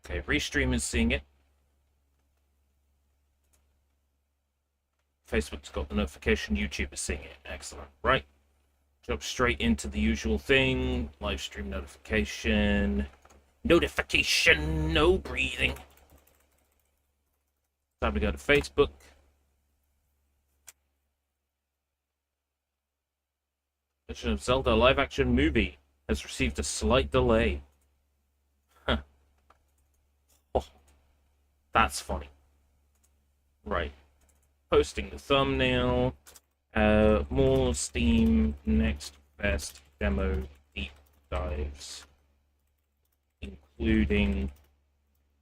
Okay, Restream is seeing it. Facebook's got the notification. YouTube is seeing it. Excellent. Right. Jump straight into the usual thing. Live stream notification. Notification. No breathing. Time to go to Facebook. Legend of Zelda live action movie has received a slight delay. Huh. Oh, that's funny. Right. Posting the thumbnail. More Steam Next Fest demo deep dives, including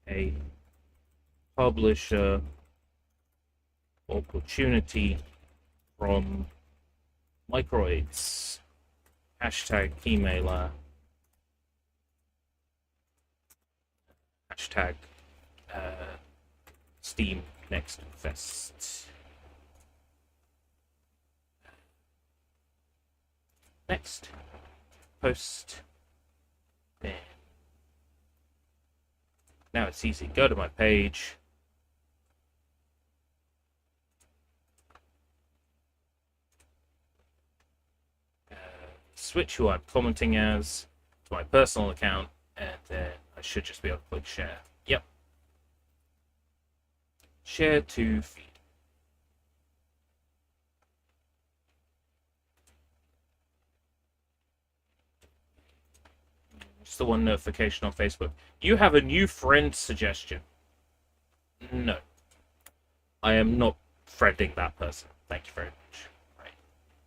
a publisher opportunity from Microids. Hashtag Keymailer. Hashtag Steam Next Fest. Next. Post. Then. Now it's easy. Go to my page. Switch who I'm commenting as to my personal account, and then I should just be able to click share. Yep. Share to feed. Just the one notification on Facebook. You have a new friend suggestion. No. I am not friending that person. Thank you very much.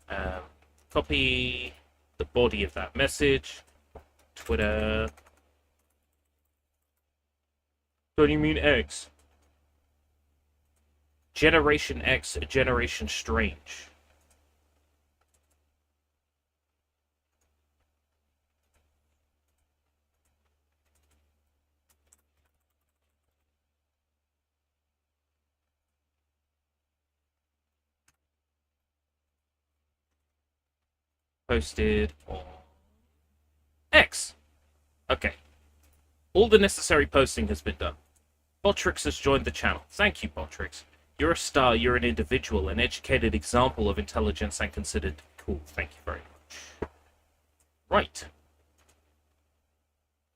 Right. Copy the body of that message. Twitter. Don't you mean X? Generation X, Generation Strange. Posted on X. Okay. All the necessary posting has been done. Botrix has joined the channel. Thank you, Botrix. You're a star, you're an individual, an educated example of intelligence and considered cool. Thank you very much. Right.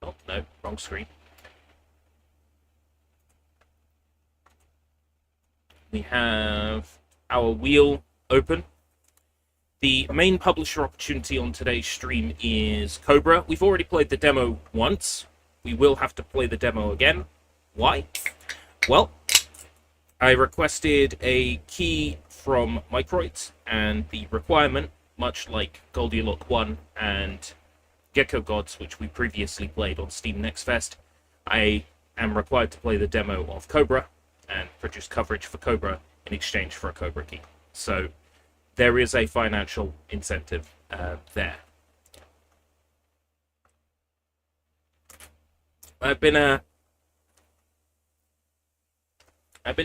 Oh, no, wrong screen. We have our wheel open. The main publisher opportunity on today's stream is Cobra. We've already played the demo once. We will have to play the demo again. Why? Well, I requested a key from Microids, and the requirement, much like Goldilocks 1 and Gecko Gods, which we previously played on Steam Next Fest, I am required to play the demo of Cobra and produce coverage for Cobra in exchange for a Cobra key. So there is a financial incentive there. I've been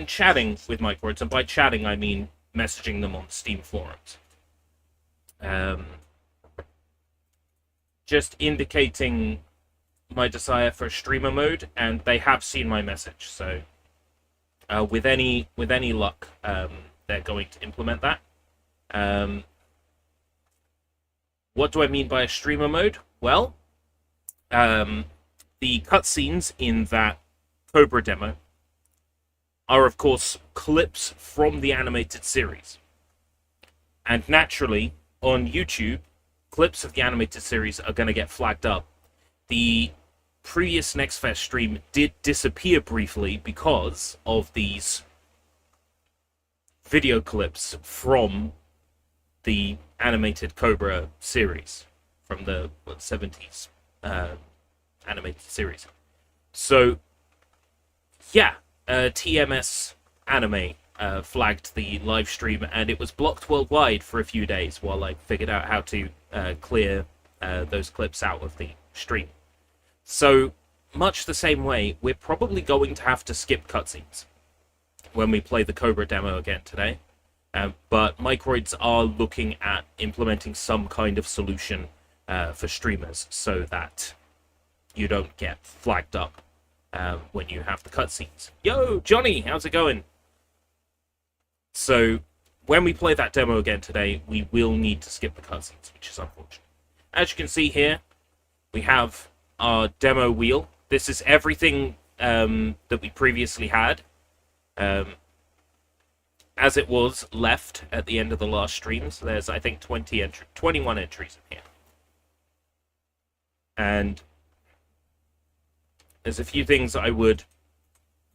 chatting with Microids, and by chatting I mean messaging them on Steam forums. Just indicating my desire for a streamer mode, and they have seen my message. So with any luck, they're going to implement that. What do I mean by a streamer mode? Well, the cutscenes in that Cobra demo are, of course, clips from the animated series. And naturally, on YouTube, clips of the animated series are going to get flagged up. The previous NEXTFEST stream did disappear briefly because of these video clips from the animated Cobra series, from the 70s animated series. So, yeah, TMS Anime flagged the live stream, and it was blocked worldwide for a few days while I figured out how to clear those clips out of the stream. So, much the same way, we're probably going to have to skip cutscenes when we play the Cobra demo again today. But Microids are looking at implementing some kind of solution for streamers so that you don't get flagged up when you have the cutscenes. Yo, Johnny, how's it going? So, when we play that demo again today, we will need to skip the cutscenes, which is unfortunate. As you can see here, we have our demo wheel. This is everything that we previously had, as it was left at the end of the last stream. So there's, I think, 21 entries in here. And there's a few things I would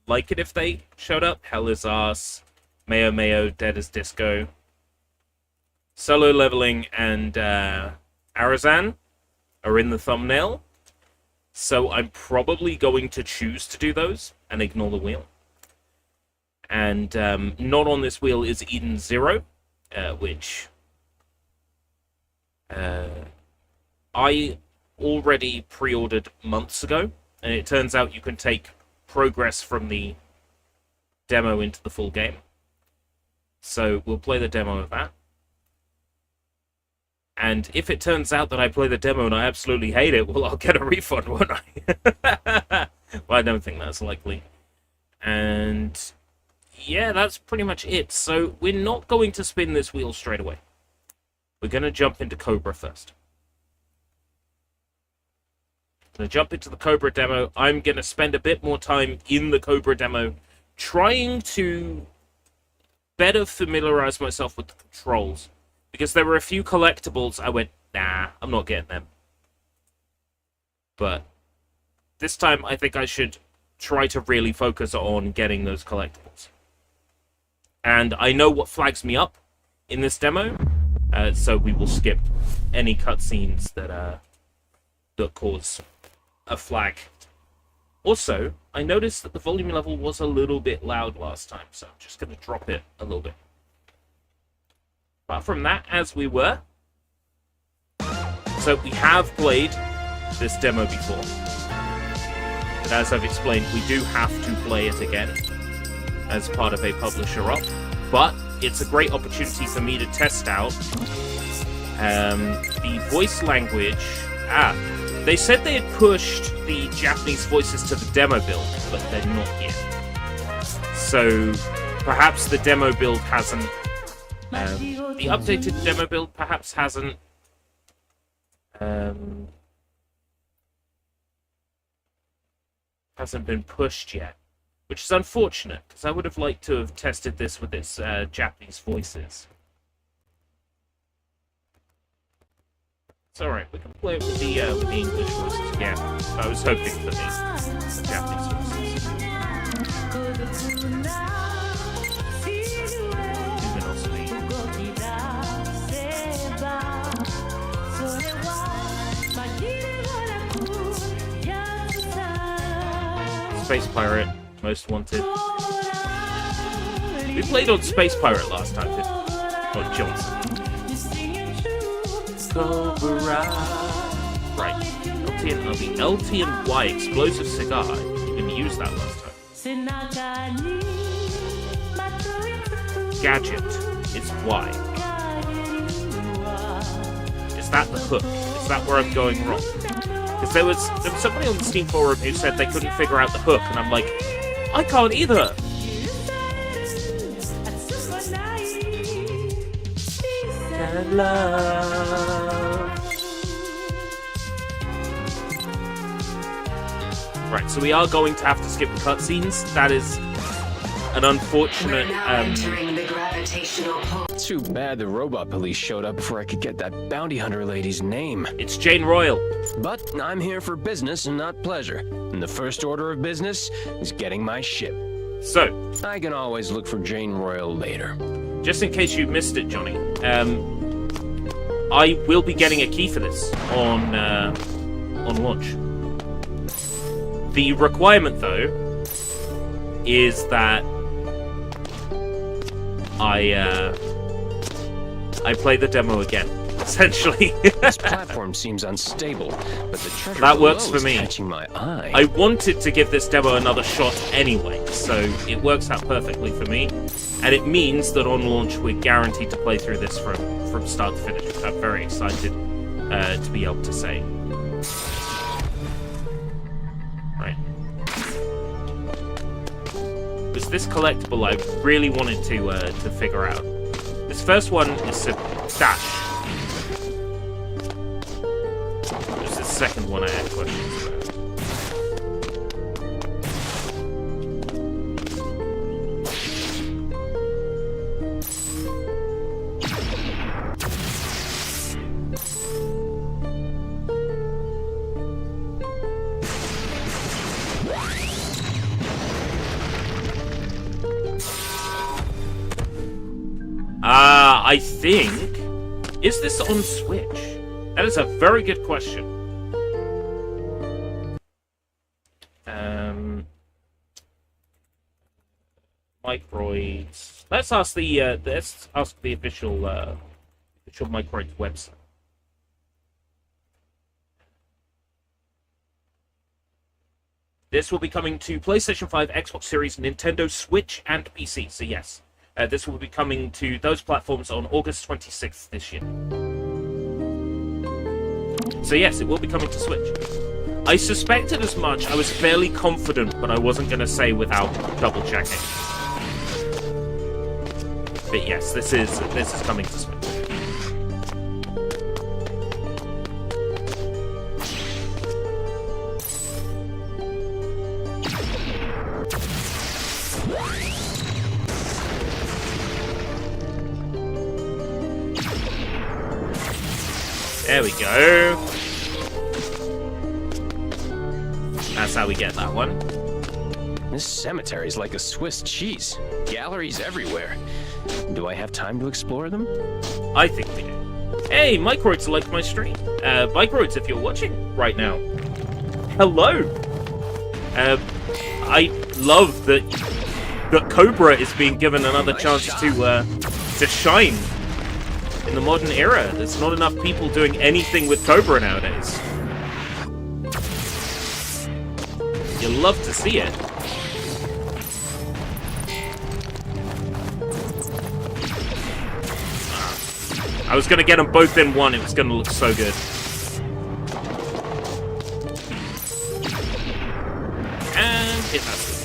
like it if they showed up. Hell is Arse, Mayo Mayo, Dead as Disco, Solo Leveling, and Arazan are in the thumbnail. So I'm probably going to choose to do those and ignore the wheel. And not on this wheel is Eden Zero, which I already pre-ordered months ago. And it turns out you can take progress from the demo into the full game. So we'll play the demo of that. And if it turns out that I play the demo and I absolutely hate it, well, I'll get a refund, won't I? Well, I don't think that's likely. And yeah, that's pretty much it. So we're not going to spin this wheel straight away. We're going to jump into Cobra first. Going to jump into the Cobra demo. I'm going to spend a bit more time in the Cobra demo trying to better familiarize myself with the controls. Because there were a few collectibles I went, nah, I'm not getting them. But this time I think I should try to really focus on getting those collectibles. And I know what flags me up in this demo, so we will skip any cutscenes that cause a flag. Also, I noticed that the volume level was a little bit loud last time, so I'm just going to drop it a little bit. Apart from that, as we were. So we have played this demo before. But as I've explained, we do have to play it again as part of a publisher op. But it's a great opportunity for me to test out the voice language. They said they had pushed the Japanese voices to the demo build, but they're not yet. So perhaps the demo build hasn't... the updated demo build perhaps hasn't been pushed yet, which is unfortunate because I would have liked to have tested this with its Japanese voices. It's alright, we can play it with the English voices again. I was hoping for the Japanese voices. Space Pirate, Most Wanted. We played on Space Pirate last time, didn't we? On Johnson. Cobra. Right. LT and LB. LT and Y, Explosive Cigar. You didn't use that last time. Gadget. It's Y. Is that the hook? Is that where I'm going wrong? Because there was somebody on the Steam forum who said they couldn't figure out the hook, and I'm like, I can't either! Right, so we are going to have to skip the cutscenes. That is an unfortunate... Too bad the robot police showed up before I could get that bounty hunter lady's name. It's Jane Royal. But I'm here for business and not pleasure. And the first order of business is getting my ship. So, I can always look for Jane Royal later. Just in case you missed it, Johnny, I will be getting a key for this on launch. The requirement, though, is that I play the demo again, essentially. This platform seems unstable, but the treasure that works below for me. is catching my eye. I wanted to give this demo another shot anyway, so it works out perfectly for me. And it means that on launch we're guaranteed to play through this from start to finish, which I'm very excited to be able to say. Right. this collectible I really wanted to figure out. This first one is a dash. There's the second one I had questions about. I think... Is this on Switch? That is a very good question. Microids. Let's ask the official Microids website. This will be coming to PlayStation 5, Xbox Series, Nintendo Switch, and PC. So yes. This will be coming to those platforms on August 26th this year. So yes, it will be coming to Switch. I suspected as much. I was fairly confident, but I wasn't going to say without double-checking. But yes, this is coming to Switch. There we go. That's how we get that one. This cemetery's like a Swiss cheese. Galleries everywhere. Do I have time to explore them? I think we do. Hey, Microids liked my stream. Microids, if you're watching right now. Hello. I love that Cobra is being given another chance to shine. In the modern era, there's not enough people doing anything with Cobra nowadays. You love to see it. I was gonna get them both in one, it was gonna look so good. And hit that switch.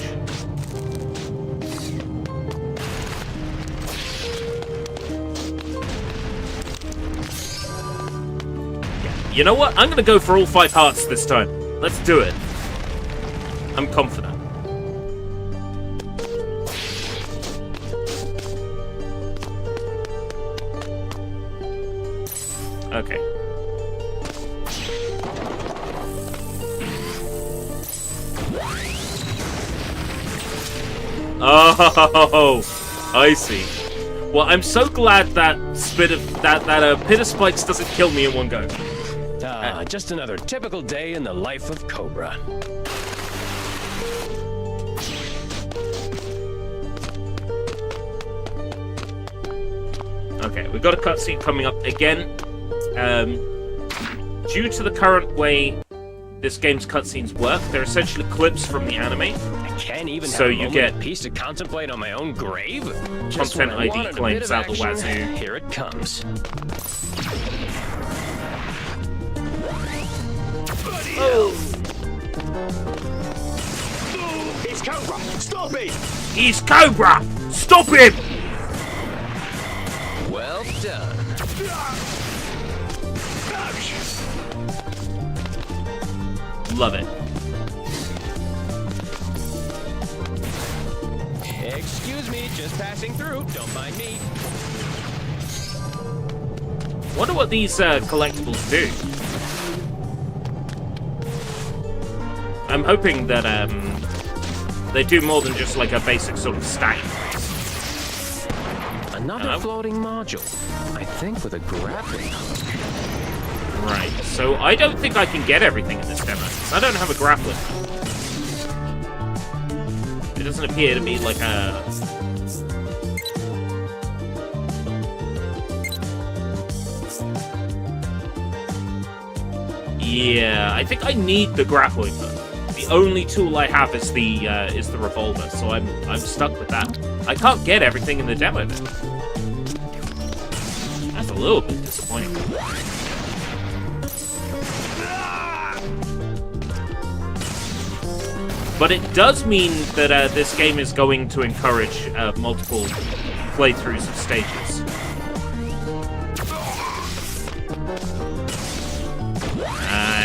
You know what? I'm gonna go for all 5 hearts this time. Let's do it. I'm confident. Okay. Oh, I see. Well, I'm so glad that pit of spikes doesn't kill me in one go. Just another typical day in the life of Cobra. Okay, we've got a cutscene coming up again. Due to the current way this game's cutscenes work, they're essentially clips from the anime. I can't even so have a you moment get of peace to contemplate on my own grave. Just content when I ID wanted a claims bit of out the action, wazoo. Here it comes. Oh. It's Cobra! Stop him! He's Cobra! Stop him! Well done. Love it. Excuse me, just passing through. Don't mind me. Wonder what these collectibles do. I'm hoping that they do more than just like a basic sort of stat increase. Another floating module. I think with a grappling hook. Right, so I don't think I can get everything in this demo, because I don't have a grappling hook. It doesn't appear to be like a... Yeah, I think I need the grappling hook. The only tool I have is the revolver, so I'm stuck with that. I can't get everything in the demo then. That's a little bit disappointing. But it does mean that this game is going to encourage multiple playthroughs of stages.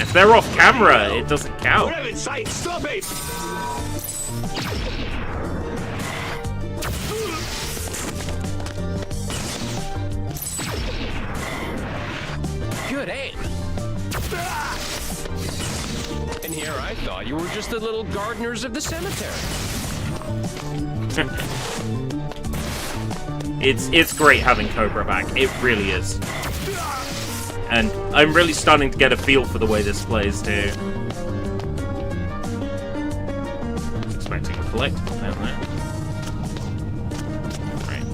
If they're off camera, it doesn't count. We're in sight. Stop it! Good aim. And here I thought you were just the little gardeners of the cemetery. It's great having Cobra back. It really is. And I'm really starting to get a feel for the way this plays too. I was expecting a collectible down there. Right.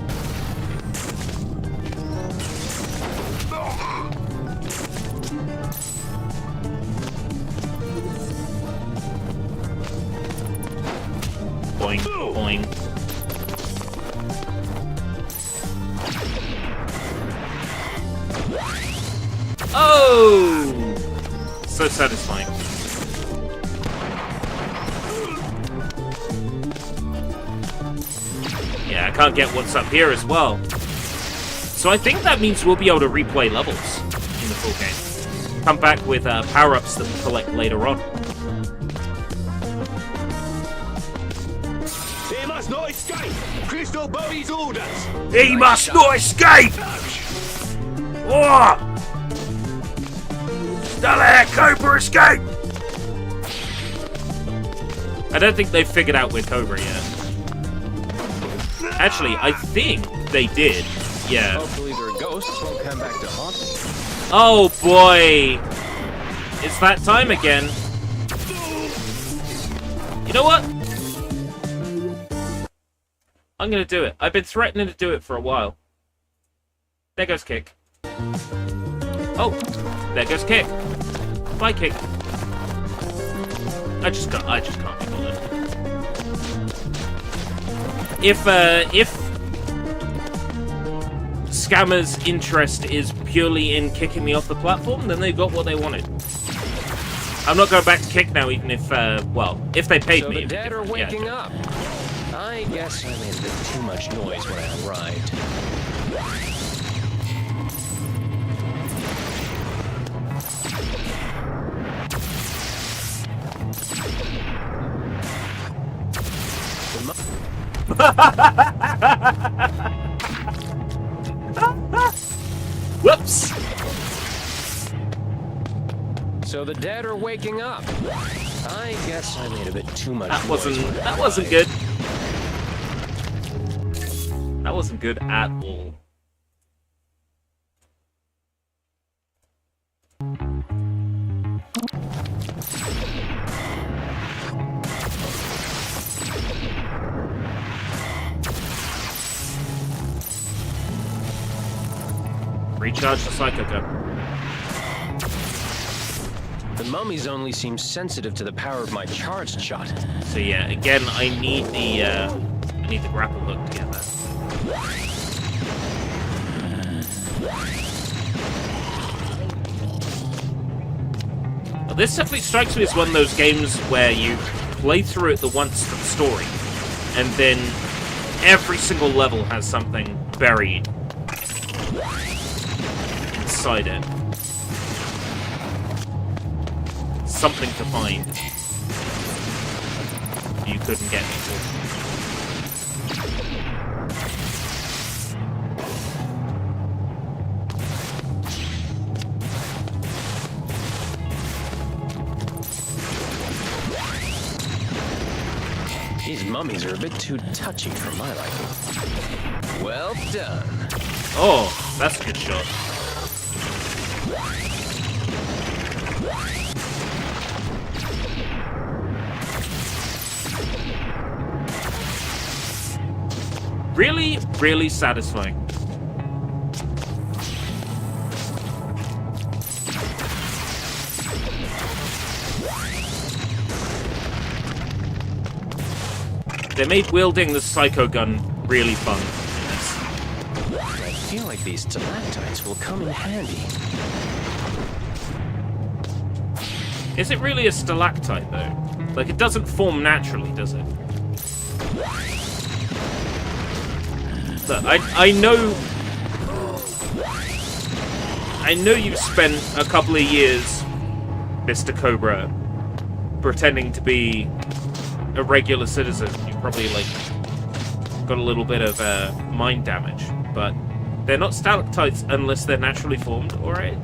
Boing, boing. Oh! So satisfying. Yeah, I can't get what's up here as well. So I think that means we'll be able to replay levels in the full game. Come back with power-ups that we'll collect later on. He must not escape! Crystal Bowie's orders! He must not escape! Oh! Don't let Cobra escape! I don't think they've figured out we're Cobra yet. Actually, I think they did. Yeah. Hopefully their ghosts won't come back to haunt me. Oh boy! It's that time again. You know what? I'm gonna do it. I've been threatening to do it for a while. There goes Kick. Oh, there goes Kick. Bye, Kick. I just can't be bothered. If Scammer's interest is purely in kicking me off the platform, then they've got what they wanted. I'm not going back to Kick now, even if, well, if they paid me. So the dead are waking yeah. up. I guess I made a bit too much noise when I arrived. Whoops! So the dead are waking up. I guess I made a bit too much That noise. wasn't good. That wasn't good at all. Recharge the Psycho Gun. The mummies only seem sensitive to the power of my charged shot. So yeah, again, I need the grapple hook to get that. Well, this definitely strikes me as one of those games where you play through it the once for the story, and then every single level has something buried inside it. Something to find you couldn't get before. These mummies are a bit too touchy for my liking. Well done. Oh, that's a good shot. Really, really satisfying. They made wielding the Psycho Gun really fun in this. I feel like these stalactites will come in handy. Is it really a stalactite, though? Like, it doesn't form naturally, does it? Look, I know you've spent a couple of years, Mr. Cobra, pretending to be a regular citizen. You probably, like, got a little bit of mind damage, but they're not stalactites unless they're naturally formed, alright?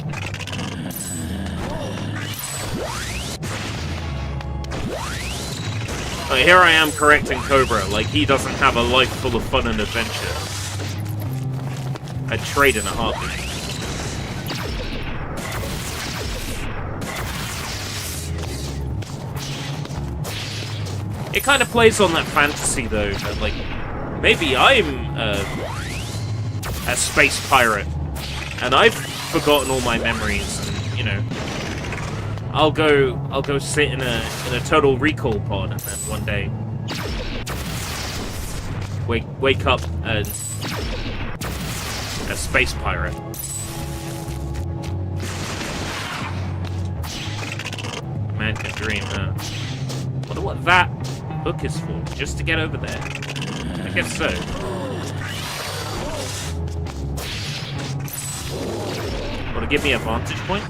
Here I am correcting Cobra, like he doesn't have a life full of fun and adventure. I'd trade in a heartbeat. It kind of plays on that fantasy, though, that, like, maybe I'm a space pirate, and I've forgotten all my memories, and, you know, I'll go sit in a total recall pod, and then one day wake up a space pirate. Man can dream, huh? Wonder what that hook is for, just to get over there. I guess so. Want to give me a vantage point?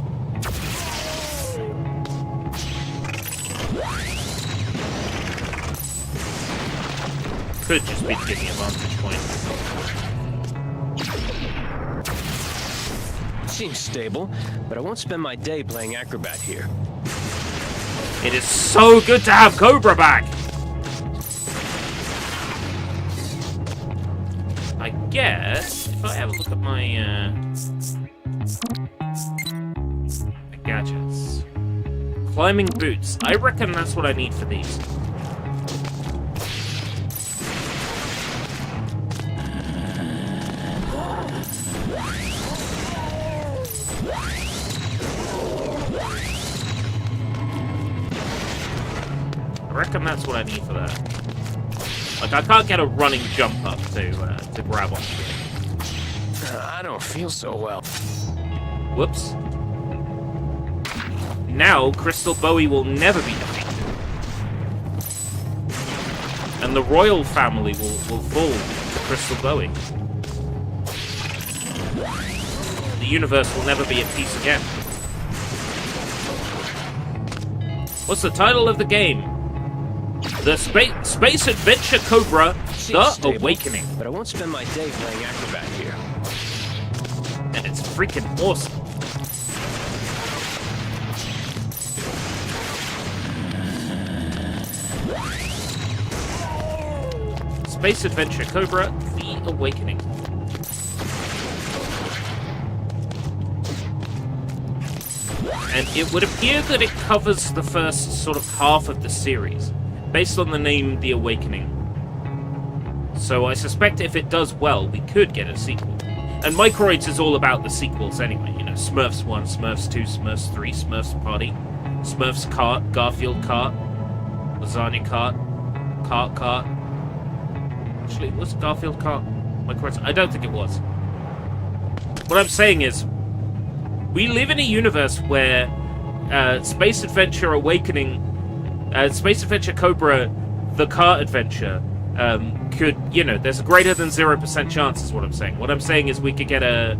Could just be to give me a vantage point. Seems stable, but I won't spend my day playing acrobat here. It is so good to have Cobra back! I guess, if I have a look at my gadgets. Climbing boots. I reckon that's what I need for these. I reckon that's what I need for that. Like, I can't get a running jump up to grab onto it. I don't feel so well. Whoops. Now, Crystal Bowie will never be defeated. And the royal family will fall to Crystal Bowie. The universe will never be at peace again. What's the title of the game? The Space Adventure Cobra, The Awakening. But I won't spend my day playing acrobat here. And it's freaking awesome. Space Adventure Cobra, The Awakening. And it would appear that it covers the first sort of half of the series, based on the name The Awakening. So I suspect if it does well, we could get a sequel. And Microids is all about the sequels anyway, you know, Smurfs 1, Smurfs 2, Smurfs 3, Smurfs Party, Smurfs Kart, Garfield Kart, Lasagna Kart, Kart. Actually, was Garfield Kart Microids? I don't think it was. What I'm saying is, we live in a universe where Space Adventure Awakening, Space Adventure Cobra, the Kart Adventure, could, you know, there's a greater than 0% chance is what I'm saying. What I'm saying is we could get a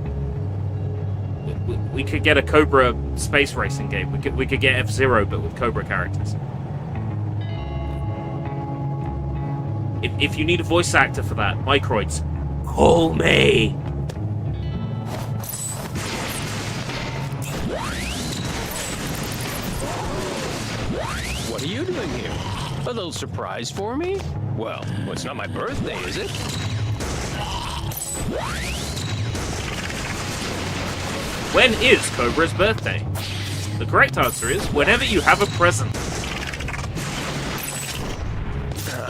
Cobra space racing game. We could get F-Zero, but with Cobra characters. If you need a voice actor for that, Microids, call me. What are you doing here? A little surprise for me? Well, it's not my birthday, is it? When is Cobra's birthday? The correct answer is whenever you have a present.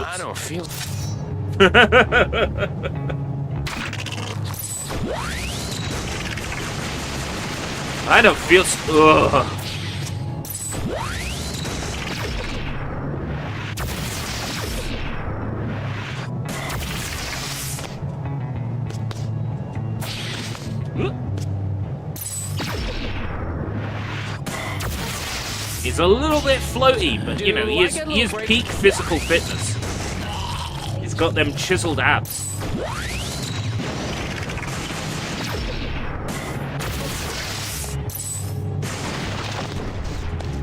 I don't feel... I don't feel... Ugh. He's He's a little bit floaty, but you know, he is peak physical fitness. He's got them chiseled abs.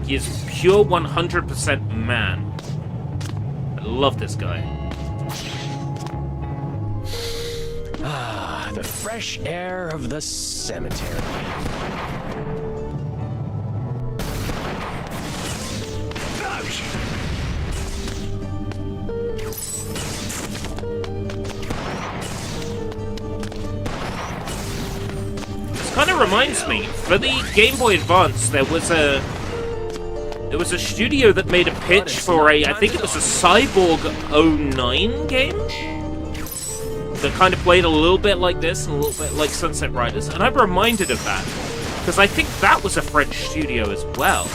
He is pure 100% man. I love this guy. Ah, the fresh air of the cemetery. This kind of reminds me, for the Game Boy Advance, there was a studio that made a pitch for I think it was a Cyborg 09 game that kind of played a little bit like this and a little bit like Sunset Riders, and I'm reminded of that because I think that was a French studio as well.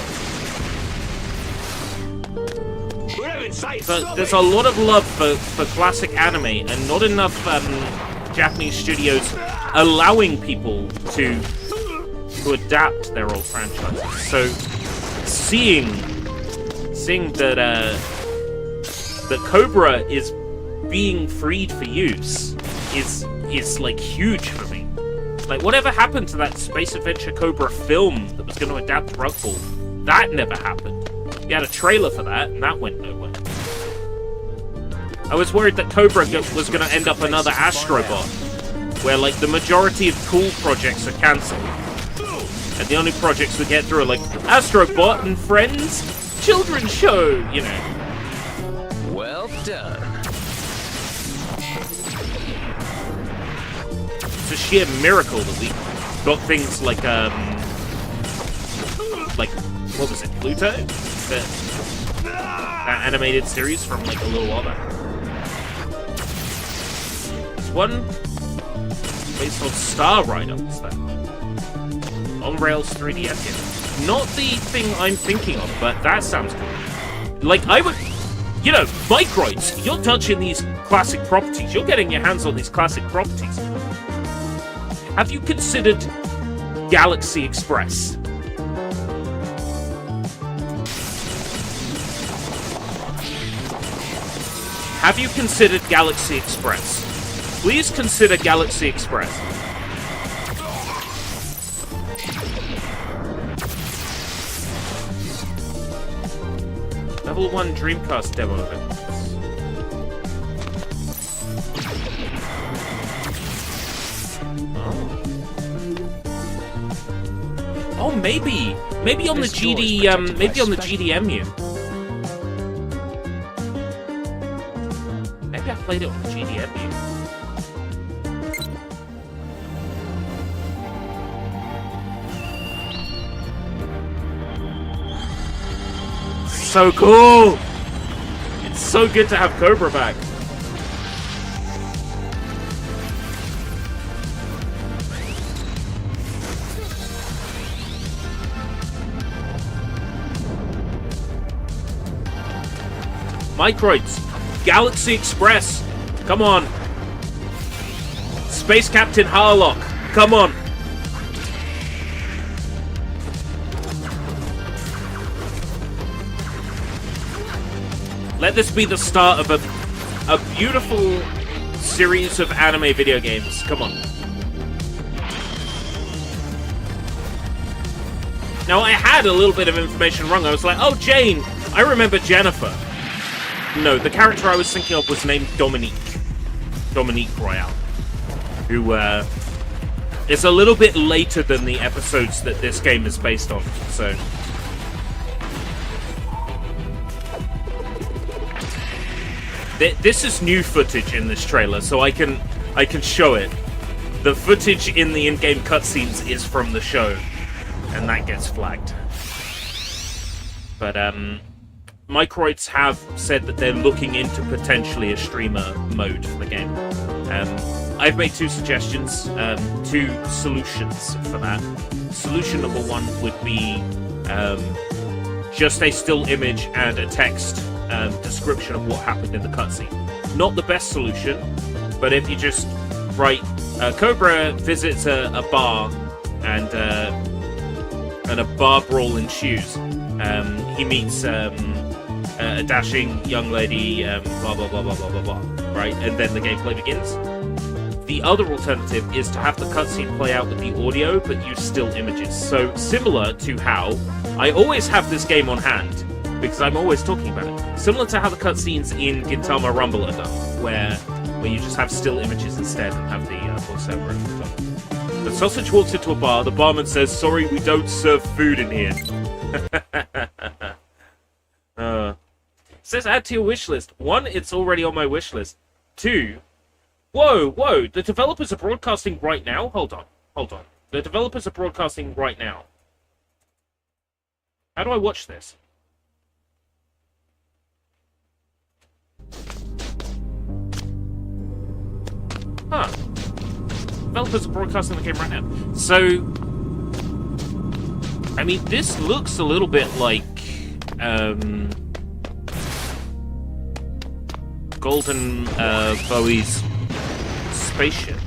But there's a lot of love for classic anime and not enough Japanese studios allowing people to adapt their old franchises. So seeing that that Cobra is being freed for use is like huge for me. Like, whatever happened to that Space Adventure Cobra film that was going to adapt Rug Ball? That never happened. You had a trailer for that, and that went nowhere. I was worried that Cobra was going to end up another Astrobot, where like the majority of cool projects are cancelled. And the only projects we get through are like Astrobot and Friends children's show, you know. Well done. It's a sheer miracle that we got things like what was it, Pluto? That animated series from like a little while back. There's one based on Star Rider, what's that? On Rails 3DS game. Not the thing I'm thinking of, but that sounds cool. Like, I would... You know, Microids, you're touching these classic properties. You're getting your hands on these classic properties. Have you considered Galaxy Express? Have you considered Galaxy Express? Please consider Galaxy Express. Level 1 Dreamcast demo event. Oh, maybe on the GD, maybe on the GDMU. Maybe I played it on the GDMU. So cool! It's so good to have Cobra back. Microids, Galaxy Express, come on. Space Captain Harlock, come on. Let this be the start of a beautiful series of anime video games. Come on. Now, I had a little bit of information wrong. I was like, oh, Jane. I remember Jennifer. No, the character I was thinking of was named Dominique. Dominique Royale. Who is a little bit later than the episodes that this game is based on. So... This is new footage in this trailer, so I can show it. The footage in the in-game cutscenes is from the show, and that gets flagged. But Microids have said that they're looking into potentially a streamer mode for the game. I've made two suggestions, two solutions for that. Solution number one would be just a still image and a text description of what happened in the cutscene. Not the best solution, but if you just write Cobra visits a bar and a bar brawl ensues. he meets a dashing young lady, blah blah blah blah blah blah blah, right? And then the gameplay begins. The other alternative is to have the cutscene play out with the audio, but use still images. So similar to how I always have this game on hand because I'm always talking about it. Similar to how the cutscenes in Gintama Rumble are done, where you just have still images instead and have the voiceover at the top. The sausage walks into a bar. The barman says, "Sorry, we don't serve food in here." Says add to your wish list. 1, it's already on my wish list. 2, whoa, the developers are broadcasting right now? Hold on. The developers are broadcasting right now. How do I watch this? Huh. Developers are broadcasting the game right now. So, I mean, this looks a little bit like, Golden Bowie's spaceship.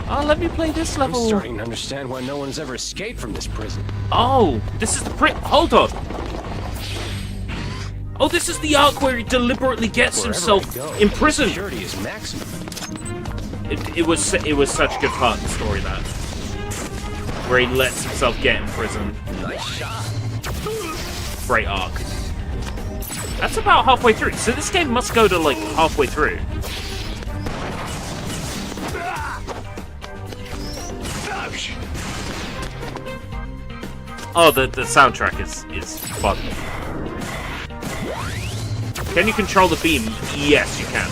Oh, let me play this level. I'm starting to understand why no one's ever escaped from this prison. Oh, this is the hold on. Oh, this is the arc where he deliberately gets himself imprisoned. Security is maximum. It was such a good part of the story, that where he lets himself get imprisoned. Nice shot. Great arc. That's about halfway through. So this game must go to like halfway through. Oh, the soundtrack is fun. Can you control the beam? Yes, you can.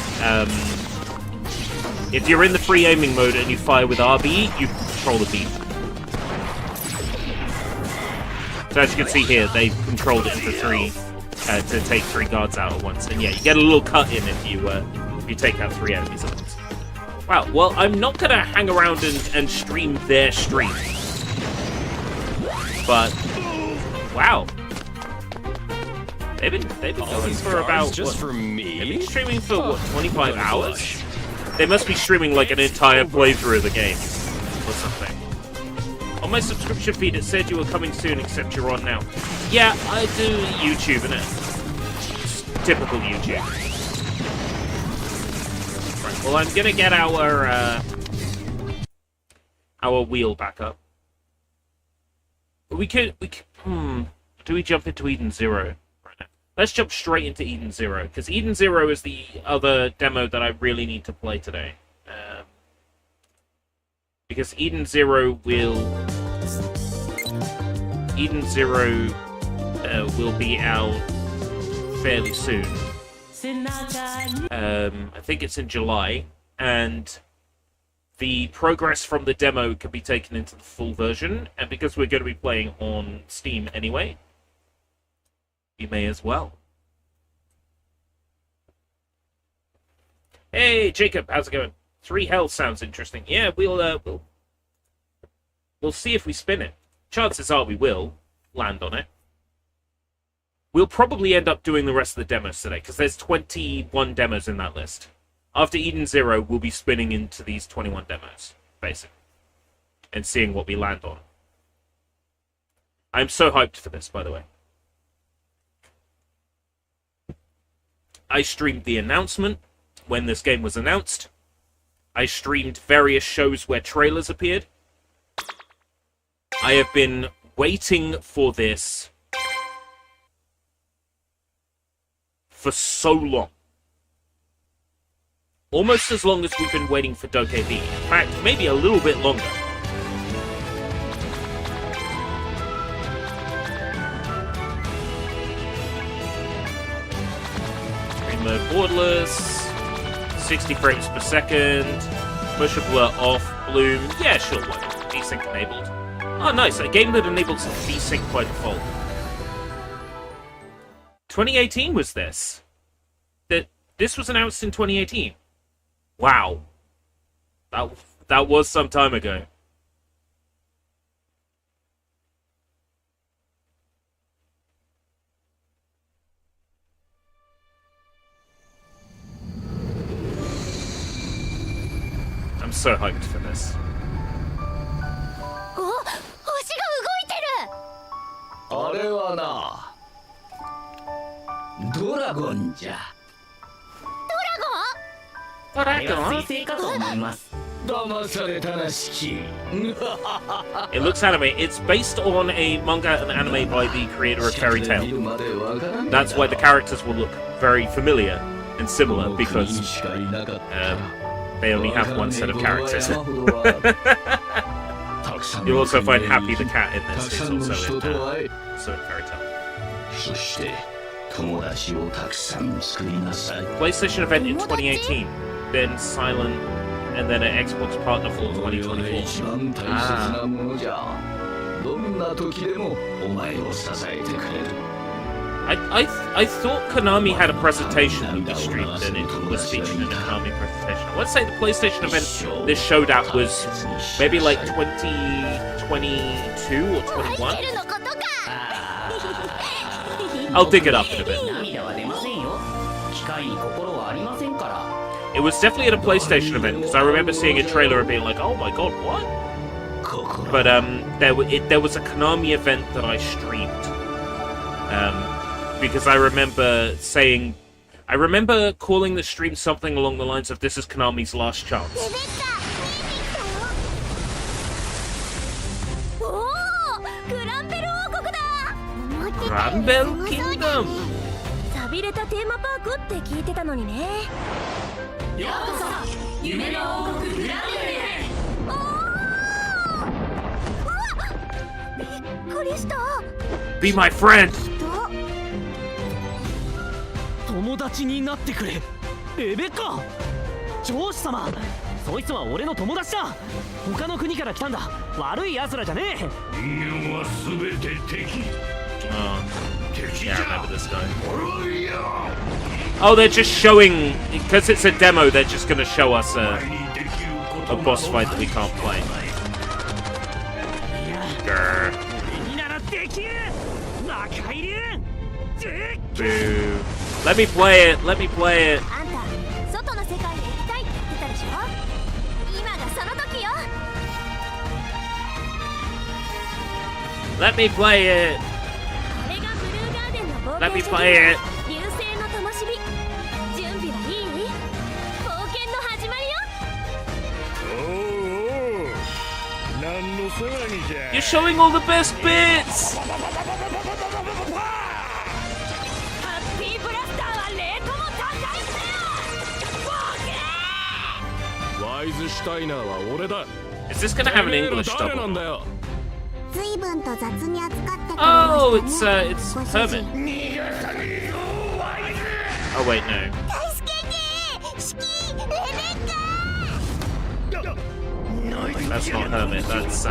If you're in the free aiming mode and you fire with RB, you control the beam. So as you can see here, they've controlled it into 3 to take 3 guards out at once. And yeah, you get a little cut in if you take out 3 enemies at once. Wow, well, I'm not gonna hang around and stream their stream. But wow. They've been going for about just what, for me. they've been streaming for what, 25 hours? They must be streaming like an entire playthrough of the game or something. On my subscription feed it said you were coming soon, except you're on now. Yeah, I do YouTube, innit? It's typical YouTube. Right, well, I'm gonna get our wheel back up. We could, do we jump into Eden Zero right now? Let's jump straight into Eden Zero, because Eden Zero is the other demo that I really need to play today. Because Eden Zero will be out fairly soon. I think it's in July, and the progress from the demo can be taken into the full version, and because we're going to be playing on Steam anyway, you may as well. Hey, Jacob, how's it going? 3 health sounds interesting. Yeah, we'll see if we spin it. Chances are we will land on it. We'll probably end up doing the rest of the demos today, because there's 21 demos in that list. After Eden Zero, we'll be spinning into these 21 demos, basically, and seeing what we land on. I'm so hyped for this, by the way. I streamed the announcement when this game was announced. I streamed various shows where trailers appeared. I have been waiting for this for so long. Almost as long as we've been waiting for Dokkaebi. In fact, maybe a little bit longer. Screen mode borderless. 60 frames per second. Motion blur off. Bloom. Yeah, sure, why not? Desync enabled. Oh, nice. A game that enables desync by default. 2018 was this. This was announced in 2018. Wow. That was some time ago. I'm I'm so hyped for this. お、星が動いてる。あれはな、ドラゴンじゃ。ドラゴン？あれは彗星かと思います。騙されたらしき。 It looks anime. It's based on a manga and anime by the creator of Fairy Tail. That's why the characters will look very familiar and similar because they only have one set of characters. You'll also find Happy the cat in this. He's also in Fairy Tail. そして友達をたくさん作りなさい。 PlayStation event in 2018, then silent, and then an Xbox partner for 2024. 一番大切なものじゃ。どんな時でもお前を支えてくれる。 I thought Konami had a presentation that we streamed and it was featured in a Konami presentation. I want to say the PlayStation event this showed at was maybe like 2022 or 21. 入ってるのことか。I'll dig it up in a bit. 涙は出ませんよ。機械に心はありませんから。 It was definitely at a PlayStation event because I remember seeing a trailer and being like, "Oh my god, what?" But there was a Konami event that I streamed. Because I remember calling the stream something along the lines of "This is Konami's last chance." レベッカ、見に来たよ。おお、グランベル王国だ。思ってたより Granbell すごそうだ Kingdom. ね。寂れたテーマパークって聞いてたのにね。ようこそ夢の王国グランベルへ。おお。うわ、びっくりした。 Be my friend. 友達になってくれ。レベッカ、上司様、そいつは俺の友達だ。他の国から来たんだ。悪い奴らじゃねえ。人間はすべて敵。 Oh, yeah, I remember this guy. Oh, they're just showing because it's a demo. They're just going to show us a boss fight that we can't play. Grr. にならできる。中入り。 Boo. Let me play it. Let me play it. あんた、外の世界へ行きたいって言ってたでしょ。今がその時よ。 Let me play it. これがブルーガーデンの冒 Let me 険者 play it. 流星の灯火。準備はいい？冒険の始まりよ。 You're showing all the best bits. ハッピーブラスターはレートも高いんだよ。冒険。ワイズシュタイナーは俺だ。 Is this going to have an English 誰な dub? んだよ。随分と雑に扱ってくれましたね。 Oh, it's Hermit. ご主人。 Oh wait, no. 助けて。シキ、レベッカ。 That's not Hermit. That's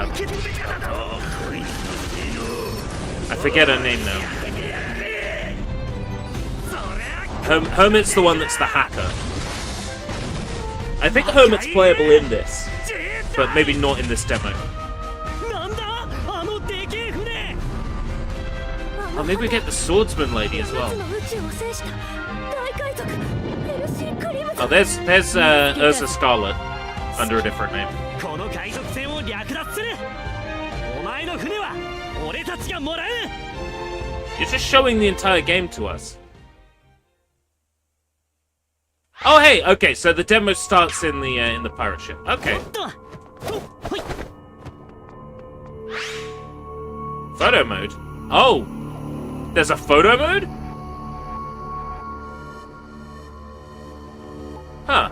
I forget her name now. Hermit's the one that's the hacker. I think Hermit's playable in this, but maybe not in this demo. なんだあのでけえ船。 Oh, maybe we get the swordsman lady as well. 宇宙を制した大海賊ヘルシークリムゾン。 Oh, there's Ursa Scarlet under a different name. この海賊船を略奪する。お前の船は俺たちがもらう。 You're just showing the entire game to us. Oh, hey, okay, so the demo starts in the pirate ship. Okay. とほい。 Photo mode. Oh, there's a photo mode? Huh.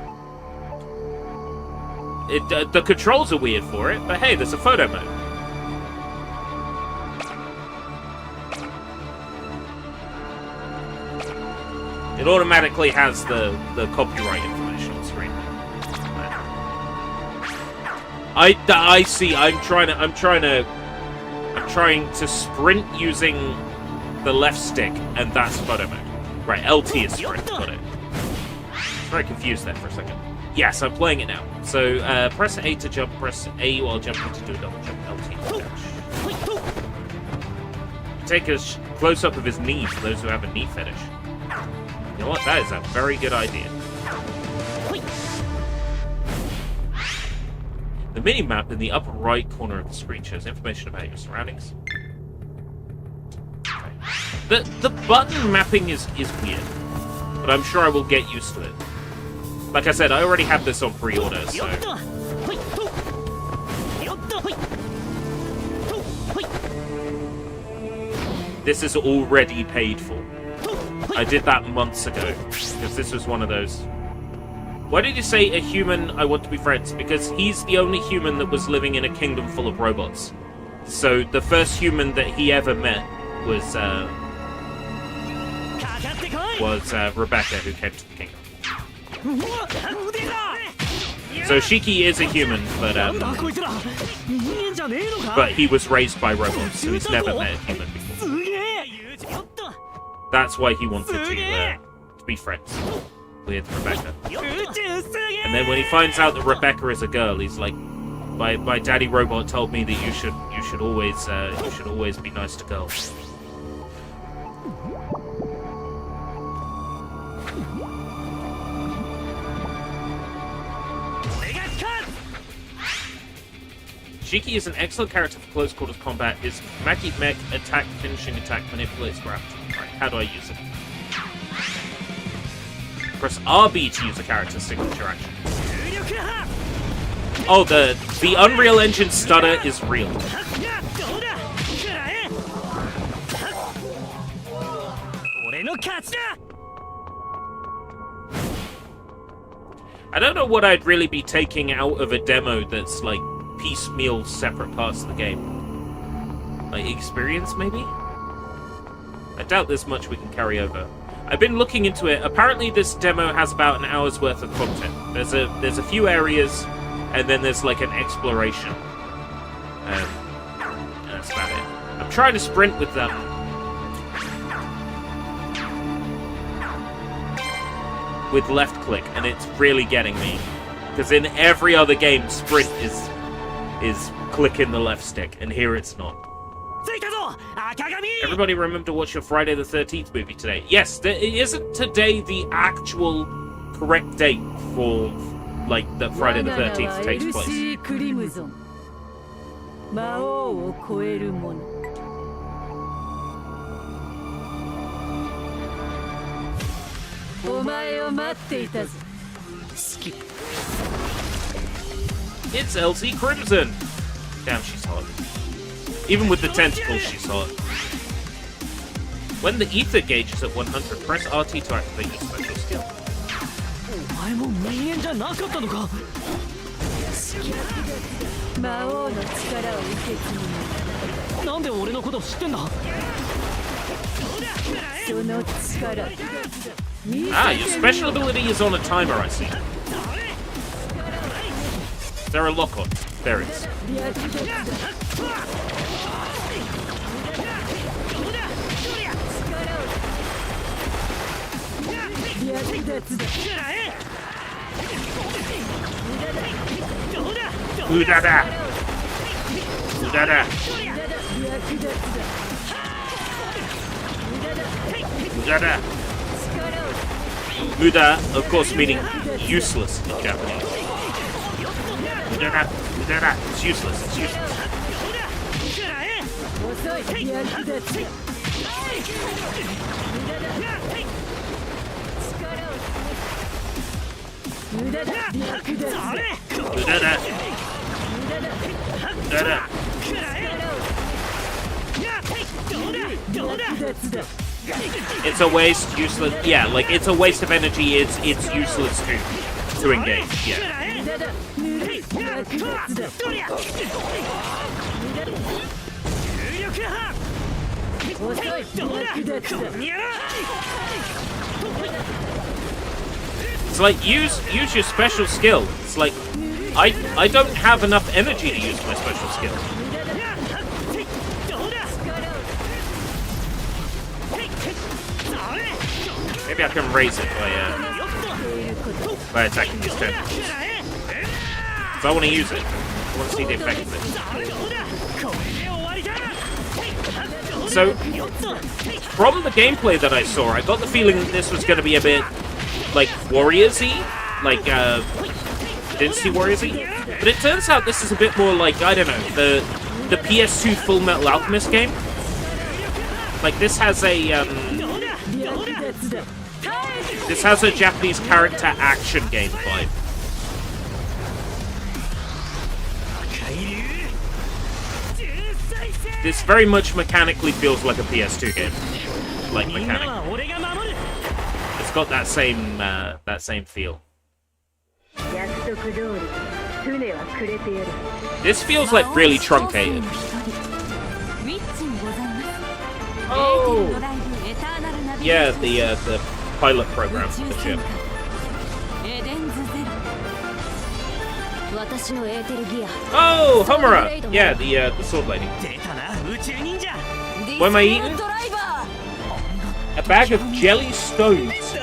The controls are weird for it, but hey, there's a photo mode. It automatically has the copyright information on screen. I see. I'm trying to sprint using the left stick, and that's photo mode. Right, LT is sprint. Got it. Very confused there for a second. Yes, I'm playing it now. So press A to jump, press A while jumping to do a double jump. LT to dash. Take a close up of his knee for those who have a knee fetish. You know what? That is a very good idea. The mini-map in the upper right corner of the screen shows information about your surroundings. The button mapping is weird, but I'm sure I will get used to it. Like I said, I already have this on pre-order, so... This is already paid for. I did that months ago, because this was one of those. Why did you say a human I want to be friends? Because he's the only human that was living in a kingdom full of robots. So the first human that he ever met was Rebecca, who came to the kingdom. So Shiki is a human, but he was raised by robots, so he's never met a human before. That's why he wanted to be friends with Rebecca. And then when he finds out that Rebecca is a girl, he's like, "My daddy robot told me that you should always be nice to girls." Shiki is an excellent character for close quarters combat. His Maki Mech finishing attack manipulates gravity. Right, how do I use it? Press RB to use a character's signature action. Oh, the Unreal Engine stutter is real. I don't know what I'd really be taking out of a demo that's like piecemeal separate parts of the game. Like experience, maybe? I doubt there's much we can carry over. I've been looking into it. Apparently this demo has about an hour's worth of content. There's a few areas, and then there's like an exploration. And that's about it. I'm trying to sprint with them. With left click, and it's really getting me. Because in every other game, sprint is clicking the left stick, and here it's not. Everybody remember to watch your Friday the 13th movie today. Yes, isn't today the actual correct date for, like, that Friday the 13th takes place? It's Elsie Crimson! Damn, she's hot. Even with the tentacles, she's hot. When the ether gauge is at 100, press RT to activate your special skill. Ah, your special ability is on a timer, I see. Is there a lock on? There it is. Udada! Udada! Udada! Muda, of course, meaning useless in Japanese. Udada! Udada! It's useless, it's useless. It's a waste, useless. Yeah, like it's a waste of energy. It's useless to engage. Yeah. It's like use your special skill. It's like I don't have enough energy to use my special skill. Maybe I can raise it by attacking these tentacles. So I want to use it. I want to see the effect of it. So, from the gameplay that I saw, I got the feeling that this was going to be a bit, like, Warriors-y? Like, Dynasty Warriors-y? But it turns out this is a bit more like, I don't know, the PS2 Full Metal Alchemist game. Like, this has a Japanese character action game vibe. This very much mechanically feels like a PS2 game. Like mechanic. It's got that same feel. This feels like really truncated. Oh, yeah, the pilot program for the ship. Oh, Homura! Yeah, the sword lady. What am I eating? A bag of jelly stones.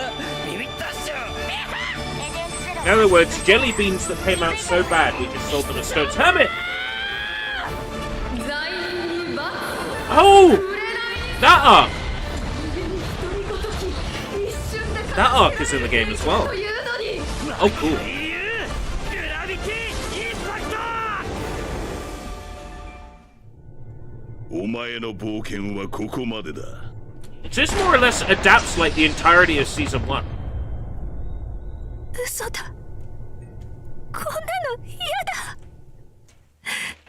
In other words, jelly beans that came out so bad we just sold them as stones. Hermit! Oh! That arc! That arc is in the game as well. Oh, cool. This more or less adapts like the entirety of Season 1.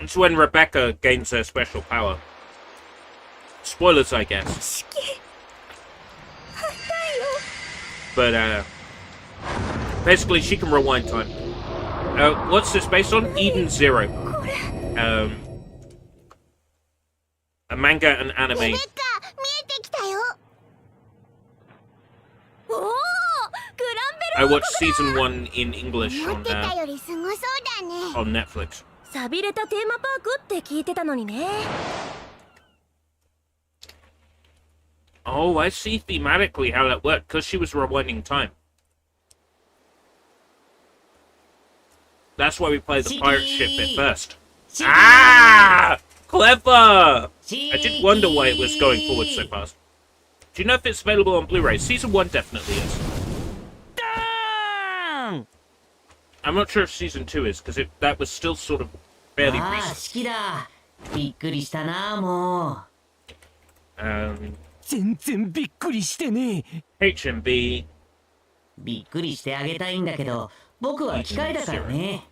It's when Rebecca gains her special power. Spoilers, I guess. But, basically she can rewind time. What's this based on? Eden Zero. A manga and anime. I watched Season 1 in English on Netflix. Oh, I see thematically how that worked, because she was rewinding time. That's why we played the pirate ship bit first. Ah! Clever! I did wonder why it was going forward so fast. Do you know if it's available on Blu-ray? Season 1 definitely is. I'm not sure if Season 2 is, because that was still sort of fairly recent. HMB. びっくりしてあげたいんだけど、僕は機械だからね。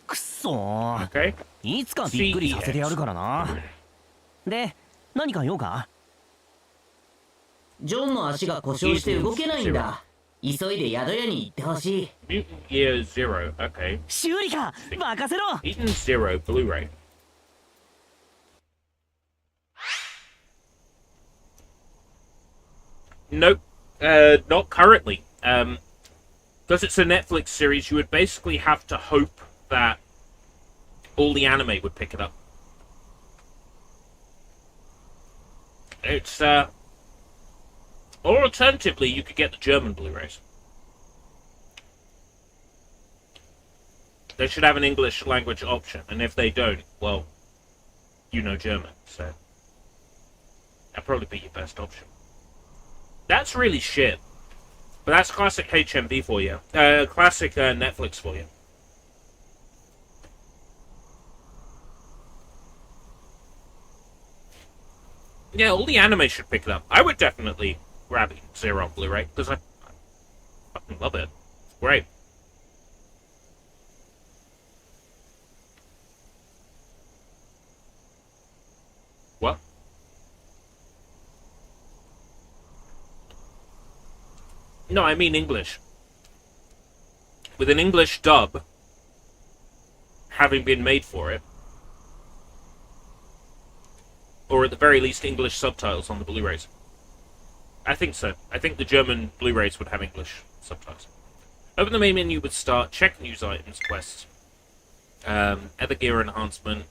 くそー。Okay. いつかびっくりさせてやるからな。で、何か用か？ジョンの足が故障して動けないんだ。急いで宿屋に行ってほしい。Mutant Year Zero. Okay. 修理か、任せろ。Eden Zero Blu-ray. Nope. Not currently. Because it's a Netflix series, you would basically have to hope that all the anime would pick it up. It's, or alternatively, you could get the German Blu-rays. They should have an English language option, and if they don't, well, you know German, so that'd probably be your best option. That's really shit. But that's classic HMV for you. Classic Netflix for you. Yeah, all the anime should pick it up. I would definitely grab Zero on Blu-ray, because I fucking love it. Great. What? No, I mean English. With an English dub having been made for it. Or at the very least English subtitles on the Blu-rays. I think so. I think the German Blu-rays would have English subtitles. Open the main menu with Start, check news items, quests. Other gear enhancement.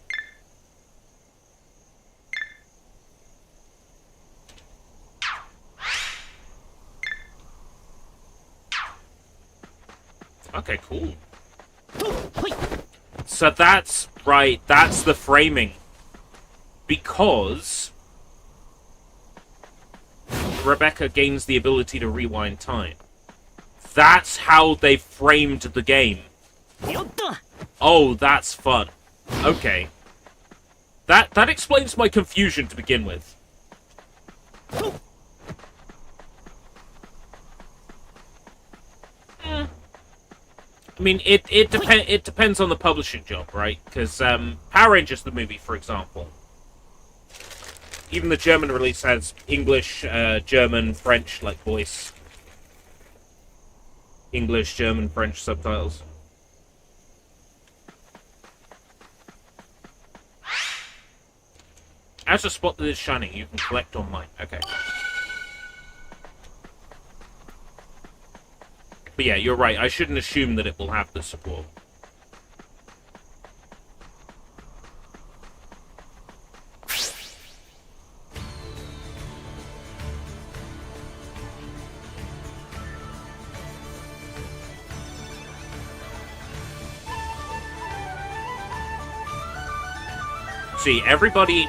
Okay, cool. So that's right, that's the framing. Because Rebecca gains the ability to rewind time. That's how they framed the game. よっと Oh, that's fun. Okay. That explains my confusion to begin with. I mean, it depends on the publishing job, right? Because Power Rangers the movie, for example, even the German release has English, German, French like voice, English, German, French subtitles. As a spot that is shining, you can collect on mine. Okay. But yeah, you're right. I shouldn't assume that it will have the support. See, everybody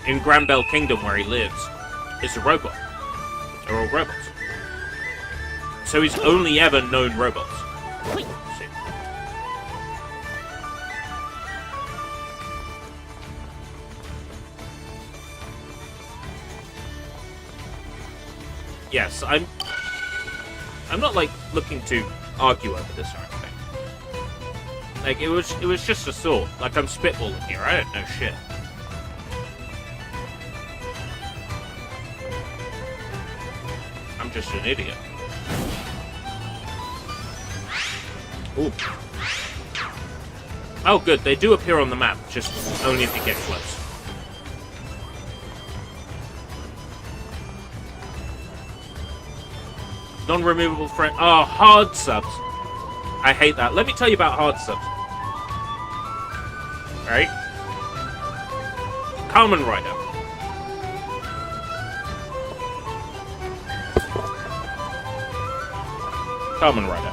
in Granbell Kingdom where he lives is a robot. They're all robots. So he's only ever known robots. See. Yes, I'm not like looking to argue over this or anything. Like it was just a thought. Like I'm spitballing here. I don't know shit. I'm just an idiot. Ooh. Oh, good. They do appear on the map, just only if you get close. Non-removable friend. Oh, hard subs. I hate that. Let me tell you about hard subs. Right? Kamen Rider. Kamen Rider.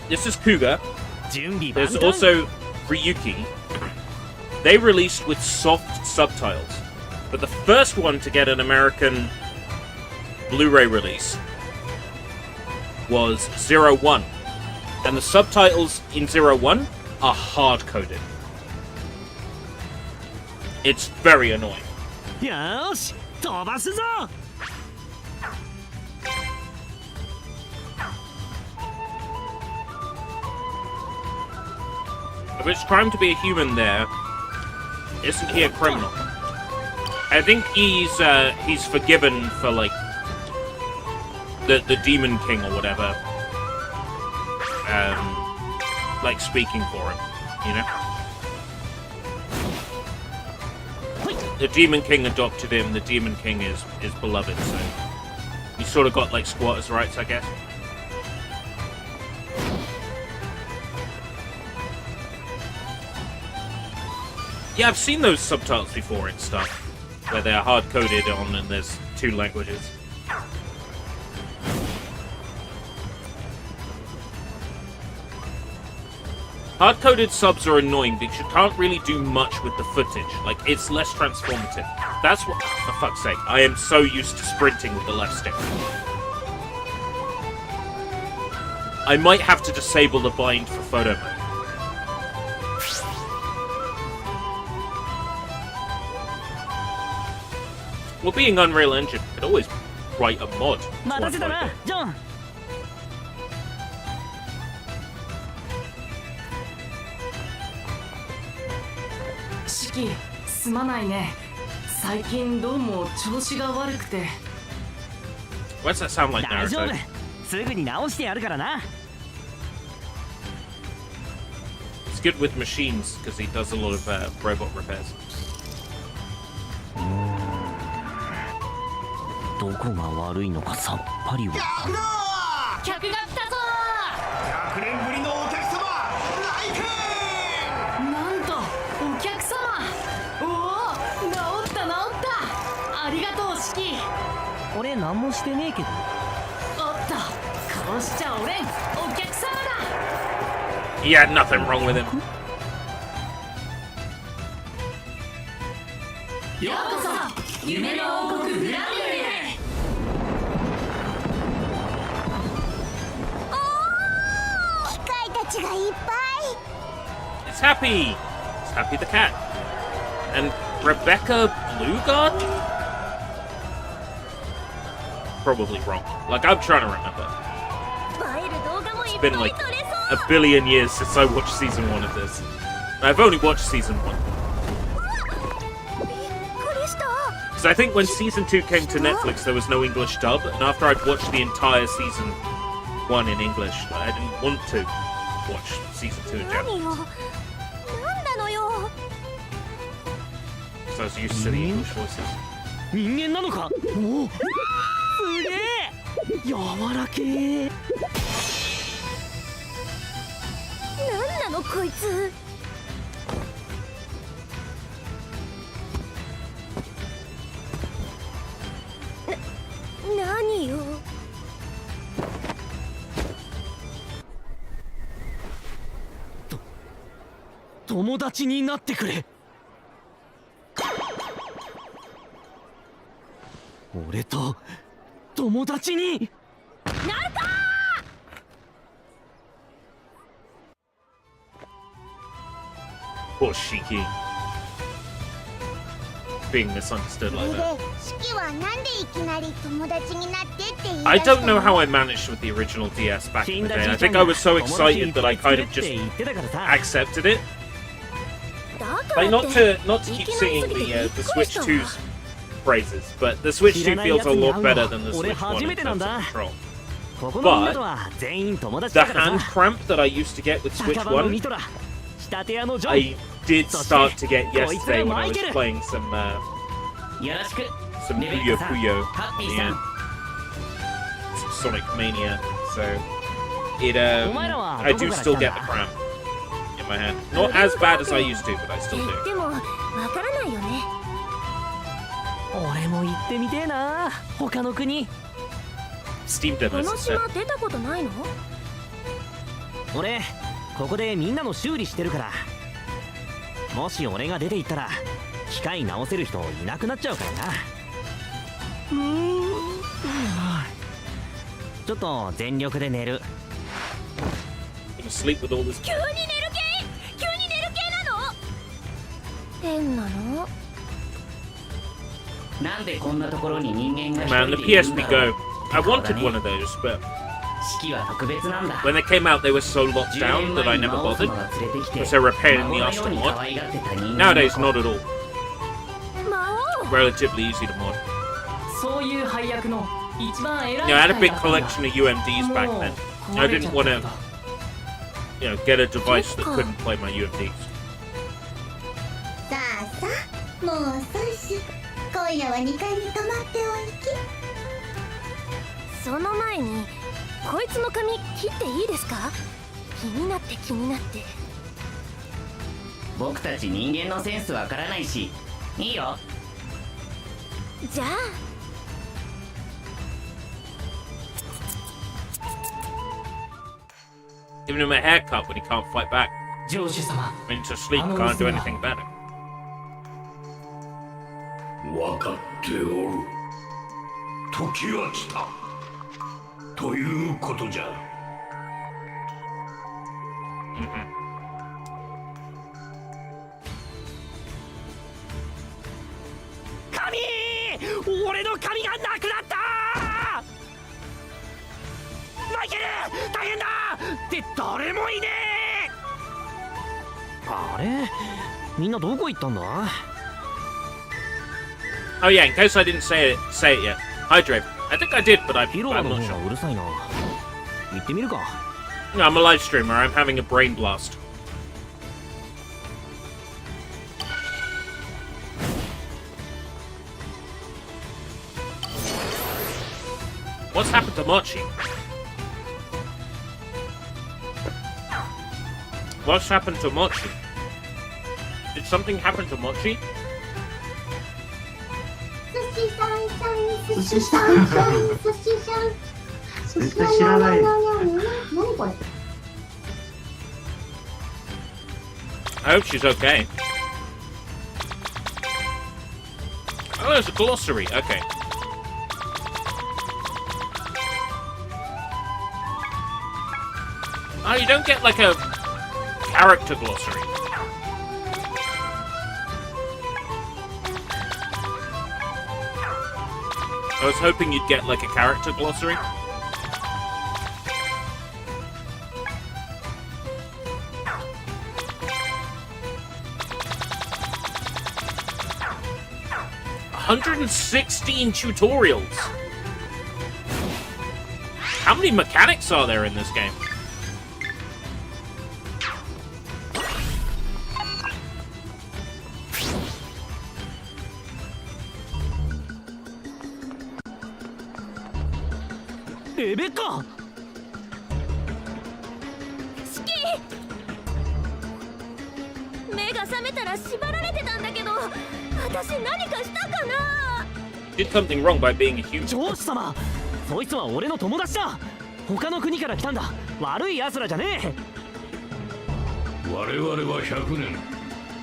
This is Kuga. There's also Ryuki. They released with soft subtitles. But the first one to get an American Blu-ray release was 01. And the subtitles in 01 are hard-coded. It's very annoying. よし飛ばすぞ If it's crime to be a human there, isn't he a criminal? I think he's forgiven for like the Demon King or whatever, like speaking for him, you know. The Demon King adopted him. The Demon King is beloved, so he sort of got like squatters' rights, I guess. Yeah, I've seen those subtitles before and stuff, where they're hard-coded on and there's 2 languages. Hard-coded subs are annoying because you can't really do much with the footage. Like, it's less transformative. That's what... For fuck's sake, I am so used to sprinting with the left stick. I might have to disable the bind for photo mode. Well, being Unreal Engine, you could always write a mod. 待たせたなジョン シキすまないね最近どうも調子が悪くて What's that sound like, 大丈夫 Naruto? すぐに直してやるからな It's good with machines, because he does a lot of robot repairs. どこが悪いのかさっぱりわかんない客が来たぞ100年ぶりのお客様来なんとお客様おお治ったありがとうシキ俺何もしてねえけどおっと殺しちゃおれんお客様だ He had nothing wrong with him. ようこそ夢の王国グランベルへあちがいっぱい。 It's Happy! It's Happy the cat. And Rebecca Blueguard? Probably wrong. Like, I'm trying to remember. 映える動画もい It's っぱい been 撮 like れそう。 a billion years since I watched season 1 of this. I've only watched season 1. びっくりした。 Because I think when season 2 came to Netflix, there was no English dub, and after I'd watched the entire season 1 in English, I didn't want to watch season 2 in 何 Japanese. よ。なんなのよ。 So I was used to the English voices. 人間なのか。おお、すげえ柔らけえ。なんなのこいつ。何よ。友達になってくれ。俺と友達に。 Poor Shiki. Being misunderstood そ like れで that. 式はなんでいきなり友達になってって言い出したの。 I don't know how I managed with the original DS back in the day. I think I was so excited that I kind of just accepted it. だか Like ら not って to keep singing the Switch 2's phrases, but the Switch 2 feels a lot better than the Switch 1 in terms of control. ここのみんなとは全員友達 The だから hand さ。 cramp that I used to get with Switch 酒場のミ 1, トラ、仕立て屋のジョン。 I did start to get yesterday when I was Michael. playing some よろしく。 some レベッ Puyo カさん、 Puyo, ハッピーさ yeah, ん。 some Sonic Mania. So it お前らは I どこ do から still 来た get ん the だ。 cramp in my hand. Not as bad as I used to, but I still 言っ do. てもわからないよね。俺も行ってみてえな、他の国。 Steam こ demos の instead. 島出たことないの？俺ここでみんなの修理してるから。もし俺が出て行ったら機械直せる人いなくなっちゃうからな。ちょっと全力で寝る。 Gonna sleep with all this. 急に寝る系？急に寝る系なの？変なの？なんでこんなところに人間が一 Man, 人 the でいるん PSP だろう。 Go. I wanted one of those, but 式は特別なんだ。 when they came out, they were so locked 10 down 年 that 前 I に never 魔王 bothered. 様が連れてきて Because they're a pain in 孫 the の ass よ to うに mod. 可愛がってた人間の Nowadays, 子 not at all. 魔王？ Relatively easy to mod. そういう配役の一番偉い You know, I had a 機 big 械だったんだ。 collection of UMDs back then. もう I 壊れちゃ didn't った want け to, ど you know, get a device that couldn't play my UMDs. さあさあ、もう遅いし、今夜は2階に泊まっておいき。その前に、こいつの髪切っていいですか？気になって気になって。僕たち人間のセンスわからないし、いいよ。じゃあ。 Giving him a haircut when he can't fight back. 上司様、 When he's asleep, can't do anything about it. 分かっておる。時は来た。ということじゃ。髪！俺の髪がなくなった！マイケル、大変だ！って誰もいねえ！あれ？みんなどこ行ったんだ？ Oh yeah, in case I didn't say it yet. Hydrate. I think I did, but ヒロア I'm の not 方が sure. うるさいな。行ってみるか。 No, I'm a live streamer. I'm having a brain blast. What's happened to Mochi? What's happened to Mochi? Did something happen to Mochi? 寿司さんさん、寿司さんさん、寿司さん。絶対知らない。何これ？ I hope she's okay. Oh, there's a glossary. Okay. Oh, you don't get like a character glossary. I was hoping you'd get like a character glossary. $116 tutorials. How many mechanics are there in this game? Rebecca! シキ目が覚めたら縛られてたんだけど、私何かしたかな。 Did something wrong by being a human. 上司様、そいつは俺の友達だ。他の国から来たんだ。悪い奴らじゃねえ。我々は100年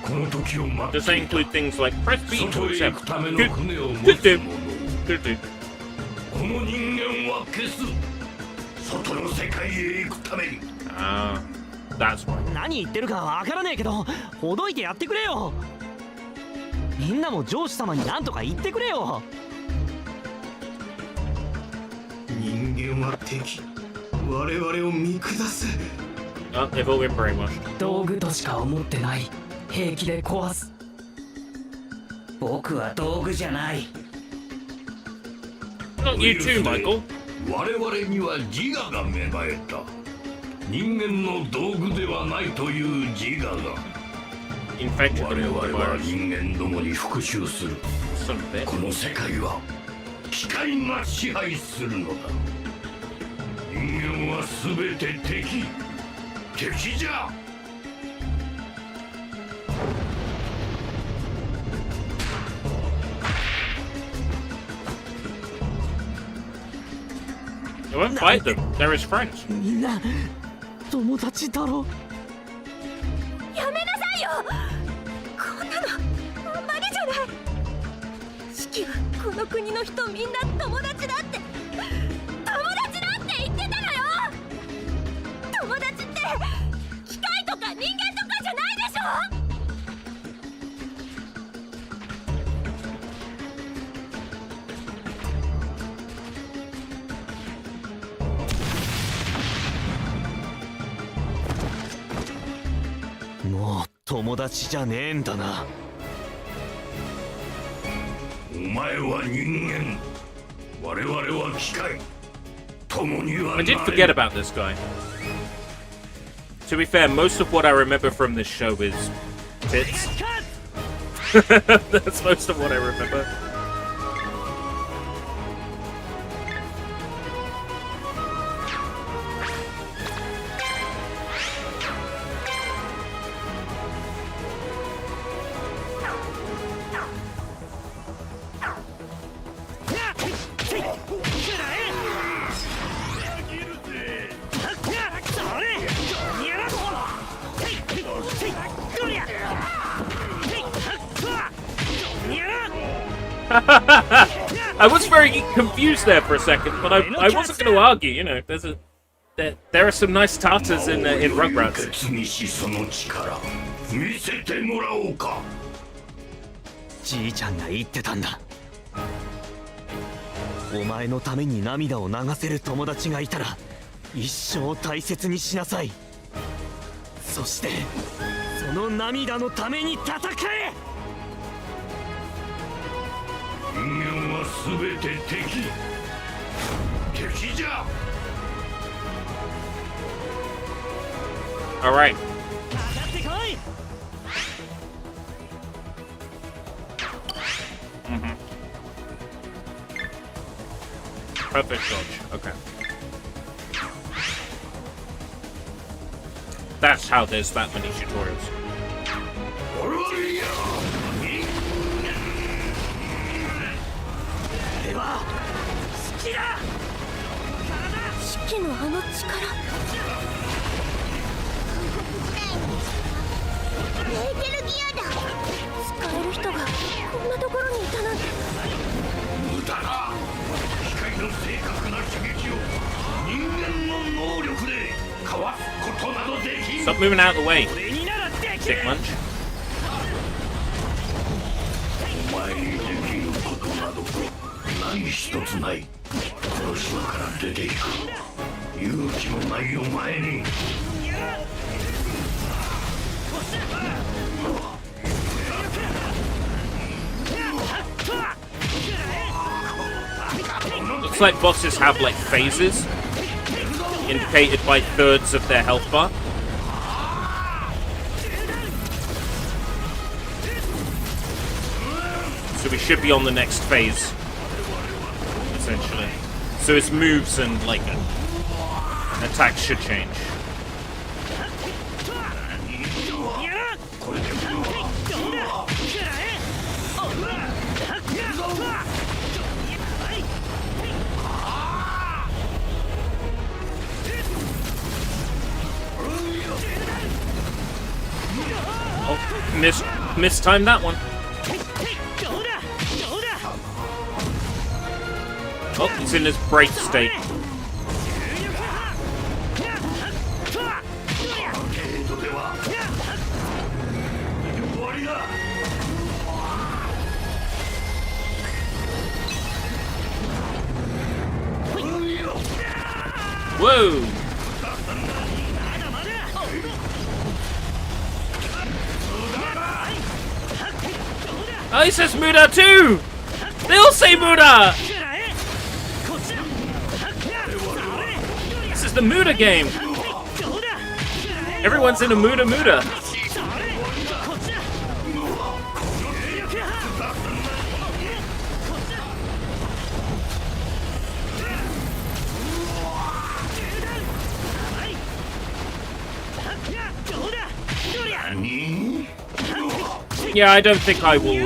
この時を待 Does って that いた。 include things like press B 外 to へ行 accept? くための Good, 船を持 good つ dude. 者 Good dude. この人間は消す。外の世界へ行くために Ah, that's why. 何言ってるかわからねえけど、ほどいてやってくれよ。みんなも上司様に何とか言ってくれよ。人間は敵。我々を見下す。 Oh, they've all been brainwashed. 道具としか思ってない。平気で壊す。僕は道具じゃない。 Not you too, Michael. 我々には自我が芽生えた。人間の道具ではないという自我が。 Infected 我 them 々 with the は virus. 人間どもに復讐する。 Son of a bitch. この世界は機械が支配するのだ。人間は全て敵。敵じゃ。 I won't fight them. They're his friends. みんな友達だろ。やめなさいよ。こんなのあんまりじゃない。シキはこの国の人みんな友達だって、友達だって言ってたのよ。友達って機械とか人間とかじゃないでしょ。もう友達じゃねえんだな。お前は人間。我々は機械。共にはな I い。 did forget about this guy. To be fair, most of what I remember from this show is tits. That's most of what I remember. I was very confused there for a second, but I wasn't going to argue. You know, there are some nice tartars in Rugrats. 決にしその力見せてもらおうか。じいちゃんが言ってたんだ。お前のために涙を流せる友達がいたら一生大切にしなさい。そしてその涙のために戦え。人間は全て敵。敵じゃ。 All right. かかってこい。 Perfect dodge. Okay. That's how there's that many tutorials. 俺は俺は好きだ。シキのあの力。エーテルギアだ。使える人がこんなところにいたなんて。無駄だ。機械の正確な射撃を人間の能力でかわすことなどできん。 Stop moving out of the way, Dick Munch. お前にできることなど何一つない。この島から出ていく勇気もないお前に。Looks like bosses have like phases, indicated by thirds of their health bar. So we should be on the next phase, essentially. So his moves and like attacks should change. Oh, mistimed that one. Oh, he's in his break state. Whoa! Oh, he says Muda too! They all say Muda! This is the Muda game! Everyone's in a Muda Muda! Yeah, I don't think I will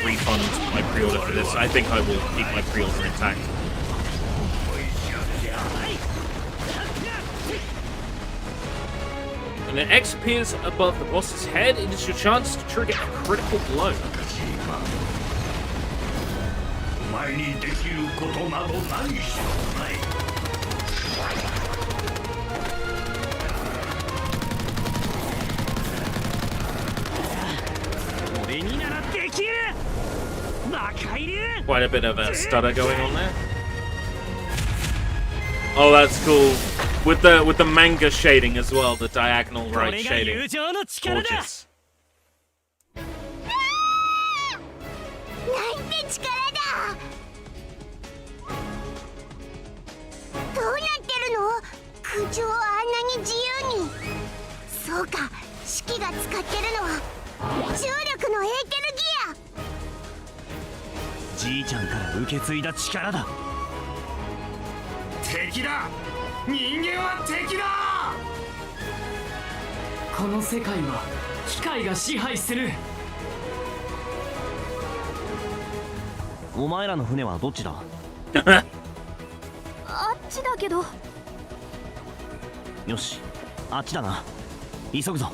refund my pre-order for this. I think I will keep my pre-order intact. When an X appears above the boss's head, it is your chance to trigger a critical blow. お前にできることなど何一つない。Quite a bit of a stutter going on there. Oh, that's cool. With the manga shading as well, the diagonal right shading. Gorgeous. なんて力だ。どうなってるの？空中をあんなに自由に。そうか、シキが使ってるのは重力のエーテルギア。じいちゃんから受け継いだ力だ。敵だ。人間は敵だ。この世界は機械が支配する。お前らの船はどっちだ？あっちだけど。よし、あっちだな。急ぐぞ。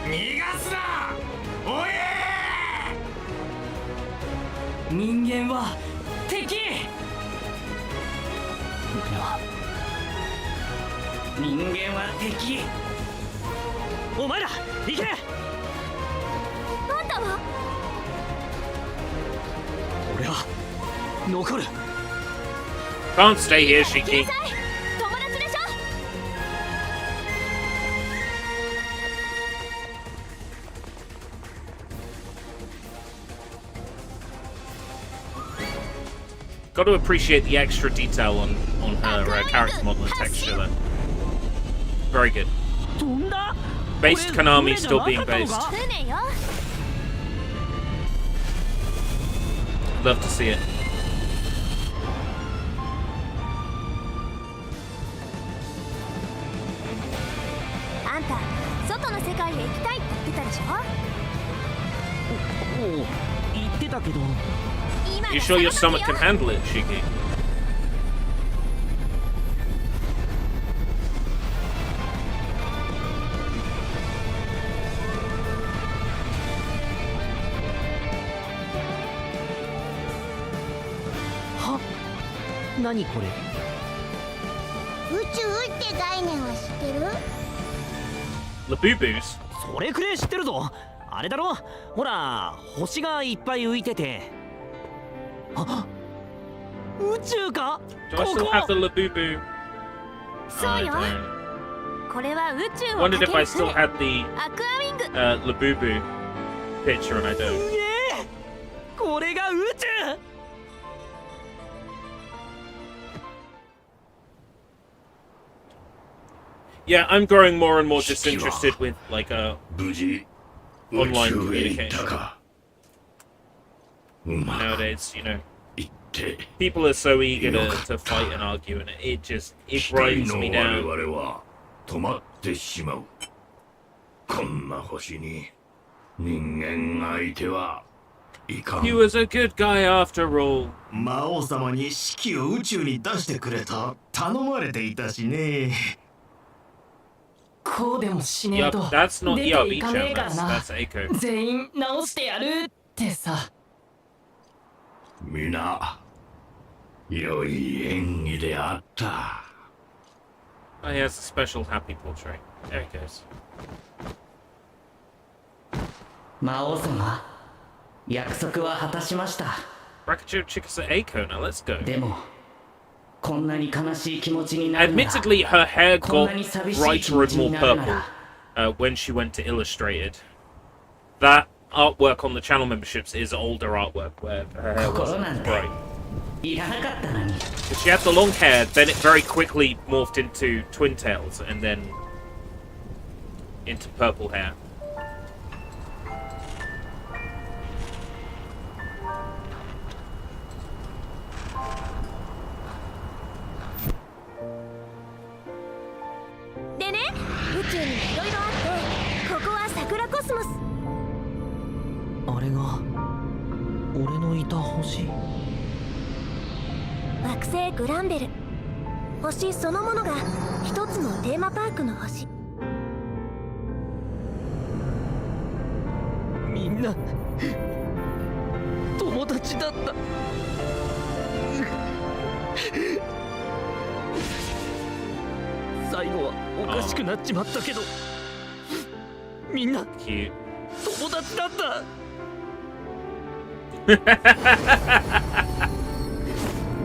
逃がすな。おえー。人間は敵。人間は敵。お前ら行け。あんたは？俺は残る。 Can't stay here, Shiki. 友達でしょ。Got to appreciate the extra detail on her character model and texture there. Very good. Based Konami still being based. 船よ。 Love to see it. あんた、外の世界へ行きたいって言ってたでしょ。おお、言ってたけど。 You sure your stomach can handle it, Shiki? 何これ。宇宙って概念は知ってる？ Labubus. それくらい知ってるぞ。あれだろ、ほら星がいっぱい浮いてて。あ、宇宙か。 Do I still have the Labubu? そうよ。 don't. これは宇宙を Wondered if I still had the アクアウィング。 Labubu picture, and I don't. これが宇宙。 Yeah, I'm growing more and more disinterested with like 無事 online 宇宙へ行った communication か。うまく nowadays. You know, いって people are so eager to fight and argue, and it機 grinds 体の me 我 down. 々は止まってしまう。こんな星に人間相手はいかん。 He was a good guy after all. 魔王様に士気を宇宙に出してくれと頼まれていたしね。こうでもしねえ Yup, と that's not 出て ERB いかね chan, えから that's な。 Aiko. 全員直してやるってさ。皆良い演技であった。 Oh, he has a special happy portrait. There he goes. 魔王様、約束は果たしました。 Rakachu Chikasa Aiko, now let's go. でもこんなに悲しい気持ちになるなら Admittedly, her hair こん got なに寂しい気 brighter 持 and ちに more なるな purple ら when she went to Illustrated. That artwork on the channel memberships is older artwork where her hair 心 wasn't なんて bright. いらなかったのに。 But she had the long hair, then it very quickly morphed into twin tails, and then into purple hair. Cosmos. あれが俺のいた星。惑星グランベル。星そのものが一つのテーマパークの星。みんな友達だった。最後はおかしくなっちまったけど、みんな Cute. 友達だった。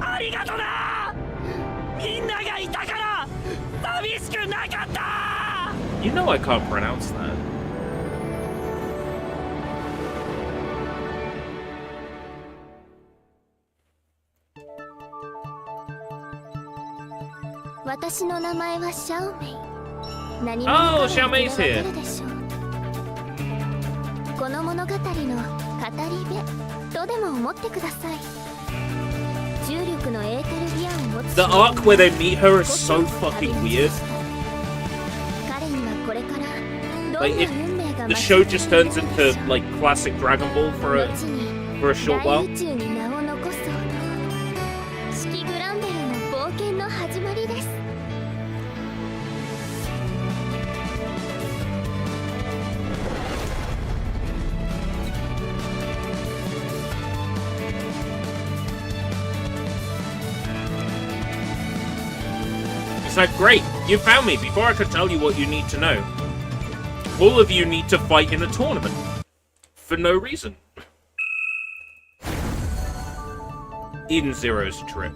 ありがとな。みんながいたから寂しくなかった。 You know I can't pronounce that. 私の名前はシャオメイ。何 Oh, 者か Xiao は Mei's わ here. かるでしょう。この物語の語り部とでも思ってください。重力のエーテルギアを持つ The arc where they meet her is so fucking weird. 彼にはこれからどんな Like, 運命が The 待ち show 受け just ている turns のでし into ょう。 like classic Dragon Ball for a 後に short 大 while. 宇宙に名を残すほど四季グランベルの冒険の始まりです。It's like, great, you found me before I could tell you what you need to know. All of you need to fight in a tournament. For no reason. Eden Zero's trip.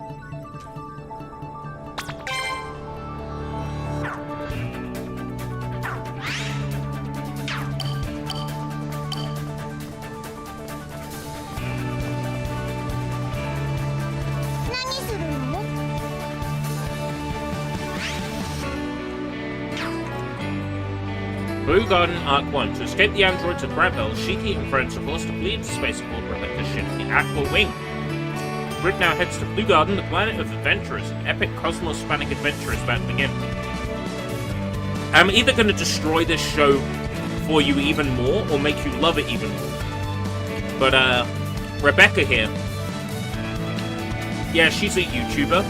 Blue Garden Arc 1. To escape the androids at Gravel, Shiki and friends are forced to flee into space aboard Rebecca's ship, the Aqua Wing. Grid now heads to Blue Garden, the planet of adventurers. An epic cosmos-spanning adventure is about to begin. I'm either going to destroy this show for you even more, or make you love it even more. But, Rebecca here. Yeah, she's a YouTuber.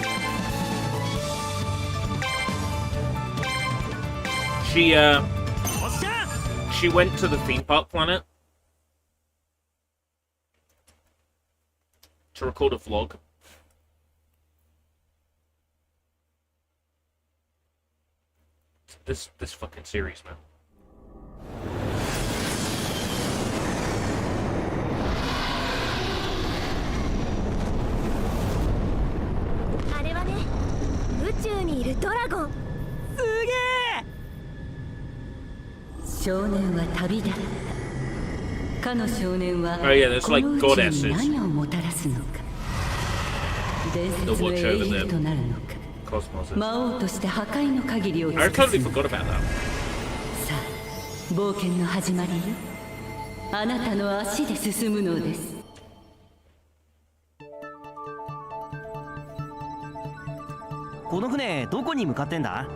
She went to the theme park planet to record a vlog. this fucking series, man. あれはね、宇宙にいるドラゴン。すげえ。少年は旅立った。かの少年は Oh yeah, there's こ like の宇宙 goddesses に何をもたらすのか。伝説 that の watch 英 over 雄と them なるのか。 cosmoses. 魔王として破壊の限りを尽 I くす totally のか。 forgot about that. さあ、冒険の始まりよ。あなたの足で進むのです。この船どこに向かってんだ？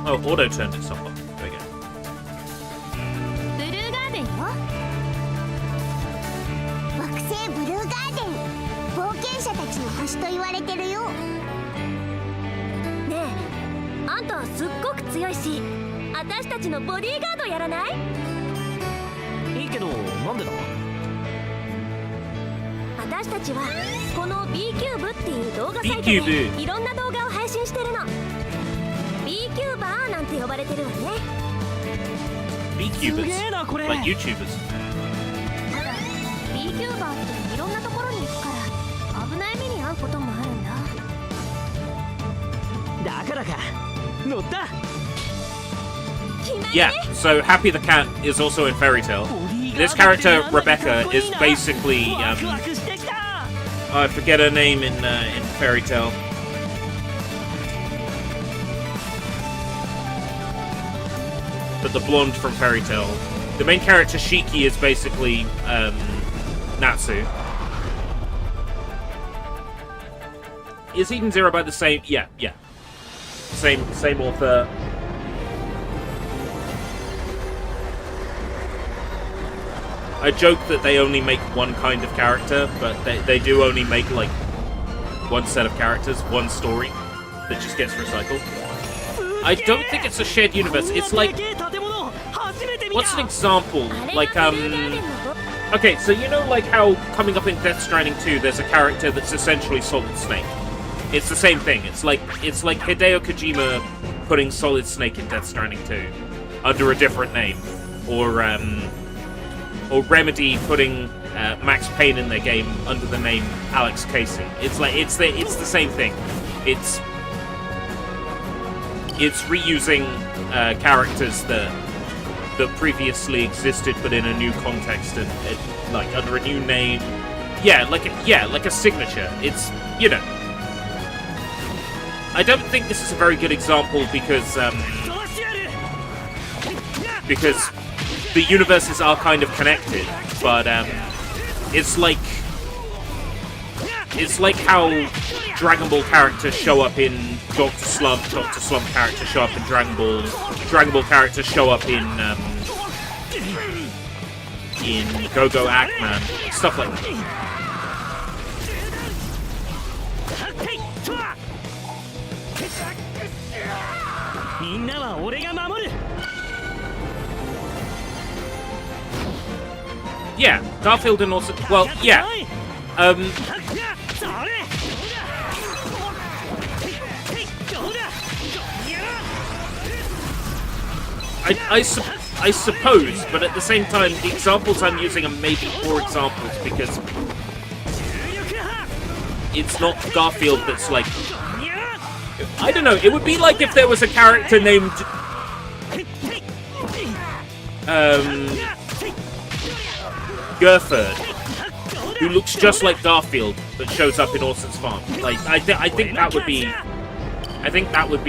Oh, auto turned itself off. There we go. ブルーガーデンよ。惑星ブルーガーデン、冒険者たちの星と言われてるよ。ねえ、あんたすっごく強いし、私たちのボディーガードやらない？いいけどなんでだ？私たちはこの B キューブっていう動画サイト B キューブでいろんな動画を配信してるの。 B キューバーなんて呼ばれてるわね。 B-cubers, すげえなこれ。 like YouTubers. ただ B キューバーっていろんなところに行くから危ない目に遭うこともあるんだ。だからか。乗った。 Yeah, so Happy the Cat is also in Fairy Tail. This character, Rebecca, is basically, I forget her name in Fairy Tail. But the blonde from Fairy Tail. The main character, Shiki, is basically, Natsu. Is Eden Zero by the same? Yeah. Same author. I joke that they only make one kind of character, but they do only make, like, one set of characters, one story, that just gets recycled. I don't think it's a shared universe. It's like... What's an example? Like, okay, so you know, like, how coming up in Death Stranding 2, there's a character that's essentially Solid Snake. It's the same thing. It's like Hideo Kojima putting Solid Snake in Death Stranding 2 under a different name. Or Remedy putting Max Payne in their game under the name Alex Casey. It's the same thing. It's reusing characters that previously existed but in a new context and like under a new name. Like a signature. It's, you know. I don't think this is a very good example because the universes are kind of connected, but it's like how Dragon Ball characters show up in Dr. Slump characters show up in Dragon Ball characters show up in Go-Go Ackman, stuff like that. Yeah, Garfield and also... Well, yeah. I suppose, but at the same time, the examples I'm using are maybe poor examples because it's not Garfield that's like... I don't know, it would be like if there was a character named... Gerford, who looks just like Garfield, but shows up in Orson's farm. Like, I think that would be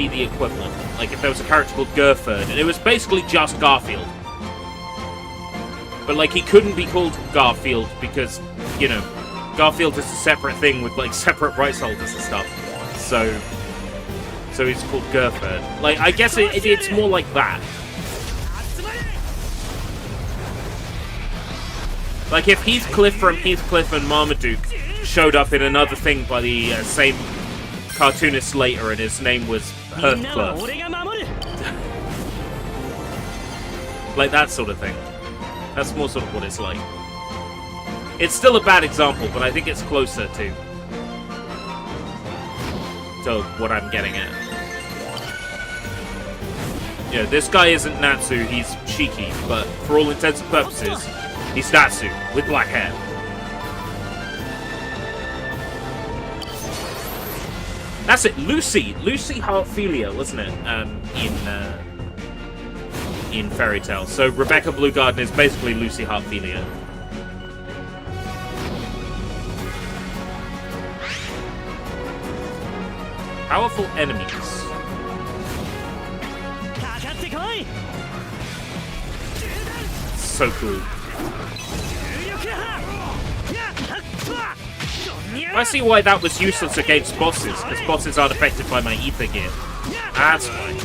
the equivalent. Like, if there was a character called Gerford, and it was basically just Garfield. But, like, he couldn't be called Garfield because, you know, Garfield is a separate thing with, like, separate rights holders and stuff. So he's called Gerford. Like, I guess it's more like that. Like, if Heathcliff from Heathcliff and Marmaduke showed up in another thing by the same cartoonist later and his name was Heathcliff. Like, that sort of thing. That's more sort of what it's like. It's still a bad example, but I think it's closer to. to what I'm getting at. Yeah, this guy isn't Natsu, he's Shiki, but for all intents and purposes, he's Natsu with black hair. That's it, Lucy Heartfilia, wasn't it? In Fairy Tail. So Rebecca Bluegarden is basically Lucy Heartfilia. Powerful enemies. So cool. I see why that was useless against bosses, because bosses aren't affected by my ether gear. That's why.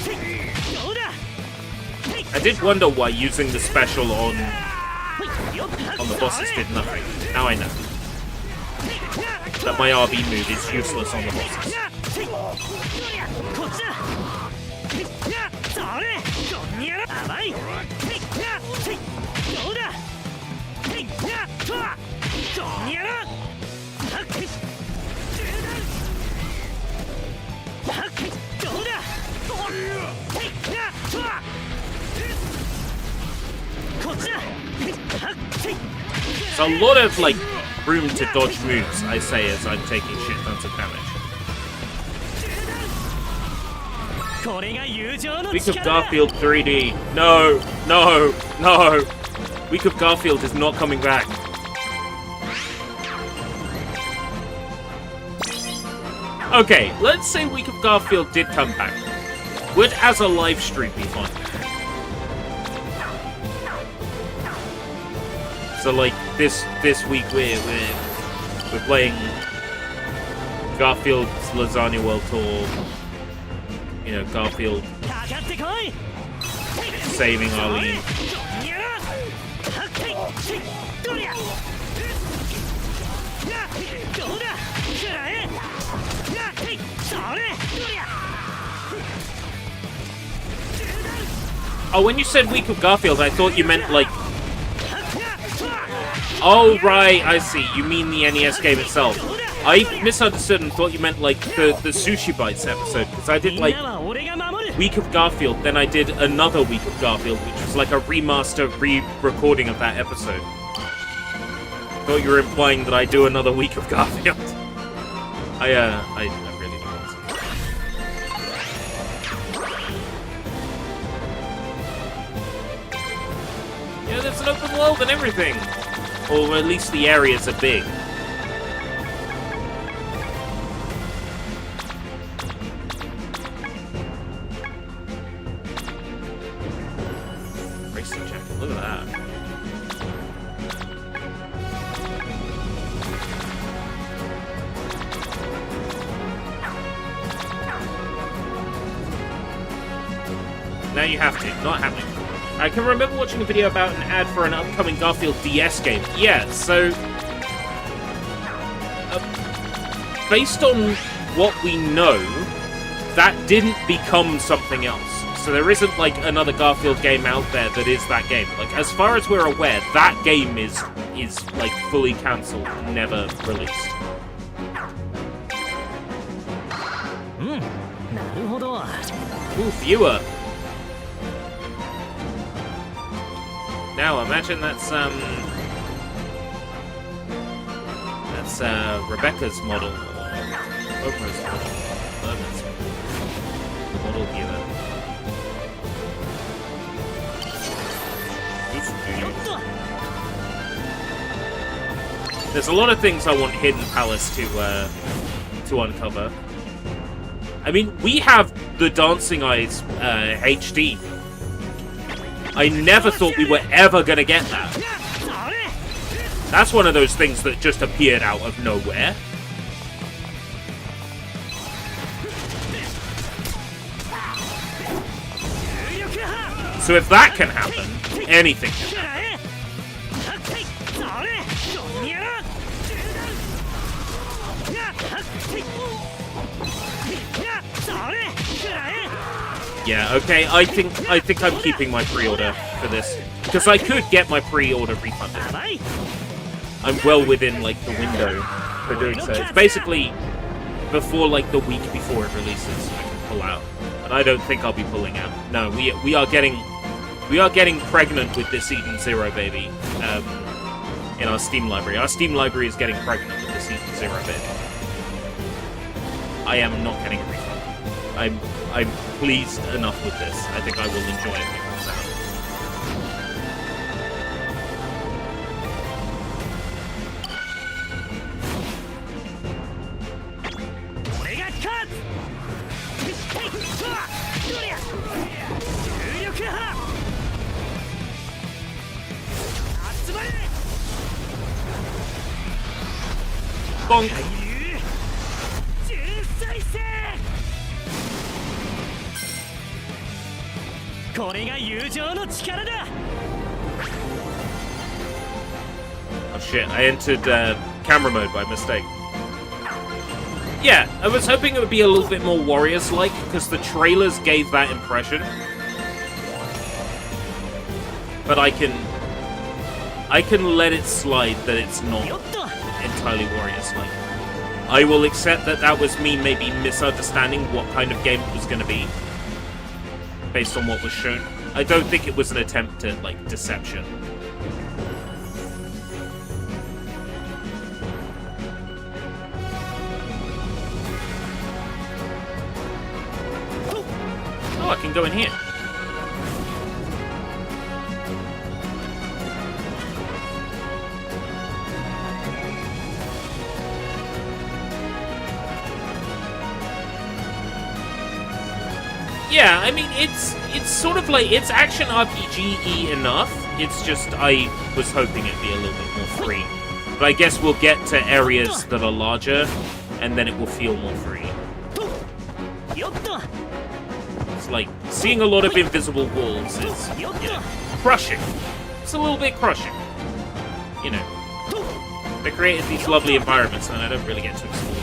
I did wonder why using the special on the bosses did nothing. Now I know. That my RB move is useless on the bosses. It's a lot of, like, room to dodge moves, I say, as I'm taking shit tons of damage. Week of Garfield 3D. No, no, no. Week of Garfield is not coming back. Okay, let's say Week of Garfield did come back. Would as a live stream be fun? So like this week we're playing Garfield's Lasagna World Tour. You know, Garfield saving Arlene. Oh, when you said Week of Garfield, I thought you meant like... Oh, right, I see. You mean the NES game itself. I misunderstood and thought you meant like the Sushi Bites episode, because I did like Week of Garfield, then I did another Week of Garfield, which was like a remaster re-recording of that episode. I thought you were implying that I do another Week of Garfield. I really don't want to. Yeah, there's an open world and everything. Or at least the areas are big. Racing jacket, look at that. Now you have to, not happening. I can remember watching a video about an ad for an upcoming Garfield DS game. Yeah, so... based on what we know, that didn't become something else. So there isn't, like, another Garfield game out there that is that game. Like, as far as we're aware, that game is like, fully cancelled, never released. Ooh, viewer! Now, imagine that's Rebecca's model, or Oprah's model, Lerman's model viewer. There's a lot of things I want Hidden Palace to uncover. I mean, we have the Dancing Eyes HD. I never thought we were ever gonna get that. That's one of those things that just appeared out of nowhere. So if that can happen, anything can happen. Yeah, okay, I think I'm keeping my pre-order for this. Because I could get my pre-order refunded. I'm well within, like, the window for doing so. It's basically before like the week before it releases, I can pull out. But I don't think I'll be pulling out. No, we are getting pregnant with this Eden Zero baby in our Steam library. Our Steam library is getting pregnant with this Eden Zero baby. I am not getting a refund. I'm pleased enough with this. I think I will enjoy it when it comes out. Bonk. Oh shit, I entered camera mode by mistake. Yeah, I was hoping it would be a little bit more Warriors-like, because the trailers gave that impression. But I can let it slide that it's not entirely Warriors-like. I will accept that that was me maybe misunderstanding what kind of game it was going to be based on what was shown. I don't think it was an attempt at, like, deception. Oh, I can go in here. Yeah, I mean, it's sort of like, it's action RPG-y enough. It's just, I was hoping it'd be a little bit more free. But I guess we'll get to areas that are larger, and then it will feel more free. It's like, seeing a lot of invisible walls is, you know, crushing. It's a little bit crushing. You know. They created these lovely environments, and I don't really get to explore them.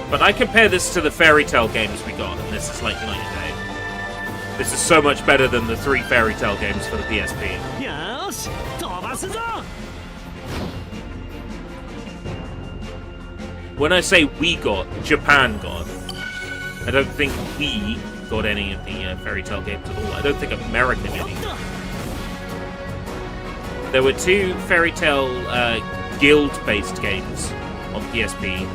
But I compare this to the Fairy Tail games we got, and this is like night and day. This is so much better than the 3 Fairy Tail games for the PSP. When I say we got, Japan got. I don't think we got any of the Fairy Tail games at all. I don't think America did either. There were 2 Fairy Tail guild-based games on PSP.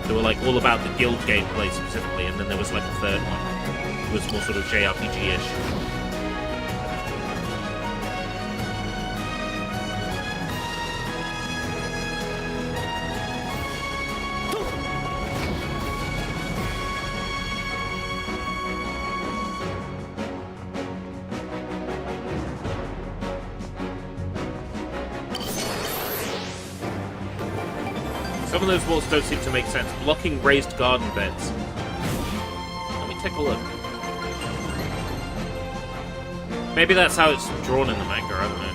They were like all about the guild gameplay specifically, and then there was like a 3rd one. It was more sort of JRPG-ish. Some of those walls don't seem to make sense. Blocking raised garden beds. Let me take a look. Maybe that's how it's drawn in the manga, I don't know.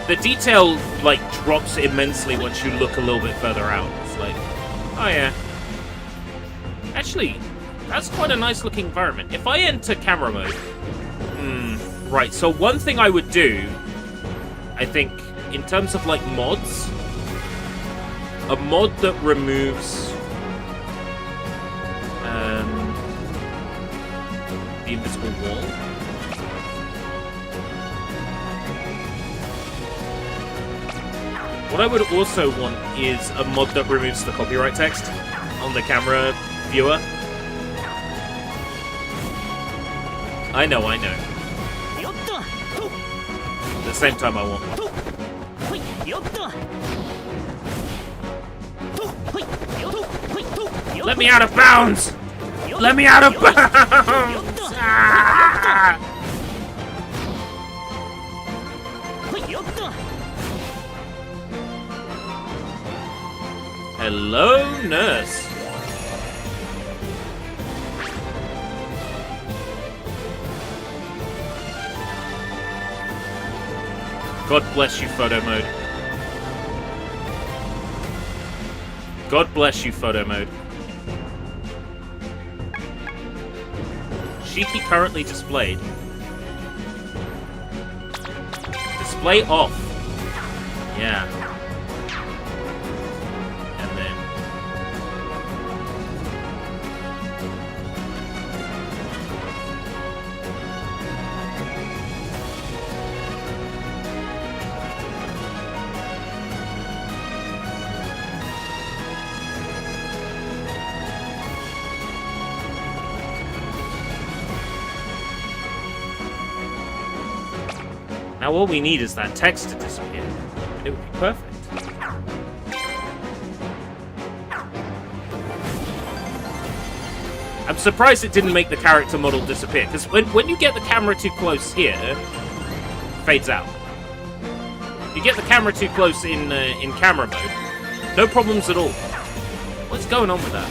The detail, like, drops immensely once you look a little bit further out. It's like, oh yeah. Actually, that's quite a nice looking environment. If I enter camera mode... right, so one thing I would do, I think, in terms of, like, mods, a mod that removes the invisible wall. What I would also want is a mod that removes the copyright text on the camera viewer. I know. At the same time, I want one. Let me out of bounds! Let me out of bounds! Ah! Hello, nurse. God bless you, photo mode. God bless you, photo mode. Shiki currently displayed. Display off. Yeah. And then... Now all we need is that text to disappear. It would be perfect. I'm surprised it didn't make the character model disappear, because when you get the camera too close here, fades out. You get the camera too close in camera mode, no problems at all. What's going on with that?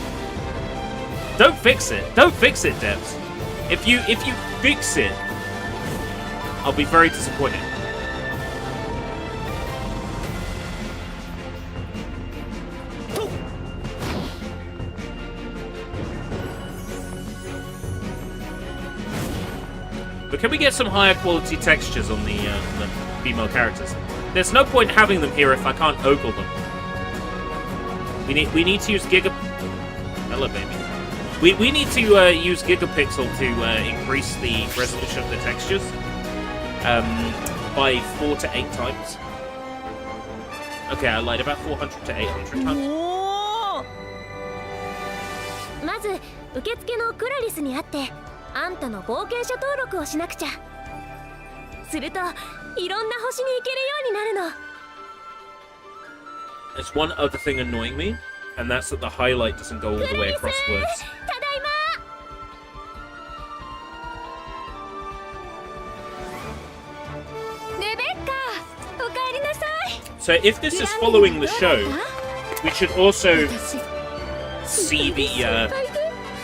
Don't fix it. Don't fix it, devs. If you fix it, I'll be very disappointed. But can we get some higher quality textures on the female characters? There's no point having them here if I can't ogle them. We need to use Hello, baby. We need to use Gigapixel to increase the resolution of the textures by 4 to 8 times. Okay, I lied, about 400 to 800 times. まず受付のクラリスに会ってあんたの冒険者登録をしなくちゃ。するといろんな星に行けるようになるの。 There's one other thing annoying me, and that's that the highlight doesn't go all the way across words. ただいま。 So if this is following the show, we should also see the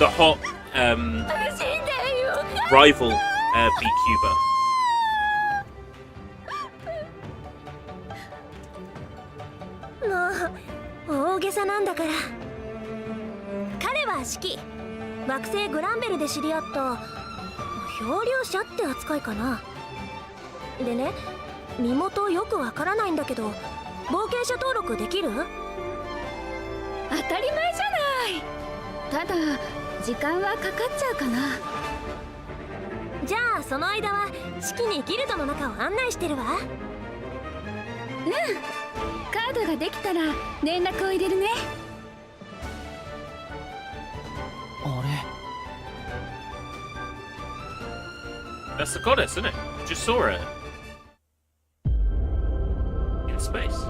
hot rival B-Cuber. もう大げさなんだから。彼はシキ、惑星グランベルで知り合った漂流者って扱いかな。でね、身元よくわからないんだけど、冒険者登録できる？当たり前じゃない。ただ時間はかかっちゃうかな。じゃあその間はシキにギルドの中を案内してるわ。うん、カードができたら連絡を入れるね。あれ That's the goddess, isn't it? Just saw her in space.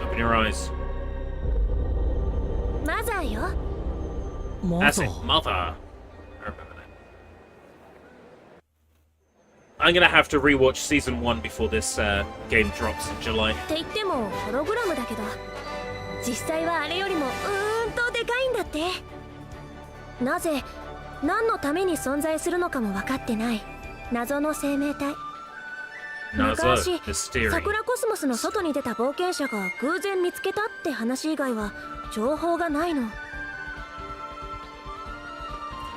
Open your eyes. マザーよ。That's it, mother. I remember that. I'm gonna have to rewatch season 1 before this game drops in July. って言ってもホログラムだけど、実際はあれよりもでかいんだって。なぜ、何のために存在するのかも分かってない謎の生命体。昔、桜コスモスの外に出た冒険者が偶然見つけたって話以外は情報がないの。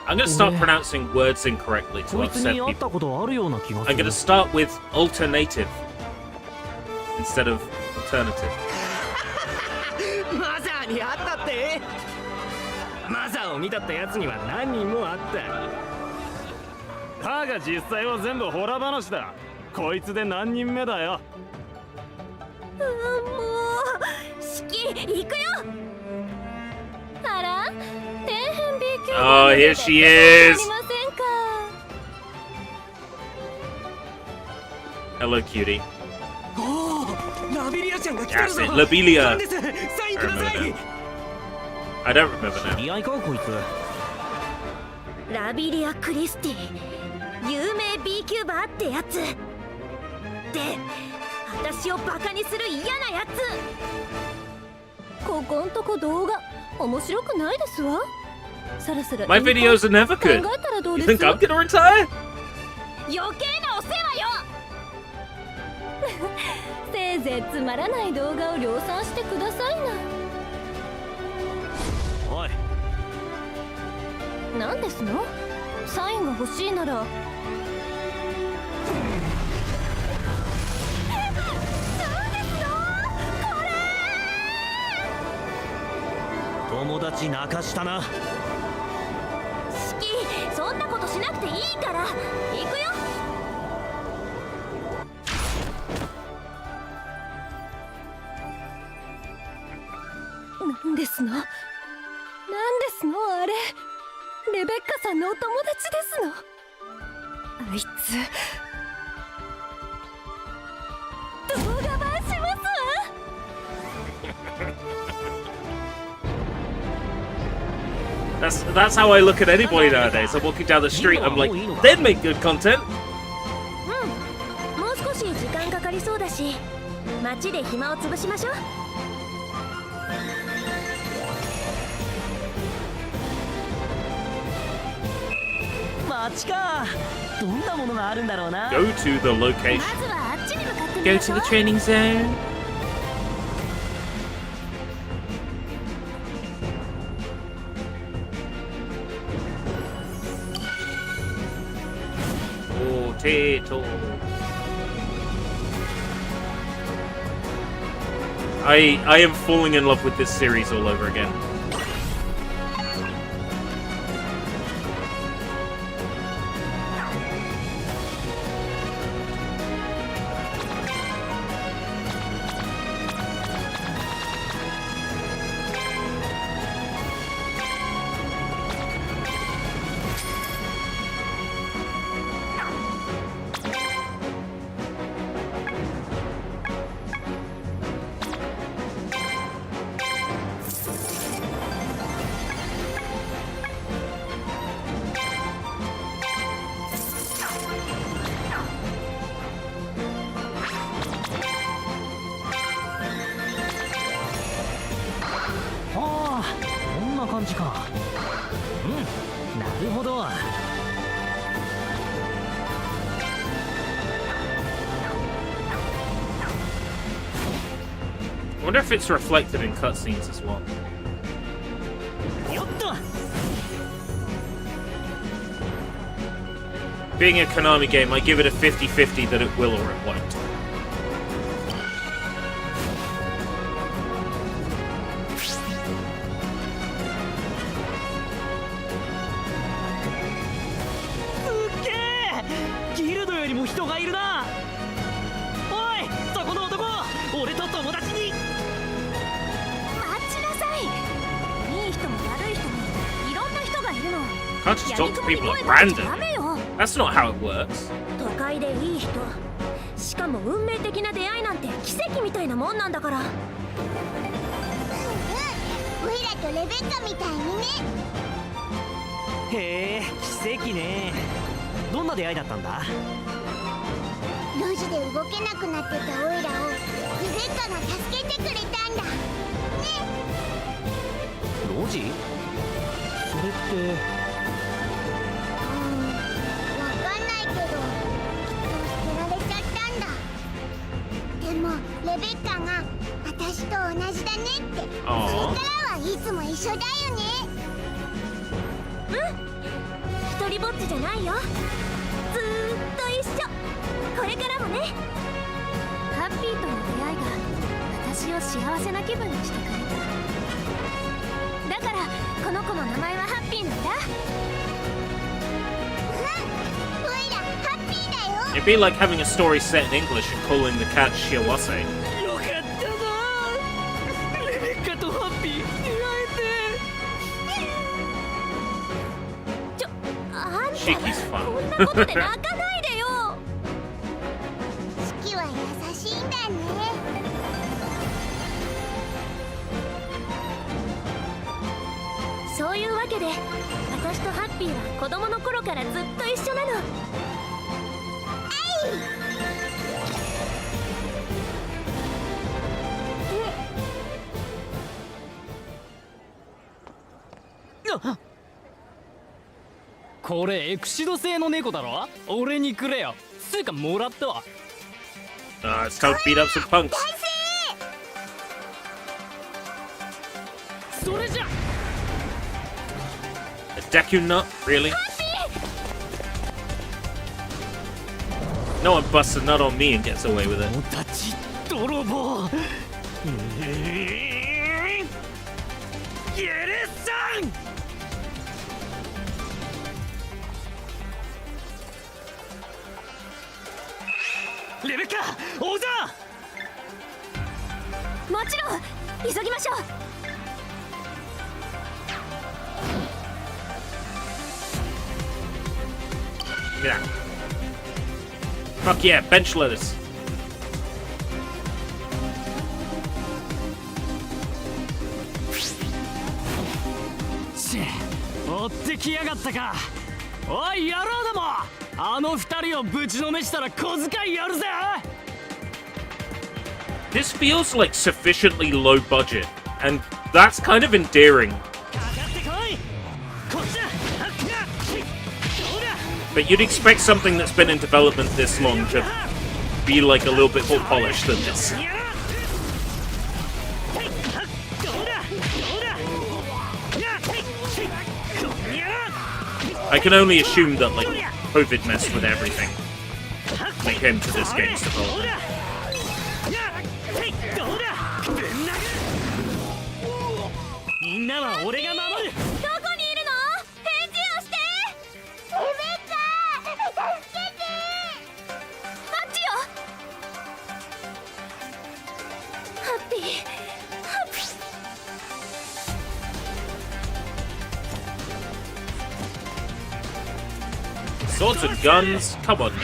I'm gonna start pronouncing words incorrectly to upset people. I'm gonna start with alternative instead of alternative. マザーに会ったって？マザーを見たってやつには何人も会った。だが実際は全部ホラ話だ。こいつで何人目だよ。もうシキ行くよ。あら、底辺 B 級 Oh, here she is. Hello, cutie. That's it, Lobelia. I don't remember now. ラビリア・クリスティ、有名 B キューバーってやつで、私をバカにする嫌なやつ。ここんとこ動画面白くないですわ。そろそろ My videos are never good. You think I'm gonna retire? 余計なお世話よ。せいぜいつまらない動画を量産してくださいな。何ですの？サインが欲しいなら。友達泣かしたな。シキ、そんなことしなくていいから行くよ。なんですの？なんですのあれ。レベッカさんのお友達ですの。あいつ動画映えしますわ。That's how I look at anybody nowadays. I'm walking down the street, I'm like, they'd make good content. もう少し時間かかりそうだし、街で暇を潰しましょう。街か。どんなものがあるんだろうな。Go to the location. まずはあっちに向かってみ Go まし to ょう。 the training zone. Potato. I am falling in love with this series all over again. I wonder if it's reflected in cutscenes as well. Being a Konami game, I give it a 50-50 that it will or it won't. Can't just talk to people at random. That's not how it works. 都会でいい人、しかも運命的な出会いなんて奇跡みたいなもんなんだから。オイラとレベッカみたいにね。へえ、奇跡ね。どんな出会いだったんだ？路地で動けなくなってたオイラをレベッカが助けてくれたんだね。路地？それって。レベッカが私と同じだねって。それからはいつも一緒だよね。一人ぼっちじゃないよ。ずーっと一緒。これからもね。ハッピーとの出会いが私を幸せな気分にしてくれた。だからこの子の名前はハッピーなんだ。オイラハッピーだよ。 It'd be like having a story set in English and calling the cat Shiawase. よかったな。レベッカとハッピー出会えて。あんた Shiki's fun. こんなことで泣かないでよ。シキは優しいんだね。そういうわけで私とハッピーは子供の頃からずっと一緒なの。これエクシド製の猫だろ。俺にくれよ。つうかもらったわ。It's time to beat up some punks. それじゃ A Deku Nut? Really? No one busts a nut on me and gets away with it. 泥棒許さんレベッカ王座もちろん急ぎましょう。 Yeah. Fuck yeah, bench lettuce. 追ってきやがったか。おい野郎ども、あの二人をぶちのめしたら小遣いやるぜ。 This feels like sufficiently low budget, and that's kind of endearing. But you'd expect something that's been in development this long to be like a little bit more polished than this. I can only assume that like COVID messed with everything when it came to this game's development. みんなは俺が守る。どこにいるの？返事をして。レベッカ、助けて。あっちよ。ハッピー。ハッピー。 Swords and guns, come on now.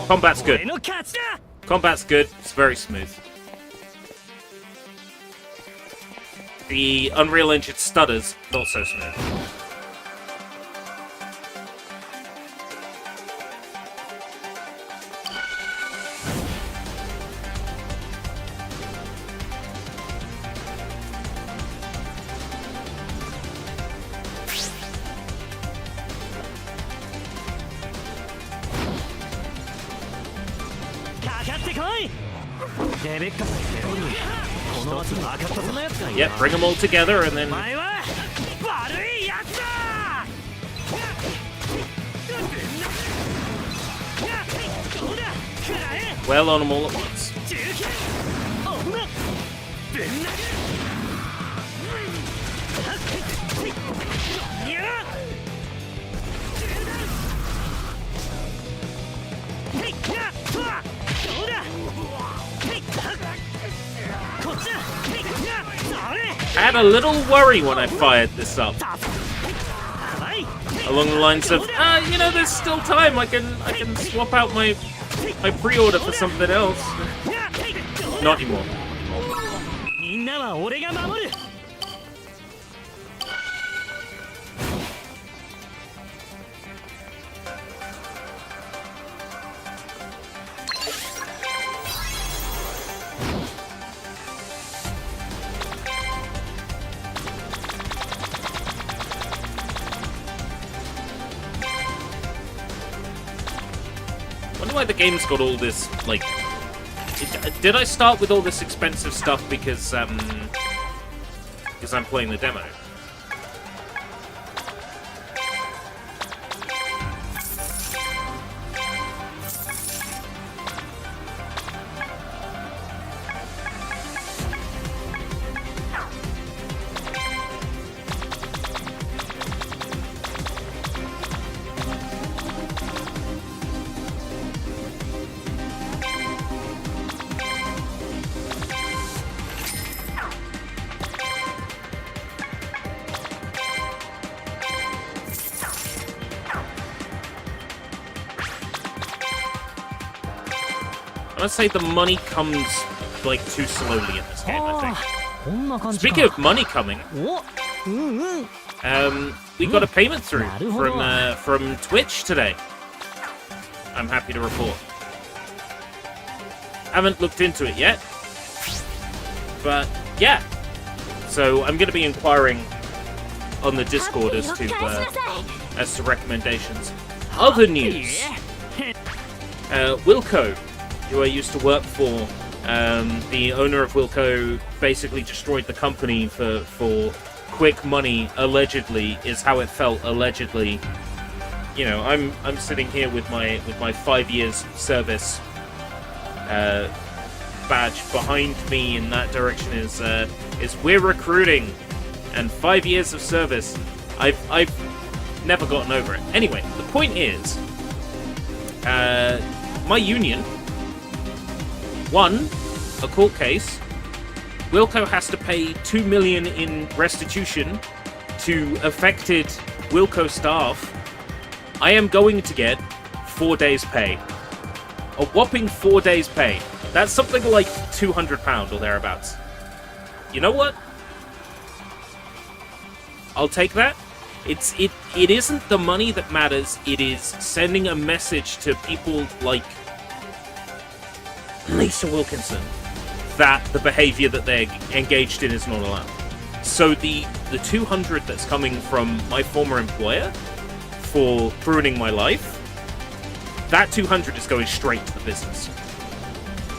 Combat's good. Combat's good. It's very smooth. The Unreal Engine stutters, not so smooth. Yep, bring them all together and then... Well on them all at once. I had a little worry when I fired this up. Along the lines of, you know, there's still time. I can swap out my pre-order for something else. Not anymore. Why the game's got all this, like... Did I start with all this expensive stuff because I'm playing the demo? I'd say the money comes, like, too slowly in this game, I think. Speaking of money coming, we got a payment through from Twitch today. I'm happy to report. Haven't looked into it yet. But yeah. So I'm going to be inquiring on the Discord as to recommendations. Other news. Wilco, who I used to work for, the owner of Wilco basically destroyed the company for quick money, allegedly, is how it felt, allegedly. You know, I'm sitting here with my 5 years service badge behind me in that direction is we're recruiting, and 5 years of service. I've never gotten over it. Anyway, the point is, my union won a court case. Wilco has to pay $2 million in restitution to affected Wilco staff. I am going to get 4 days' pay. A whopping 4 days' pay. That's something like £200 or thereabouts. You know what? I'll take that. It isn't the money that matters. It is sending a message to people like Lisa Wilkinson that the behavior that they're engaged in is not allowed. So the 200 that's coming from my former employer for ruining my life, that 200 is going straight to the business.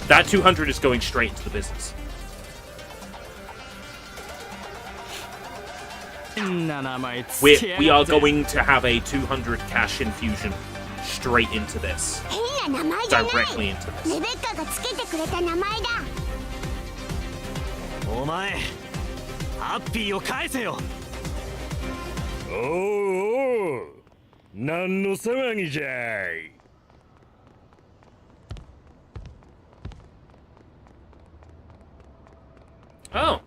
That 200 is going straight into the business. We are going to have a 200 cash infusion straight into this. Directly into this. お前ハッピーを返せよ。おうおう、何の騒ぎじゃい。Oh,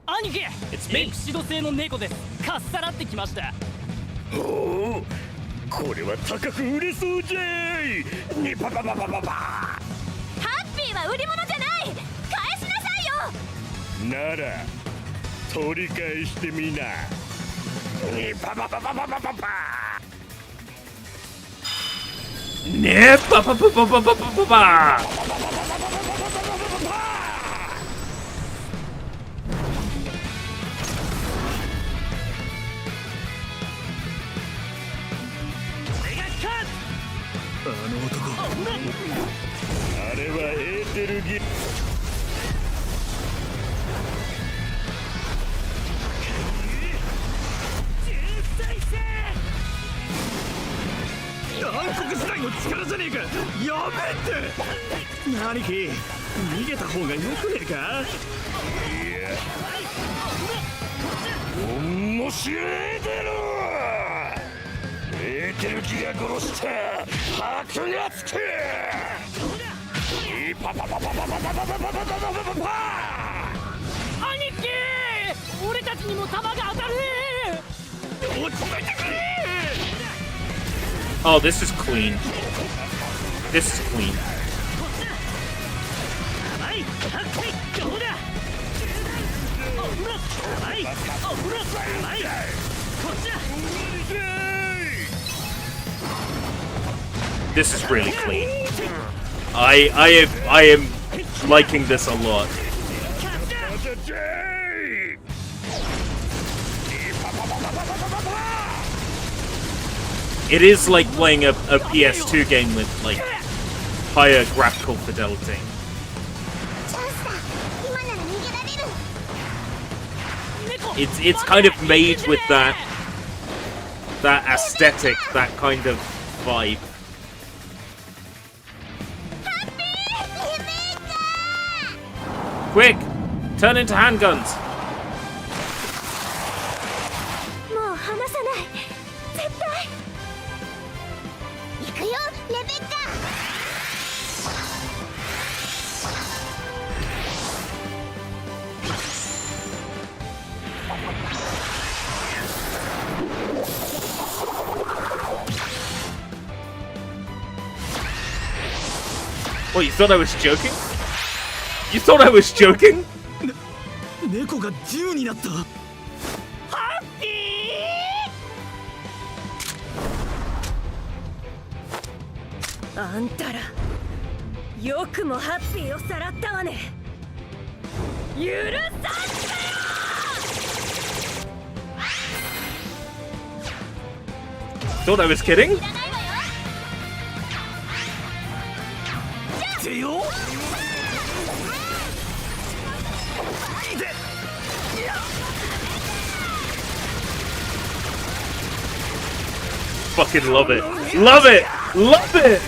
兄貴、 it's me. エクシド製の猫です。かっさらってきました。おお、これは高く売れそうじゃい。にパパパパパパ。ハッピーは売り物じゃない。返しなさいよ。なら取り返してみな。にパパパパパパパパ。ねパパパパパパパパパ。あの男、あれはエーテルギ暗黒時代の力じゃねえか。やべえって兄貴、逃げた方がよくねえか。いや、面白いだろう。エーテルギが殺した白がつけ。パパパパパパパパパパパパパ。兄貴、俺たちにも弾が当たる。落ち着いてくれ。 Oh, this is clean. This is clean. This is really clean. I am liking this a lot. It is like playing a PS2 game with like higher graphical fidelity. It's kind of made with that aesthetic, that kind of vibe. Quick, turn into handguns. もう離さない。絶対。行くよ、レベッカ。What, you thought I was joking? You thought I was joking? 猫が銃になった。ハッピー。あんたらよくもハッピーをさらったわね。許さんせよ。 Thought I was kidding. Fucking love it. Love it. Love it.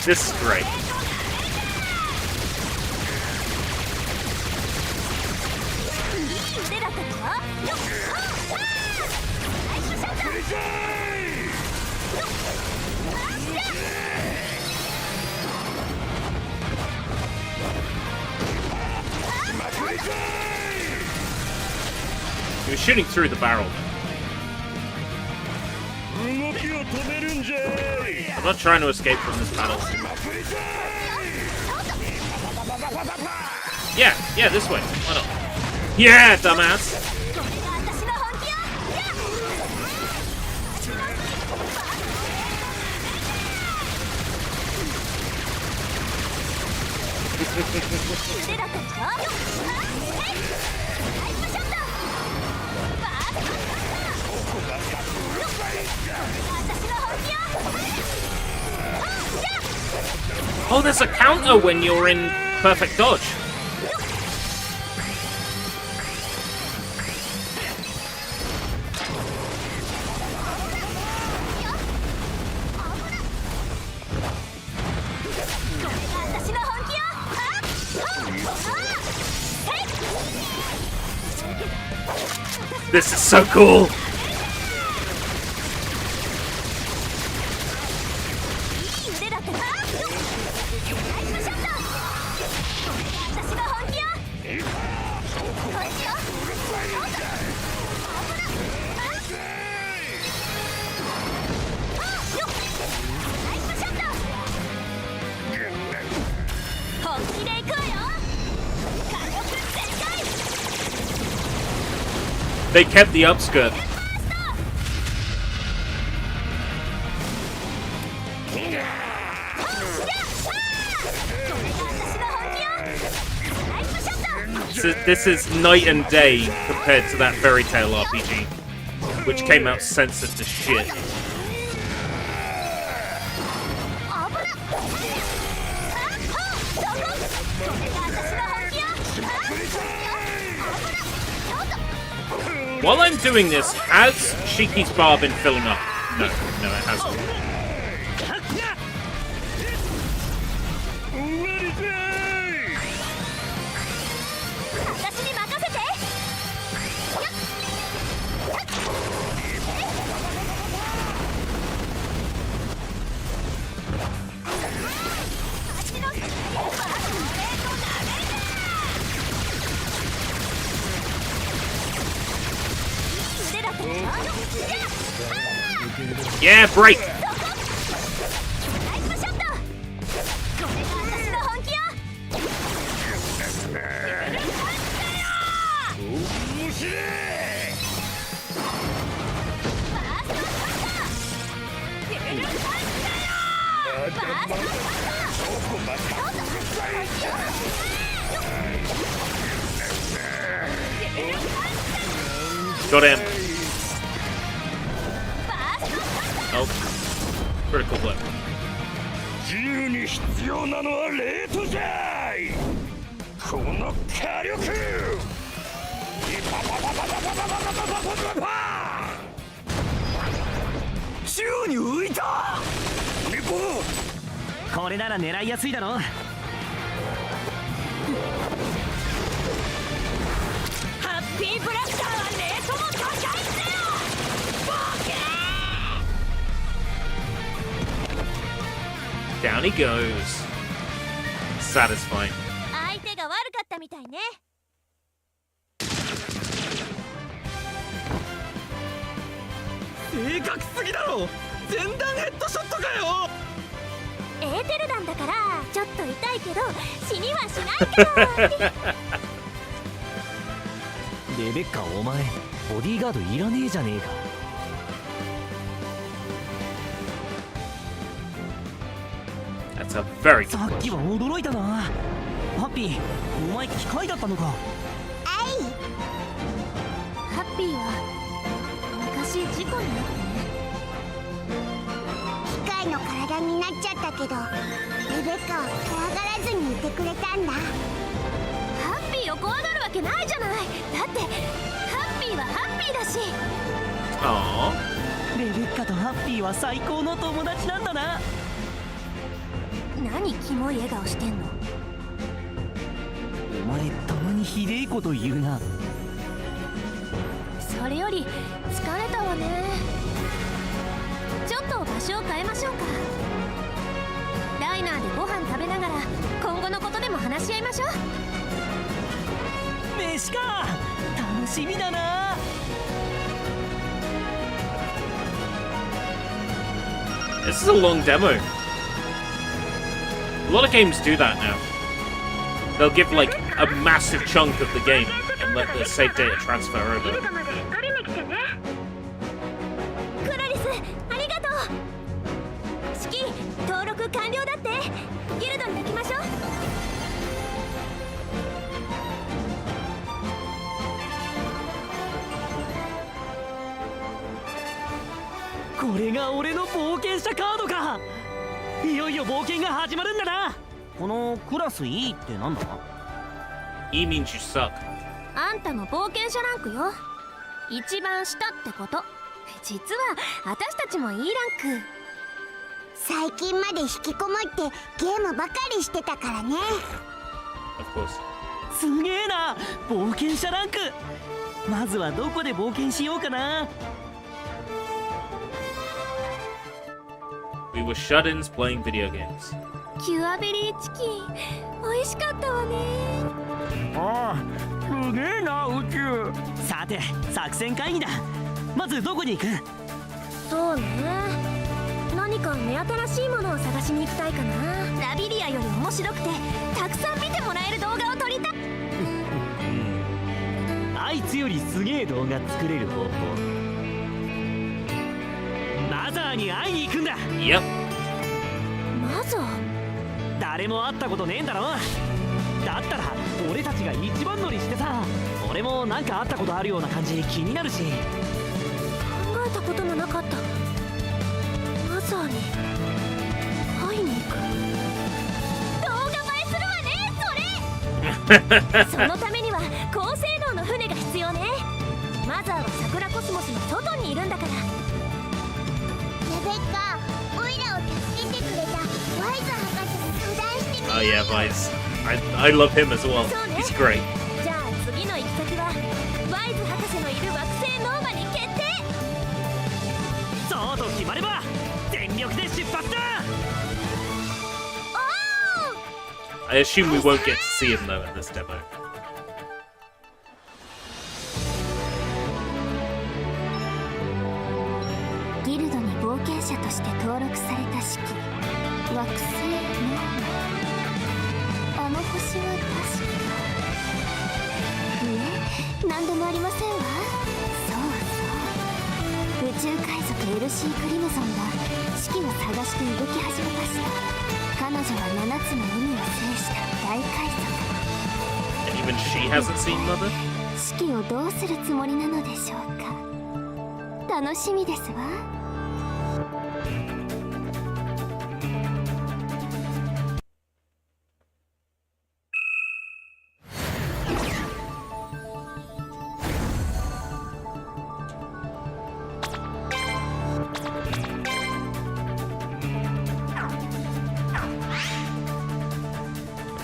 This is great. He was shooting through the barrel. I'm not trying to escape from this battle. Yeah, this way. Why not? Yeah, dumbass! Oh, there's a counter when you're in perfect dodge. This is so cool. They kept the upskirt. This is night and day compared to that Fairy Tail RPG, which came out censored to shit. While I'm doing this, has Shiki's bar been filling up? No, it hasn't. Yeah, break! Got him. Oh. Critical flip.これなら狙いやすいだろ。ハッピーブラスターはレートも高いんだよ。ボケー。he goes. Satisfying. 相手が悪かったみたいね。正確すぎだろ。前段ヘッドショットかよ。エーテル弾だからちょっと痛いけど死にはしないけど。レベッカ、お前ボディーガードいらねえじゃねえか。That's a very さっきは驚いたな。ハッピー、お前機械だったのか。ハッピーは昔事故になってね。機械の体になっちゃったけどレベッカは怖がらずにいてくれたんだ。ハッピーを怖がるわけないじゃない。だってハッピーはハッピーだし。Aww. レベッカとハッピーは最高の友達なんだな。何キモい笑顔してんの。お前たまにひでえこと言うな。それより疲れたわね。ちょっと場所を変えましょうか。ダイナーでご飯食べながら今後のことでも話し合いましょう。飯か、楽しみだな。This is a long demo. A lot of games do that now. They'll give like a massive chunk of the game and let the save data transfer over. クラリス、ありがとう。式登録完了だって。ギルドに行きましょう。これが俺の冒険者カードか。いよいよ冒険が始まるんだな。このクラス E ってなんだ？ E means you suck. あんたの冒険者ランクよ。一番下ってこと。実は私たちも E ランク。最近まで引きこもってゲームばかりしてたからね。 Of course. すげえな、冒険者ランク。まずはどこで冒険しようかな。We were shut-ins playing video games. キュアベリーチキン美味しかったわね。ああ、すげえな宇宙。さて作戦会議だ。まずどこに行く？そうね、何か目新しいものを探しに行きたいかな。ラビリアより面白くてたくさん見てもらえる動画を撮りたい。あいつよりすげえ動画作れる方法。マザーに会いに行くんだ。Yep. マザー？誰も会ったことねえんだろ。だったら俺たちが一番乗りしてさ、俺もなんか会ったことあるような感じ気になるし。考えたこともなかった。マザーに会いに行く。動画映えするわね、それ。そのためには高性能の船が必要ね。マザーは桜コスモスの外にいるんだから。レベッカ、オイラを助けてくれたワイズ博士に相談してみよう。 Oh yeah, Vice. I love him as well. He's great. じゃあ次の行き先はワイズ博士のいる惑星ノーマに決定。そうと決まれば全力で出発だ。I assume we won't get to see him though in this demo. ギルドに冒険者として登録された式、惑星ノーマ。あの星は確か。何でもありませんわ。そうそう、宇宙海賊エルシー・クリムゾンが式を探して動き始めました。彼女は7つの海を制した大海賊。 And even she hasn't seen Mother? 式をどうするつもりなのでしょうか。楽しみですわ。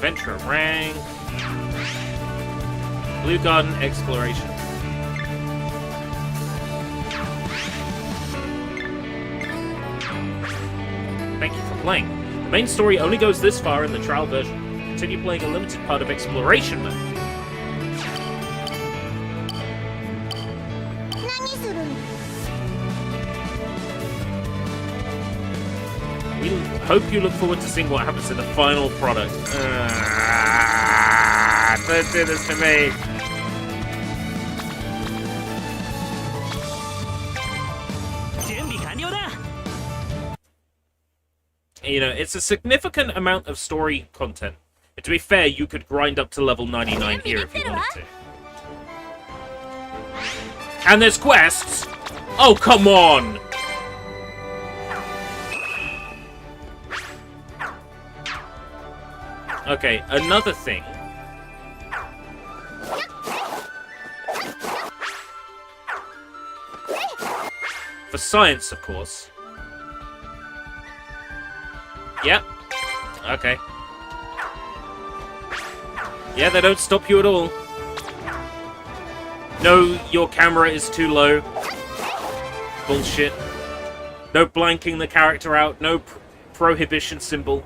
Adventure rank. Blue Garden Exploration. Thank you for playing. Main story only goes this far in the trial version. Continue playing a limited part of exploration mode. We hope you look forward to seeing what happens to the final product. Don't do this to me. You know, it's a significant amount of story content. But to be fair, you could grind up to level 99 here if you wanted to. And there's quests! Oh, come on! Okay, another thing. For science, of course. Yep. Okay. Yeah, they don't stop you at all. No, your camera is too low. Bullshit. No blanking the character out. No prohibition symbol.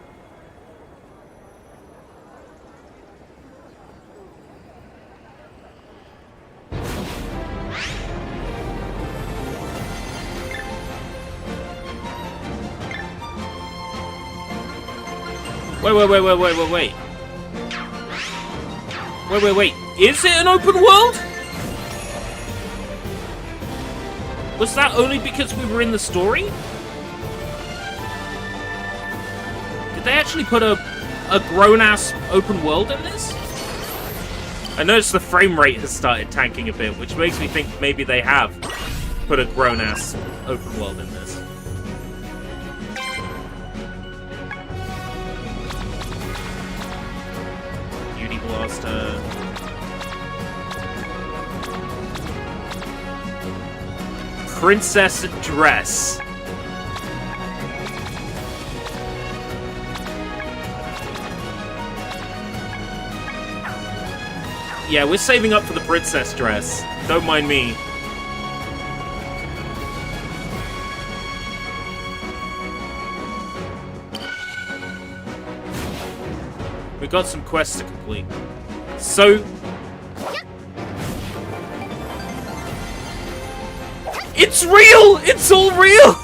Wait. Wait. Is it an open world? Was that only because we were in the story? Did they actually put a grown-ass open world in this? I noticed the frame rate has started tanking a bit, which makes me think maybe they have put a grown-ass open world in this. Blaster. Princess dress. Yeah, we're saving up for the princess dress. Don't mind me. We've got some quests to complete. So... It's real! It's all real!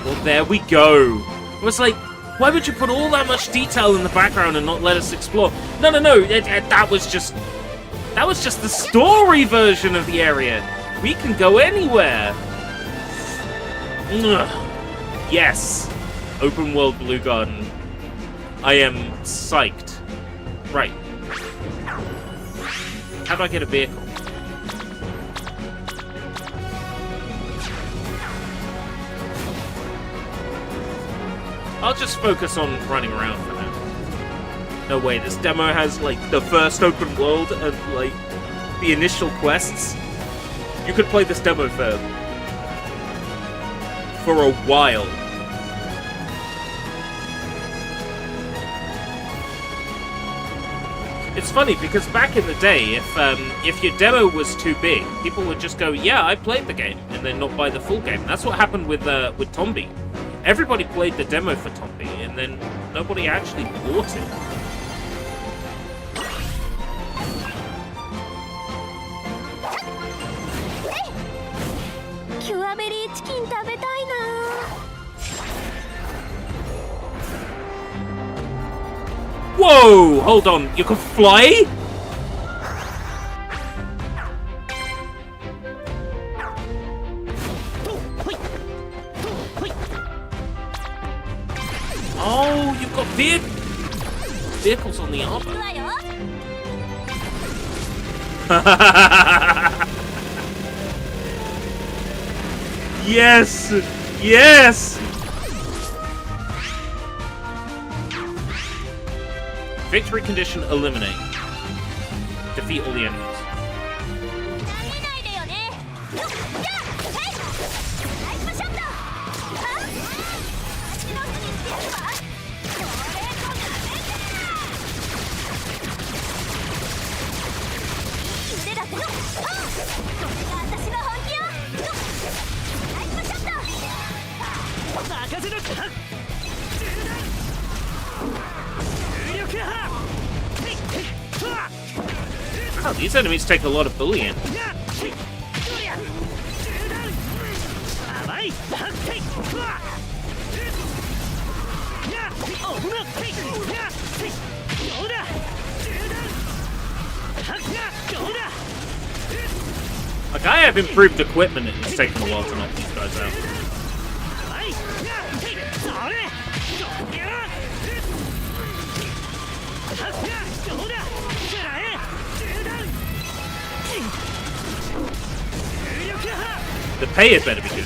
Well, there we go. I was like, why would you put all that much detail in the background and not let us explore? No. That was just the story version of the area. We can go anywhere. Ugh. Yes! Open world Blue Garden. I am psyched. Right. How do I get a vehicle? I'll just focus on running around for now. No way, this demo has, like, the first open world and, like, the initial quests. You could play this demo for a while. It's funny because back in the day, if your demo was too big, people would just go, "Yeah, I played the game," and then not buy the full game. That's what happened with Tombi. Everybody played the demo for Tombi, and then nobody actually bought it. Whoa! Hold on, you can fly? Oh, you've got vehicles on the armor. Yes! Yes! Victory condition eliminate. Defeat all the enemies. Oh, these enemies take a lot of bullying. Like, I have improved equipment and it's taken a while to knock these guys out. The pay had better be good.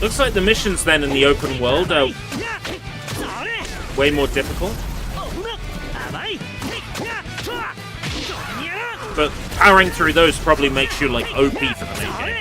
Looks like the missions then in the open world are way more difficult. But powering through those probably makes you like OP for the main game.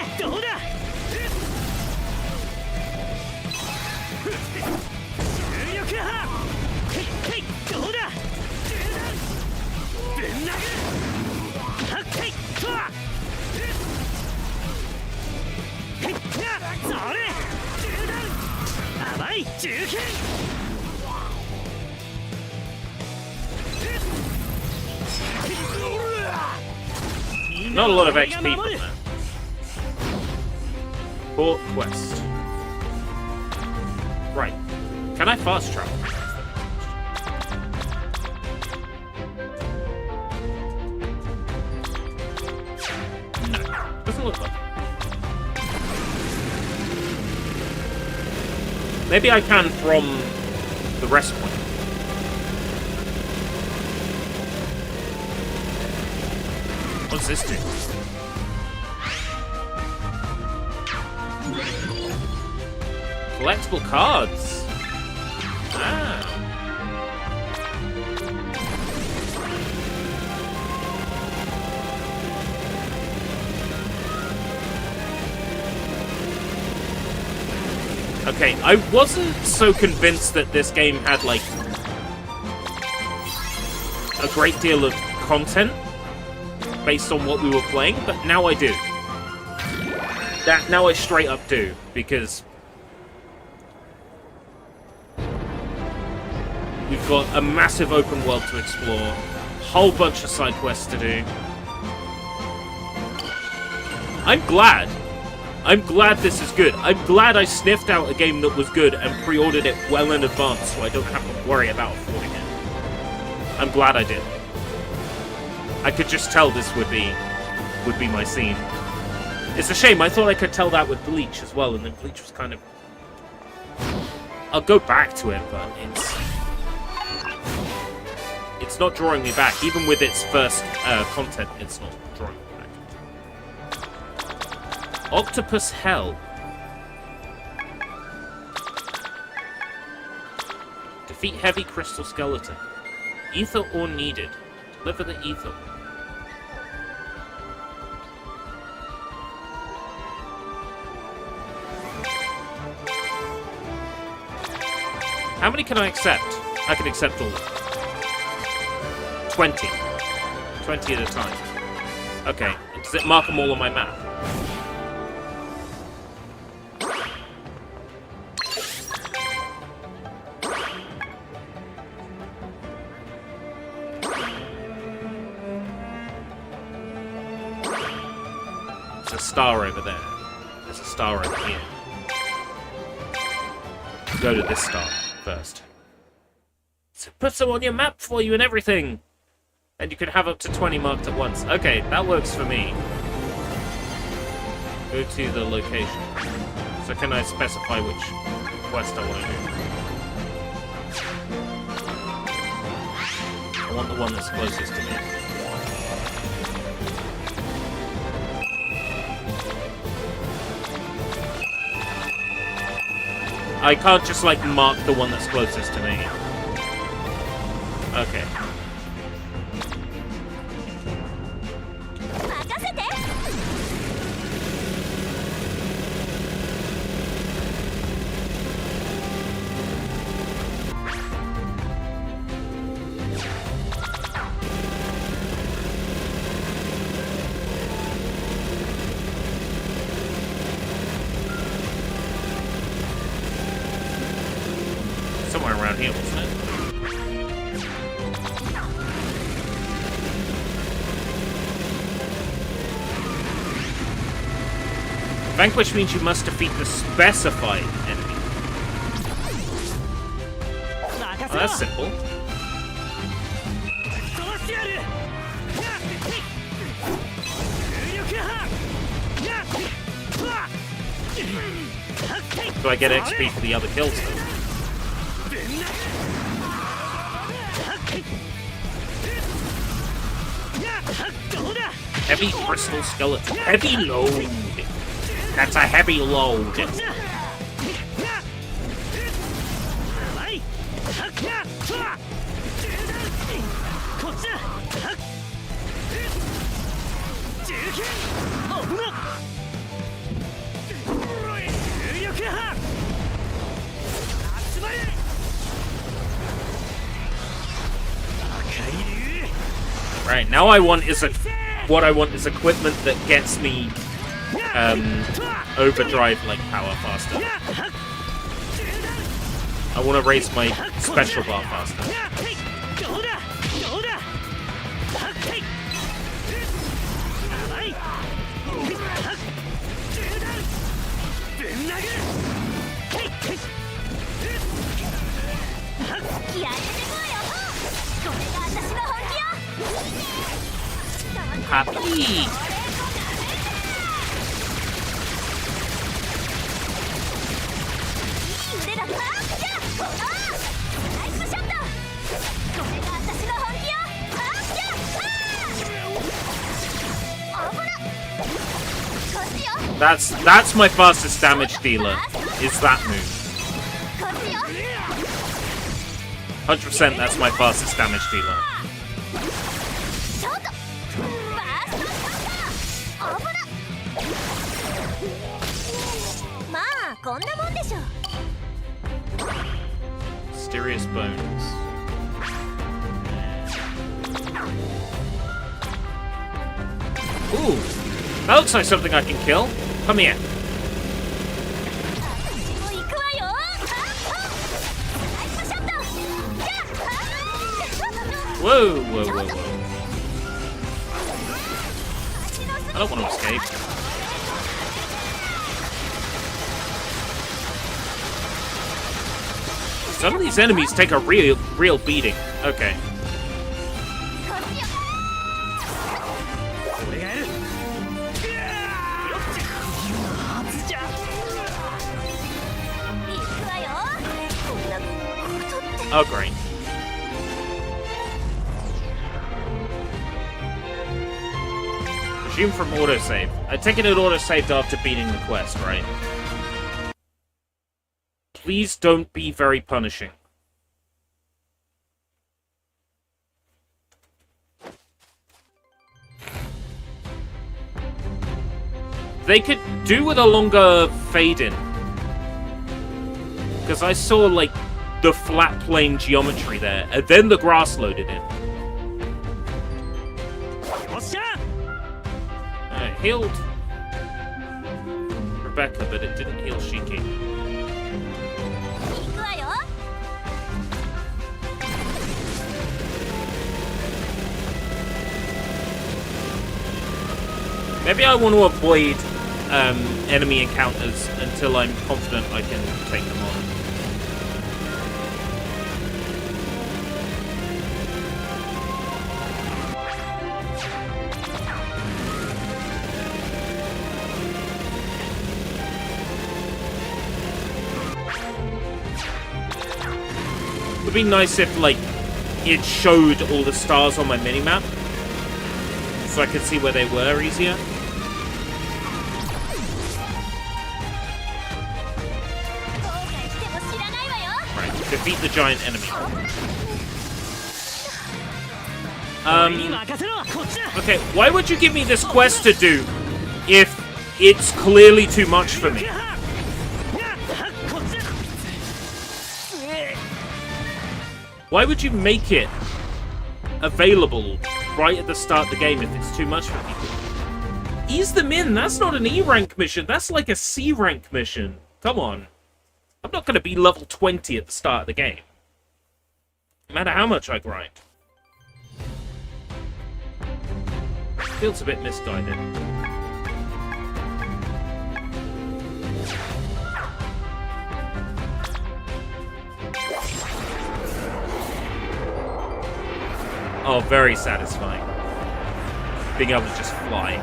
Not a lot of XP from that. Port quest. Right. Can I fast travel? No. Doesn't look like it. Maybe I can from the rest point. What's this do? Collectible cards. Ah. Okay, I wasn't so convinced that this game had, like, a great deal of content based on what we were playing, but now I do. Now I straight up do, because we've got a massive open world to explore, a whole bunch of side quests to do. I'm glad. I'm glad this is good. I'm glad I sniffed out a game that was good and pre-ordered it well in advance so I don't have to worry about affording it. I'm glad I did. I could just tell this would be my scene. It's a shame, I thought I could tell that with Bleach as well, and then Bleach was kind of... I'll go back to it, but it's not drawing me back. Even with its first content, it's not drawing me back. Octopus Hell. Defeat Heavy Crystal Skeleton. Ether ore needed. Deliver the ether. How many can I accept? I can accept all. 20. 20 at a time. Okay. Does it mark them all on my map? There's a star over there. There's a star over here. Go to this star first. So put some on your map for you and everything. And you can have up to 20 marked at once. Okay, that works for me. Go to the location. So can I specify which quest I want to do? I want the one that's closest to me. I can't just, like, mark the one that's closest to me. Okay. here, wasn't it? Vanquish means you must defeat the specified enemy. Oh, that's simple. Do I get XP for the other kills though? Heavy crystal skeleton. Heavy load. That's a heavy load. Right, now what I want is equipment that gets me overdrive like power faster. I want to raise my special bar faster. Happy. That's my fastest damage dealer, is that move. 100% that's my fastest damage dealer. Mysterious bones. Ooh, that looks like something I can kill. Come here. Whoa, whoa, whoa, whoa. I don't want to escape. Some of these enemies take a real beating. Okay. Oh, great. Resume from autosave. I take it autosaved after beating the quest, right? Please don't be very punishing. They could do with a longer fade-in. Because I saw, like, the flat plane geometry there, and then the grass loaded in. It healed Rebecca, but it didn't heal Shiki. Maybe I want to avoid enemy encounters until I'm confident I can take them on. It would be nice if, like, it showed all the stars on my minimap, so I could see where they were easier. Right, defeat the giant enemy. Okay, why would you give me this quest to do if it's clearly too much for me? Why would you make it available right at the start of the game if it's too much for people? Ease them in. That's not an E rank mission. That's like a C rank mission. Come on. I'm not going to be level 20 at the start of the game. No matter how much I grind. Feels a bit misguided. Oh, very satisfying. Being able to just fly.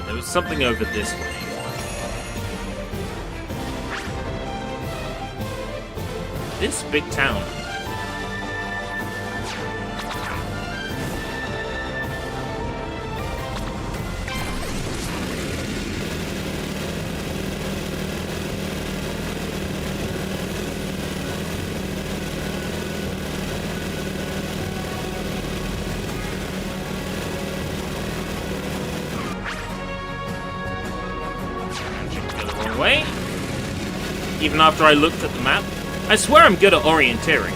There was something over this way. This big town. Way. Even after I looked at the map, I swear I'm good at orienteering.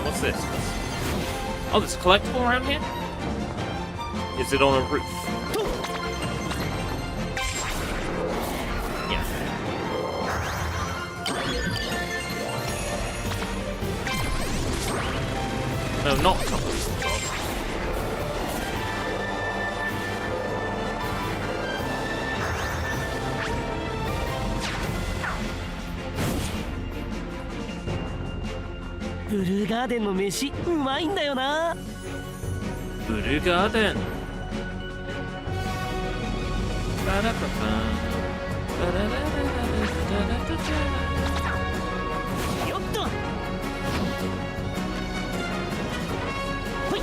What's this? Oh, there's a collectible around here? Is it on a roof? Yeah. No, not top of the top. Blue Garden の飯うまいんだよな。ブルーガーデン。よっと。ほい。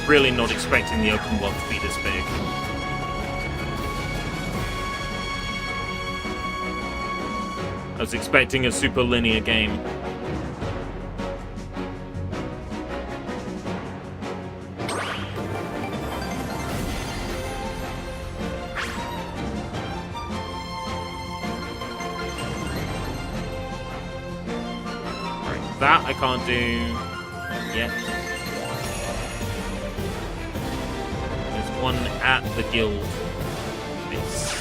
Really not expecting the open world to be this big. I was expecting a super linear game. Right, that I can't do yet. There's one at the guild base.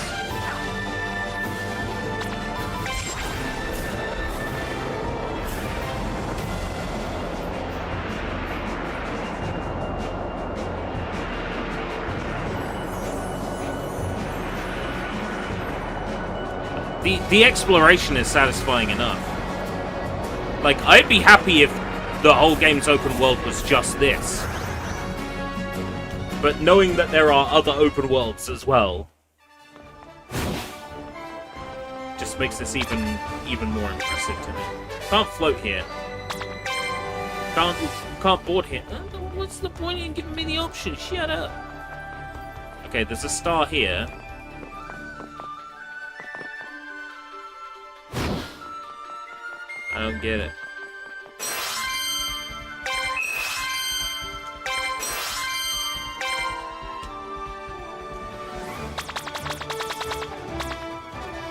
The exploration is satisfying enough. Like, I'd be happy if the whole game's open world was just this. But knowing that there are other open worlds as well just makes this even more impressive to me. Can't float here. Can't board here. What's the point in giving me the option? Shut up. Okay, there's a star here. I don't get it.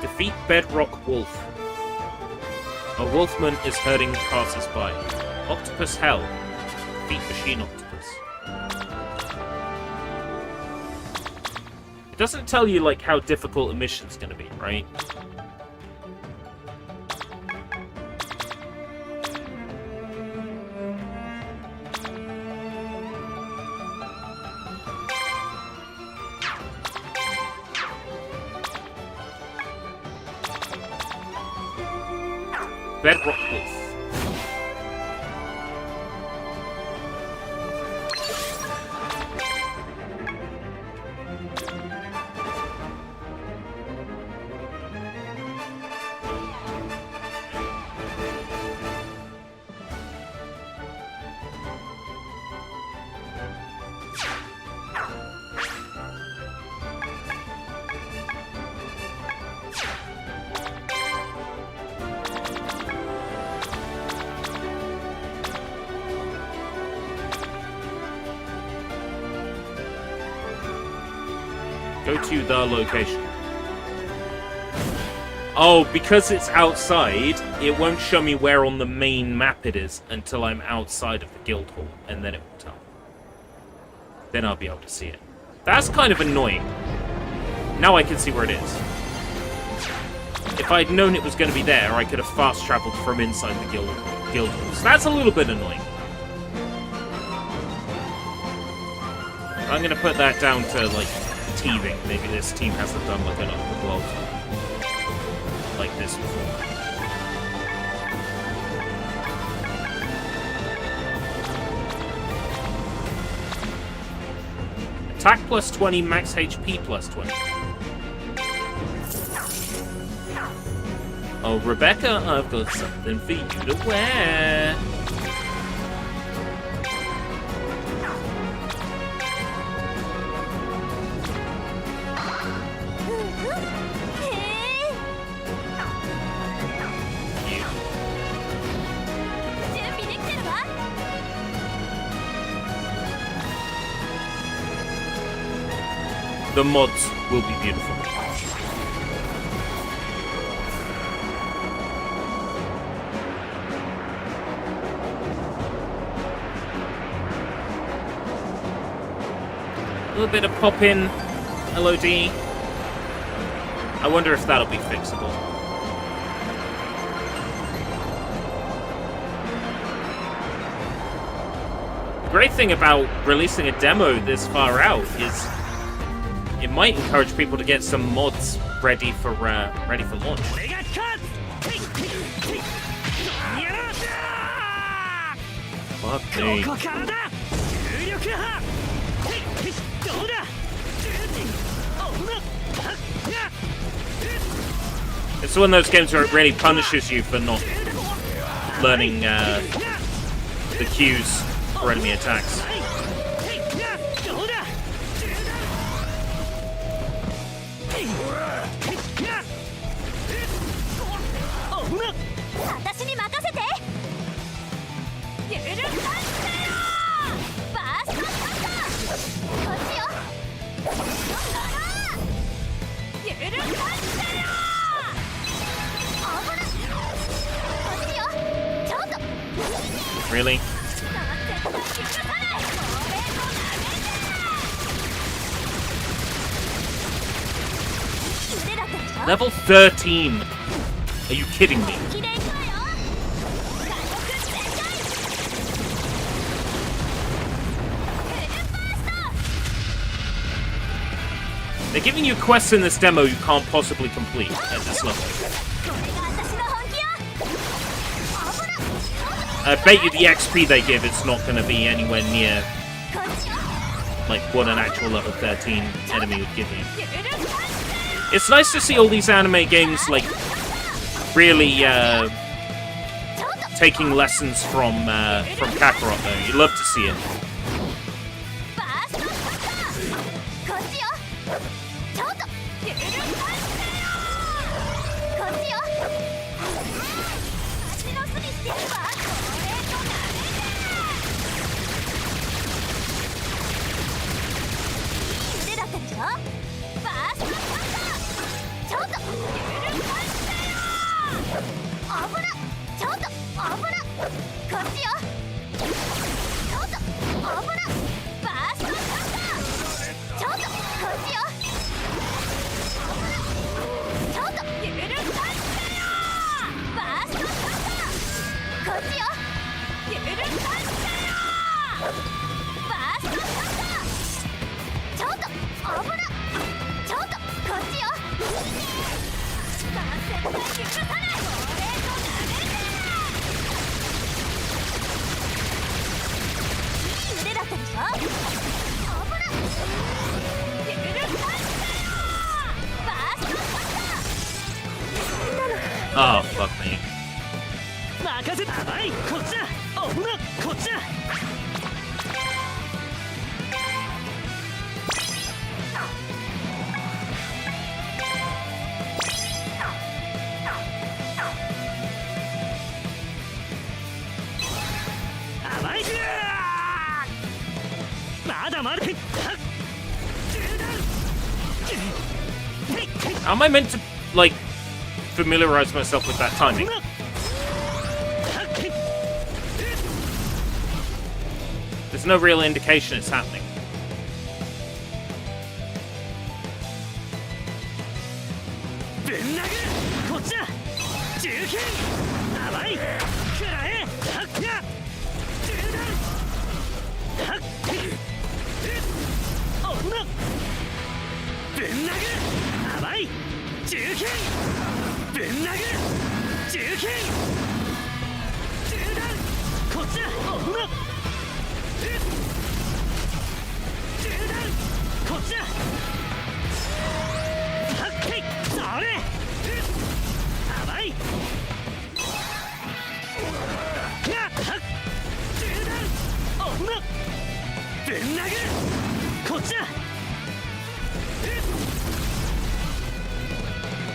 Defeat Bedrock Wolf. A wolfman is herding passers-by. Octopus Hell. Defeat Machine Octopus. It doesn't tell you, like, how difficult a mission's gonna be, right? Bedrock Wolf. Go to the location. Oh, because it's outside, it won't show me where on the main map it is until I'm outside of the guild hall, and then it will tell me. Then I'll be able to see it. That's kind of annoying. Now I can see where it is. If I'd known it was going to be there, I could have fast traveled from inside the guild hall. So that's a little bit annoying. I'm going to put that down to, like, teething. Maybe this team hasn't done like an upper glove like this before. Attack plus 20, max HP plus 20. Oh, Rebecca, I've got something for you to wear. The mods will be beautiful. A little bit of pop-in LOD. I wonder if that'll be fixable. The great thing about releasing a demo this far out is it might encourage people to get some mods ready for launch. Fuck me. It's one of those games where it really punishes you for not learning the cues for enemy attacks. Really? Level 13! Are you kidding me? They're giving you quests in this demo you can't possibly complete at this level. I bet you the XP they give, it's not going to be anywhere near like what an actual level 13 enemy would give you. It's nice to see all these anime games like really taking lessons from Kakarot though. You love to see it. Oh, fuck me. How am I meant to, like, familiarize myself with that timing? There's no real indication it's happening.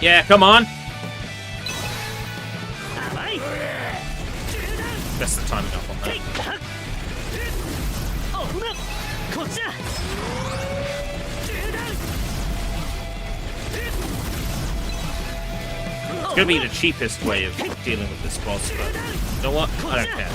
Yeah, come on. That's the timing up on that. It's gonna be the cheapest way of dealing with this boss, but you know what? I don't care.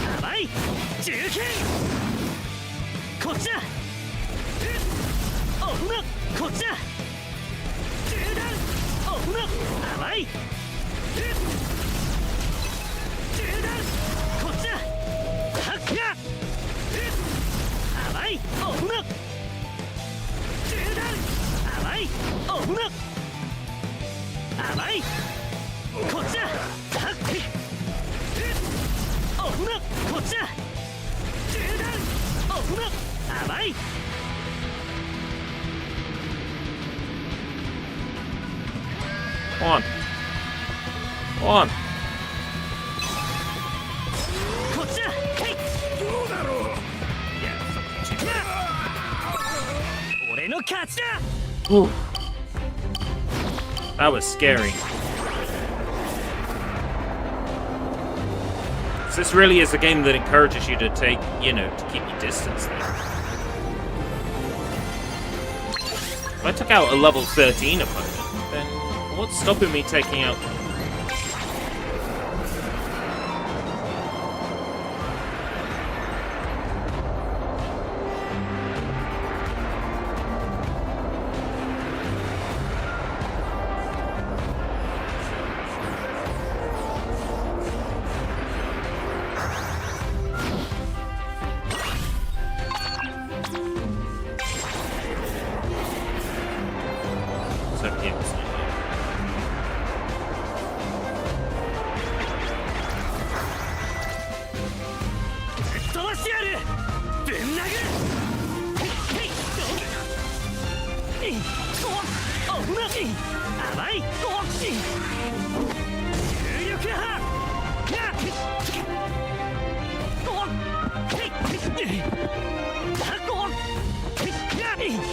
Come on. Come on. Ooh. That was scary. So this really is a game that encourages you to take, you know, to keep your distance there. If I took out a level 13 opponent, then what's stopping me taking out...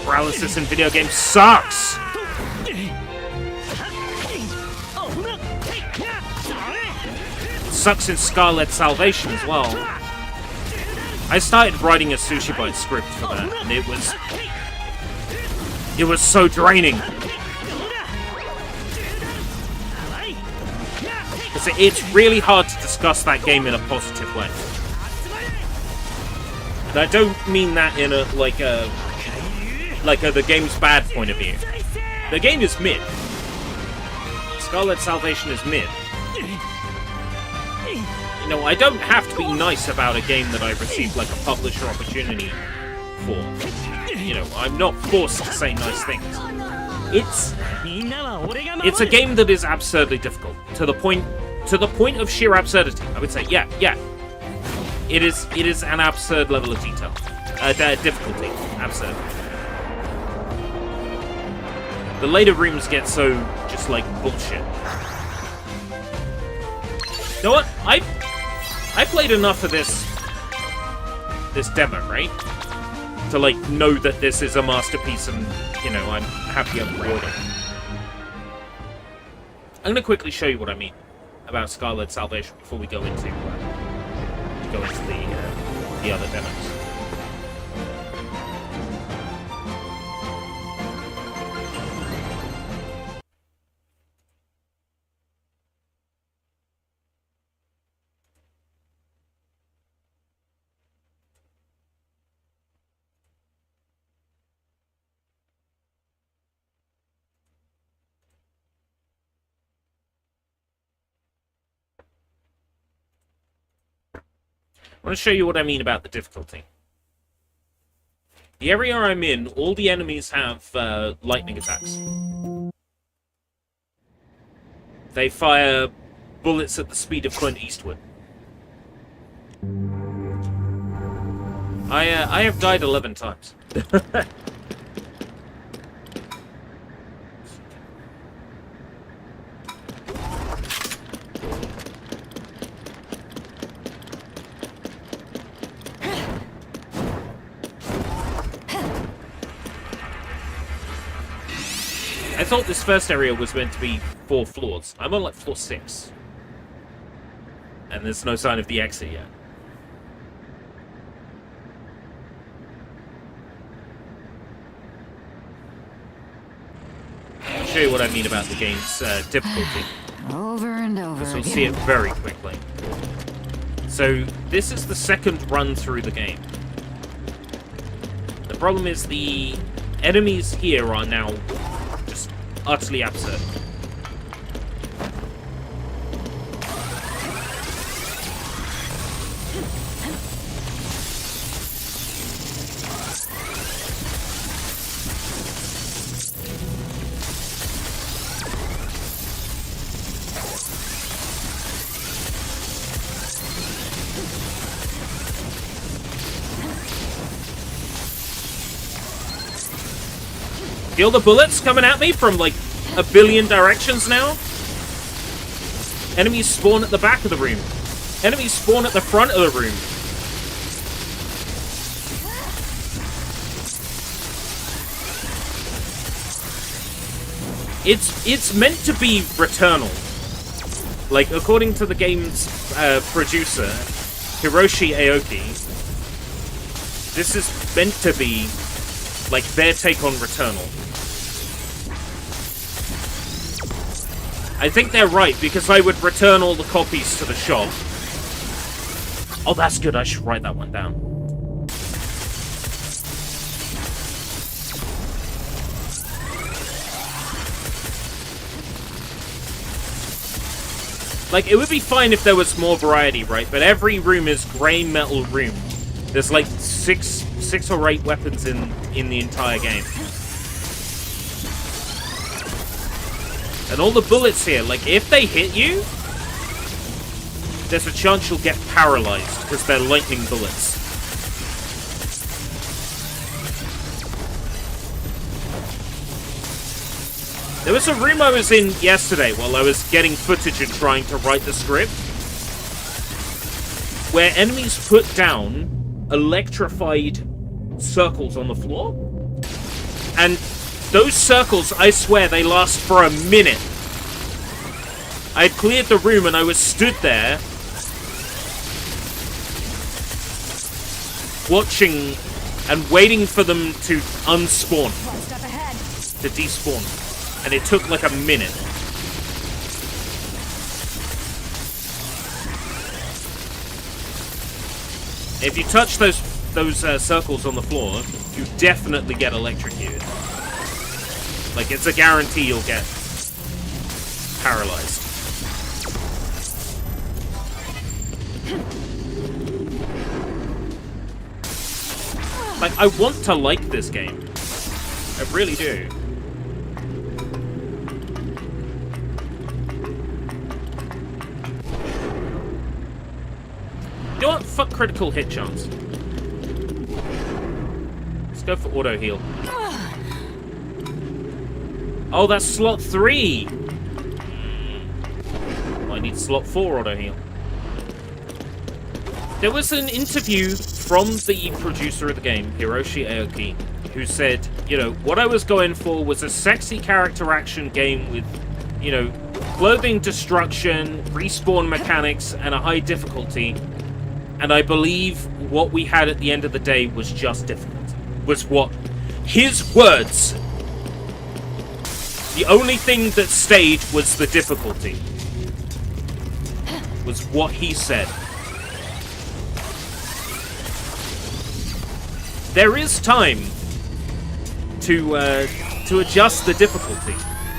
Paralysis in video games sucks! It sucks in Scarlet Salvation as well. I started writing a Sushi Bite script for that, and it was so draining. Because it's really hard to discuss that game in a positive way. And I don't mean that in a the game's bad point of view. The game is mid. Scarlet Salvation is mid. You know, I don't have to be nice about a game that I received like a publisher opportunity for. You know, I'm not forced to say nice things. It's a game that is absurdly difficult to the point of sheer absurdity. I would say, yeah. It is an absurd level of detail, difficulty, absurd. The later rooms get so just like bullshit. know what? I played enough of this demo, right? To, like, know that this is a masterpiece and, you know, I'm happy I'm rewarded. I'm going to quickly show you what I mean about Scarlet Salvation before we go into the other demos. I want to show you what I mean about the difficulty. The area I'm in, all the enemies have lightning attacks. They fire bullets at the speed of Clint Eastwood. I have died 11 times. I thought this first area was meant to be 4 floors. I'm on, like, floor 6. And there's no sign of the exit yet. I'll show you what I mean about the game's difficulty. Over and over Because we'll again. see it very quickly. So, this is the second run through the game. The problem is the enemies here are now just utterly absurd. Feel the bullets coming at me from, like, a billion directions now? Enemies spawn at the back of the room. Enemies spawn at the front of the room. It's meant to be Returnal. Like, according to the game's producer, Hiroshi Aoki, this is meant to be, like, their take on Returnal. I think they're right, because I would return all the copies to the shop. Oh, that's good. I should write that one down. Like, it would be fine if there was more variety, right? But every room is grey metal room. There's like six or 8 weapons in the entire game. And all the bullets here, like, if they hit you, there's a chance you'll get paralyzed because they're lightning bullets. There was a room I was in yesterday while I was getting footage and trying to write the script, where enemies put down electrified circles on the floor. And those circles, I swear, they last for a minute. I had cleared the room and I was stood there watching and waiting for them to unspawn, to despawn. And it took like a minute. If you touch those circles on the floor, you definitely get electrocuted. Like, it's a guarantee you'll get paralyzed. Like, I want to like this game. I really do. You know what? Fuck critical hit chance. Let's go for auto heal. Oh, that's slot 3! Well, I need slot 4 auto heal. There was an interview from the producer of the game, Hiroshi Aoki, who said, you know, what I was going for was a sexy character action game with, you know, clothing destruction, respawn mechanics, and a high difficulty. And I believe what we had at the end of the day was just difficult. Was what his words. The only thing that stayed was the difficulty. Was what he said. There is time to adjust the difficulty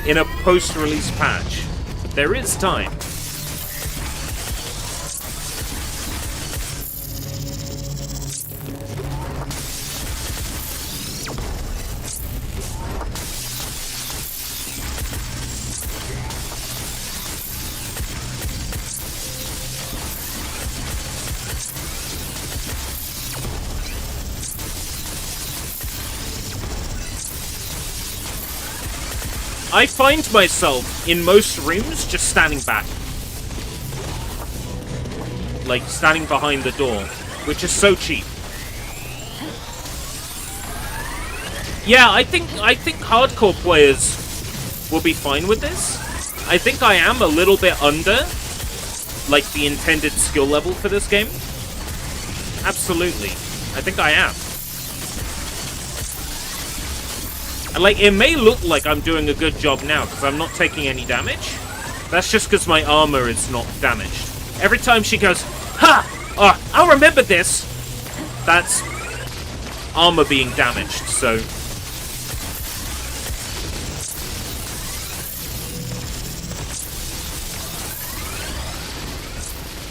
in a post-release patch. There is time. I find myself, in most rooms, just standing back. Like, standing behind the door, which is so cheap. Yeah, I think hardcore players will be fine with this. I think I am a little bit under, like, the intended skill level for this game. Absolutely. I think I am. Like, it may look like I'm doing a good job now, because I'm not taking any damage. That's just because my armor is not damaged. Every time she goes, ha! Oh, I'll remember this! That's armor being damaged, so...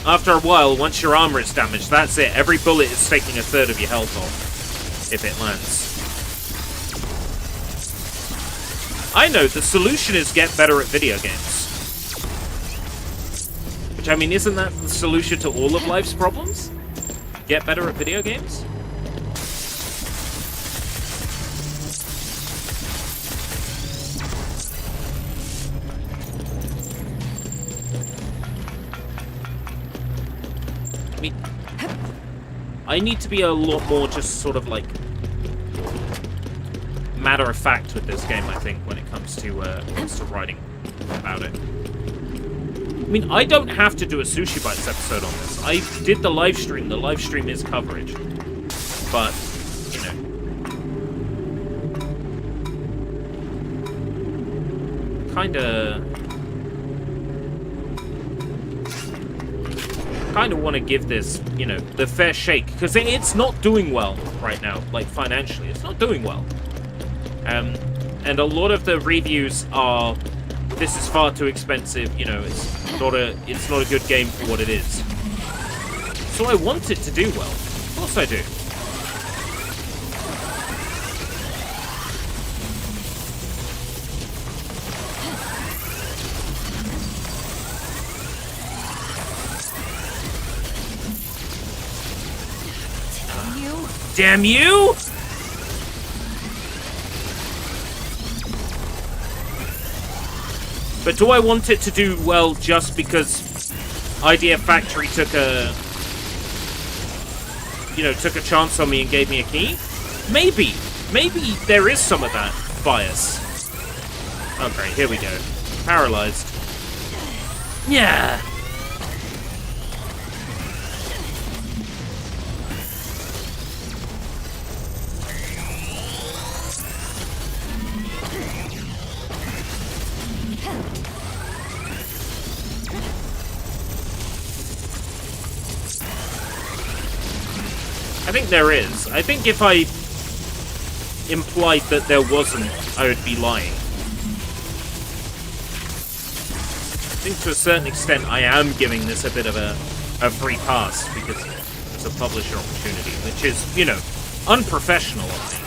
After a while, once your armor is damaged, that's it. Every bullet is taking a third of your health off, if it lands. I know, the solution is get better at video games. Which, I mean, isn't that the solution to all of life's problems? Get better at video games? I mean, I need to be a lot more just sort of like matter of fact with this game, I think, when it comes to writing about it. I mean, I don't have to do a Sushi Bites episode on this. I did the live stream. The live stream is coverage. But, you know. Kinda want to give this, you know, the fair shake. Because it's not doing well right now. Like, financially. It's not doing well. And a lot of the reviews are, this is far too expensive, you know, it's not a good game for what it is. So I want it to do well. Of course I do. Damn you! But do I want it to do well just because Idea Factory took a chance on me and gave me a key? Maybe. Maybe there is some of that bias. Okay, here we go. Paralyzed. Yeah. I think there is. I think if I implied that there wasn't, I would be lying. I think to a certain extent I am giving this a bit of a free pass because it's a publisher opportunity, which is, you know, unprofessional of me.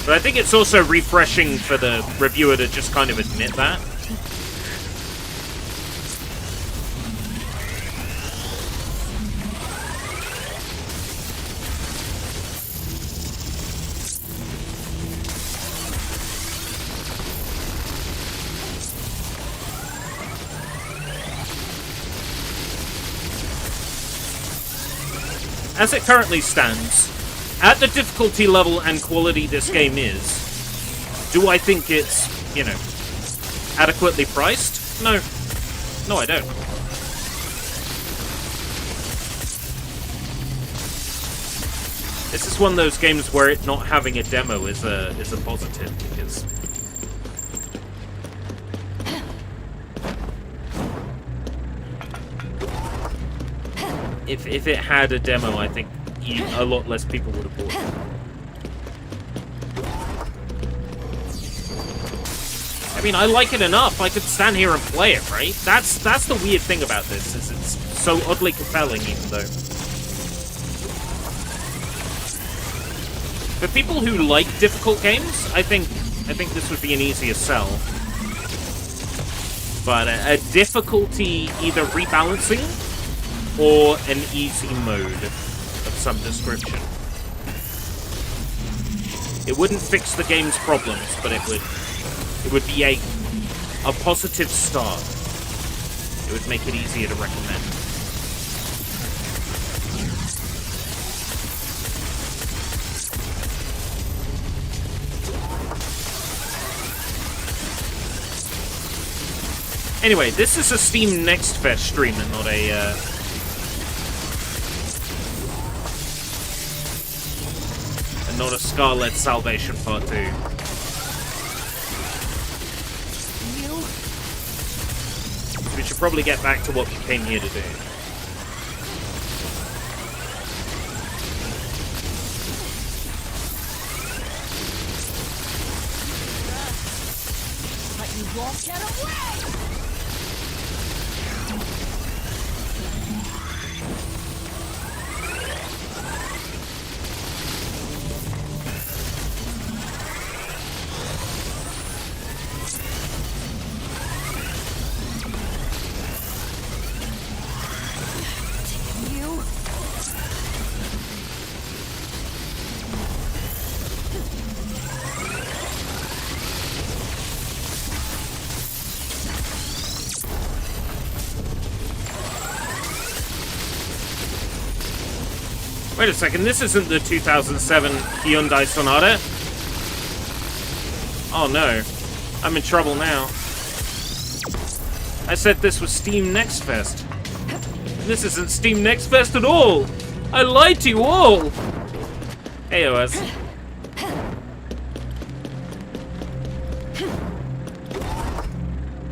But I think it's also refreshing for the reviewer to just kind of admit that. as it currently stands, at the difficulty level and quality this game is, do I think it's, you know, adequately priced? No. No, I don't. This is one of those games where it not having a demo is a positive, because if it had a demo, I think a lot less people would have bought it. I mean, I like it enough. I could stand here and play it, right? That's the weird thing about this, is it's so oddly compelling, even though. For people who like difficult games, I think this would be an easier sell. But a difficulty either rebalancing or an easy mode of some description. It wouldn't fix the game's problems, but it would be a positive start. It would make it easier to recommend. Anyway, this is a Steam NEXTFEST stream and not a not a Scarlet Salvation Part 2. We should probably get back to what we came here to do. But you won't get away! Wait a second, this isn't the 2007 Hyundai Sonata. Oh no, I'm in trouble now. I said this was Steam NEXTFEST. This isn't Steam NEXTFEST at all! I lied to you all! Hey, OS.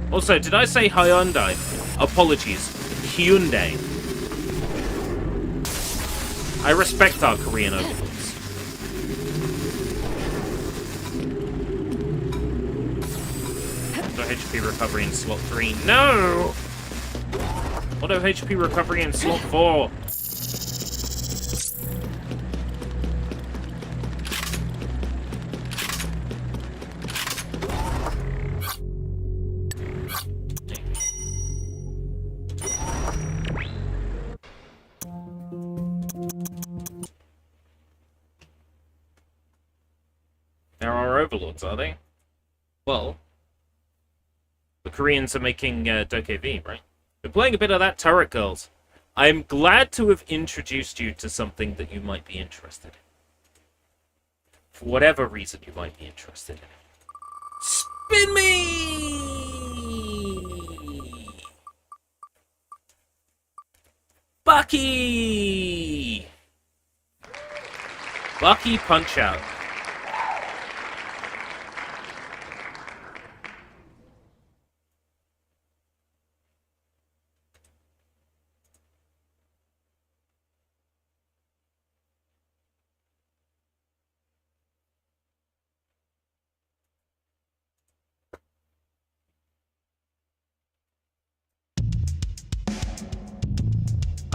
Also, did I say Hyundai? Apologies. Hyundai. I respect our Korean overlords. Auto HP recovery in slot 3. No! Auto HP recovery in slot 4. Overlords, are they? Well, the Koreans are making Dokev, right? We're playing a bit of that Turret Girls. I'm glad to have introduced you to something that you might be interested in. For whatever reason you might be interested in. Spin me! Bucky! Bucky Punch-Out.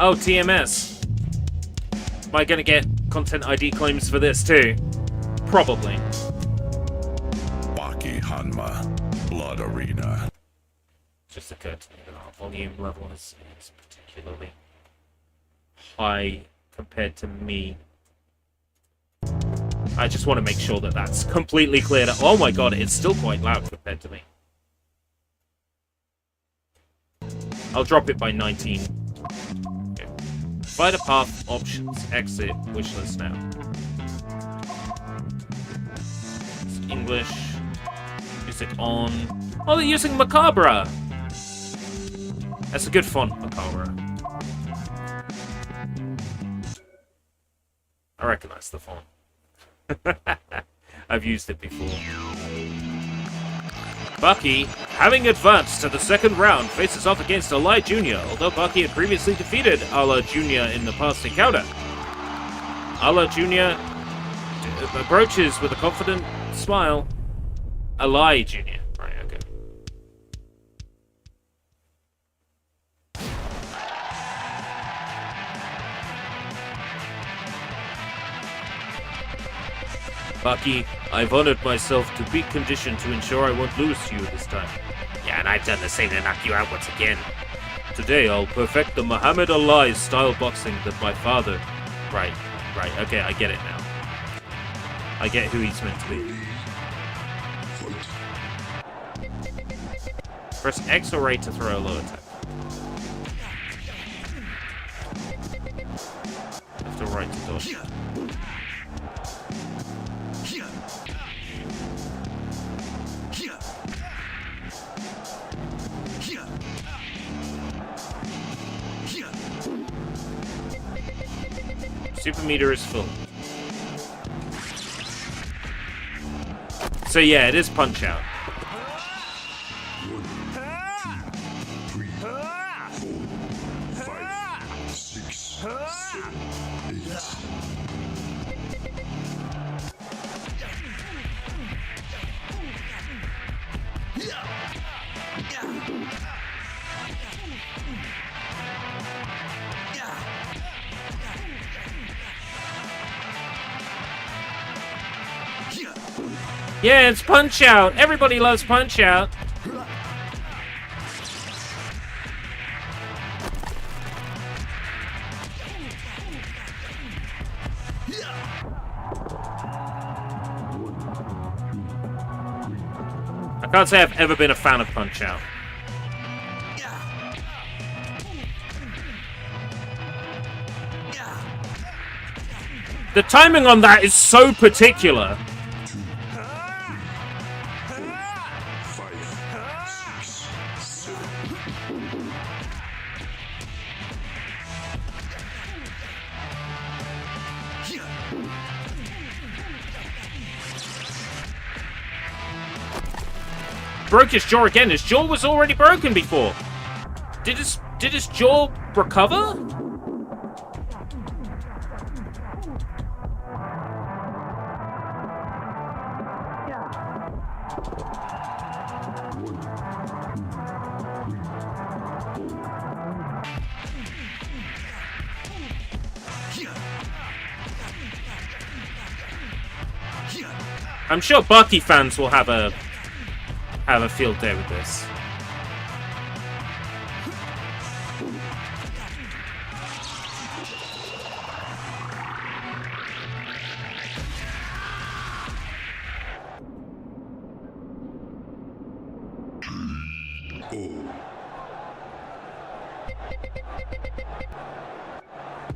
Oh, TMS. Am I gonna get content ID claims for this too? Probably. Baki Hanma, Blood Arena. Just occurred to me that our volume level is particularly high compared to me. I just want to make sure that that's completely cleared up. Oh my god, it's still quite loud compared to me. I'll drop it by 19. Okay. Spider path options. Exit. Wishlist now. It's English. Music on. Oh, they're using Macabre. That's a good font, Macabre. I recognize the font. I've used it before. Bucky, having advanced to the second round, faces off against Ally Jr., although Bucky had previously defeated Ally Jr. in the past encounter. Ally Jr. approaches with a confident smile. Ally Jr. Right, okay. Bucky, I've honored myself to beat condition to ensure I won't lose to you this time. Yeah, and I've done the same to knock you out once again. Today, I'll perfect the Muhammad Ali style boxing that my father... Right, okay, I get it now. I get who he's meant to be. Press X or right to throw a low attack. Left or right to dodge. Super meter is full. So yeah, it is Punch Out. Yeah, it's Punch Out. Everybody loves Punch Out. I can't say I've ever been a fan of Punch Out. The timing on that is so particular. Broke his jaw again. His jaw was already broken before. Did his jaw recover? I'm sure Bucky fans will have a field day with this.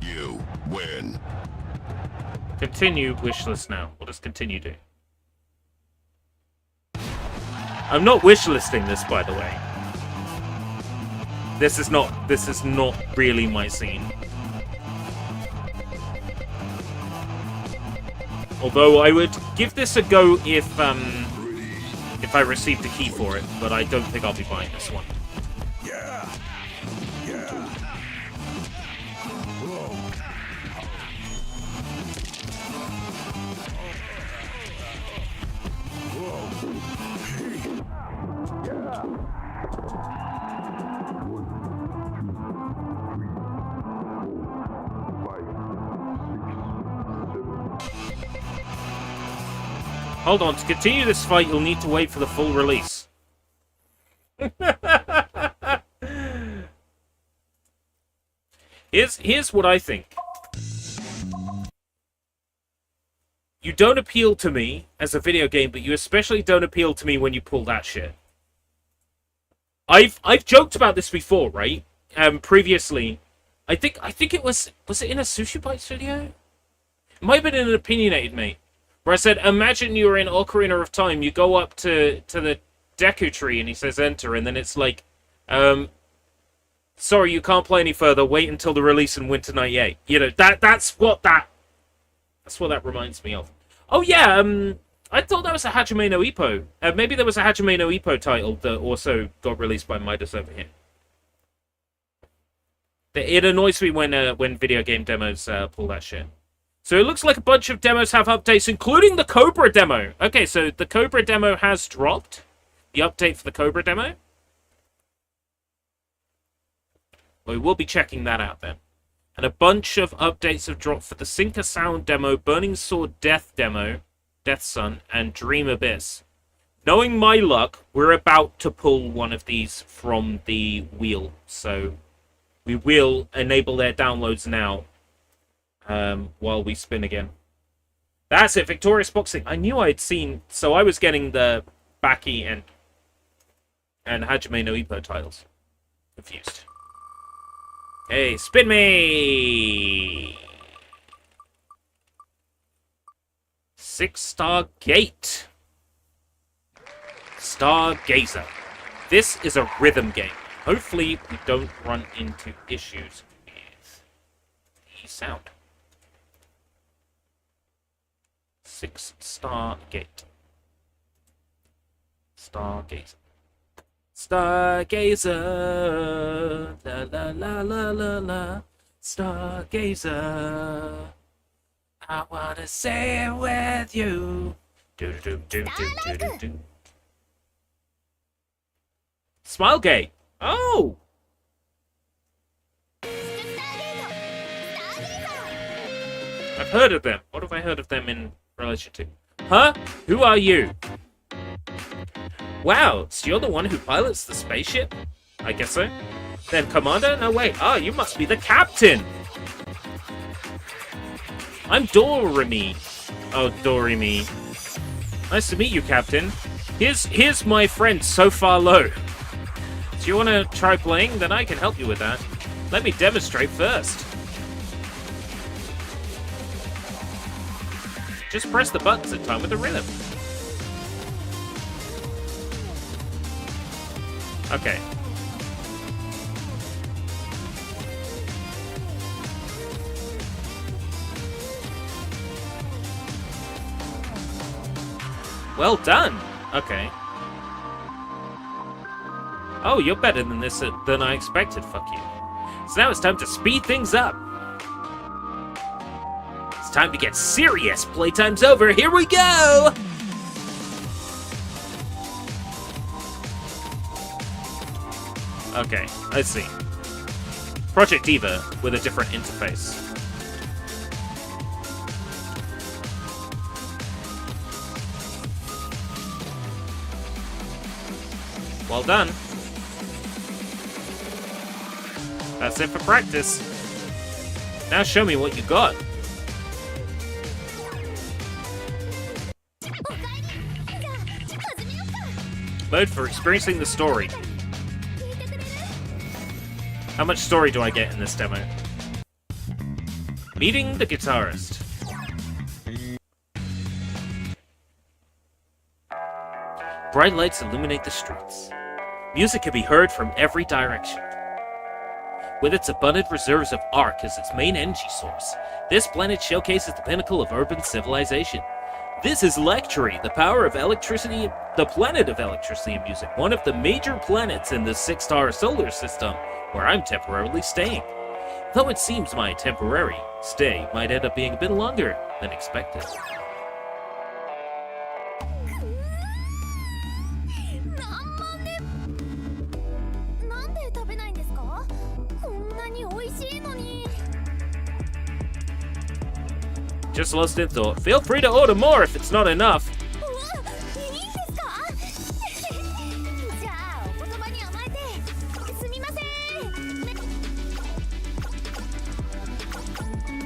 You win. Continue wishlist now. What does continue do? I'm not wishlisting this, by the way. This is not really my scene. Although I would give this a go if I received a key for it, but I don't think I'll be buying this one. Yeah. Hold on, to continue this fight, you'll need to wait for the full release. Here's what I think. You don't appeal to me as a video game, but you especially don't appeal to me when you pull that shit. I've joked about this before, right? Previously, I think it was it in a Sushi Bites video? It might have been an Opinionated Mate, where I said, imagine you're in Ocarina of Time, you go up to the Deku Tree, and he says enter, and then it's like, sorry, you can't play any further, wait until the release in Winter 98. You know, that's what that reminds me of. Oh yeah, I thought that was a Hajime no Ippo. Maybe there was a Hajime no Ippo title that also got released by Midas over here. It annoys me when video game demos pull that shit. So it looks like a bunch of demos have updates, including the Cobra demo. Okay, so the Cobra demo has dropped. The update for the Cobra demo. We will be checking that out then. And a bunch of updates have dropped for the Sinker Sound demo, Burning Sword Death demo, Death Sun, and Dream Abyss. Knowing my luck, we're about to pull one of these from the wheel. So we will enable their downloads now while we spin again. That's it, Victorious Boxing. I knew I'd seen... So I was getting the Baki and Hajime no Ippo titles. Confused. Hey, spin me! 6-star gate. Stargazer. This is a rhythm game. Hopefully we don't run into issues with the sound. 6-star gate. Stargazer. Stargazer. La la la la la la. Stargazer. I wanna say it with you. Do do do do do do do. Smilegate. Oh. I've heard of them. What have I heard of them in relation to? Huh? Who are you? Wow, so you're the one who pilots the spaceship? I guess so. Then Commander? No, wait. Oh, you must be the captain. I'm Doremi. Oh, Doremi. Nice to meet you, Captain. Here's my friend So Far Low. Do you want to try playing? Then I can help you with that. Let me demonstrate first. Just press the buttons in time with the rhythm. Okay. Well done. Okay. Oh, you're better than this than I expected. Fuck you. So now it's time to speed things up. It's time to get serious. Playtime's over. Here we go. Okay, let's see. Project Diva with a different interface. Well done. That's it for practice. Now show me what you got. Mode for experiencing the story. How much story do I get in this demo? Meeting the guitarist. Bright lights illuminate the streets. Music can be heard from every direction. With its abundant reserves of arc as its main energy source, this planet showcases the pinnacle of urban civilization. This is Lecturi, the power of electricity, the planet of electricity and music, one of the major planets in the 6-star solar system, where I'm temporarily staying. Though it seems my temporary stay might end up being a bit longer than expected. Just lost in thought. Feel free to order more if it's not enough.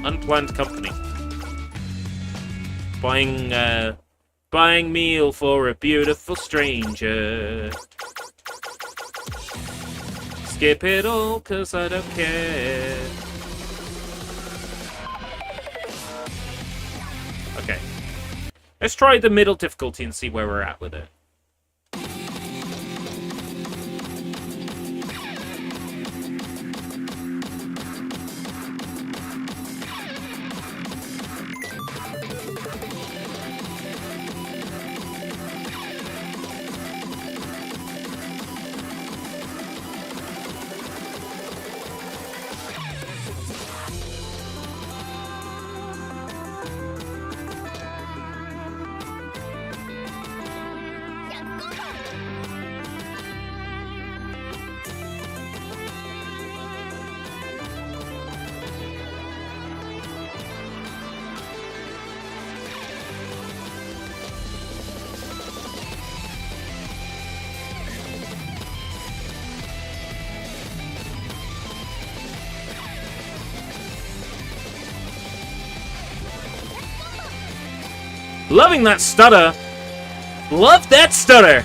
Unplanned company. Buying meal for a beautiful stranger. Skip it all, cause I don't care. Let's try the middle difficulty and see where we're at with it. Loving that stutter. Love that stutter.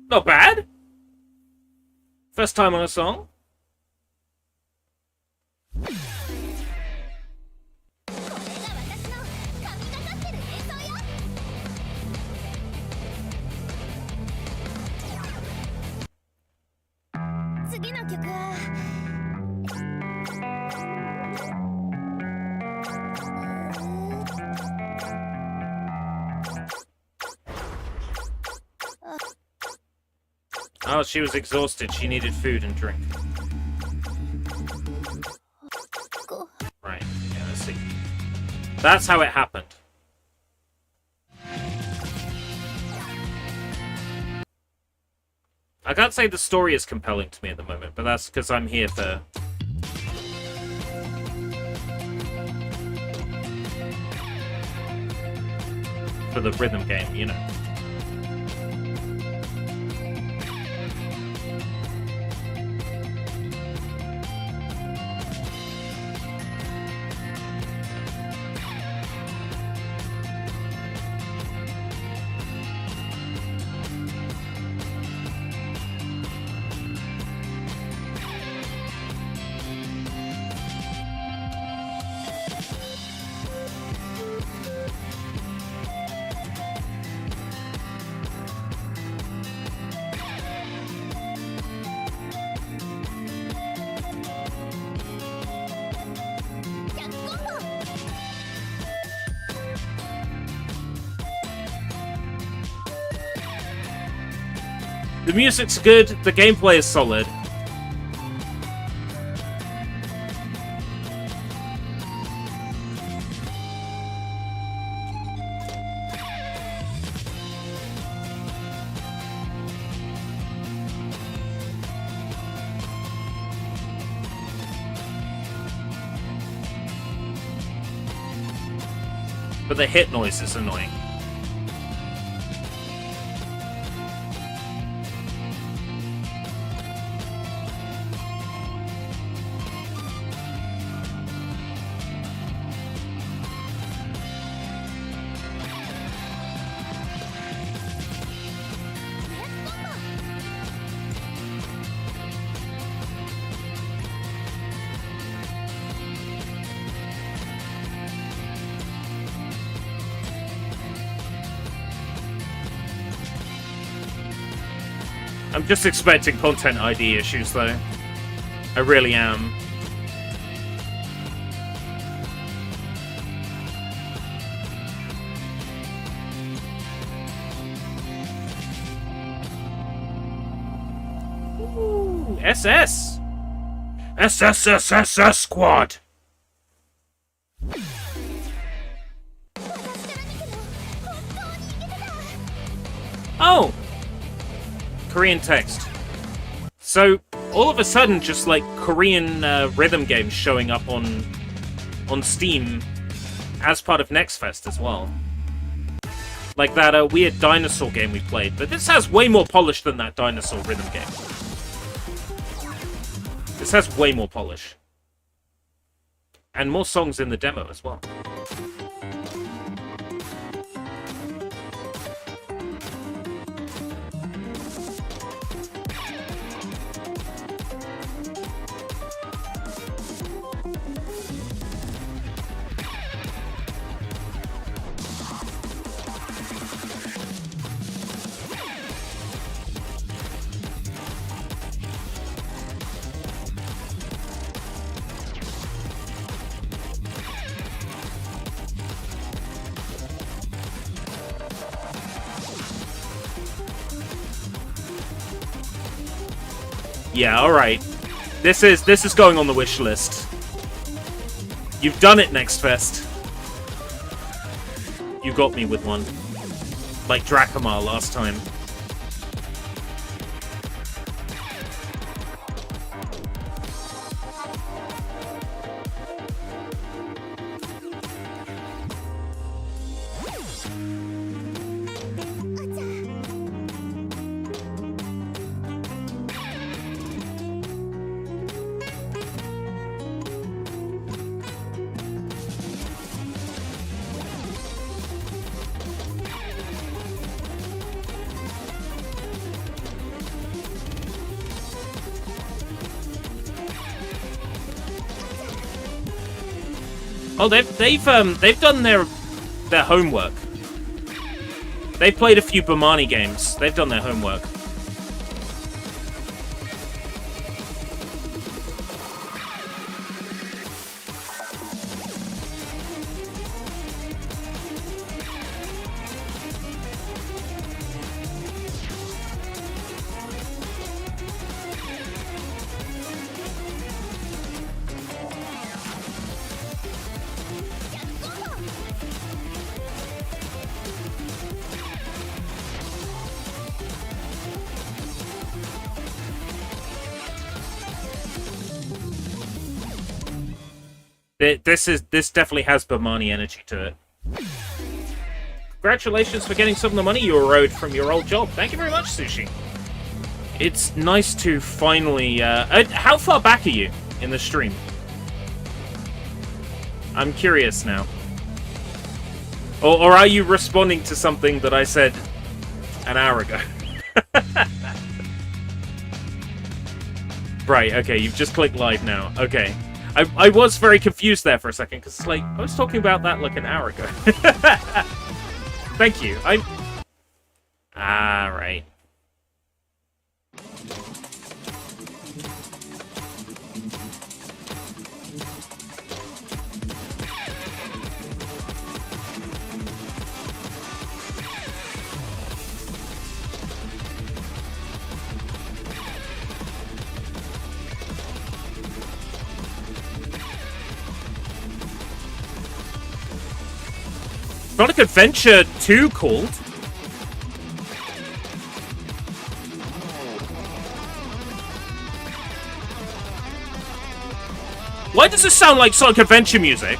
Not bad. First time on a song. Oh, she was exhausted. She needed food and drink. Right. Yeah, let's see. That's how it happened. I can't say the story is compelling to me at the moment, but that's because I'm here for... for the rhythm game, you know. The music's good, the gameplay is solid. But the hit noise is annoying. I'm just expecting content ID issues, though. I really am. Ooh, SS! SSSSS Squad! Oh! Korean text. So, all of a sudden, just like Korean rhythm games showing up on Steam as part of NEXTFEST as well. Like that weird dinosaur game we played, but this has way more polish than that dinosaur rhythm game. This has way more polish. And more songs in the demo as well. Yeah, alright. This is going on the wish list. You've done it, NEXTFEST. You got me with one. Like Dracomar last time. Oh, they've done their homework. They've played a few Bomani games. They've done their homework. This definitely has Bomani energy to it. Congratulations for getting some of the money you were owed from your old job. Thank you very much, Sushi. It's nice to finally... how far back are you in the stream? I'm curious now. Or are you responding to something that I said an hour ago? Right, okay, you've just clicked live now. Okay. I was very confused there for a second, because it's like, I was talking about that like an hour ago. Thank you. Ah, right. Sonic Adventure 2 called. Why does this sound like Sonic Adventure music?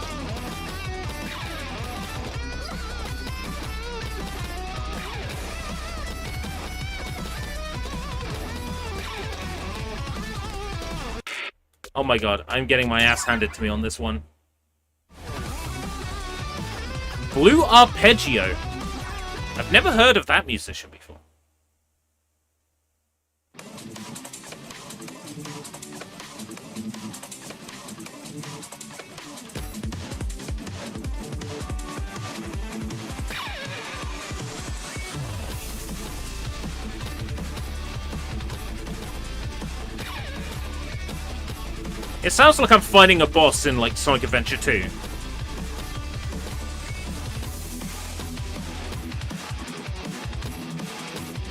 Oh my god, I'm getting my ass handed to me on this one. Blue Arpeggio. I've never heard of that musician before. It sounds like I'm fighting a boss in, like, Sonic Adventure 2.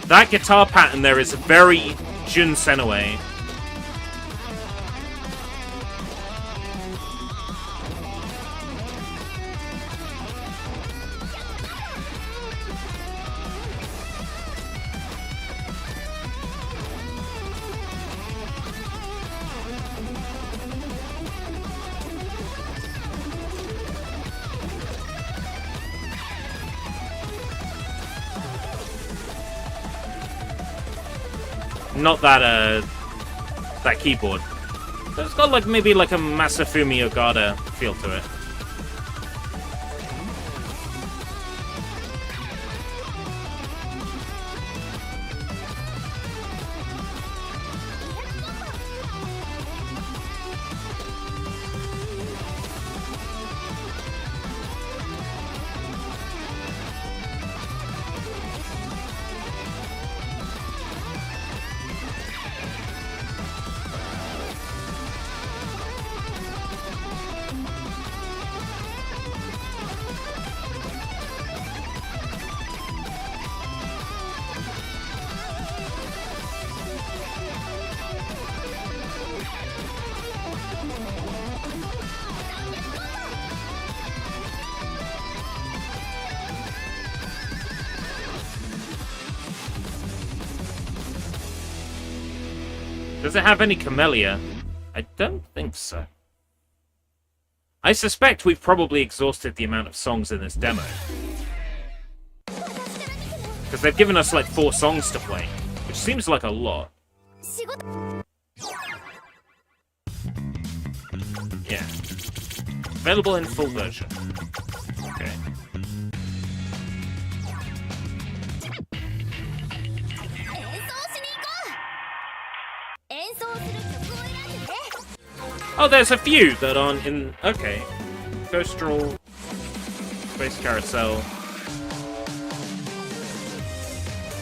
That guitar pattern there is very Jun Senue. Not that, that keyboard. It's got, like, maybe, like, a Masafumi Ogata feel to it. Does it have any camellia? I don't think so. I suspect we've probably exhausted the amount of songs in this demo. Because they've given us like 4 songs to play, which seems like a lot. Yeah. Available in full version. Okay. Oh, there's a few that aren't in... Okay. Ghost Roll. Space Carousel.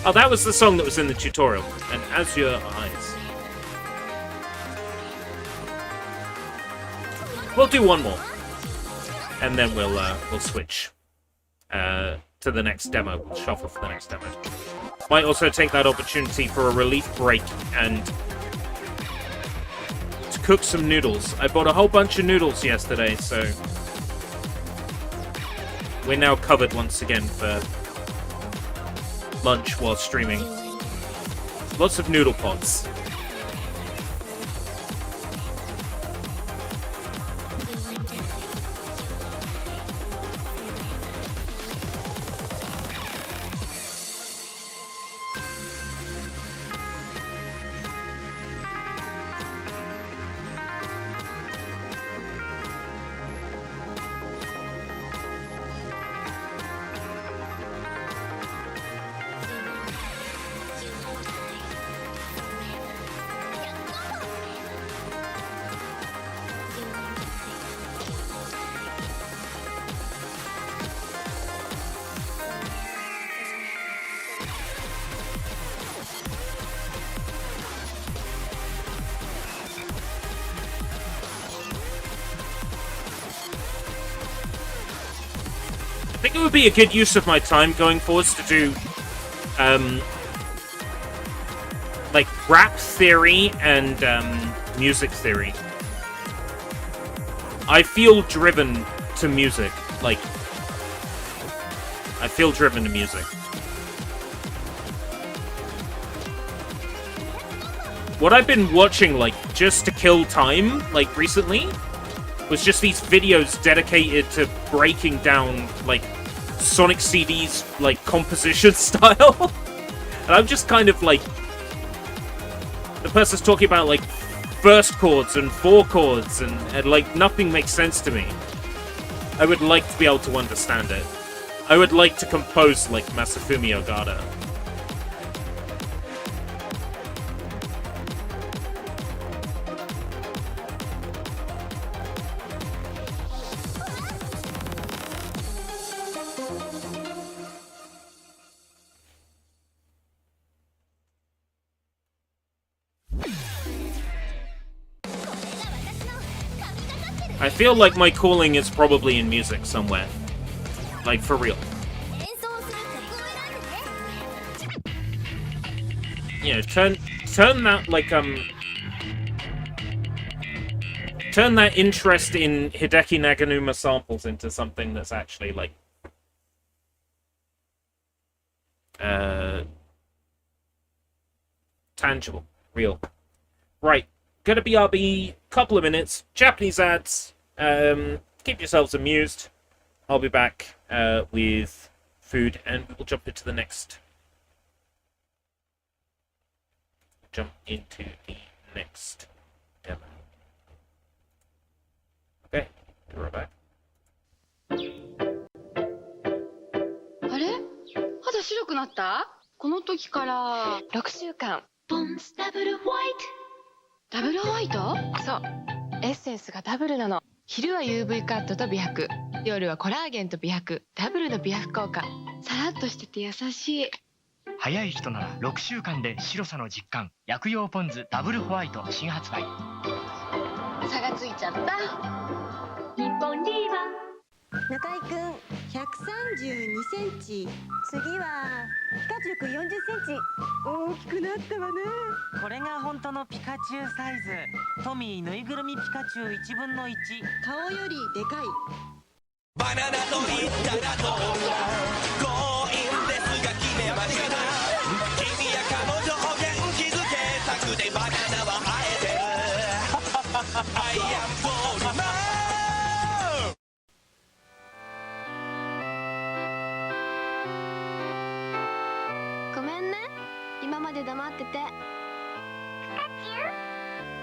Oh, that was the song that was in the tutorial. And Azure Eyes. We'll do one more. And then we'll switch to the next demo. We'll shuffle for the next demo. Might also take that opportunity for a relief break and to cook some noodles. I bought a whole bunch of noodles yesterday, so we're now covered once again for lunch while streaming. Lots of noodle pots. I think it would be a good use of my time going forwards to do, like, rap theory and, music theory. I feel driven to music. Like, I feel driven to music. What I've been watching, like, just to kill time, like, recently, was just these videos dedicated to breaking down, like, Sonic CD's, like, composition style. And I'm just kind of, like... The person's talking about, like, first chords and 4 chords, and, like, nothing makes sense to me. I would like to be able to understand it. I would like to compose, like, Masafumi Ogata. I feel like my calling is probably in music somewhere. Like, for real. Yeah, turn that, like, turn that interest in Hideki Naganuma samples into something that's actually, like, tangible. Real. Right. Gonna BRB, couple of minutes, Japanese ads, keep yourselves amused. I'll be back with food, and we'll jump into the next jump into the next demo. Okay, be right back. あれ肌白くなった？この時から6週間。ポンスダブルホワイト。ダブルホワイト？そう。エッセンスがダブルなの。昼は UV カットと美白。夜はコラーゲンと美白。ダブルの美白効果。さらっとしてて優しい。早い人なら6週間で白さの実感。薬用ポン酢ダブルホワイト新発売。差がついちゃった。日本リーバ中井くん132センチ、次はピカチュウくん40センチ。大きくなったわね。これが本当のピカチュウサイズ。トミーぬいぐるみピカチュウ1分の1。顔よりでかい。バナナと言ったらどう強引ですが決めました。君や彼女を元気づけたくてバナナは生えてる。I am born man。ごめんね、今まで黙ってて。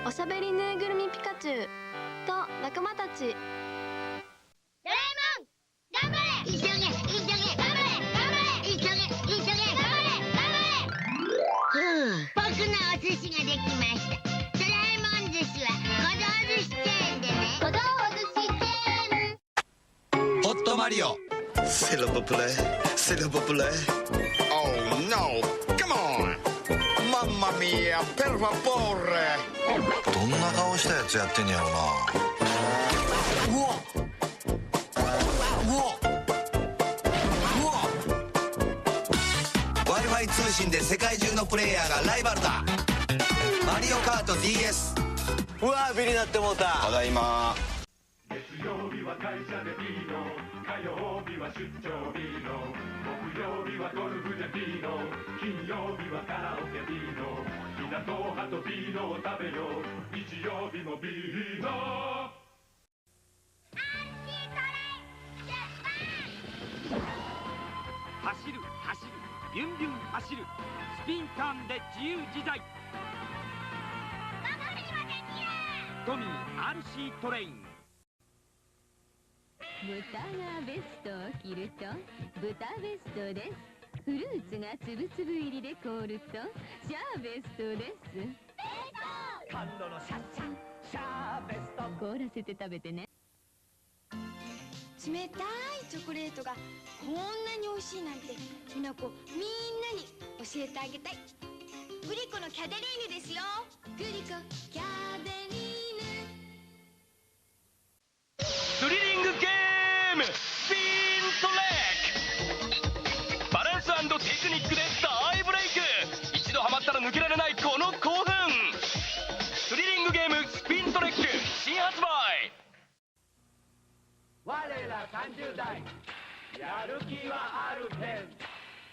おしゃべりぬいぐるみピカチュウと仲間たち。ドラえもん頑張れ。急げ頑張れ。頑張れ急げ頑張れ。僕のお寿司ができました。ドラえもん寿司は小道寿司チェーンでね。小道寿司チェーン。ホットマリオ。セロポプレセロポプレ。Oh no! Come on! Mamma mia! Per favore! どんな顔したやつやってんやろな。うわWi-Fi 通信で世界中のプレイヤーがライバルだ。マリオカート DS。 うわビリなってもうた。ただいま。月曜日は会社でビーノ、火曜日は出張ビーノ、木曜日はゴルフでビーノ、金曜日はカラオケビーノ、港派とビーノを食べよう、日曜日もビーノ。走るビュンビュン走る、スピンターンで自由自在。トミー RC トレイン。豚がベストを着ると豚ベストです。フルーツがつぶつぶ入りで凍るとシャーベストです。感動のシャッシャッシャーベスト。凍らせて食べてね。冷たいチョコレートがこんなに美味しいなんて、みなこみんなに教えてあげたい。グリコのキャデリーヌですよ。グリコキャデリーヌ。スリリングゲームスピントレック。バランス&テクニックで大ブレイク。一度ハマったら抜けられないこの興奮。スリリングゲームスピントレック新発売。我ら30代やる気はあるけん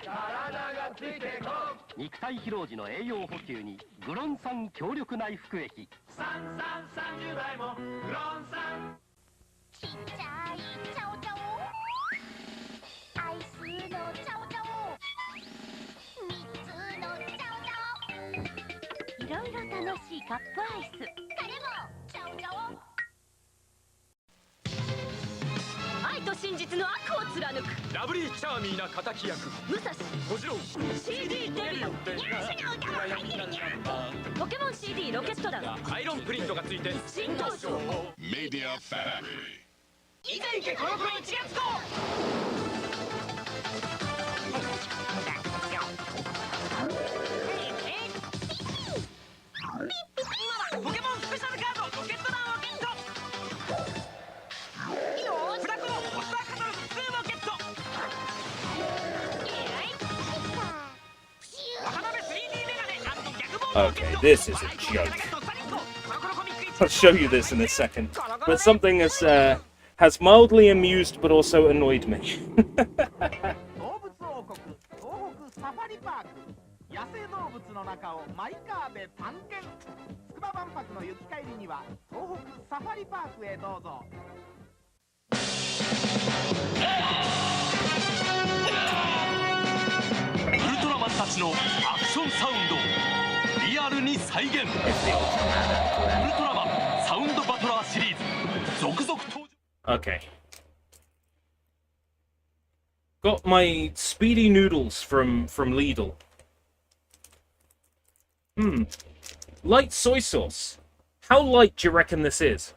体がついてこん。肉体疲労時の栄養補給にグロン酸強力内服液。30代もグロン酸。ちっちゃいチャオチャオ、アイスのチャオチャオ、3つのチャオチャオ、いろいろ楽しいカップアイス。彼もチャオチャオ。愛と真実の悪を貫くラブリーチャーミーな敵役武蔵小次郎。 CD デビュー。ポケモン CD ロケット弾。アイロンプリントがついて新登場。メディアファクトリー。いけいけコロコロ1月号。今はポケモンスペシャルカードロケット弾をゲット。フラコのポスターカタログ2もゲット。渡辺 3D メガネ&逆ボールをゲット。 Okay, this is a joke. I'll show you this in a second. But something has mildly amused but also annoyed me. 動物王国東北サファリパーク。野生動物の中をマイカーで探検。筑波万博の行き帰りには東北サファリパークへどうぞ。ウルトラマンたちのアクションサウンド。リアルルに再現ウルトラマンサウンドバトラーシリーズ続々登場 Okay. Got my speedy noodles from Lidl. Light soy sauce. How light do you reckon this is?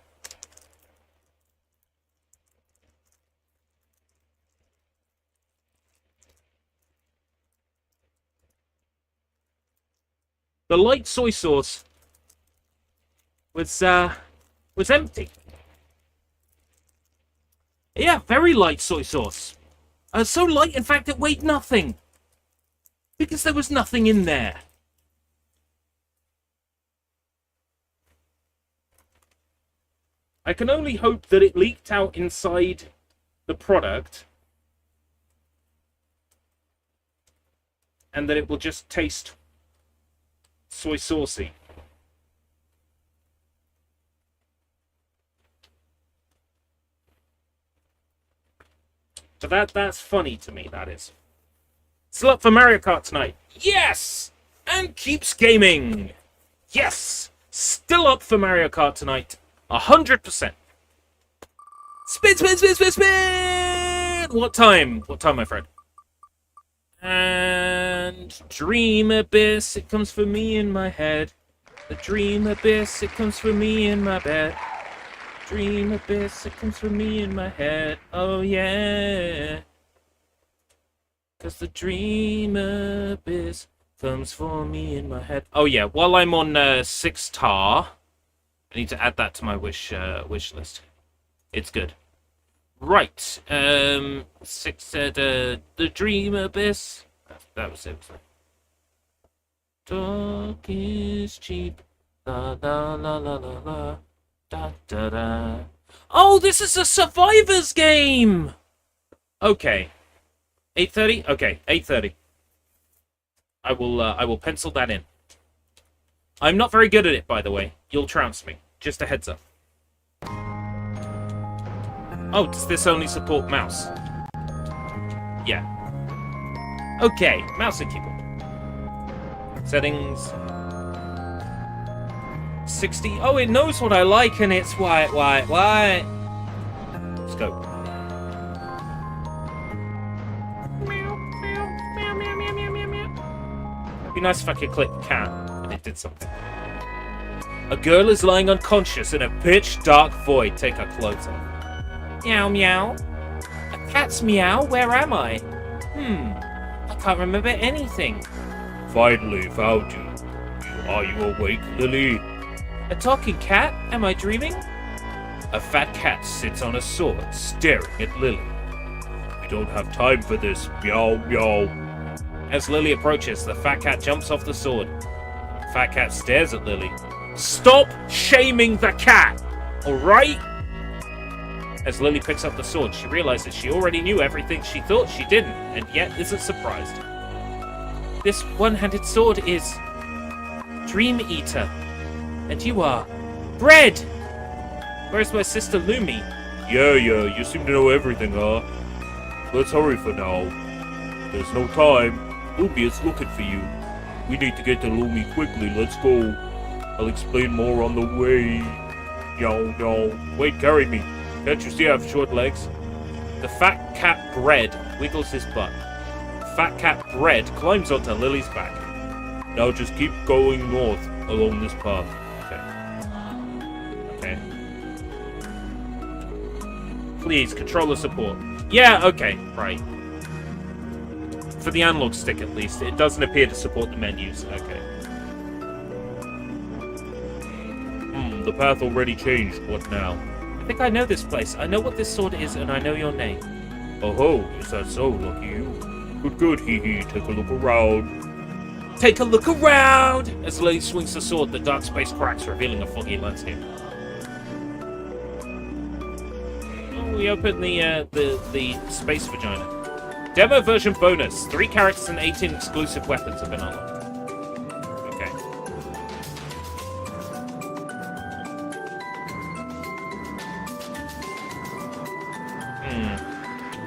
The light soy sauce was empty. Yeah, very light soy sauce. So light, in fact, it weighed nothing. Because there was nothing in there. I can only hope that it leaked out inside the product. And that it will just taste soy saucy. But that's funny to me, that is. Still up for Mario Kart tonight. Yes! And keeps gaming. Yes! Still up for Mario Kart tonight. 100%. Spin, spin, spin, spin, spin! What time? What time, my friend? And Dream Abyss, it comes for me in my head. The Dream Abyss, it comes for me in my bed. Dream Abyss, it comes for me in my head. Oh yeah. 'Cause the Dream Abyss comes for me in my head. Oh yeah, while I'm on 6 tar, I need to add that to my wish list. It's good. Right. 6 said the Dream Abyss. That was it. Talk is cheap. La la la la la la. Da da da. Oh, this is a survivors game. Okay. 8:30. Okay, 8:30. I will pencil that in. I'm not very good at it, by the way. You'll trounce me. Just a heads up. Oh, does this only support mouse? Yeah. Okay, mouse and keyboard. Settings. 60. Oh, it knows what I like, and it's white. Let's go. It'd be nice if I could click cat and it did something. A girl is lying unconscious in a pitch dark void. Take her clothes off. Meow meow. A cat's meow? Where am I? I can't remember anything. Finally found you. Are you awake, Lily? A talking cat? Am I dreaming? A fat cat sits on a sword, staring at Lily. We don't have time for this. Meow meow. As Lily approaches, the fat cat jumps off the sword. The fat cat stares at Lily. Stop shaming the cat! Alright? As Lily picks up the sword, she realizes she already knew everything she thought she didn't, and yet isn't surprised. This one-handed sword is Dream Eater. And you are Bread! Where's my sister Lumi? Yeah, you seem to know everything, huh? Let's hurry for now. There's no time. Lumi is looking for you. We need to get to Lumi quickly, let's go. I'll explain more on the way. No. Wait, carry me. Can't you see I have short legs? The fat cat Bread wiggles his butt. Fat cat Bread climbs onto Lily's back. Now just keep going north along this path. Okay. Please, controller support. Yeah, okay, right. For the analog stick, at least. It doesn't appear to support the menus. Okay. The path already changed. What now? I think I know this place. I know what this sword is, and I know your name. Oh ho, is that so? Lucky you. Good, hee. Take a look around. Take a look around! As Lily swings the sword, the dark space cracks, revealing a foggy landscape. Oh, we open the space vagina. Demo version bonus. 3 characters and 18 exclusive weapons have been unlocked. Okay.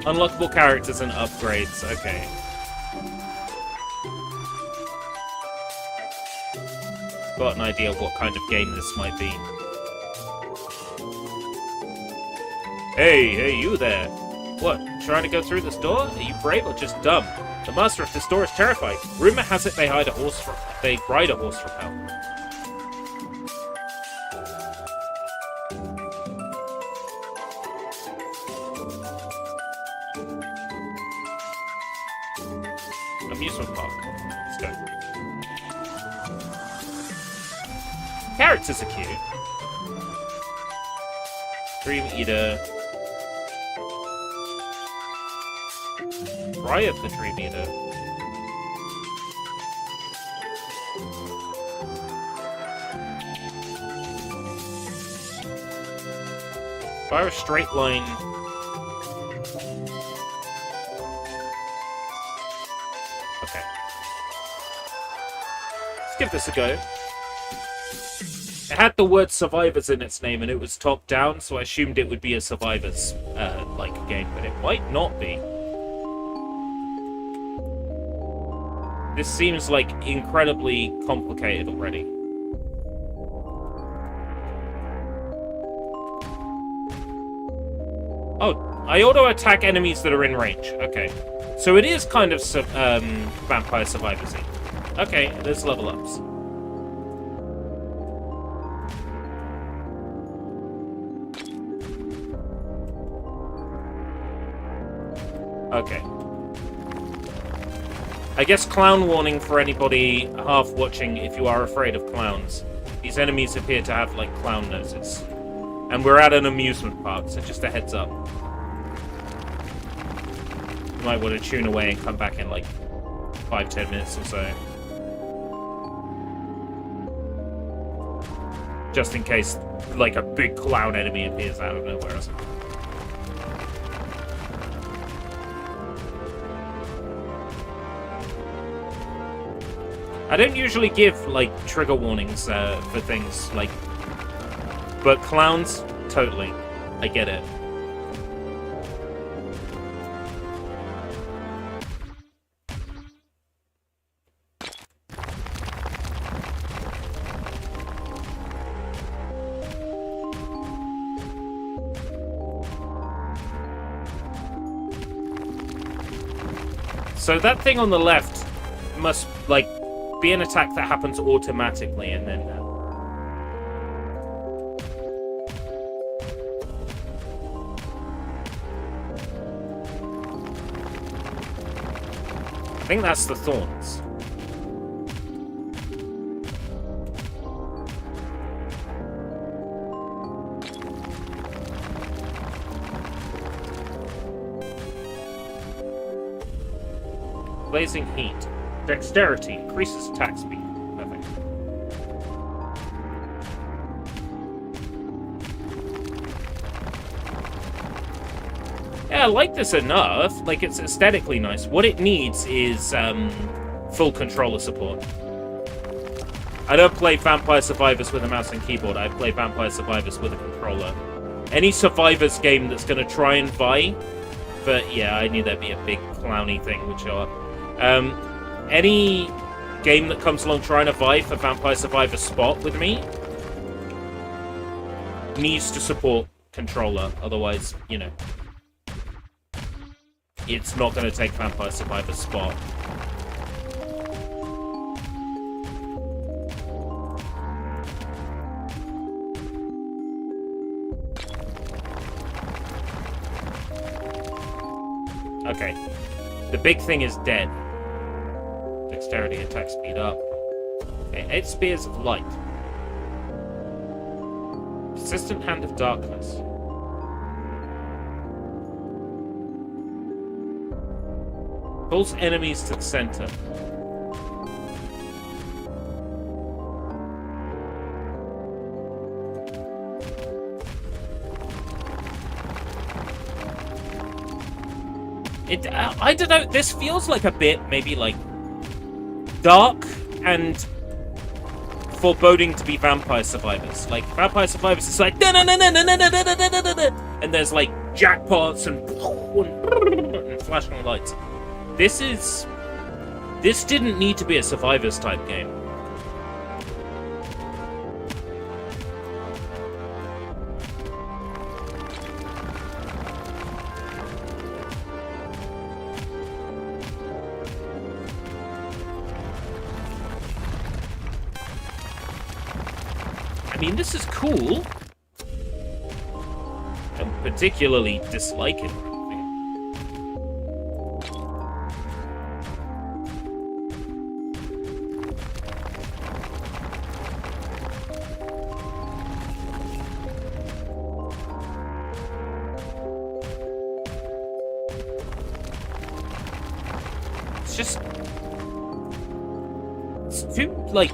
Unlockable characters and upgrades. Okay. got an idea of what kind of game this might be. Hey, you there. What, trying to go through this door? Are you brave or just dumb? The master of this door is terrified. Rumor has it they ride a horse from hell. Amusement park. Let's go. Characters are cute. Dream Eater. Cry of the Dream Eater. Fire a straight line. Okay. Let's give this a go. It had the word Survivors in its name and it was top down, so I assumed it would be a Survivors like game, but it might not be. This seems like incredibly complicated already. Oh, I auto-attack enemies that are in range. Okay. So it is kind of Vampire Survivors-y. Okay, there's level ups. Okay. I guess clown warning for anybody half watching if you are afraid of clowns. These enemies appear to have, like, clown noses. And we're at an amusement park, so just a heads up. You might want to tune away and come back in, like, 5-10 minutes or so. Just in case, like, a big clown enemy appears out of nowhere or something. I don't usually give, like, trigger warnings for things, like... But clowns, totally. I get it. So that thing on the left must, like... be an attack that happens automatically, and then I think that's the thorns. Blazing heat. Dexterity increases attack speed. Perfect. Yeah, I like this enough. Like, it's aesthetically nice. What it needs is full controller support. I don't play Vampire Survivors with a mouse and keyboard. I play Vampire Survivors with a controller. Any Survivors game that's going to try and vie, but yeah, I knew there'd be a big clowny thing would show up. Any game that comes along trying to vie for Vampire Survivor spot with me needs to support controller, otherwise, you know, it's not going to take Vampire Survivor spot. Okay. The big thing is dead. Dexterity, attack speed up. Okay, 8 Spears of Light. Persistent Hand of Darkness. Pulls enemies to the center. I don't know, this feels like a bit, maybe like, dark and foreboding to be Vampire Survivors. Like, Vampire Survivors is like, and there's like jackpots and flashing lights. This didn't need to be a Survivors type game. I mean, this is cool. I don't particularly dislike it. It's just... It's too, like...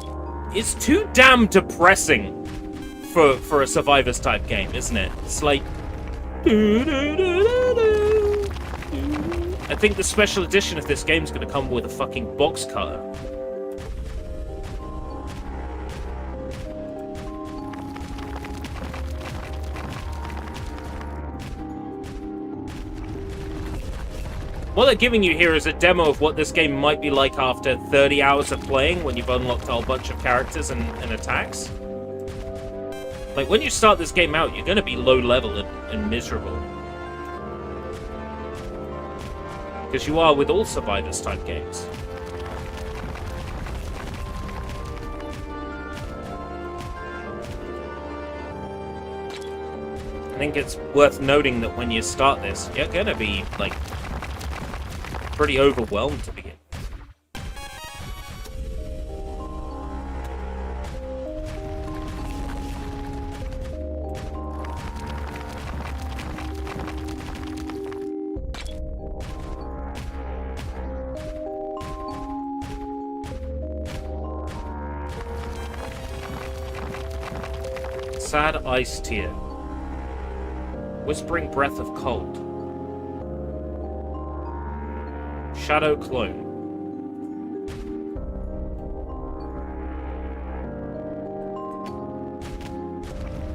It's too damn depressing for a Survivors type game, isn't it? It's like... I think the special edition of this game is going to come with a fucking box cutter. What they're giving you here is a demo of what this game might be like after 30 hours of playing when you've unlocked a whole bunch of characters and attacks. Like, when you start this game out, you're going to be low level and miserable. Because you are with all Survivors type games. I think it's worth noting that when you start this, you're going to be, like, pretty overwhelmed to begin. Sad ice tear. Whispering breath of cold. Shadow clone.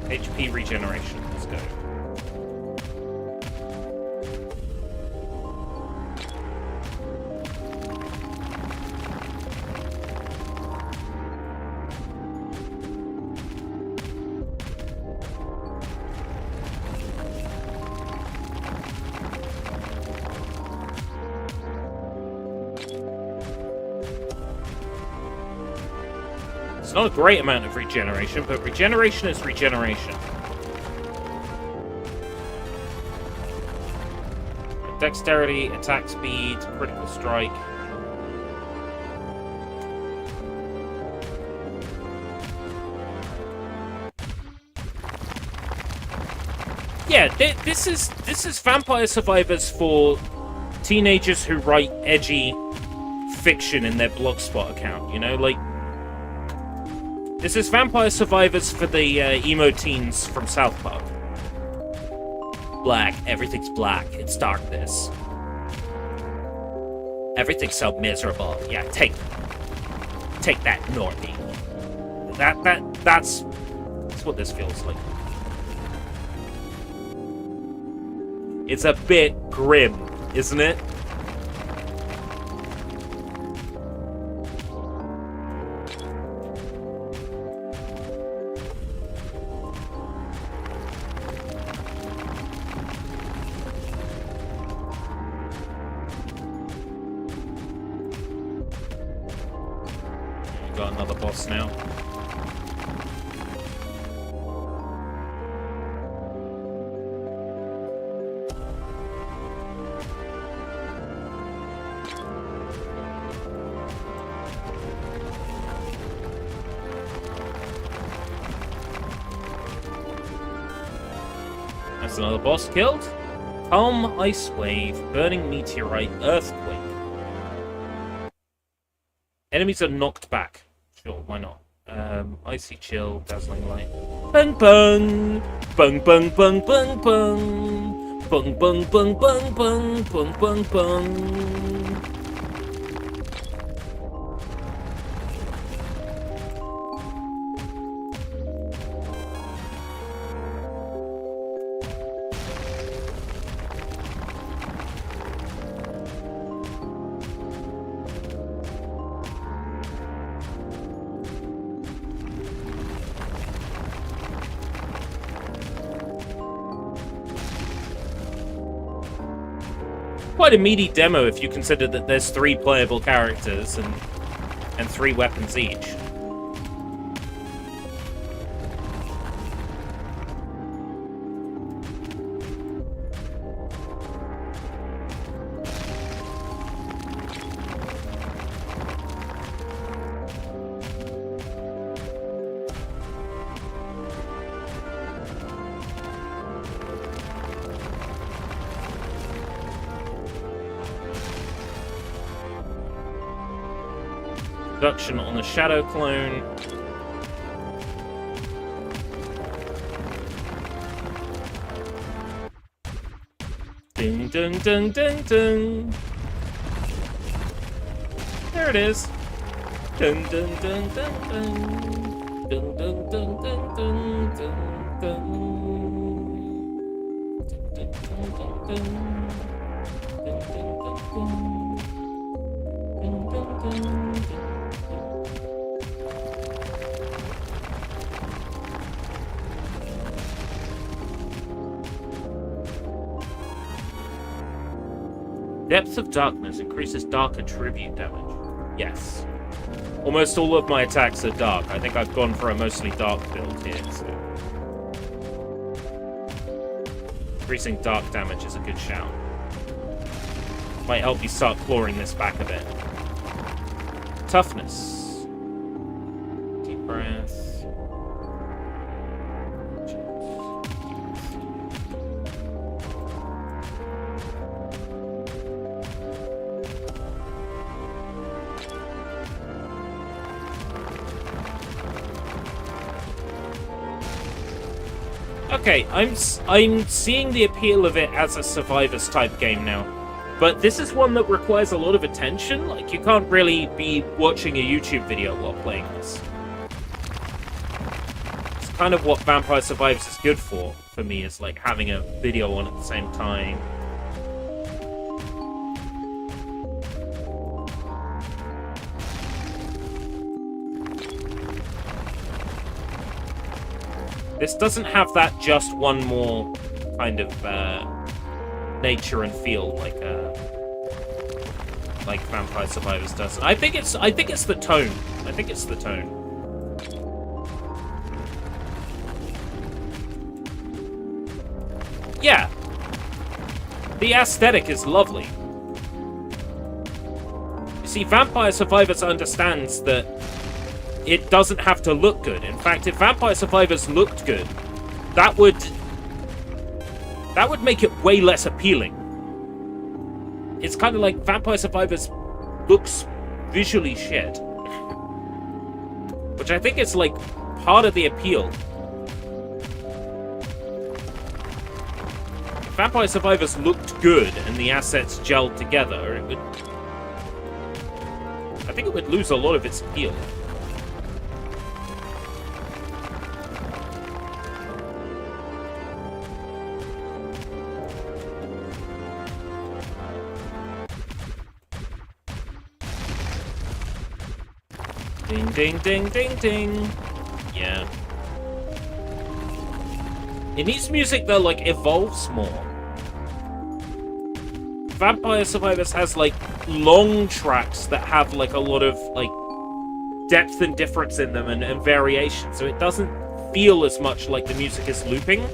HP regeneration. Let's go. Not a great amount of regeneration, but regeneration is regeneration. Dexterity, attack speed, critical strike. Yeah, this is Vampire Survivors for teenagers who write edgy fiction in their Blogspot account, you know, like. This is Vampire Survivors for the emo teens from South Park. Black. Everything's black. It's darkness. Everything's so miserable. Yeah, take that, Northie. That's what this feels like. It's a bit grim, isn't it? Got another boss now. That's another boss killed. Calm ice wave, burning meteorite, earthquake. Enemies are knocked back. Sure, why not? Icy chill, dazzling light. Bang bang! Bang bang bang bang bang! Bang bang bang bang bang bang bang bang! Quite a meaty demo if you consider that there's 3 playable characters and 3 weapons each. Production on the Shadow clone. Ding, ding, ding, ding, ding. There it is. Dun, dun, dun, dun, dun. Dun, dun, dun, dun, dun, dun, dun. Dun, dun, dun, dun. Dun, dun, dun, dun. Dun, dun, dun, dun. Depth of Darkness increases dark attribute damage. Yes. Almost all of my attacks are dark. I think I've gone for a mostly dark build here, so... Increasing dark damage is a good shout. Might help you start clawing this back a bit. Toughness. Deep breath. Okay, I'm seeing the appeal of it as a Survivors type game now. But this is one that requires a lot of attention. Like, you can't really be watching a YouTube video while playing this. It's kind of what Vampire Survivors is good for me, is like having a video on at the same time. This doesn't have that just one more kind of nature and feel like Vampire Survivors does. I think it's the tone. I think it's the tone. Yeah. The aesthetic is lovely. You see, Vampire Survivors understands that it doesn't have to look good. In fact, if Vampire Survivors looked good, that would make it way less appealing. It's kind of like Vampire Survivors looks visually shit. Which I think is like part of the appeal. If Vampire Survivors looked good and the assets gelled together, I think it would lose a lot of its appeal. Ding, ding, ding, ding, ding. Yeah. It needs music that, like, evolves more. Vampire Survivors has, like, long tracks that have, like, a lot of, like, depth and difference in them and variation, so it doesn't feel as much like the music is looping.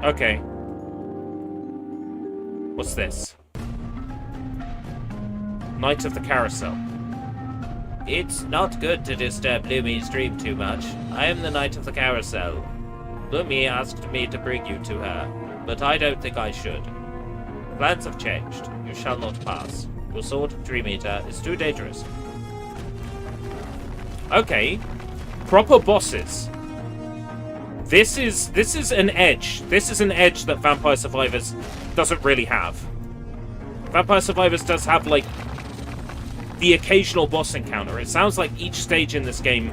Okay. What's this? Knight of the Carousel. It's not good to disturb Lumi's dream too much. I am the Knight of the Carousel. Lumi asked me to bring you to her, but I don't think I should. Plans have changed. You shall not pass. Your sword, Dream Eater, is too dangerous. Okay. Proper bosses. This is an edge. This is an edge that Vampire Survivors doesn't really have. Vampire Survivors does have, like, the occasional boss encounter. It sounds like each stage in this game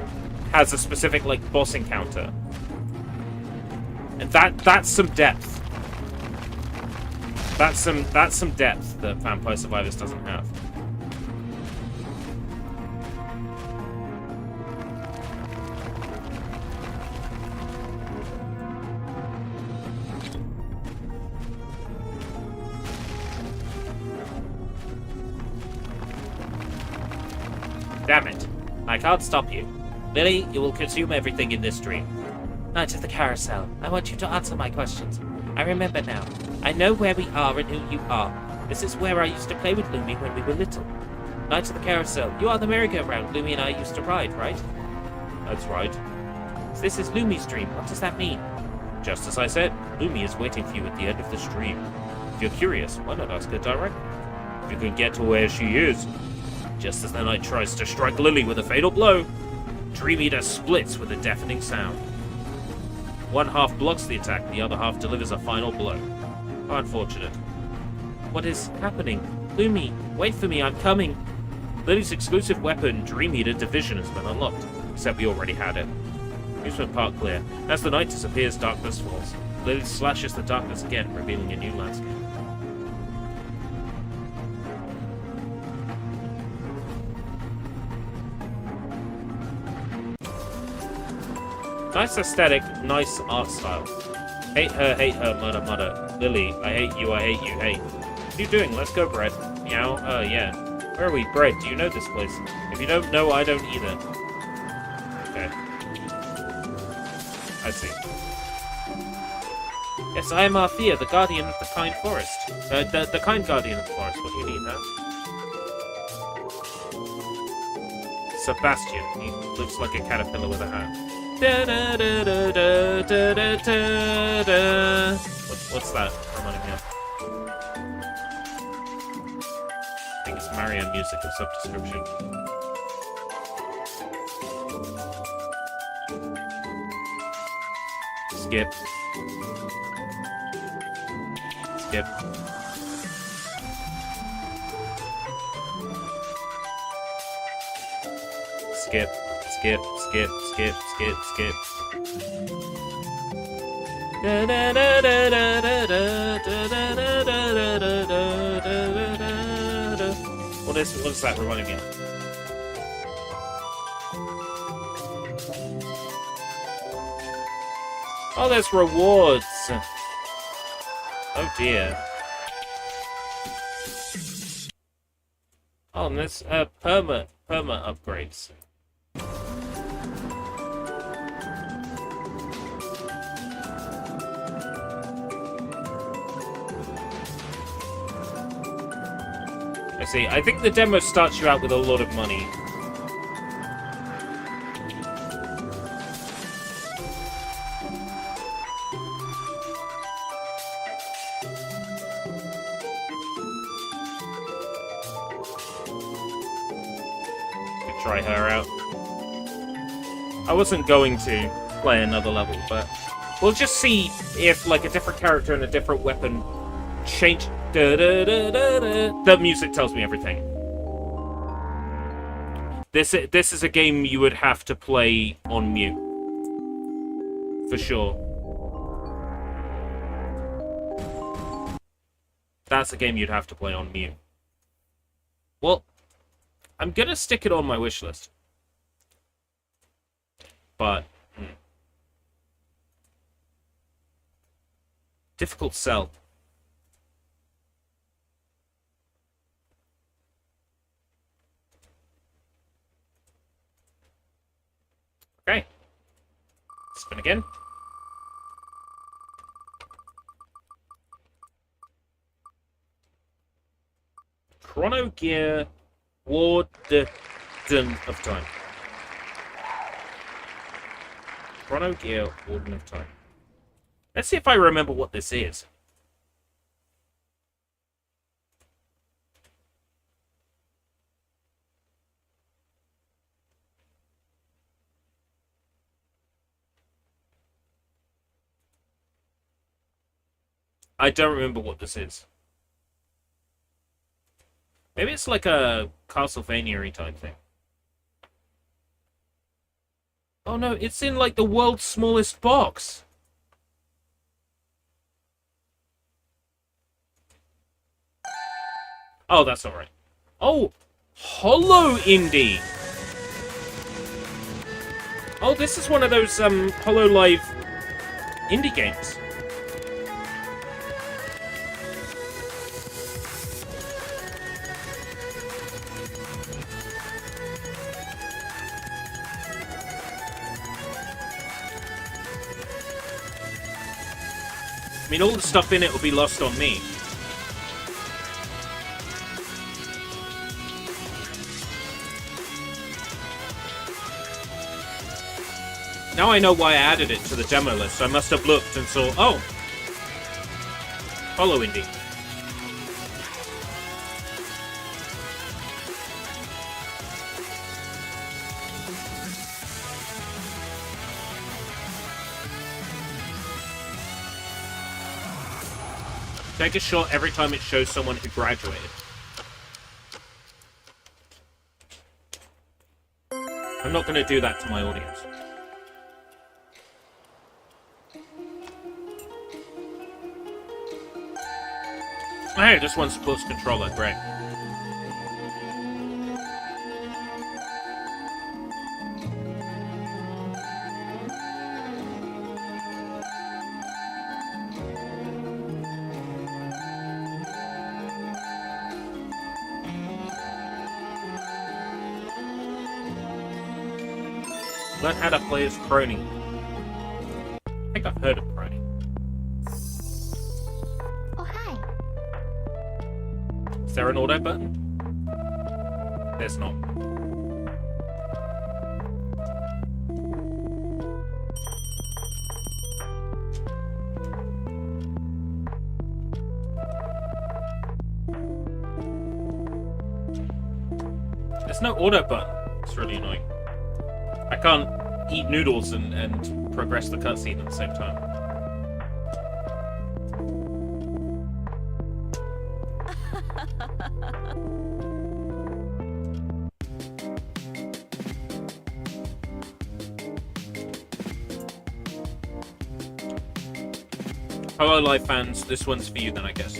has a specific, like, boss encounter. And that's some depth. That's some depth that Vampire Survivors doesn't have. Damn it. I can't stop you. Lily, you will consume everything in this dream. Knight of the Carousel, I want you to answer my questions. I remember now. I know where we are and who you are. This is where I used to play with Lumi when we were little. Knight of the Carousel, you are the merry-go-round Lumi and I used to ride, right? That's right. So this is Lumi's dream. What does that mean? Just as I said, Lumi is waiting for you at the end of the stream. If you're curious, why not ask her directly? If you can get to where she is. Just as the knight tries to strike Lily with a fatal blow, Dream Eater splits with a deafening sound. One half blocks the attack, the other half delivers a final blow. How unfortunate. What is happening? Lumi, wait for me, I'm coming. Lily's exclusive weapon, Dream Eater Division, has been unlocked, except we already had it. Amusement Park clear. As the night disappears, darkness falls. Lily slashes the darkness again, revealing a new landscape. Nice aesthetic, nice art style. Hate her, murder, murder. Lily, I hate you, hate. What are you doing? Let's go, Brett. Meow? Yeah. Where are we? Brett, do you know this place? If you don't know, I don't either. Okay. I see. Yes, I am Arthea, the guardian of the kind forest. The kind guardian of the forest. What do you need, huh? Sebastian. He looks like a caterpillar with a hat. What's that reminding me of? I think it's Mario music of some description. Skip. Skip. Skip. Skip, skip, skip, skip, skip. What is that reminding me of? Oh, there's rewards. Oh dear. Oh, and there's perma upgrades. I see. I think the demo starts you out with a lot of money. Could try her out. I wasn't going to play another level, but we'll just see if, like, a different character and a different weapon change. The music tells me everything. This is a game you would have to play on mute. For sure. That's a game you'd have to play on mute. Well, I'm gonna stick it on my wish list. But... difficult sell. Okay. Spin again. Chrono Gear Warden of Time. Chrono Gear Warden of Time. Let's see if I remember what this is. I don't remember what this is. Maybe it's like a Castlevania-y type thing. Oh no, it's in like the world's smallest box. Oh, that's alright. Oh, Hollow Indie. Oh, this is one of those Hollow Live indie games. I mean, all the stuff in it will be lost on me. Now I know why I added it to the demo list. I must have looked and saw, oh, Hollow Indie. Take a shot every time it shows someone who graduated. I'm not going to do that to my audience. Oh, hey, this one's Sports Controller. Great. Learn how to play as Crony. I think I've heard of Crony. Oh, hi. Is there an auto button? There's not. There's no auto button. It's really annoying. I can't eat noodles and progress the cutscene at the same time. Hello, live fans. This one's for you then, I guess.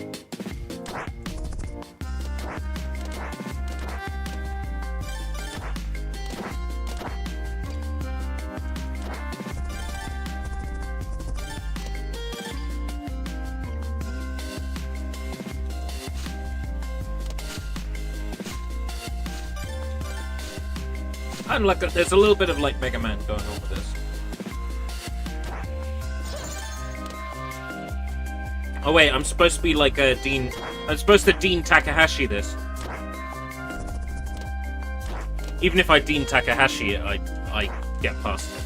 And like, there's a little bit of like Mega Man going on with this. Oh wait, I'm supposed to be like a Dean. I'm supposed to Dean Takahashi this. Even if I Dean Takahashi it, I get past it.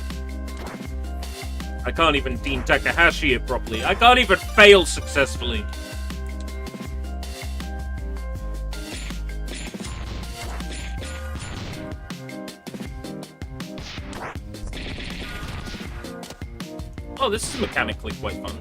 I can't even Dean Takahashi it properly. I can't even fail successfully. Oh, this is mechanically quite fun.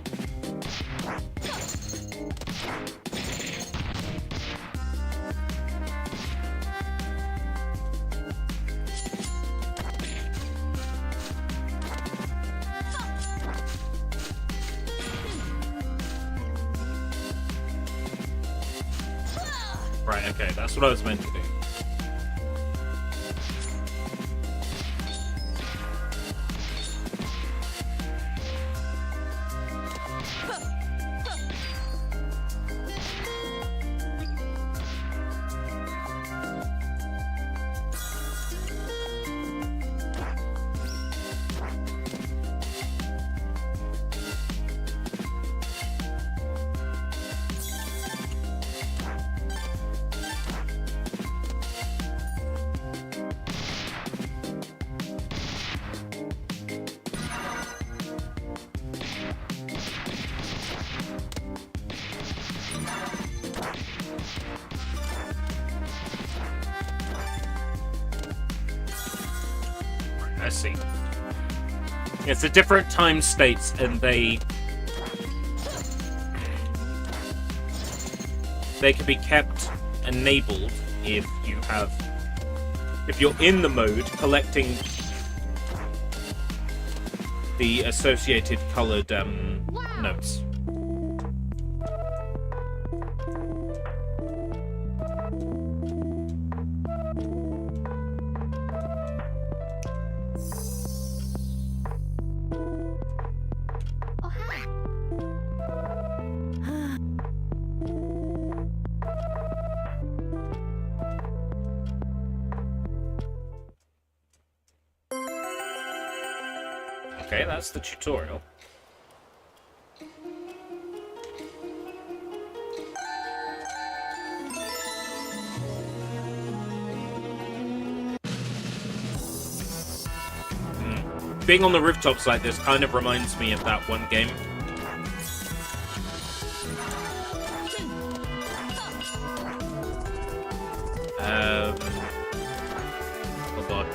Right, okay, that's what I was meant to do. I see. It's a different time states, and they can be kept enabled if you're in the mode collecting the associated colored notes. Okay, that's the tutorial. Being on the rooftops like this kind of reminds me of that one game. Oh god.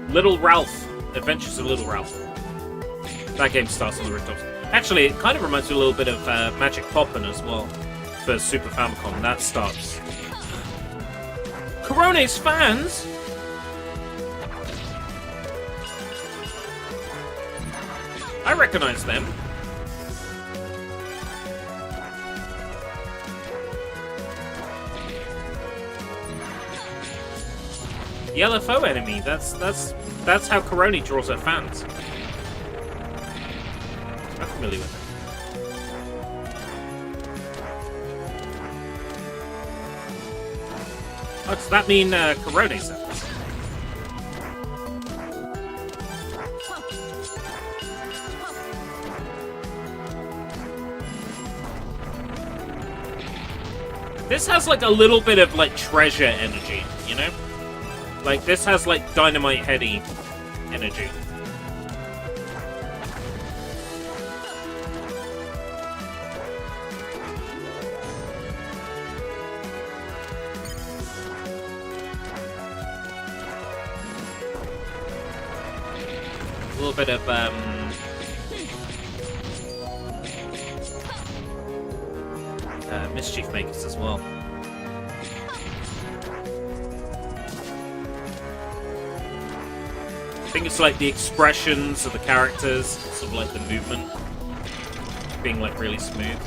Little Ralph. Adventures of Little Ralph. That game starts on the rooftops. Actually, it kind of reminds me a little bit of Magic Poppin' as well for Super Famicom. That starts. Corone's fans? I recognize them. The LFO enemy. That's how Corone draws her fans. I'm familiar with it. Oh, does that mean Corone's fans? This has like a little bit of like treasure energy, you know? Like this has like Dynamite Heady energy. A little bit of Mischief Makers as well. I think it's like the expressions of the characters, sort of like the movement being like really smooth.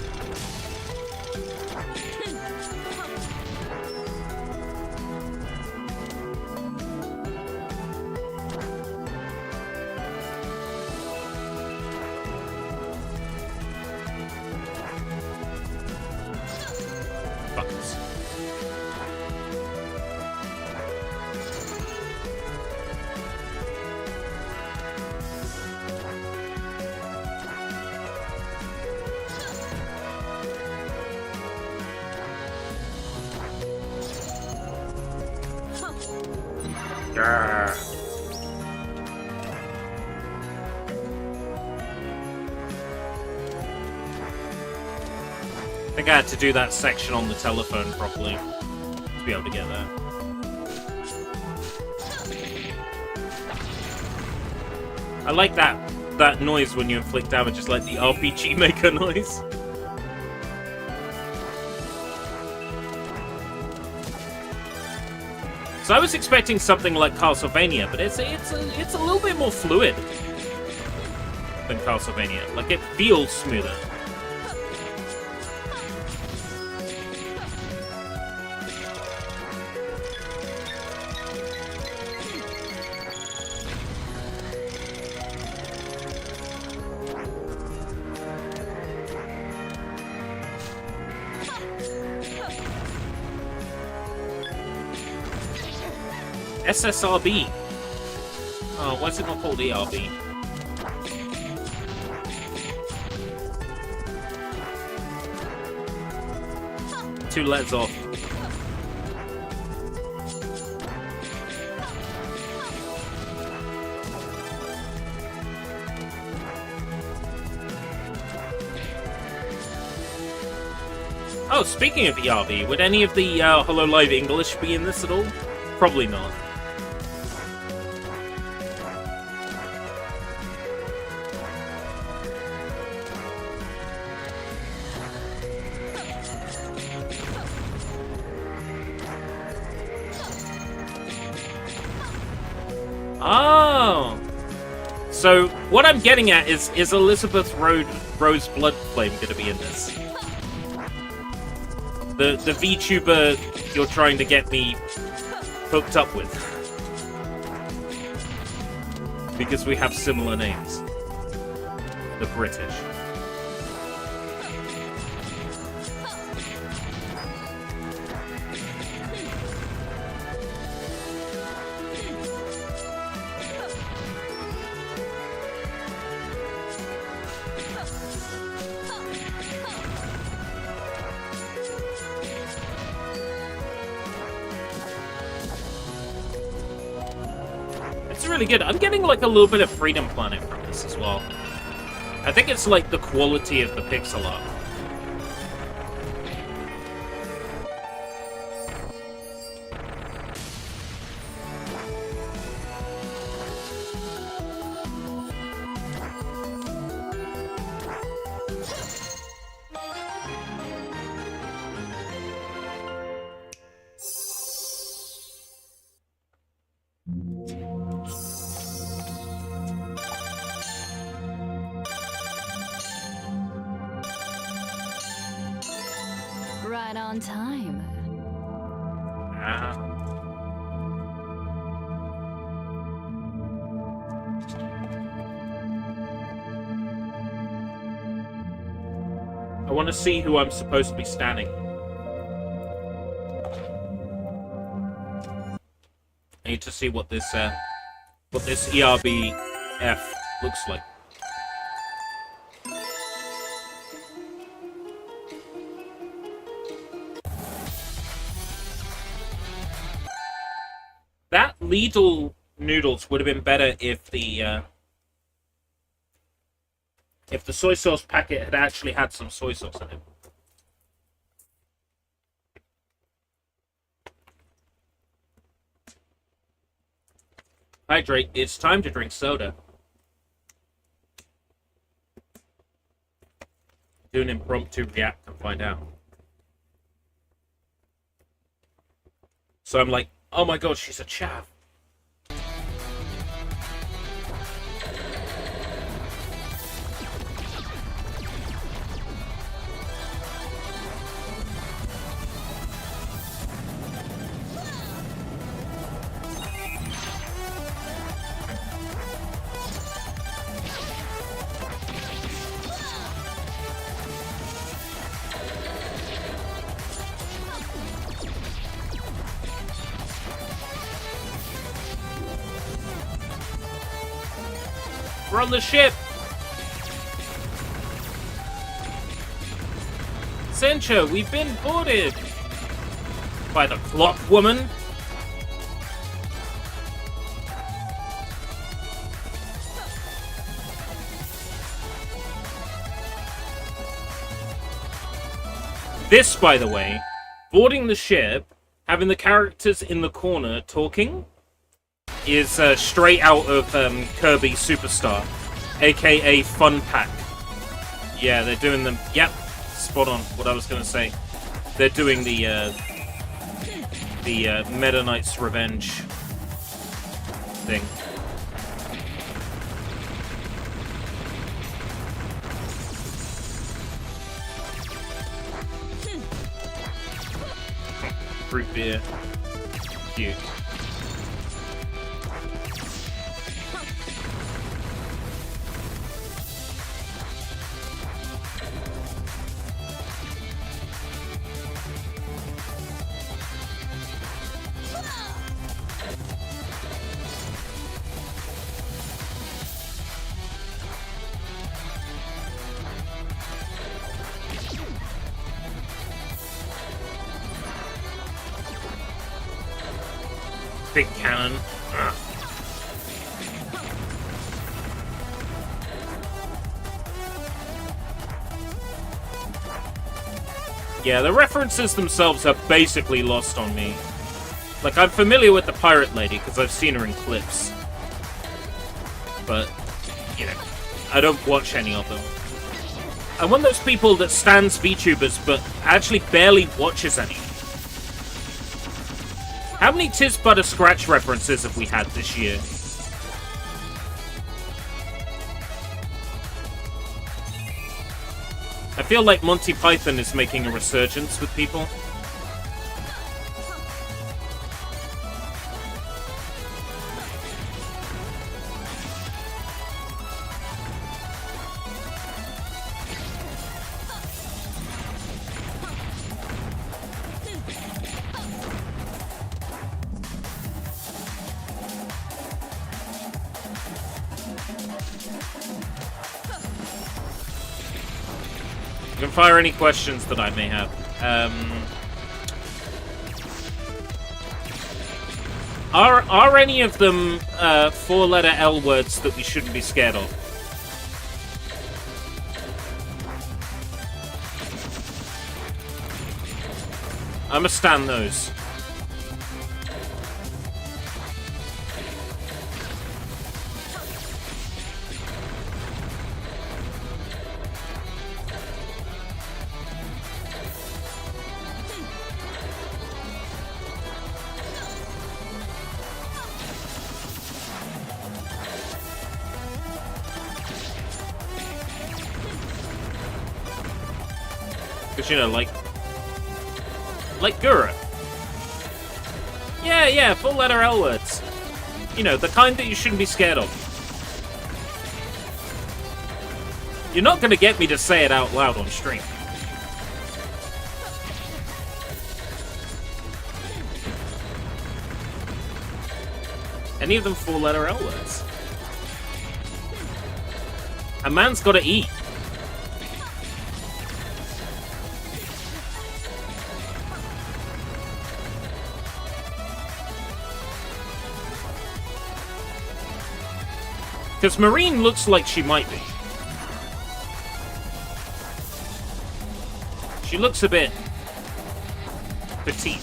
I think I had to do that section on the telephone properly to be able to get there. I like that noise when you inflict damage, just like the RPG Maker noise. So I was expecting something like Castlevania, but it's a little bit more fluid than Castlevania. Like it feels smoother. SSRB. Oh, why's it not called ERB? Two letters off. Oh, speaking of ERB, would any of the HoloLive English be in this at all? Probably not. Oh! So, what I'm getting at is Elizabeth Rose Bloodflame going to be in this? The VTuber you're trying to get me hooked up with. Because we have similar names. The British. Really good. I'm getting like a little bit of Freedom Planet from this as well. I think it's like the quality of the pixel art. Right on time. I want to see who I'm supposed to be standing. I need to see what this ERBF looks like. That Lidl noodles would have been better if the soy sauce packet had actually had some soy sauce in it. Hydrate. It's time to drink soda. Do an impromptu react and find out. So I'm like, oh my god, she's a chav. We're on the ship! Sencha, we've been boarded! By the clock woman? This, by the way, boarding the ship, having the characters in the corner talking, is straight out of Kirby Superstar, aka Fun Pack. Yeah, they're doing them. Yep, spot on. What I was gonna say. They're doing the Meta Knight's Revenge thing. Fruit beer, cute. Big cannon. Ugh. Yeah, the references themselves are basically lost on me. Like, I'm familiar with the pirate lady because I've seen her in clips. But, you know, I don't watch any of them. I'm one of those people that stands VTubers but actually barely watches any. How many Tis But a Scratch references have we had this year? I feel like Monty Python is making a resurgence with people. You can fire any questions that I may have. Are any of them four-letter L words that we shouldn't be scared of? I'ma stand those. Because, you know, like, Like Gura. Yeah, full letter L words. You know, the kind that you shouldn't be scared of. You're not going to get me to say it out loud on stream. Any of them four letter L words. A man's got to eat. Because Marine looks like she might be. She looks a bit petite.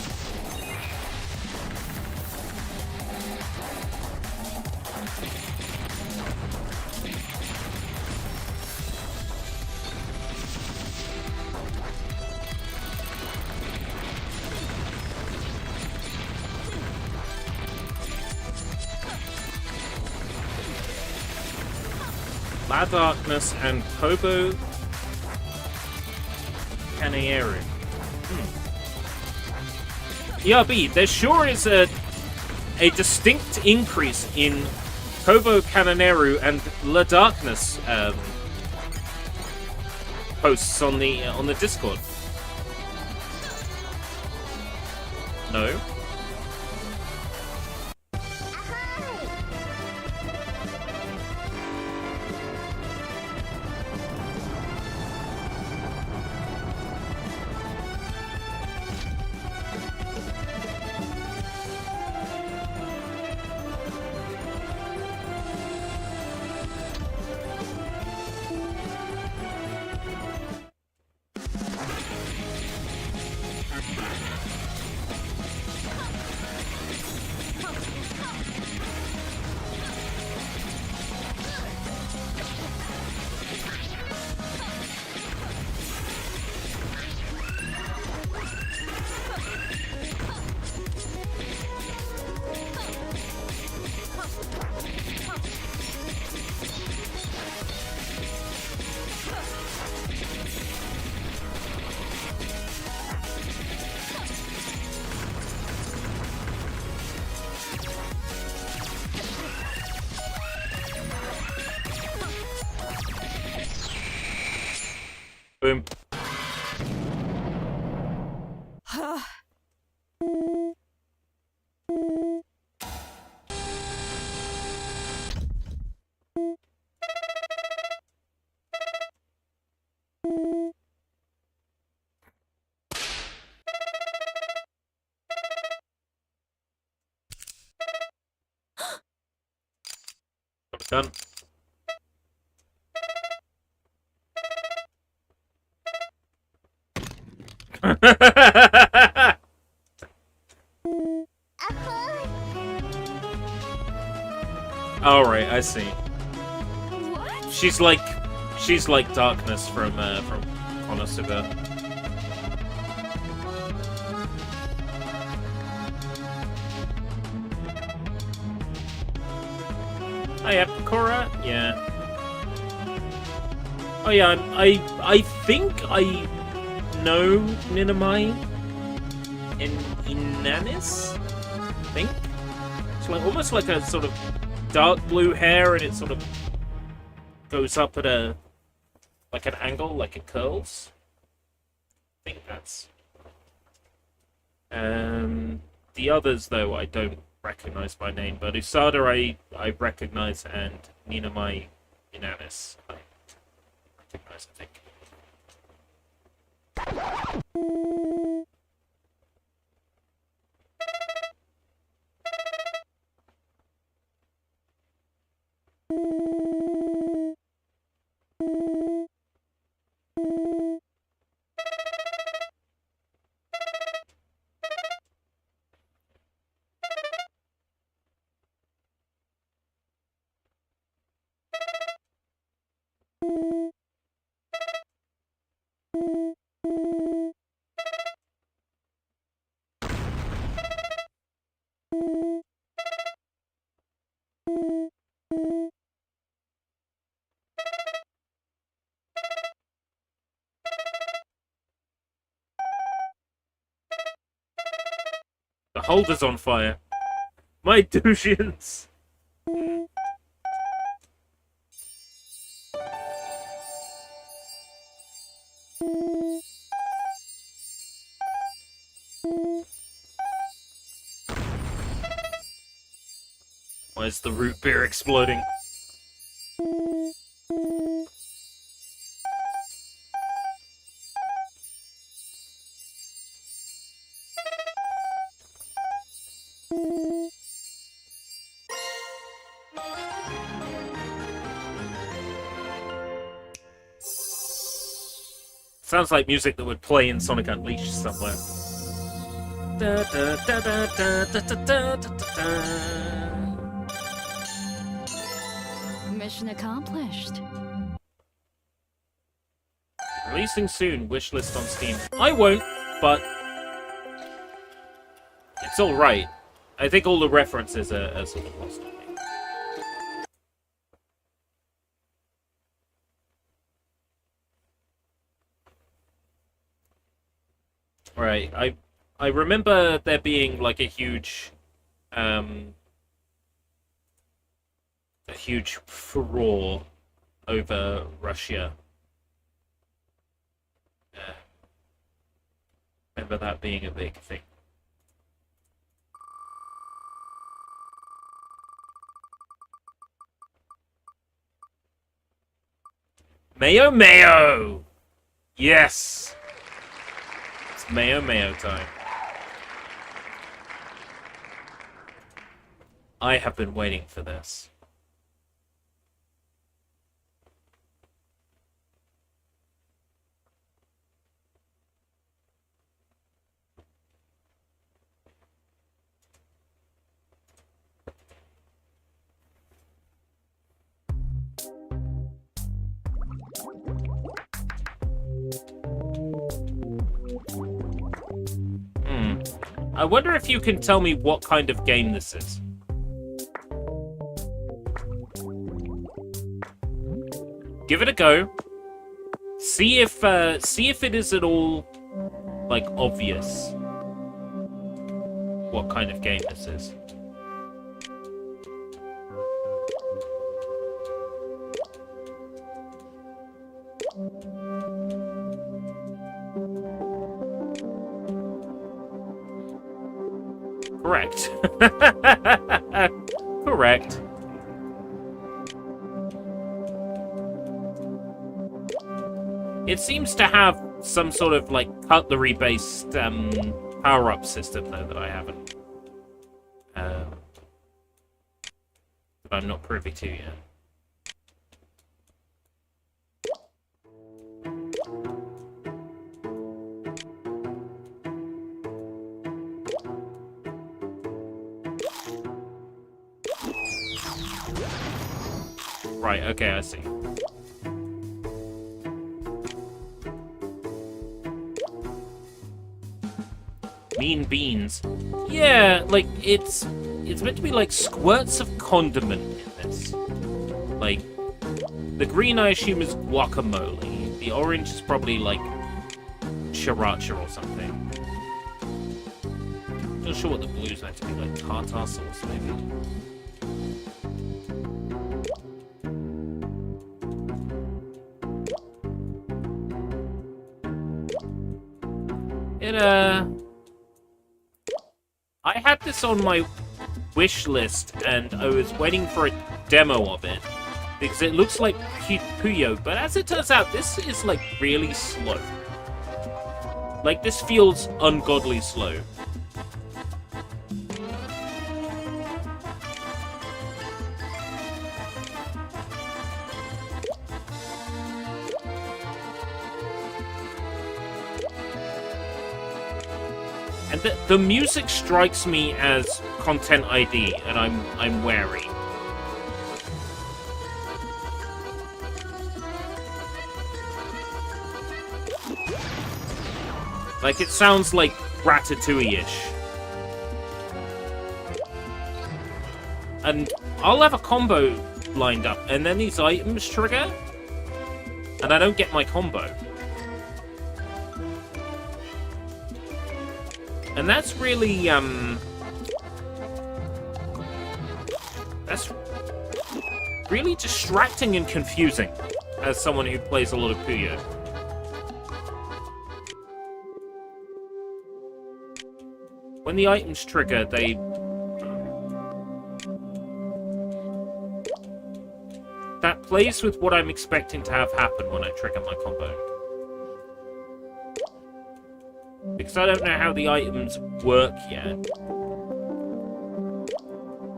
Bad Darkness and Kobo Kaneru. ERB, there sure is a distinct increase in Kobo Kaneru and La Darkness posts on the Discord. No. Boom. Done. All right, I see. She's like Darkness from Konosuba. Oh yeah, Korra, yeah. Oh yeah, I think I know Ninamai in Inanis, I think. It's like almost like a sort of dark blue hair, and it sort of goes up at a like an angle, like it curls. I think that's. The others though I don't recognize by name, but Usada I recognize, and Ninamai Inanis I recognize, I think. holder's on fire. My douchians. Why is the root beer exploding? Sounds like music that would play in Sonic Unleashed somewhere. Da, da, da, da, da, da, da, da, da. Mission accomplished. Releasing soon, wishlist on Steam. I won't, but it's alright. I think all the references are sort of lost on me. Right, I remember there being like a huge furore over Russia. Remember that being a big thing. Mayo Mayo! Yes! It's Mayo Mayo time. I have been waiting for this. I wonder if you can tell me what kind of game this is. Give it a go. See if it is at all, like, obvious what kind of game this is. Correct. Correct. It seems to have some sort of, like, cutlery-based power-up system, though, that I haven't... that I'm not privy to yet. Right, okay, I see. Mean beans. Yeah, like, it's meant to be like squirts of condiment in this. Like, the green I assume is guacamole. The orange is probably like sriracha or something. Not sure what the blue's meant to be, like tartar sauce maybe. I had this on my wish list, and I was waiting for a demo of it, because it looks like Puyo, but as it turns out, this is, like, really slow. Like, this feels ungodly slow. And the music strikes me as content ID, and I'm wary. Like, it sounds like Ratatouille-ish. And I'll have a combo lined up, and then these items trigger, and I don't get my combo. And that's really, really distracting and confusing as someone who plays a lot of Puyo. When the items trigger, they... That plays with what I'm expecting to have happen when I trigger my combo. Because I don't know how the items work yet.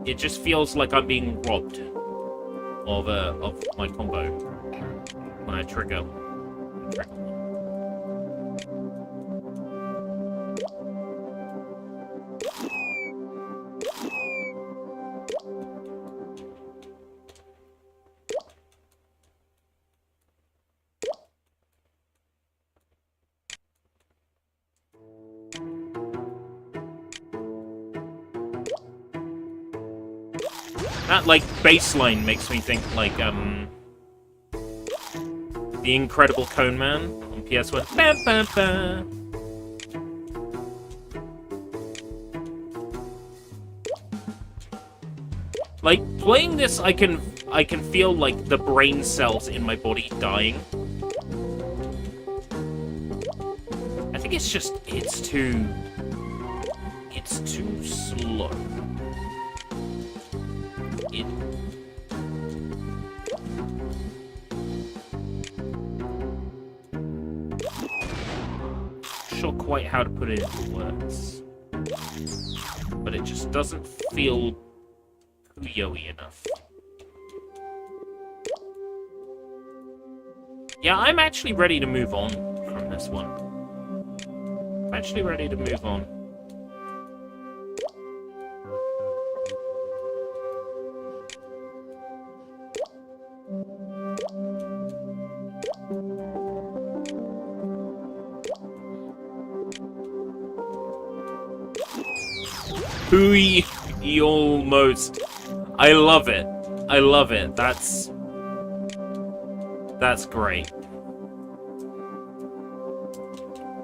It just feels like I'm being robbed of my combo when I trigger. That, like, baseline makes me think, like, The Incredible Cone Man on PS1. Ba, ba, ba. Like, playing this, I can feel, like, the brain cells in my body dying. I think it's just, it's too slow. Sure quite how to put it into words, but it just doesn't feel Puyo-y enough. Yeah, I'm actually ready to move on from this one. I'm actually ready to move on. Pooey, almost. I love it. I love it. That's great.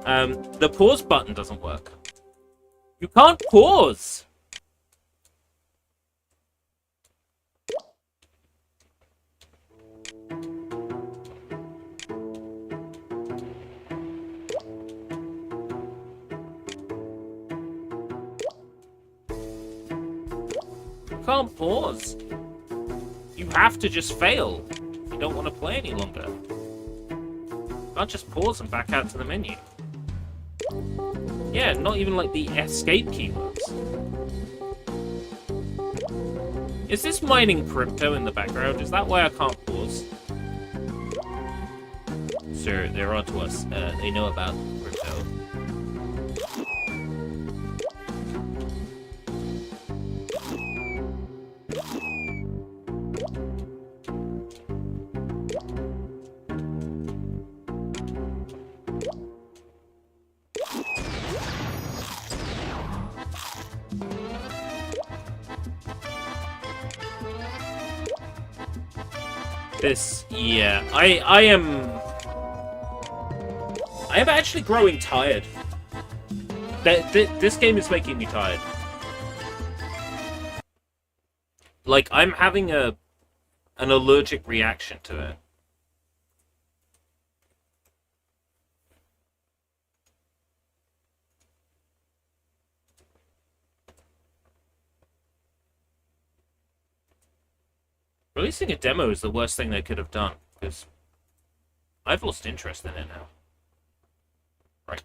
The pause button doesn't work. You can't pause. Can't pause. You have to just fail if you don't want to play any longer. You can't just pause and back out to the menu. Yeah, not even like the escape key works. Is this mining crypto in the background? Is that why I can't pause? Sir, they're onto us. They know about crypto. This, yeah, I am actually growing tired. This game is making me tired. Like, I'm having an allergic reaction to it. Releasing a demo is the worst thing they could have done, because I've lost interest in it now. Right.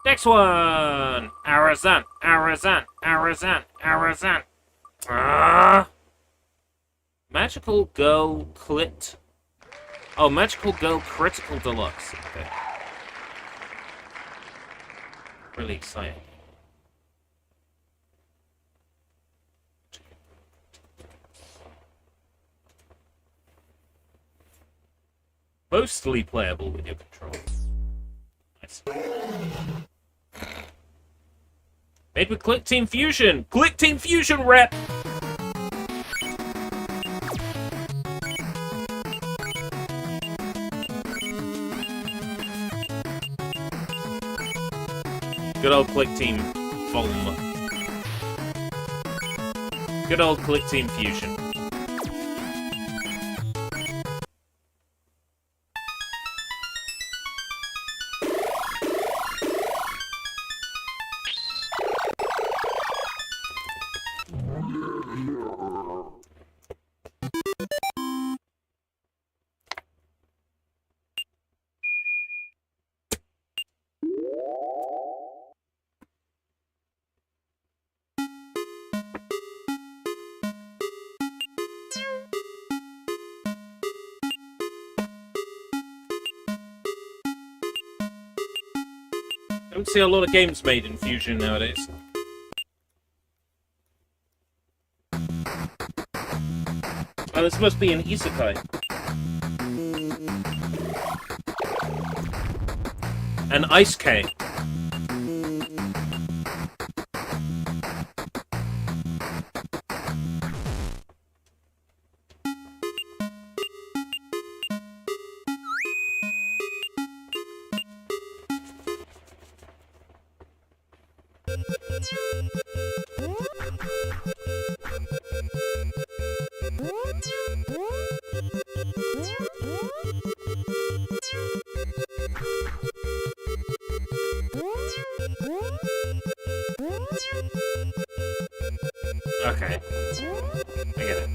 Next one! Arazan! Arazan! Arazan! Arazan! Magical Girl Clit. Oh, Magical Girl Critical Deluxe. Okay. Really exciting. Mostly playable with your controls. Nice. Made with Click Team Fusion! Click Team Fusion rep! Good old Click Team Foam. Good old Click Team Fusion. don't see a lot of games made in Fusion nowadays. Oh, this must be an isekai. An Ice K. Okay. I get it.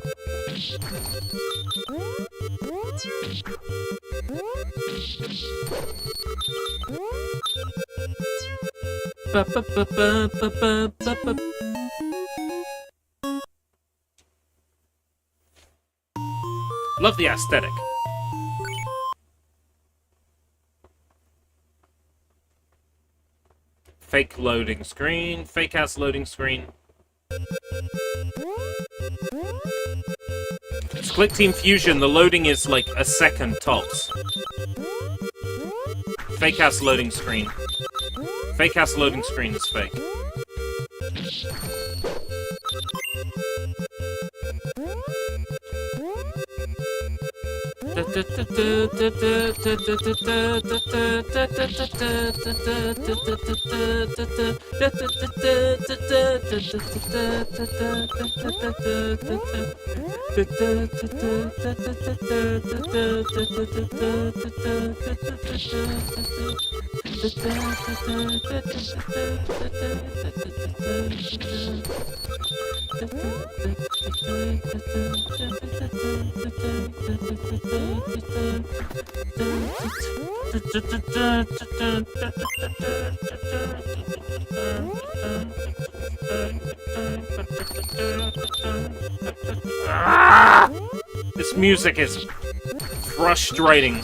Love the aesthetic. Fake loading screen, fake ass loading screen. It's Click Team Fusion, the loading is like a second tops. Fake ass loading screen. Fake ass loading screen is fake. This music is frustrating.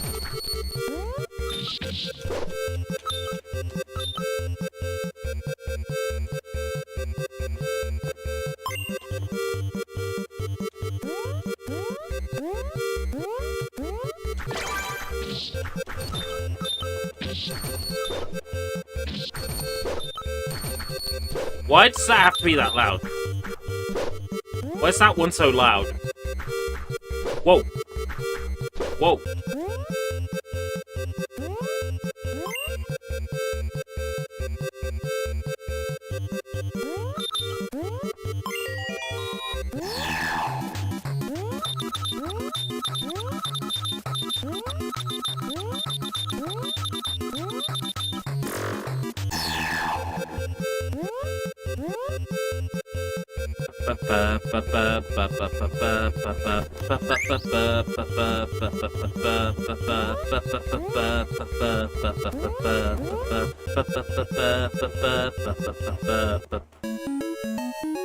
Why does that have to be that loud? Why is that one so loud? Whoa. Whoa.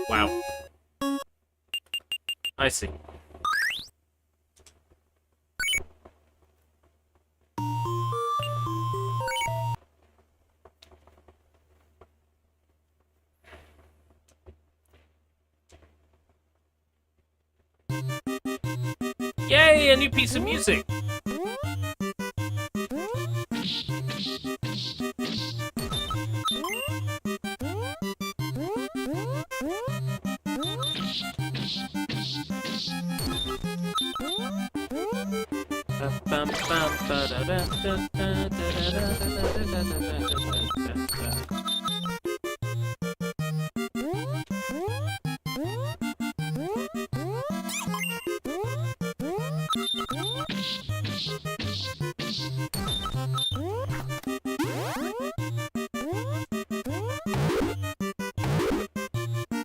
Wow. I see. Yay, a new piece of music!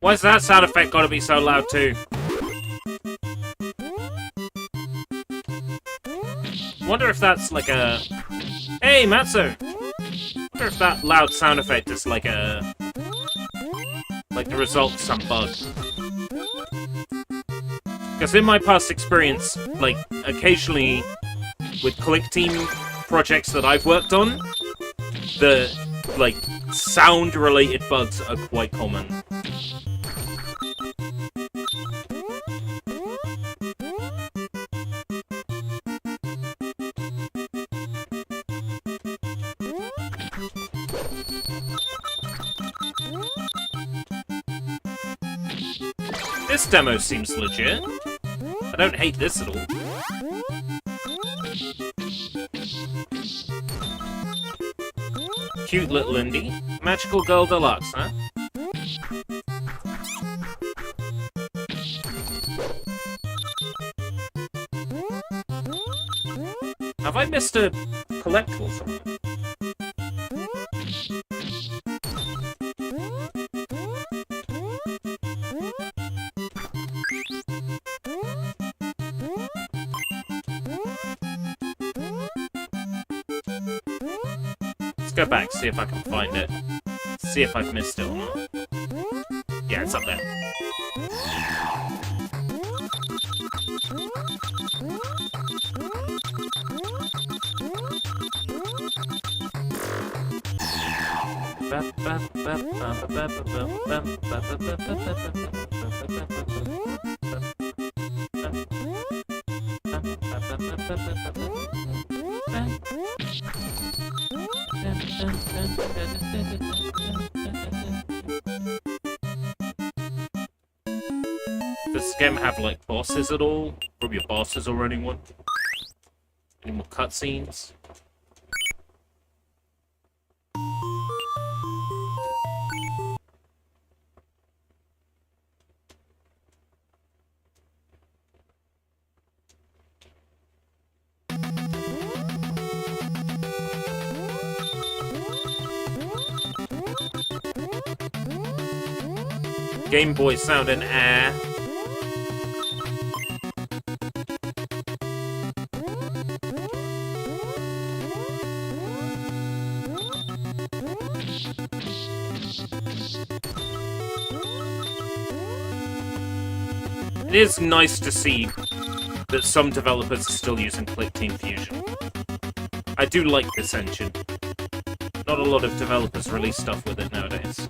Why's that sound effect gotta be so loud too? Wonder if that's like a... Hey, Matsu! Wonder if that loud sound effect is like a... like the result of some bug. Because in my past experience, like, occasionally with Click Team projects that I've worked on, the, like, sound-related bugs are quite common. This demo seems legit. I don't hate this at all. Cute little indie. Magical Girl Deluxe, huh? Have I missed a collectible somewhere? Let's go back, see if I can find it. See if I've missed it or not. Yeah, it's up there. Does this game have, like, bosses at all? Probably your bosses are running one. Any more cutscenes? Game Boy sound and air. It is nice to see that some developers are still using Click Team Fusion. I do like this engine. Not a lot of developers release stuff with it nowadays.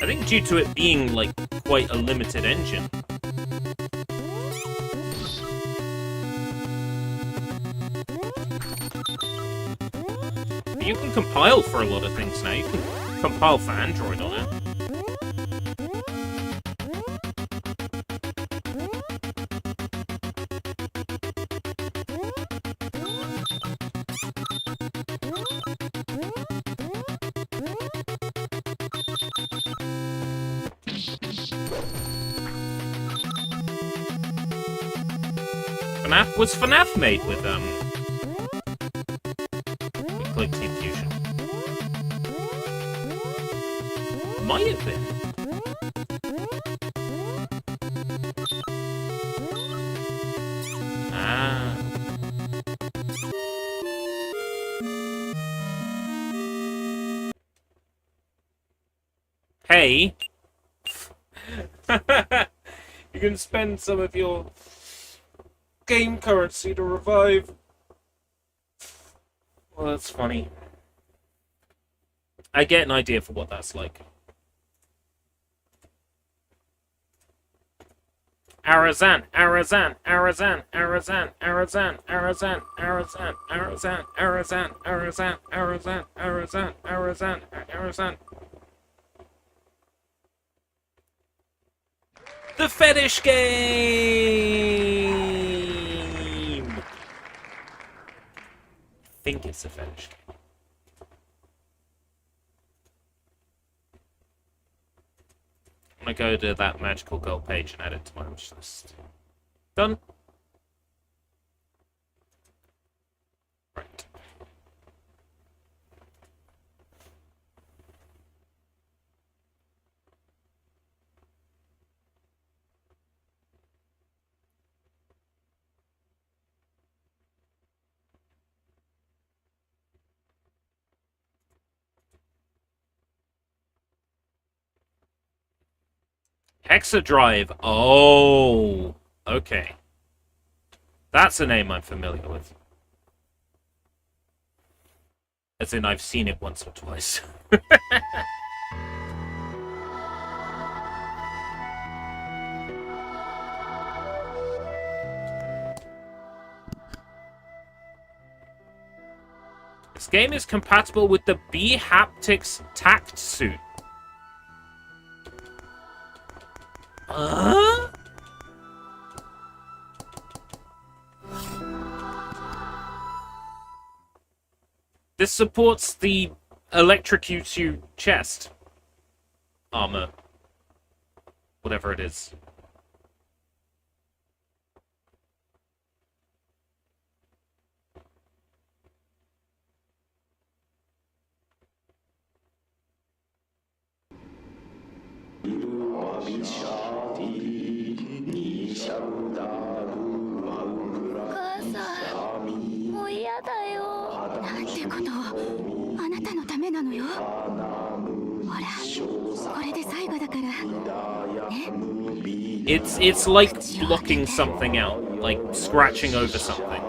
I think due to it being, like, quite a limited engine. You can compile for a lot of things now. You can compile for Android on it. Was FNAF made with, Click Team Fusion? Might have been. Ah. Hey. You can spend some of your game currency to revive. Well, that's funny. I get an idea for what that's like. Arazan, Arazan, Arazan, Arazan, Arazan, Arazan, Arazan, Arazan, Arazan, Arazan, Arazan, Arazan, Arazan, Arazan. The fetish game! I think it's a fetish game. I'm gonna go to that Magical Girl page and add it to my wish list. Done. Right. Hexadrive. Oh, okay. That's a name I'm familiar with. As in, I've seen it once or twice. This game is compatible with the B-Haptics Tact Suit. This supports the electrocutes you chest armor. Whatever it is. It's like blocking something out, like scratching over something.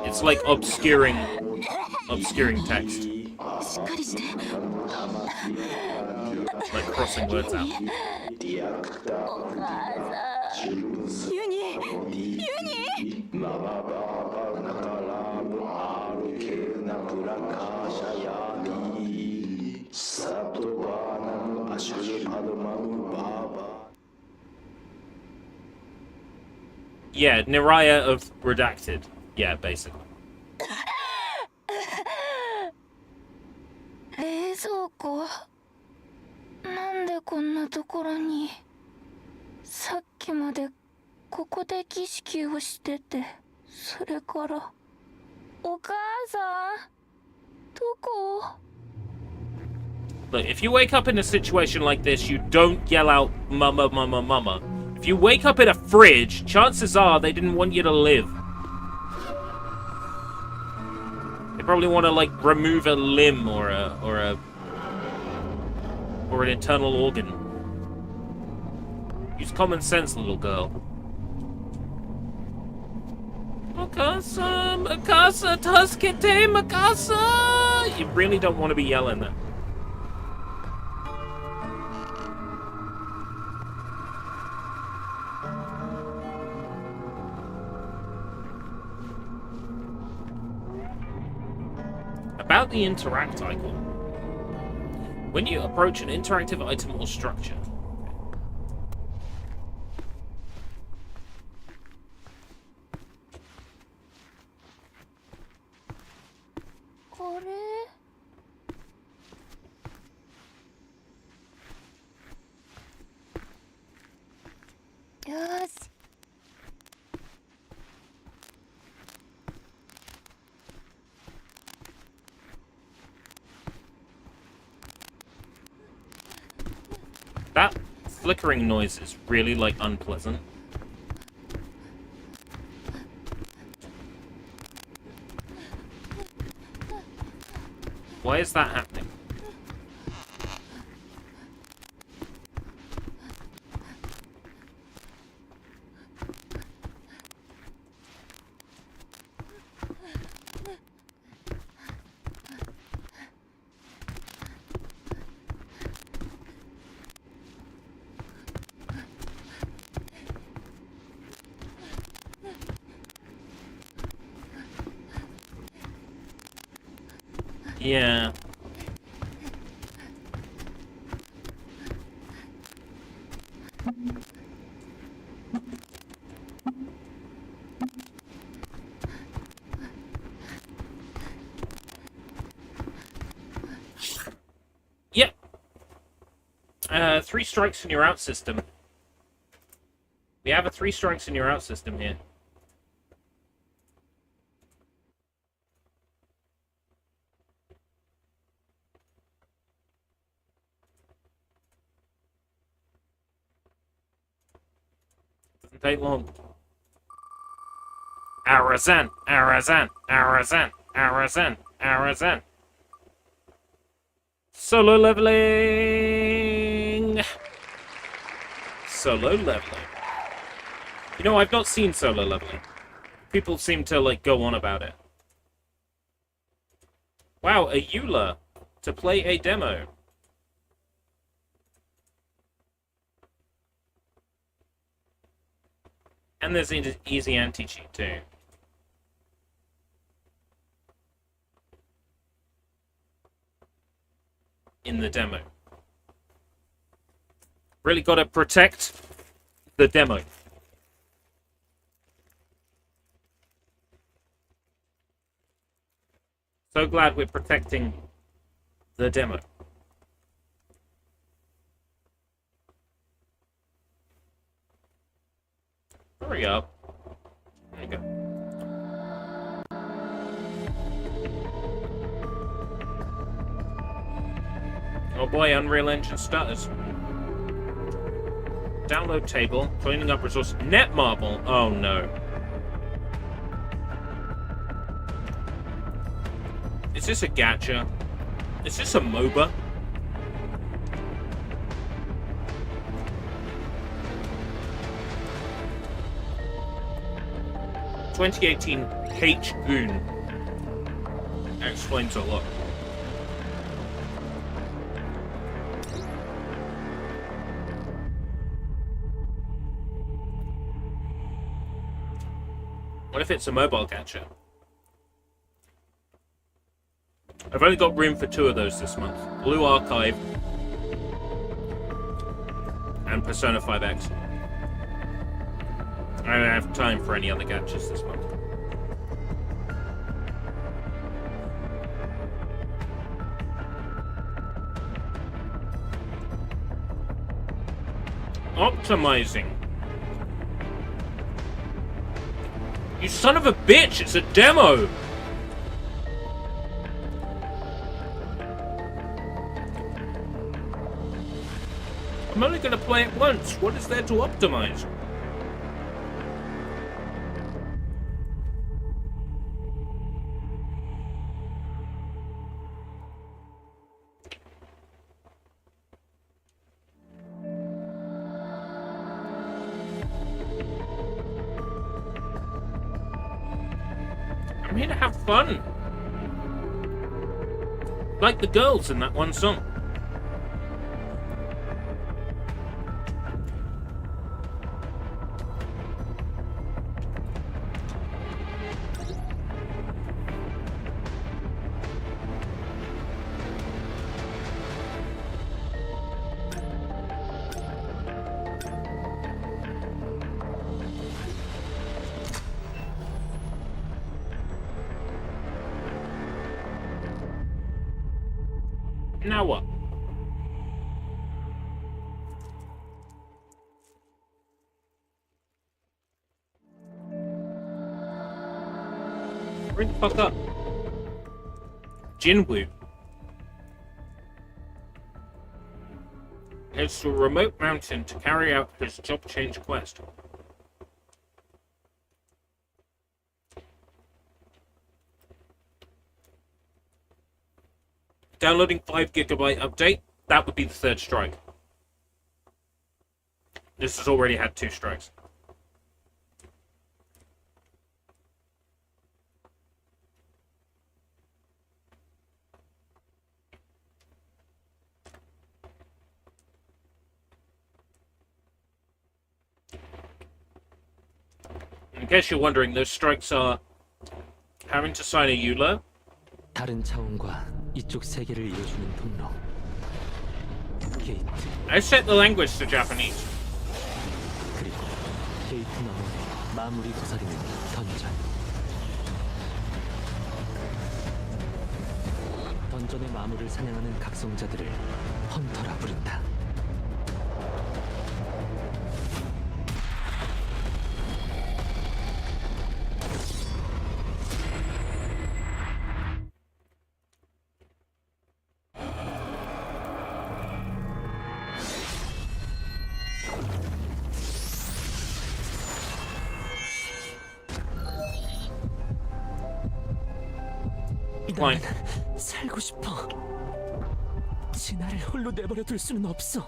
It's like obscuring text. Like crossing words out. Yeah, Niraya of Redacted. Yeah, basically. 冷蔵庫なんでこんなところにさっきまでここで儀式をしててそれからお母さんどこ Look, if you wake up in a situation like this, you don't yell out, Mama, Mama, Mama. If you wake up in a fridge, chances are they didn't want you to live. They probably want to, like, remove a limb or an internal organ. Use common sense, little girl. Makasa, Makasa, Tasukete, Makasa! You really don't want to be yelling that. About the interact icon. When you approach an interactive item or structure, that flickering noise is really, like, unpleasant. Why is that happening? Yeah. Yep. 3 strikes and you're out system. We have a 3 strikes and you're out system here. Doesn't take long. Arazan, Arazan, Arazan, Arazan, Arazan. Solo leveling! Solo leveling. You know, I've not seen solo leveling. People seem to, like, go on about it. Wow, a EULA to play a demo. And there's an easy anti-cheat, too. In the demo. Really gotta protect the demo. So glad we're protecting the demo. Hurry up. There you go. Oh boy, Unreal Engine stutters. Download table, cleaning up resource, Netmarble. Oh no. Is this a gacha? Is this a MOBA? "2018 H-Goon" explains a lot. What if it's a mobile gacha? I've only got room for 2 of those this month. Blue Archive and Persona 5X. I don't have time for any other gachas this month. Optimizing. You son of a bitch! It's a demo! I'm only gonna play it once. What is there to optimize? I'm here to have fun. Like the girls in that one song. Now what? Bring the fuck up. Jinwoo heads to a remote mountain to carry out his job change quest. Downloading 5 GB update, that would be the 3rd strike. This has already had 2 strikes. In case you're wondering, those strikes are having to sign a EULA. 다른 차원과 이쪽 세계를 이어주는 통로. 게이트. I set the language to Japanese. 그리고 게이트 너머에 마무리 도사리는 던전. 던전의 마무를 사냥하는 각성자들을 헌터라 부른다. Decline. 살고 싶어. 진아를 홀로 내버려 둘 수는 없어.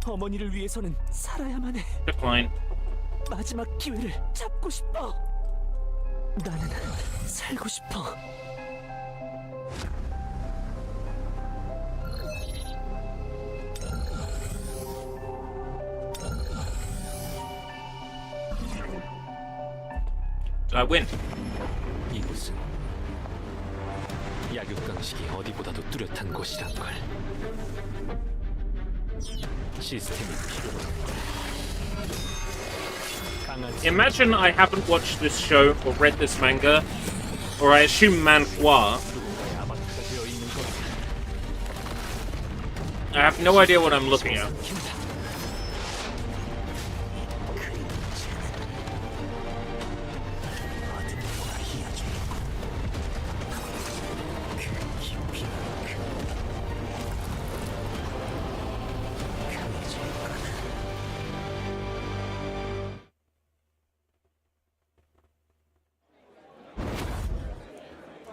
어머니를 위해서는 살아야만 해. Decline. 마지막 기회를 잡고 싶어. 나는 살고 싶어. I win. 이곳은 약육강식이 어디보다도 뚜렷한 곳이란 걸. 시스템이 필요한 Imagine I haven't watched this show or read this manga, or I assume manhwa. I have no idea what I'm looking at.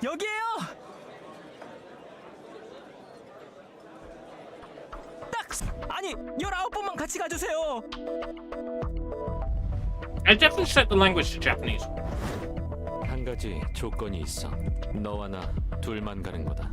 여기에요. 아니 19분만 같이 가주세요. I definitely set the language to Japanese. 한 가지 조건이 있어. 너와 나 둘만 가는 거다.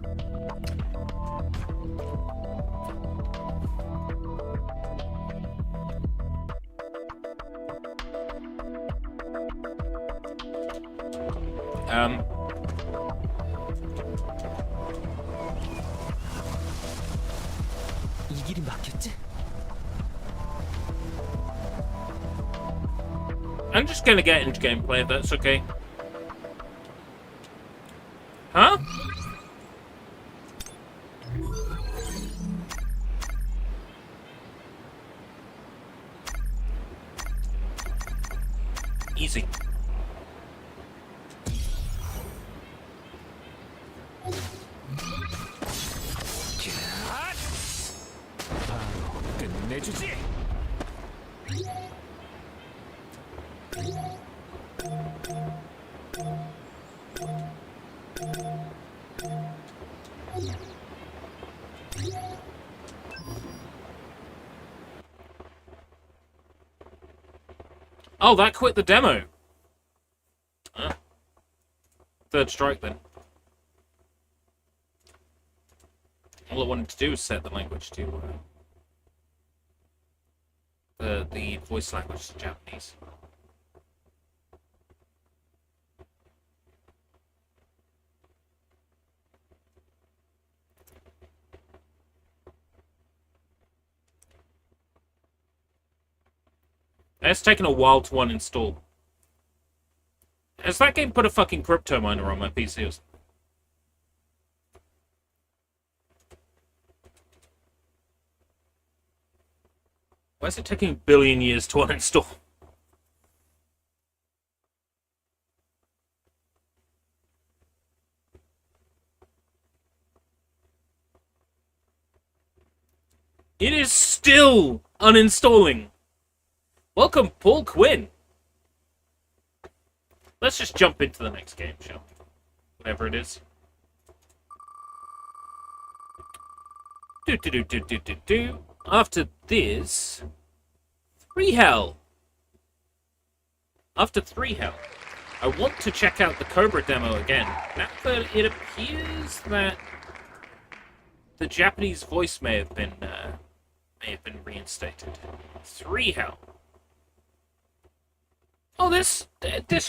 이 길이 막혔지? I'm just gonna get into gameplay if that's okay. Huh? Easy. 바로 끝내주지. Oh, that quit the demo. Third strike then. All I wanted to do was set the language to the voice language to Japanese. It's taken a while to uninstall. Has that game put a fucking crypto miner on my PC? Why is it taking a billion years to uninstall? It is still uninstalling. Welcome, Paul Quinn. Let's just jump into the next game, shall we? Whatever it is. After this, 3 Hell. After 3 Hell, I want to check out the Cobra demo again. Now that it appears that the Japanese voice may have been reinstated. 3 Hell. Oh, this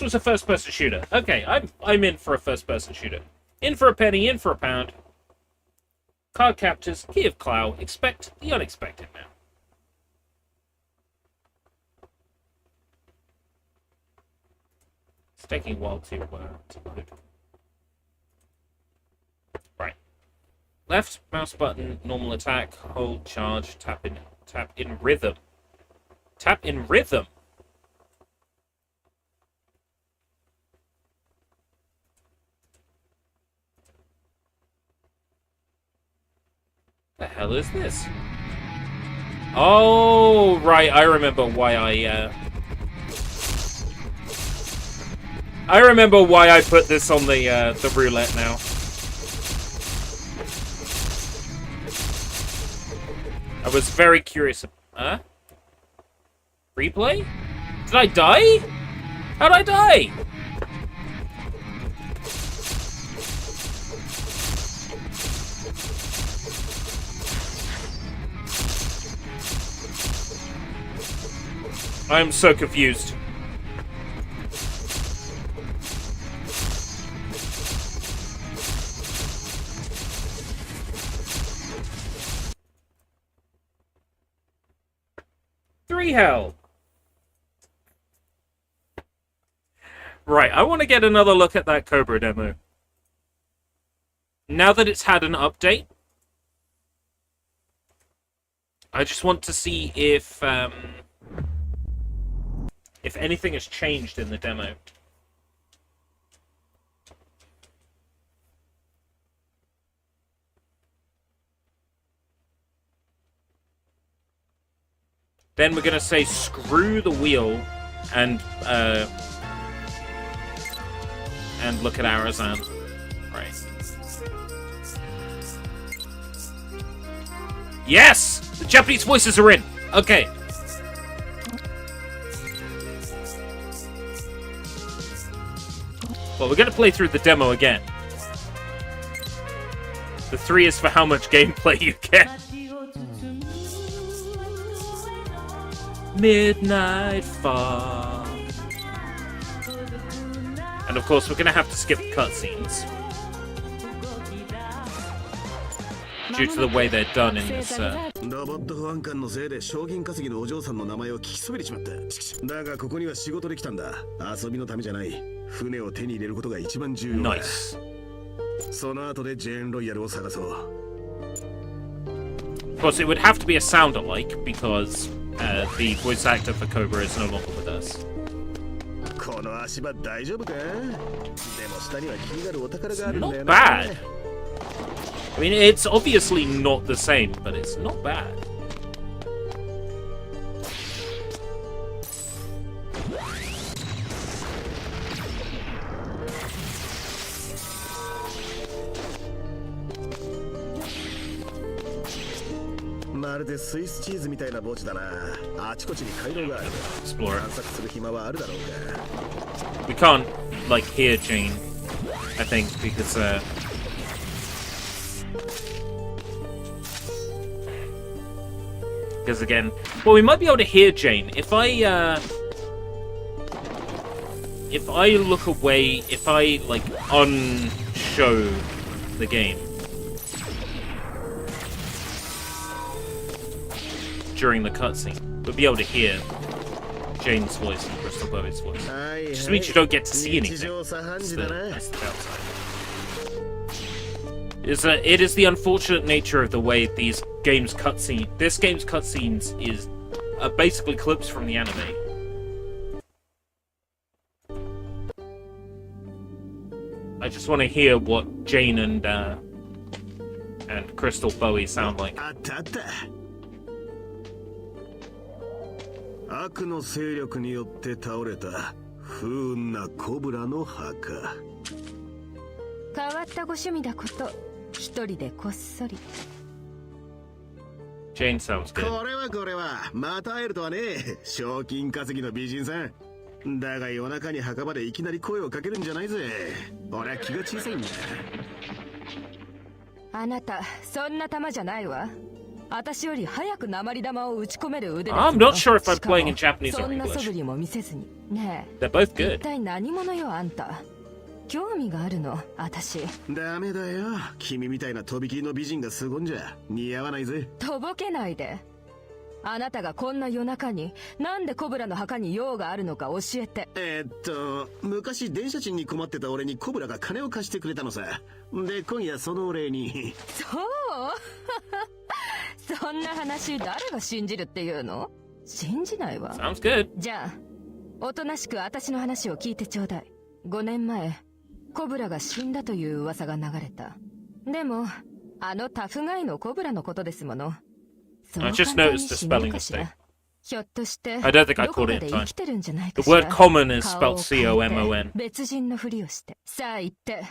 was a first-person shooter. Okay, I'm in for a first-person shooter. In for a penny, in for a pound. Card captures, key of Clow. Expect the unexpected now. It's taking a while to load. Right. Left mouse button, normal attack, hold, charge, tap in rhythm. Tap in rhythm. The hell is this? Oh, right, I remember why I I remember why I put this on the roulette now. I was very curious. Huh? Replay? Did I die? How'd I die? I'm so confused. Hell. Right, I want to get another look at that Cobra demo. Now that it's had an update, I just want to see if anything has changed in the demo. Then we're gonna say screw the wheel and look at Arazan. Right. Yes! The Japanese voices are in! Okay. Well, we're gonna play through the demo again. The 3 is for how much gameplay you get. Midnight Fall. And of course, we're gonna have to skip cutscenes due to the way they're done in this. ロボット保安官のせいで賞金稼ぎのお嬢さんの名前を聞きそびれちまった。だがここには仕事で来たんだ。遊びのためじゃない。船を手に入れることが一番重要だ。Nice. その後でジェーンロイヤルを探そう。Of course, it would have to be a sound alike because the voice actor for Cobra is no longer with us. この足場大丈夫か？でも下には気になるお宝があるんだよ Not な。bad. I mean, it's obviously not the same, but it's not bad. Explorer. We can't, like, hear Jane, I think, because, again... Well, we might be able to hear Jane. If I look away, if I, like, unshow the game during the cutscene, we'll be able to hear Jane's voice and Crystal Bowie's voice. Just means you don't get to see anything. That's the downside. It is the unfortunate nature of the way these games' cutscenes. This game's cutscenes are basically clips from the anime. I just want to hear what Jane and Crystal Bowie sound like. 悪の勢力によって倒れた不運なコブラの墓。変わったご趣味だこと、一人でこっそり。Jane sounds good. これはまた会えるとはね。賞金稼ぎの美人さん。だが夜中に墓場でいきなり声をかけるんじゃないぜ。俺は気が小さいんだ。あなたそんな玉じゃないわ。私より早く鉛玉を打ち込める腕です。I'm not sure if I'm playing in Japanese or そんな English. 素振りも見せずに。ねえ。They're both 一 good. 体何者よあんた。興味があるの、私。ダメだよ。君みたいなとびきりの美人が凄んじゃ似合わないぜ。とぼけないで。あなたがこんな夜中になんでコブラの墓に用があるのか教えて。昔電車賃に困ってた俺にコブラが金を貸してくれたのさ。で今夜そのお礼に。そうそんな話誰が信じるっていうの？信じないわ。Sounds good. じゃあおとなしく私の話を聞いてちょうだい。5年前コブラが死んだという噂が流れた。でもあのタフガイのコブラのことですもの。I just noticed the spelling mistake. I don't think I caught it in time. The word common is spelled C-O-M-O-N. 別人のふりをして。さあ言って。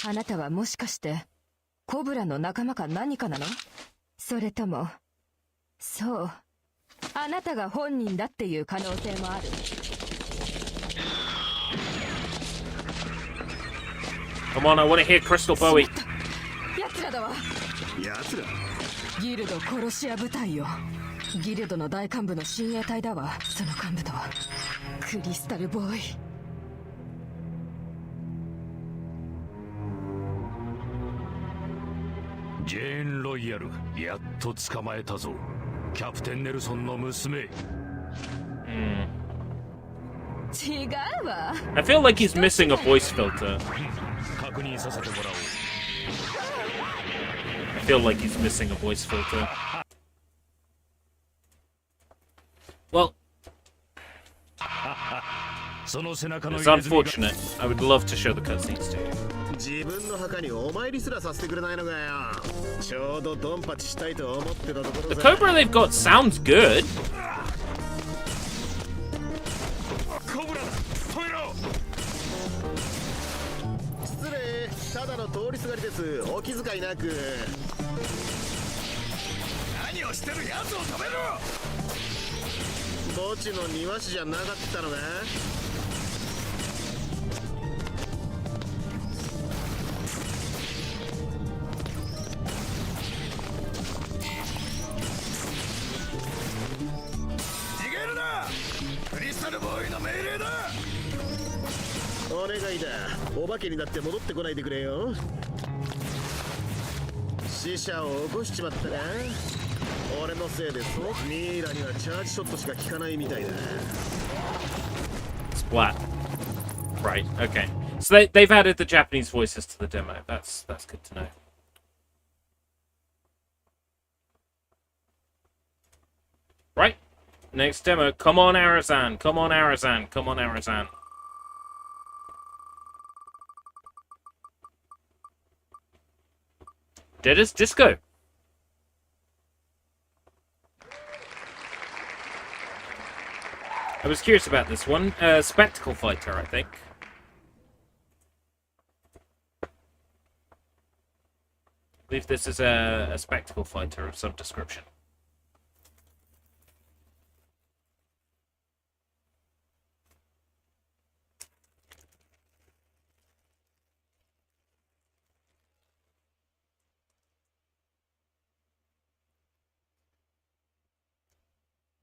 あなたはもしかして、コブラの仲間か何かなの？それとも、そう、あなたが本人だっていう可能性もある。Come on, I want to hear Crystal Bowie. 奴らだわ。奴ら？ギルド殺し屋部隊よ。ギルドの大幹部の親衛隊だわ。その幹部とはクリスタルボーイ。ジェーン・ロイヤル、やっと捕まえたぞ。キャプテン・ネルソンの娘。違うわ。I feel like he's missing a voice filter. 確認させてもらおう。I feel like he's missing a voice filter. Well, it's unfortunate. I would love to show the cutscenes to you. 自分の墓にお参りすらさせてくれないのかよ。ちょうどドンパチしたいと思ってたところ The Cobra they've got sounds good. コブラだ、止めろ。失礼、ただの通りすがりです。お気遣いなく。何をしてるやつを止めろ。墓地の庭師じゃなかったのか。クリスタルボーイの命令だ。お願いだ。お化けになって戻ってこないでくれよ。死者を起こしちまったな。俺のせいでそうミイラにはチャージショットしか効かないみたいだ。 Splat. Right, okay. So they've added the Japanese voices to the demo. That's good to know. Right. Next demo. Come on, Arazan. Come on, Arazan. Come on, Arazan. Dead as Disco. I was curious about this one. Spectacle Fighter, I think. I believe this is a Spectacle Fighter of some description.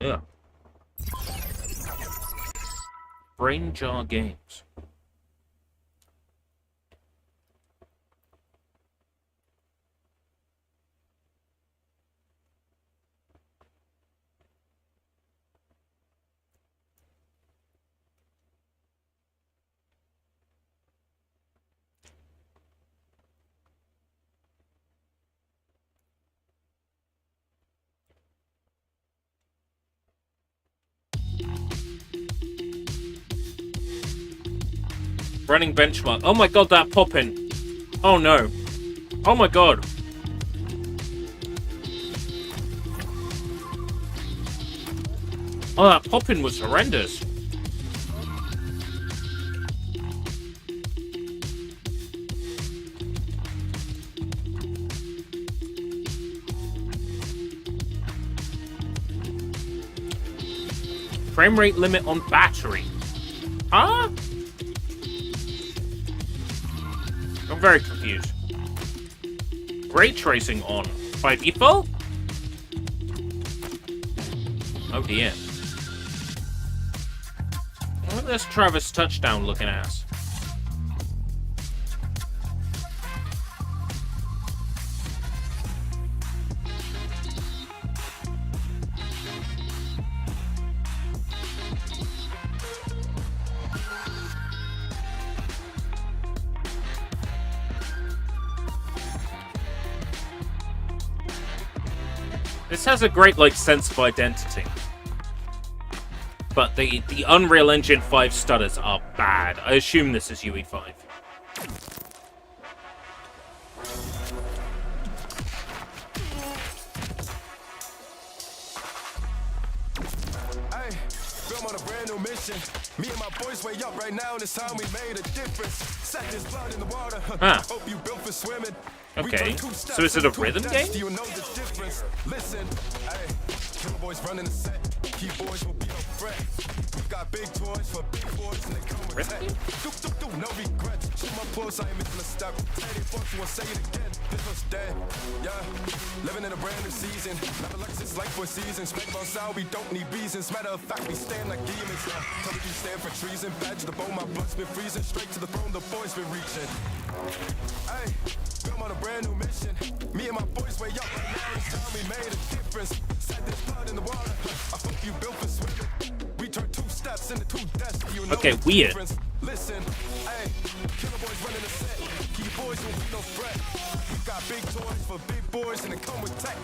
Yeah. Brain Jar Games. Running benchmark. Oh my god, that poppin'. Oh no. Oh my god. Oh, that poppin' was horrendous. Frame rate limit on battery. Huh? I'm very confused. Ray tracing on by default? Oh dear. Look at this Travis touchdown looking ass. This has a great, like, sense of identity. But the Unreal Engine 5 stutters are bad. I assume this is UE5. new mission. Me and my boys way up right now, and it's time we made a difference. Set this blood in the water. Ah. Hope you built for swimming. Okay, so is it a rhythm game? Do you know the difference? Listen, hey, killer boys running the set. Key boys will be no threat. We got big toys for big boys, and they come with tech. Do, no regrets. Shoot my pulse, I ain't missing a step. Say they fuck you, I'll say it again. This was dead, yeah. Living in a brand new season. Never like this life for seasons. Speak about style, we don't need reasons. Matter of fact, we stand like demons. Tell me you stand for treason. Badge the bone, my blood's been freezing. Straight to the throne, the boys been reaching. Hey, I'm on a brand new mission. Me and my boys way up right now. It's time we made a difference. Set this blood in the water. I hope you built for swimming. We turned 2 steps into 2 deaths. You know okay, the weird. difference. Listen, hey, killer boys running the set. Key boys will be no threat. We got big toys for big boys, and they come with tech.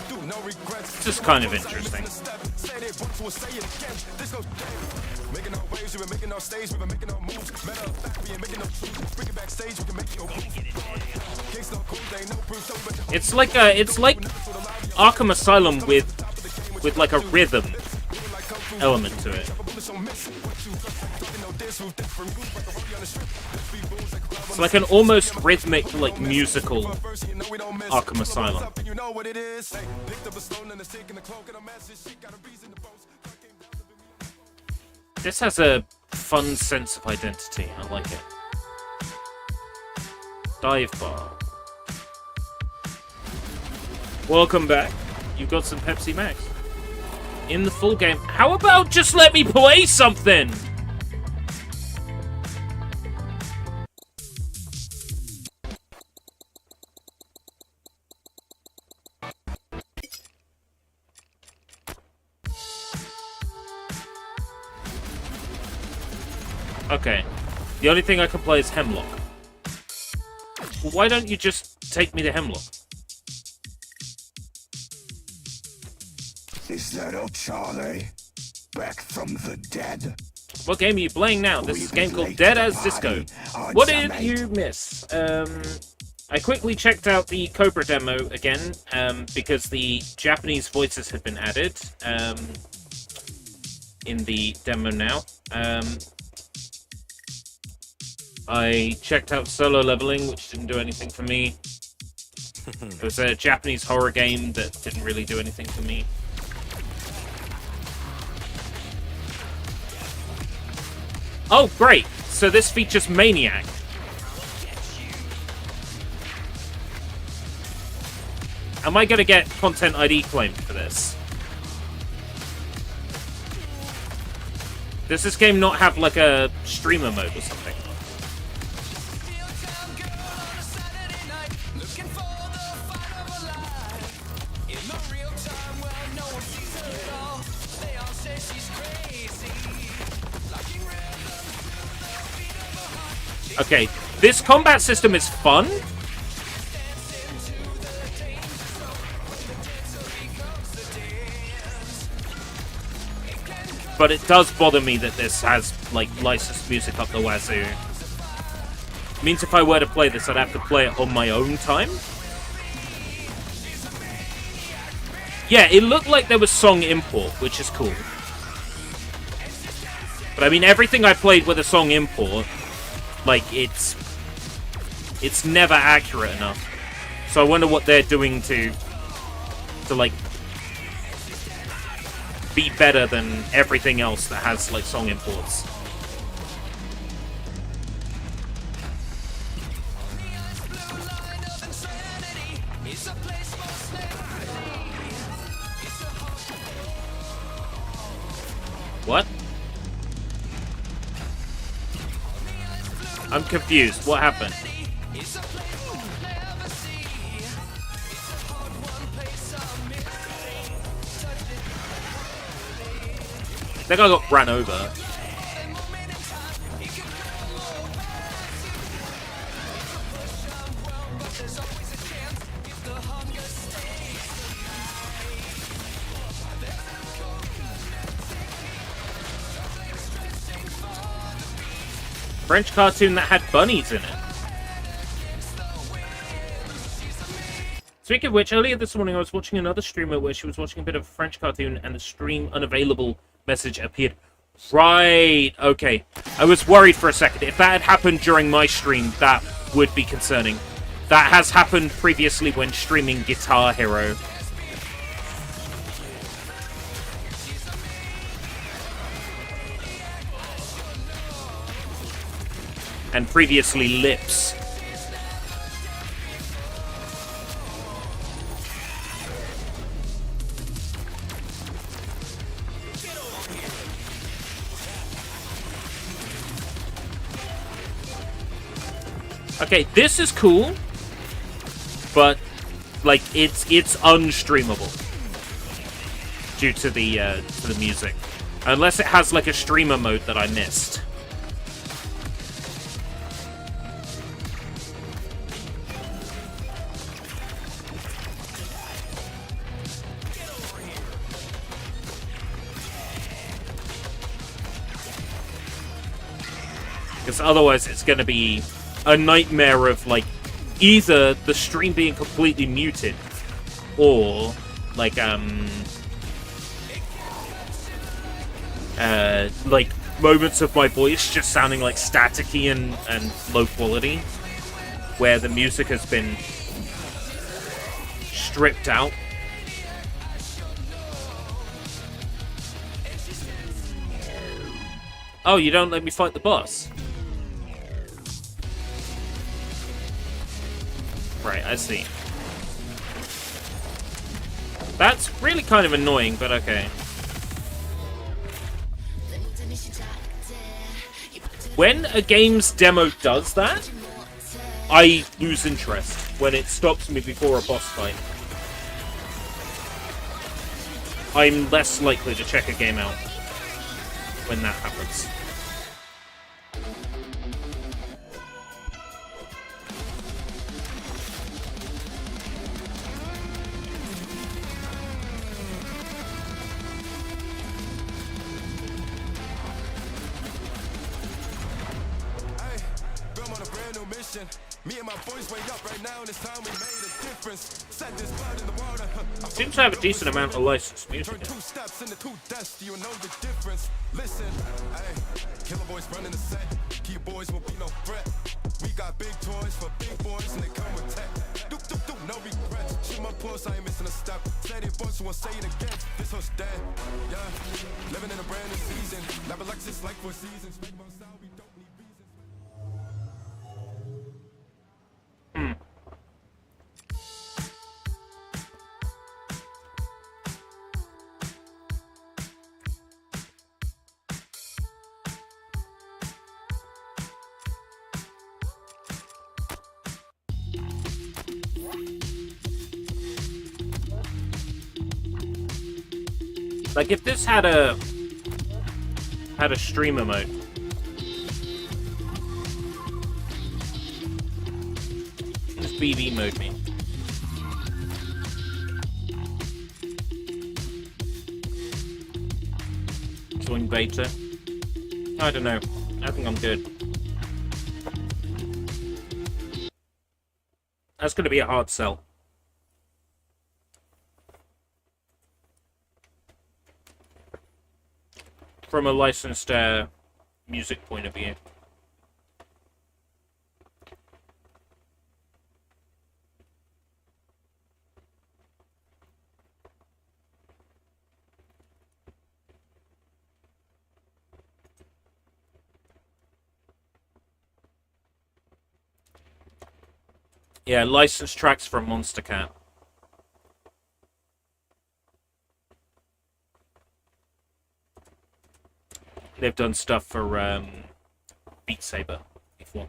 Do, no regrets. This is kind of interesting. Say they want to, we'll say it again. This goes down. Making our waves, we've been making our stage, we've been making our moves. Matter of fact, we ain't making no truth. Bring it backstage, we can make your move. It's like Arkham Asylum with like a rhythm element to it. It's like an almost rhythmic, like musical Arkham Asylum. This has a fun sense of identity. I like it. Dive bar. Welcome back. You've got some Pepsi Max. In the full game. How about just let me play something? Okay. The only thing I can play is Hemlock. Well, why don't you just take me to Hemlock? Is that old Charlie? Back from the dead? What game are you playing now? This is a game called Dead as Disco. What did you miss? I quickly checked out the Cobra demo again, because the Japanese voices had been added in the demo now. I checked out Solo Leveling, which didn't do anything for me. It was a Japanese horror game that didn't really do anything for me. Oh, great! So this features Maniac. Am I gonna get Content ID claimed for this? Does this game not have like a streamer mode or something? Okay, this combat system is fun. But it does bother me that this has, like, licensed music up the wazoo. It means if I were to play this, I'd have to play it on my own time. Yeah, it looked like there was song import, which is cool. But I mean, everything I played with a song import, like, it's never accurate enough. So I wonder what they're doing to like, be better than everything else that has, like, song imports. What? I'm confused. What happened? I think I got ran over. French cartoon that had bunnies in it. Speaking of which, earlier this morning I was watching another streamer where she was watching a bit of a French cartoon and the stream unavailable message appeared Right, okay. I was worried for a second. If that had happened during my stream, that would be concerning. That has happened previously when streaming Guitar Hero. And previously Lips. Okay, this is cool, but like it's unstreamable due to the music, unless it has like a streamer mode that I missed. Because otherwise it's going to be a nightmare of, like, either the stream being completely muted, or, like moments of my voice just sounding, like, staticky and low quality, where the music has been stripped out. Oh, you don't let me fight the boss? Right, I see. That's really kind of annoying, but okay. When a game's demo does that, I lose interest when it stops me before a boss fight. I'm less likely to check a game out when that happens. Me and my boys wake up right now, and it's time we made a difference. Set this blood in the water. Seems to have a decent amount of licensed music. Turn 2 steps into 2 deaths, you know the difference. Listen, hey, killer boys running the set. Key boys will be no threat. We got big toys for big boys, and they come with tech. Doop, doop, doop, no regrets. Shoot my pulse, I ain't missing a step. Say it once, so I'll say it again. This hood's dead, yeah. Living in a brand new season. Never Lexus like 4 seasons. Big months out, we don't need reasons. Like, if this had a streamer mode. What does BB mode mean? Join beta? I don't know. I think I'm good. That's going to be a hard sell. From a licensed music point of view. Yeah, licensed tracks from Monster Cat. They've done stuff for Beat Saber before,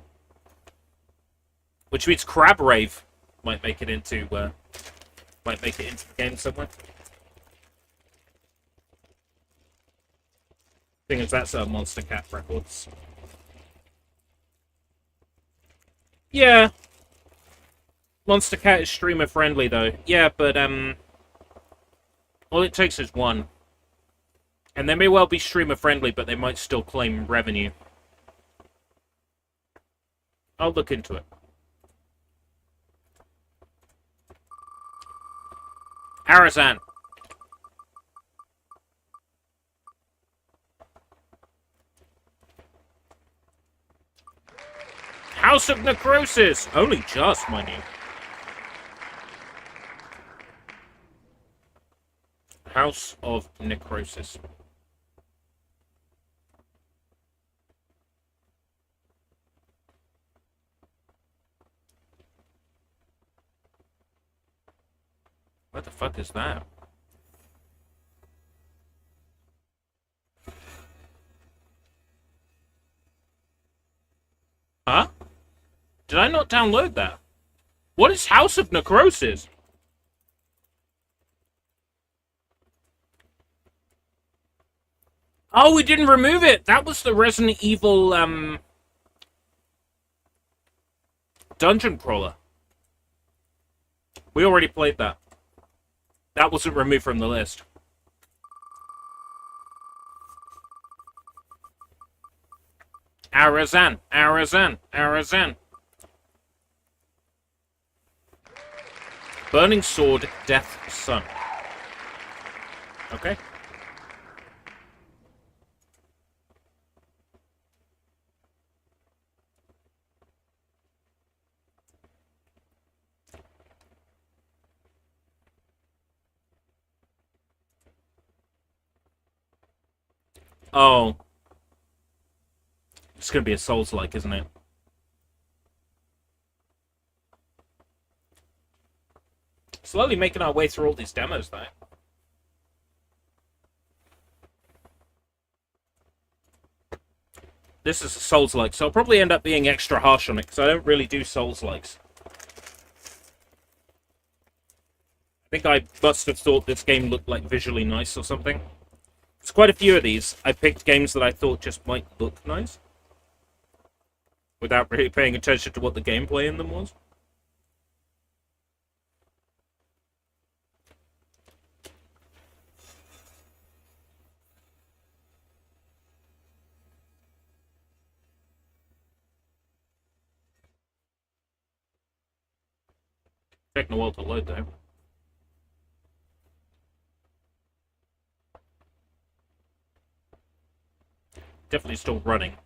which means Crab Rave might make it into the game somewhere. Thing is, that's Monster Cat Records. Yeah, Monster Cat is streamer friendly though. Yeah, but all it takes is one. And they may well be streamer friendly, but they might still claim revenue. I'll look into it. Arazan. House of Necrosis! Only just, mind you. House of Necrosis. What the fuck is that? Huh? Did I not download that? What is House of Necrosis? Oh, we didn't remove it! That was the Resident Evil, dungeon crawler. We already played that. That wasn't removed from the list. Arazan, Arazan, Arazan. Burning Sword, Death Sun. Okay. Oh. It's gonna be a Souls-like, isn't it? Slowly making our way through all these demos, though. This is a Souls-like, so I'll probably end up being extra harsh on it, because I don't really do Souls-likes. I think I must have thought this game looked like visually nice or something. There's quite a few of these. I picked games that I thought just might look nice, without really paying attention to what the gameplay in them was. Taking a while to load, though. Definitely still running.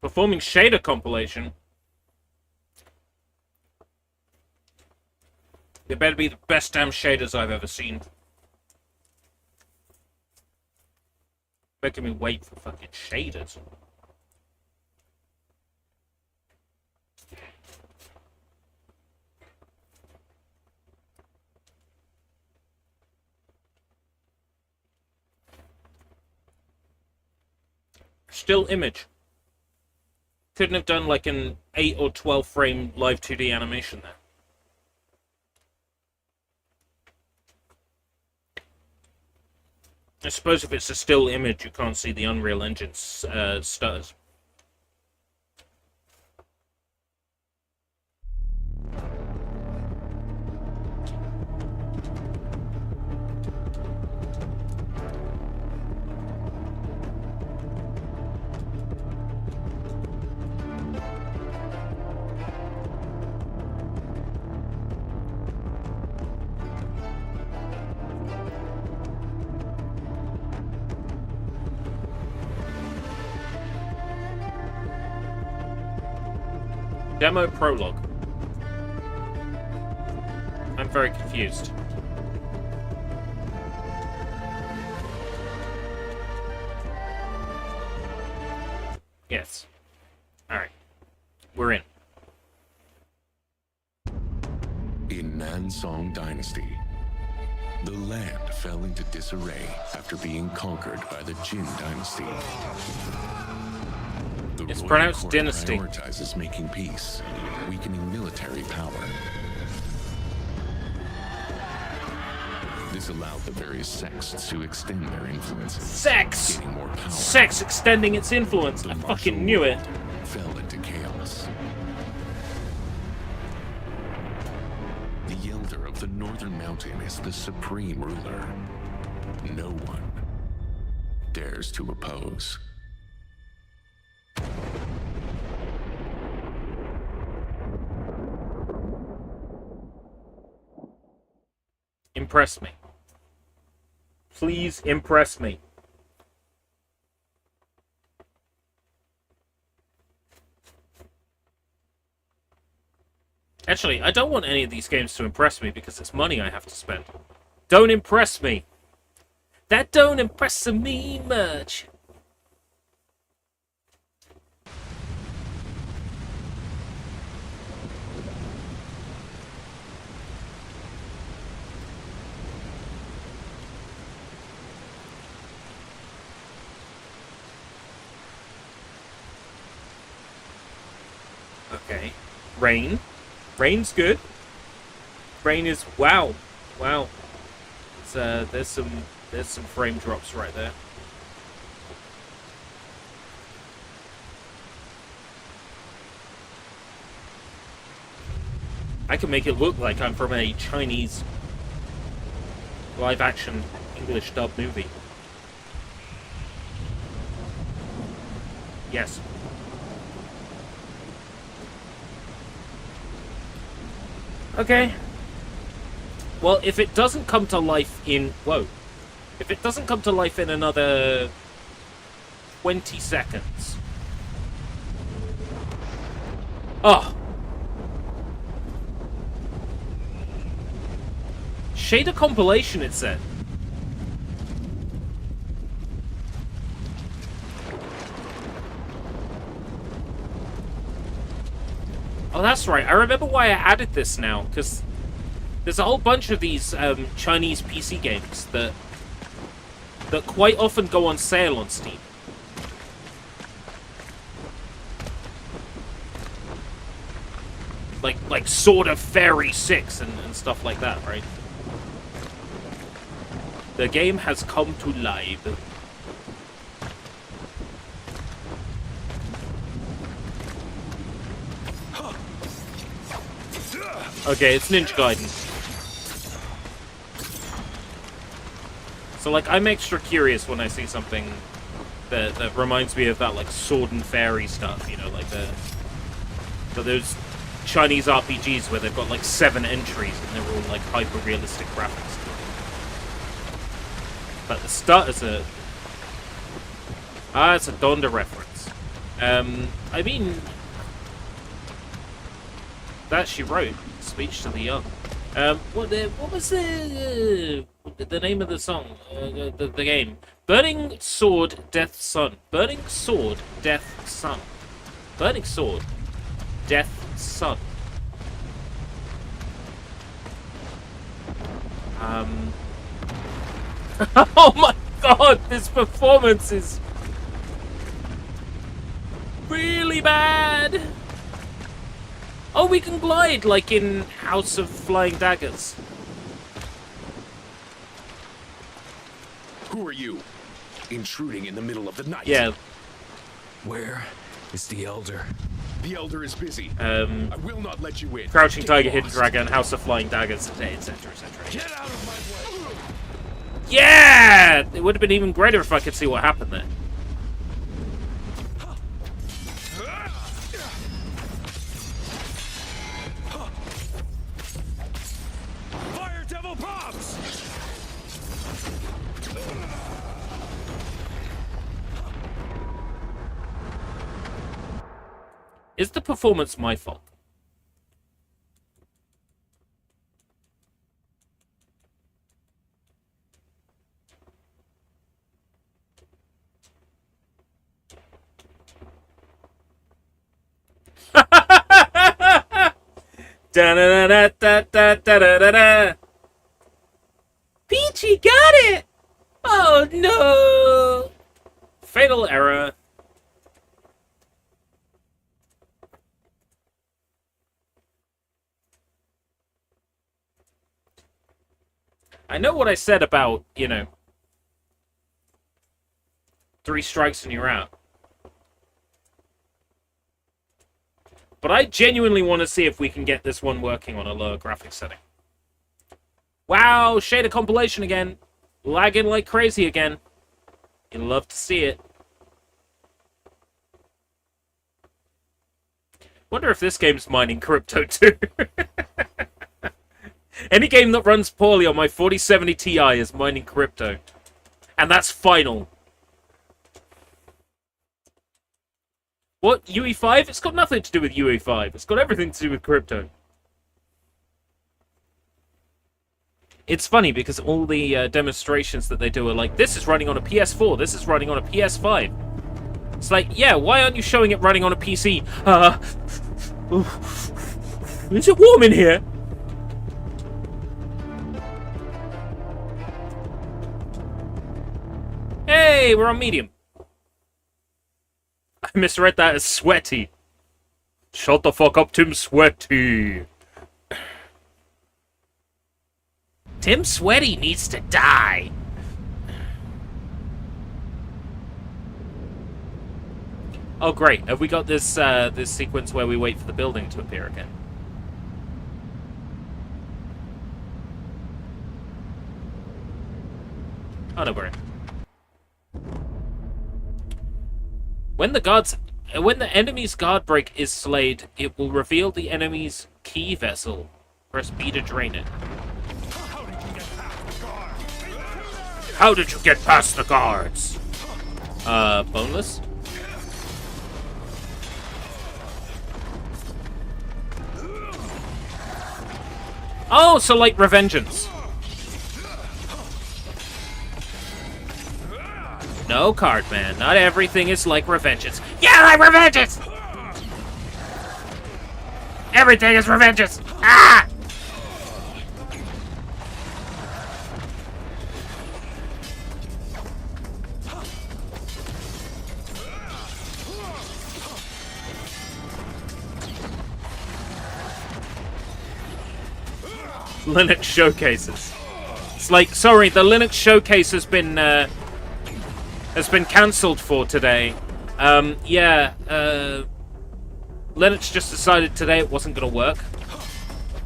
Performing shader compilation. They better be the best damn shaders I've ever seen. Making me wait for fucking shaders. Still image. Couldn't have done like an 8 or 12 frame live 2D animation there. I suppose if it's a still image, you can't see the Unreal Engine's stutters. Demo prologue. I'm very confused. Yes. Alright. We're in. In Nansong Dynasty, the land fell into disarray after being conquered by the Jin Dynasty. The It's royal pronounced court dynasty. prioritizes making peace, weakening military power. This allowed the various sects to extend their influence. Sex! Gaining more power. Sex extending its influence. I fucking knew it. Fell into chaos. The Elder of the Northern Mountain is the supreme ruler. No one dares to oppose. Impressed me. Please impress me. Actually, I don't want any of these games to impress me because it's money I have to spend. Don't impress me. That don't impress me much. Okay. Rain. Rain's good. Rain is wow. Wow. It's, there's some frame drops right there. I can make it look like I'm from a Chinese live-action English dub movie. Yes. Okay. Well, if it doesn't come to life in... Whoa. If it doesn't come to life in another 20 seconds... Oh. Shader compilation, it said. Oh, that's right. I remember why I added this now, because there's a whole bunch of these Chinese PC games that quite often go on sale on Steam. Like Sword of Fairy 6 and stuff like that, right? The game has come to life. Okay, it's Ninja Gaiden. So, like, I'm extra curious when I see something that reminds me of that, like, Sword and Fairy stuff, you know, like those Chinese RPGs where they've got, like, 7 entries and they're all, like, hyper-realistic graphics. But the start is a... Ah, it's a Donda reference. I mean... That she wrote. Speech to the Young. What was the name of the song? The game? Burning Sword, Death Sun. Burning Sword, Death Sun. Burning Sword, Death Sun. Oh my god, this performance is really bad. Oh, we can glide, like in House of Flying Daggers. Who are you? Intruding in the middle of the night. Yeah. Where is the Elder? The Elder is busy. I will not let you in. Crouching Tiger, Hidden Dragon, House of Flying Daggers, etc., etc. Get out of my way! Yeah! It would have been even greater if I could see what happened there. Fire Devil bombs! Is the performance my fault? Da-da-da-da-da-da-da-da-da. Peachy got it! Oh no! Fatal error. I know what I said about, you know, 3 strikes and you're out. But I genuinely want to see if we can get this one working on a lower graphics setting. Wow, shader compilation again. Lagging like crazy again. You'd love to see it. Wonder if this game's mining crypto too. Any game that runs poorly on my 4070 Ti is mining crypto. And that's final. What? UE5? It's got nothing to do with UE5. It's got everything to do with crypto. It's funny because all the demonstrations that they do are like, this is running on a PS4, this is running on a PS5. It's like, yeah, why aren't you showing it running on a PC? Is it warm in here? Hey, we're on medium. I misread that as sweaty. Shut the fuck up, Tim Sweaty. Tim Sweaty needs to die. Oh great, have we got this this sequence where we wait for the building to appear again? Oh, don't worry. When the enemy's guard break is slayed, it will reveal the enemy's key vessel. Press B to drain it. How did you get past the guards? Boneless? Oh, so like Revengeance. No, Cardman. Not everything is like Revengeance. Yeah, like Revengeance! Everything is Revengeance! Ah! Linux showcases. It's like, sorry, the Linux showcase has been cancelled for today. Linux just decided today it wasn't going to work.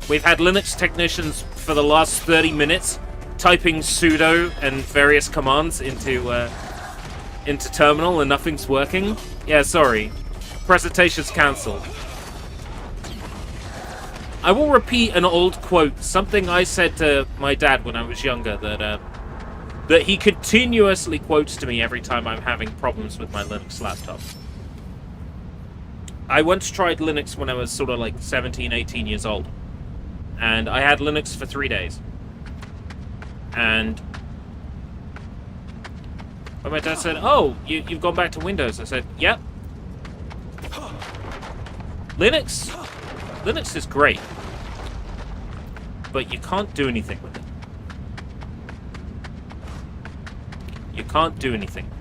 We've had Linux technicians for the last 30 minutes typing sudo and various commands into terminal and nothing's working. Yeah, sorry. Presentation's cancelled. I will repeat an old quote, something I said to my dad when I was younger, that he continuously quotes to me every time I'm having problems with my Linux laptop. I once tried Linux when I was sort of like 17, 18 years old. And I had Linux for 3 days. And when my dad said, oh, you've gone back to Windows, I said, yep. Linux is great. But you can't do anything with it. You can't do anything.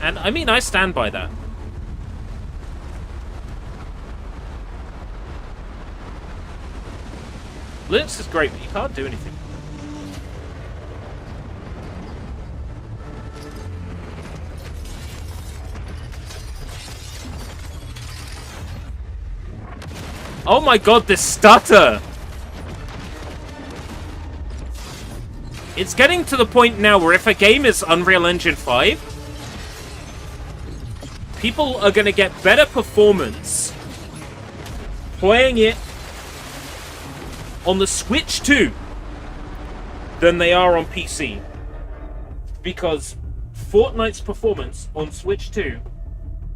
And I mean, I stand by that. Linux is great, but you can't do anything. Oh my god, this stutter! It's getting to the point now where if a game is Unreal Engine 5, people are going to get better performance playing it on the Switch 2 than they are on PC. Because Fortnite's performance on Switch 2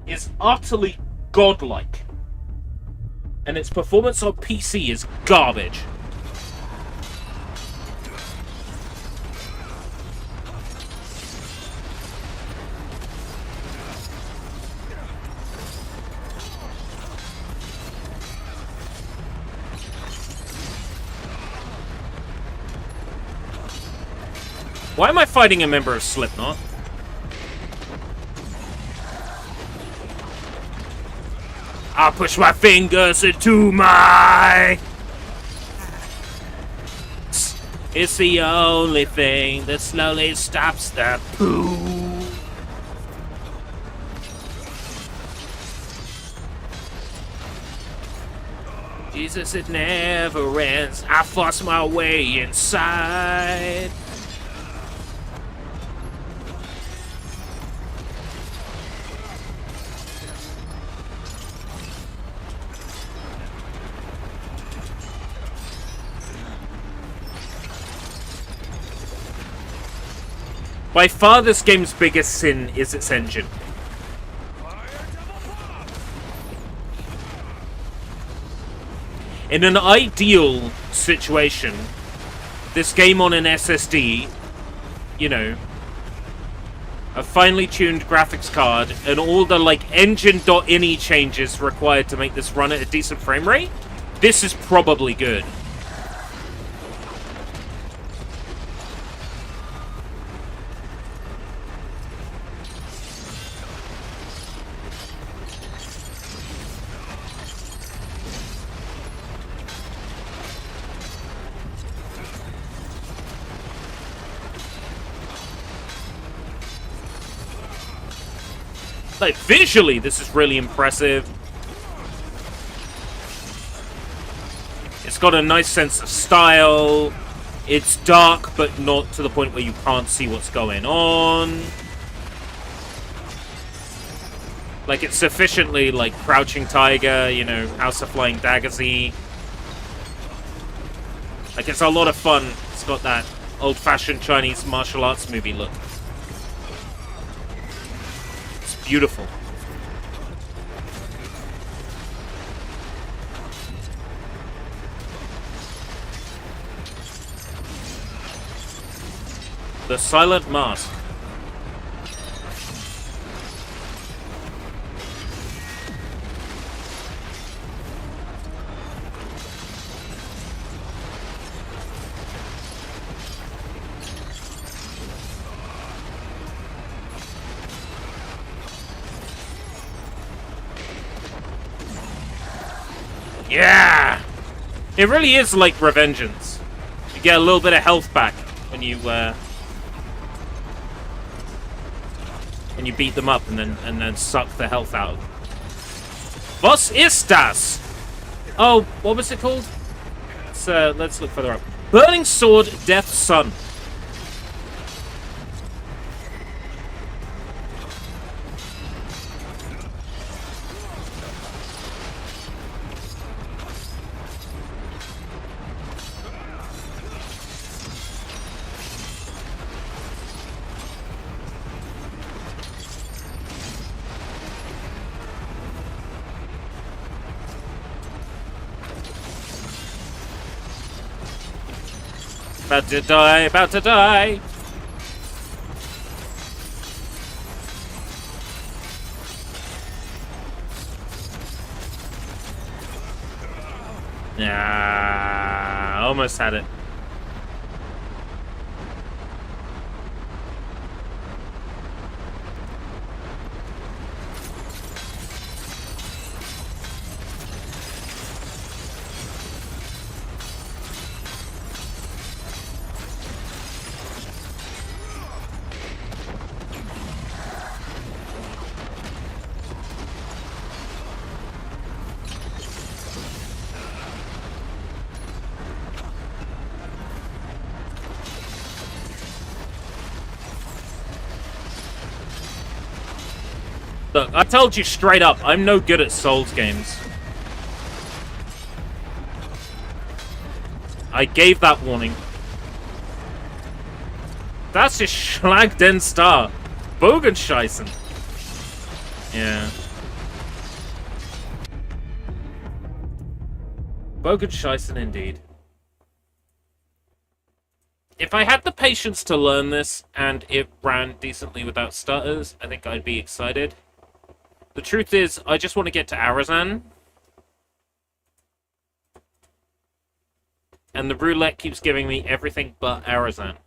is utterly godlike. And its performance on PC is garbage. Why am I fighting a member of Slipknot? I'll push my fingers into my... It's the only thing that slowly stops the poo. Jesus, it never ends. I force my way inside. By far, this game's biggest sin is its engine. In an ideal situation, this game on an SSD, you know, a finely tuned graphics card, and all the, like, engine.ini changes required to make this run at a decent frame rate, this is probably good. Like, visually, this is really impressive. It's got a nice sense of style. It's dark, but not to the point where you can't see what's going on. Like, it's sufficiently, like, Crouching Tiger, you know, House of Flying Daggers-y. Like, it's a lot of fun. It's got that old-fashioned Chinese martial arts movie look. Beautiful. The Silent Mask. Yeah! It really is like Revengeance. You get a little bit of health back when you beat them up and then suck the health out. Was ist das? Oh, what was it called? Let's look further up. Burning Sword, Death's Son. About to die, about to die. Yeah, almost had it. Look, I told you straight up, I'm no good at Souls games. I gave that warning. Das ist Schlag den Star. Bogenscheißen. Yeah. Bogenscheißen indeed. If I had the patience to learn this and it ran decently without stutters, I think I'd be excited. The truth is, I just want to get to Arazan. And the roulette keeps giving me everything but Arazan.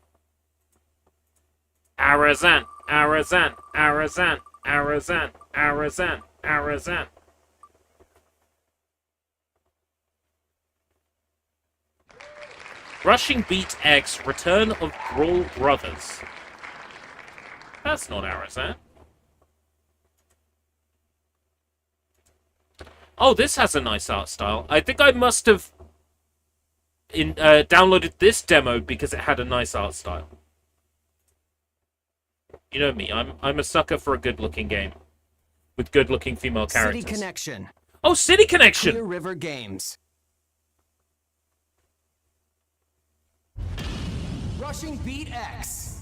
Arazan, Arazan, Arazan, Arazan, Arazan, Arazan. Rushing Beat X, Return of Brawl Brothers. That's not Arazan. Oh, this has a nice art style. I think I must have downloaded this demo because it had a nice art style. You know me, I'm a sucker for a good-looking game with good-looking female characters. City Connection. Oh, City Connection! Clear River Games. Rushing Beat X.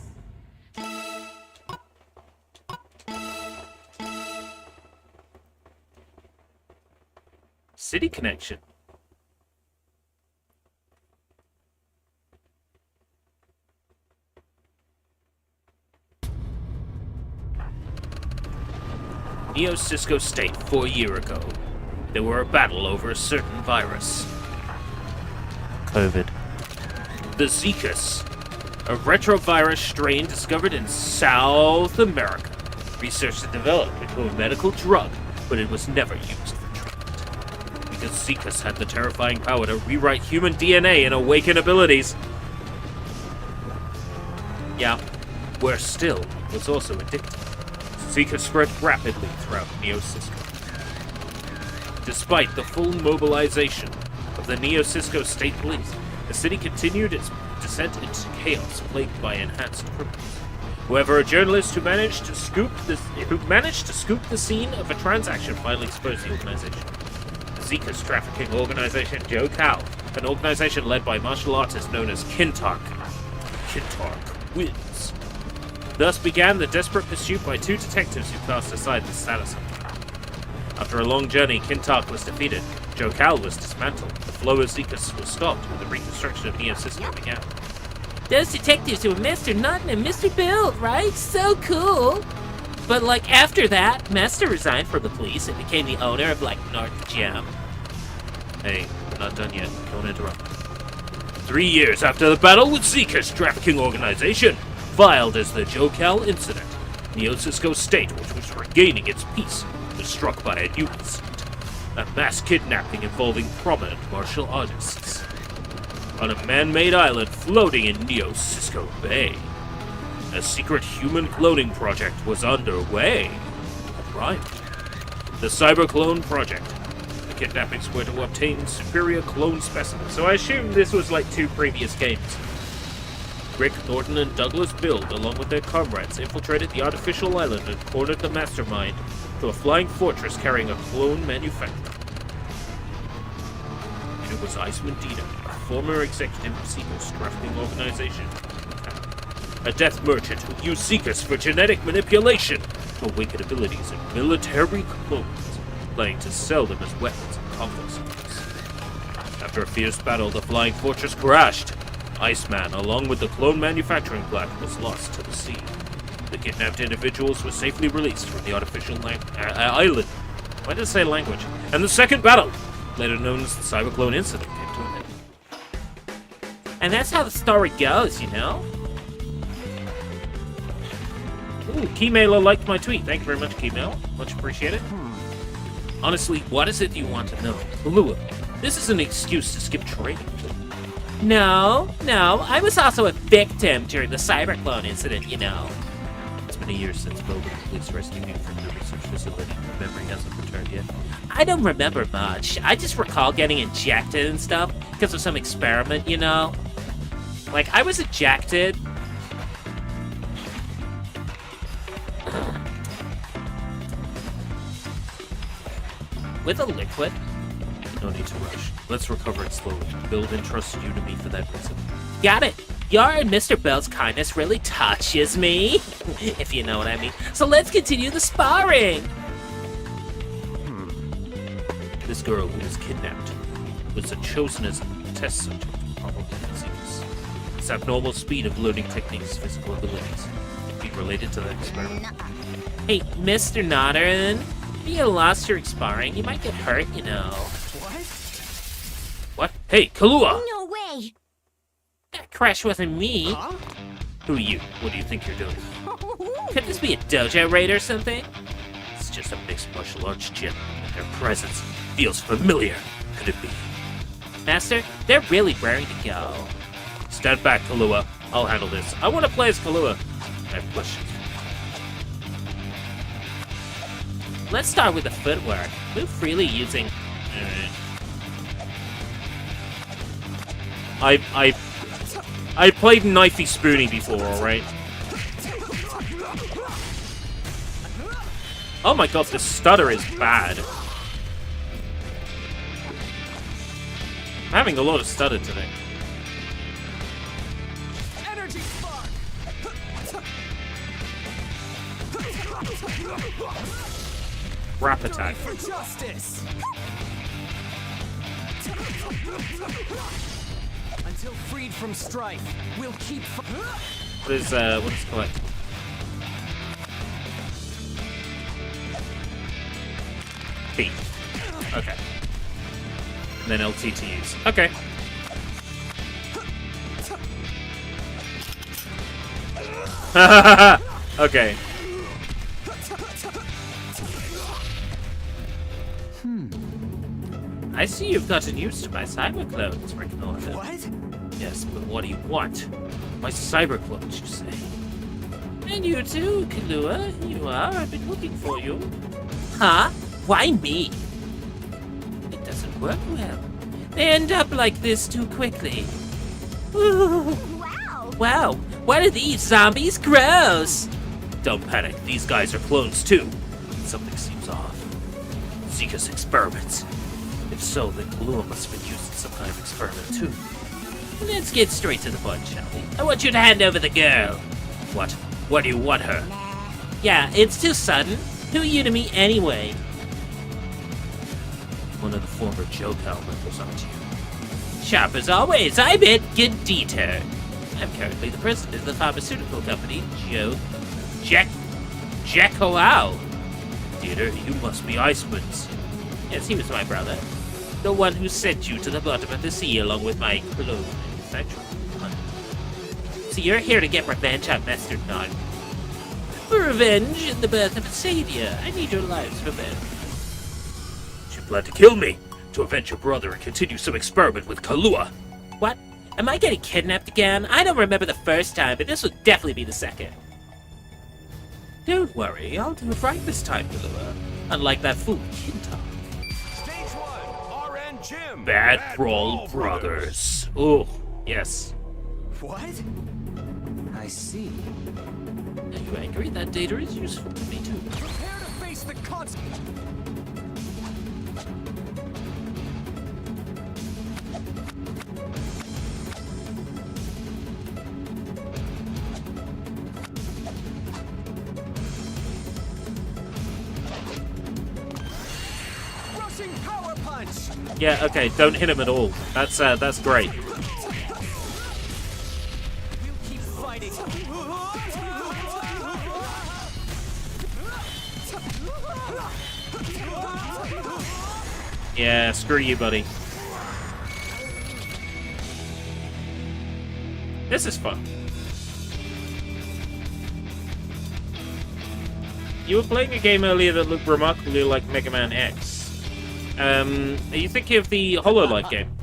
City connection. Neo Cisco State 4 years ago. There were a battle over a certain virus. COVID. The Zecus, a retrovirus strain discovered in South America. Researched and developed into a medical drug, but it was never used for treatment. Because Zecus had the terrifying power to rewrite human DNA and awaken abilities. Yeah, worse still, it was also addictive. Zecus spread rapidly throughout Neo Cisco. Despite the full mobilization of the Neo Cisco State Police, the city continued its descent into chaos plagued by enhanced criminals. However, a journalist who managed to scoop the scene of a transaction finally exposed the organization. The Zecus trafficking organization Joe Cal, an organization led by martial artist known as Kintark. Kintark wins. Thus began the desperate pursuit by two detectives who cast aside the status of. After a long journey, Kintark was defeated. Joe Cal was dismantled. The flow of Zecus was stopped, and the reconstruction of Neo Cisco began. Those detectives were Mr. Nutton and Mr. Build, right? So cool! But, after that, Master resigned from the police and became the owner of, North Gem. Hey, we're not done yet. Don't interrupt. 3 years after the battle with Zecus trafficking organization, filed as the Joe Cal incident, Neo Cisco State, which was regaining its peace, was struck by a new incident. A mass kidnapping involving prominent martial artists. On a man-made island floating in Neo Cisco Bay. A secret human cloning project was underway. Right. The Cyber Clone Project. The kidnappings were to obtain superior clone specimens, so I assume this was like 2 previous games. Rick, Norton, and Douglas Build, along with their comrades, infiltrated the artificial island and cornered the mastermind to a flying fortress carrying a clone manufacturer. And it was Iceman Dita, a former executive of Zecus trafficking organization, a death merchant who used Zecus for genetic manipulation to awaken abilities in military clones, planning to sell them as weapons and conflict zones. After a fierce battle, the flying fortress crashed. Iceman, along with the clone manufacturing plant, was lost to the sea. The kidnapped individuals were safely released from the artificial island. Why did I say language? And the second battle, later known as the Cyberclone Incident, came to an end. And that's how the story goes, you know? Ooh, Keymailer liked my tweet. Thank you very much, Keymailer. Much appreciated. Honestly, what is it you want to know? Kahlua, this is an excuse to skip training. No, I was also a victim during the Cyberclone incident, you know. It's been a year since Build and the police rescued you from the research facility. Your memory hasn't returned yet. I don't remember much. I just recall getting injected and stuff because of some experiment, you know. I was ejected. With a liquid. No need to rush. Let's recover it slowly. Build entrusted you to me for that reason. Got it! Your and Mr. Bell's kindness really touches me, if you know what I mean. So let's continue the sparring! This girl who was kidnapped was chosen as a test subject, probably Zecus. Its abnormal speed of learning techniques, physical abilities, could be related to that experiment. Hey, Mr. Nodderin, if you lost your sparring, you might get hurt, you know. What? Hey, Kahlua! No way! That crash wasn't me. Huh? Who are you? What do you think you're doing? Could this be a dojo raid or something? It's just a mixed martial arts gym, and their presence feels familiar. Could it be? Master, they're really raring to go. Stand back, Kahlua. I'll handle this. I want to play as Kahlua. I have questions. Let's start with the footwork. Move freely using... I played Knifey Spoony before, alright? Oh my god, this stutter is bad. I'm having a lot of stutter today. Energy spark. Rap attack. For justice. Until freed from strife, we'll keep. What is collect? P. Okay. And then LT to use. Okay. Okay. I see you've gotten used to my cyber clothes, Ricknorden. What? Yes, but what do you want? My cyber clothes, you say? And you too, Kahlua. You are. I've been looking for you. Huh? Why me? It doesn't work well. They end up like this too quickly. Wow! Wow, what are these zombies? Gross! Don't panic, these guys are clones too. Something seems off. Zika's experiments. If so, then Kahlua must have been used in some kind of experiment too. Let's get straight to the point, shall we? I want you to hand over the girl. What? What do you want her? Yeah, it's too sudden. Who are you to me anyway? One of the former Jokel members, aren't you? Sharp as always, I bet. Good detour. I'm currently the president of the pharmaceutical company, Jekyll. Dieter, you must be Iceman's. Yes, he was my brother. The one who sent you to the bottom of the sea along with my clone manufacturing company. So you're here to get revenge on Master Nod. For revenge in the birth of a savior. I need your lives for that. You plan to kill me, to avenge your brother and continue some experiment with Kahlua. What? Am I getting kidnapped again? I don't remember the first time, but this will definitely be the second. Don't worry, I'll do it right this time, Kahlua. Unlike that fool Kintar. Stage 1, RN Gym. Bad Brawl Brothers. Oh, yes. What? I see. Are you angry? That data is useful to me too. Prepare to face the consequences. Rushing power punch. Yeah, okay, don't hit him at all. That's great. We'll keep fighting. Yeah, screw you, buddy. This is fun. You were playing a game earlier that looked remarkably like Mega Man X. Are you thinking of the HoloLive game?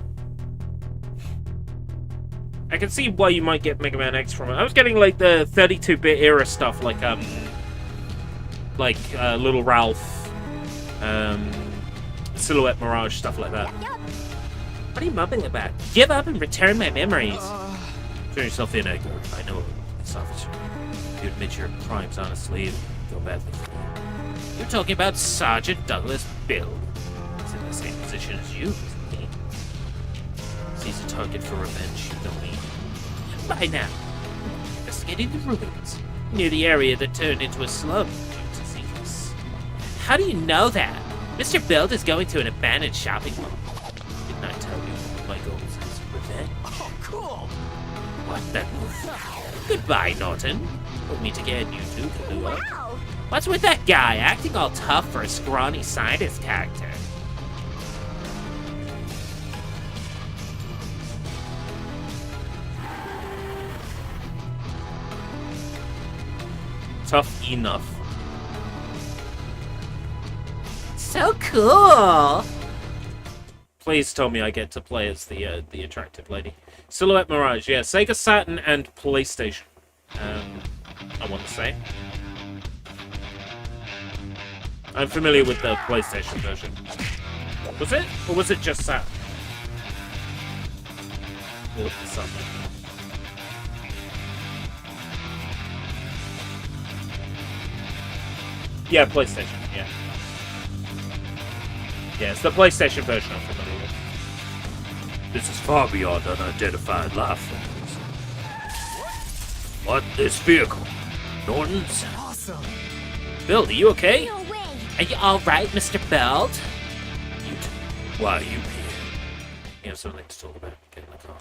I can see why you might get Mega Man X from it. I was getting like the 32-bit era stuff, like Little Ralph, Silhouette Mirage, stuff like that. What are you mumbling about? Give up and return my memories. Turn yourself in, Edgar. I know this officer. You admit your crimes honestly and go badly for you. You're talking about Sergeant Douglas Bill. He's in the same position as you, isn't he? He's a target for revenge, you know me. By now, investigating the ruins near the area that turned into a slum due to Zeus. How do you know that? Mr. Belt is going to an abandoned shopping mall. Didn't I tell you my goal is revenge? Oh, cool. What the? Goodbye, Norton. We'll meet again, you two, Kahlua. Wow! What's with that guy acting all tough for a scrawny scientist character? Tough enough. So cool! Please tell me I get to play as the attractive lady. Silhouette Mirage, yeah, Sega Saturn and PlayStation. I want to say. I'm familiar with the PlayStation version. Was it? Or was it just Saturn? We'll look this up. Yeah, PlayStation, yeah. Yeah, it's the PlayStation version I'm familiar with. This is far beyond unidentified life forms. What? This vehicle? Norton's? Awesome. Bill, are you okay? No way! Are you alright, Mr. Belt? You two, why are you here? You have something to talk about. Get in the car.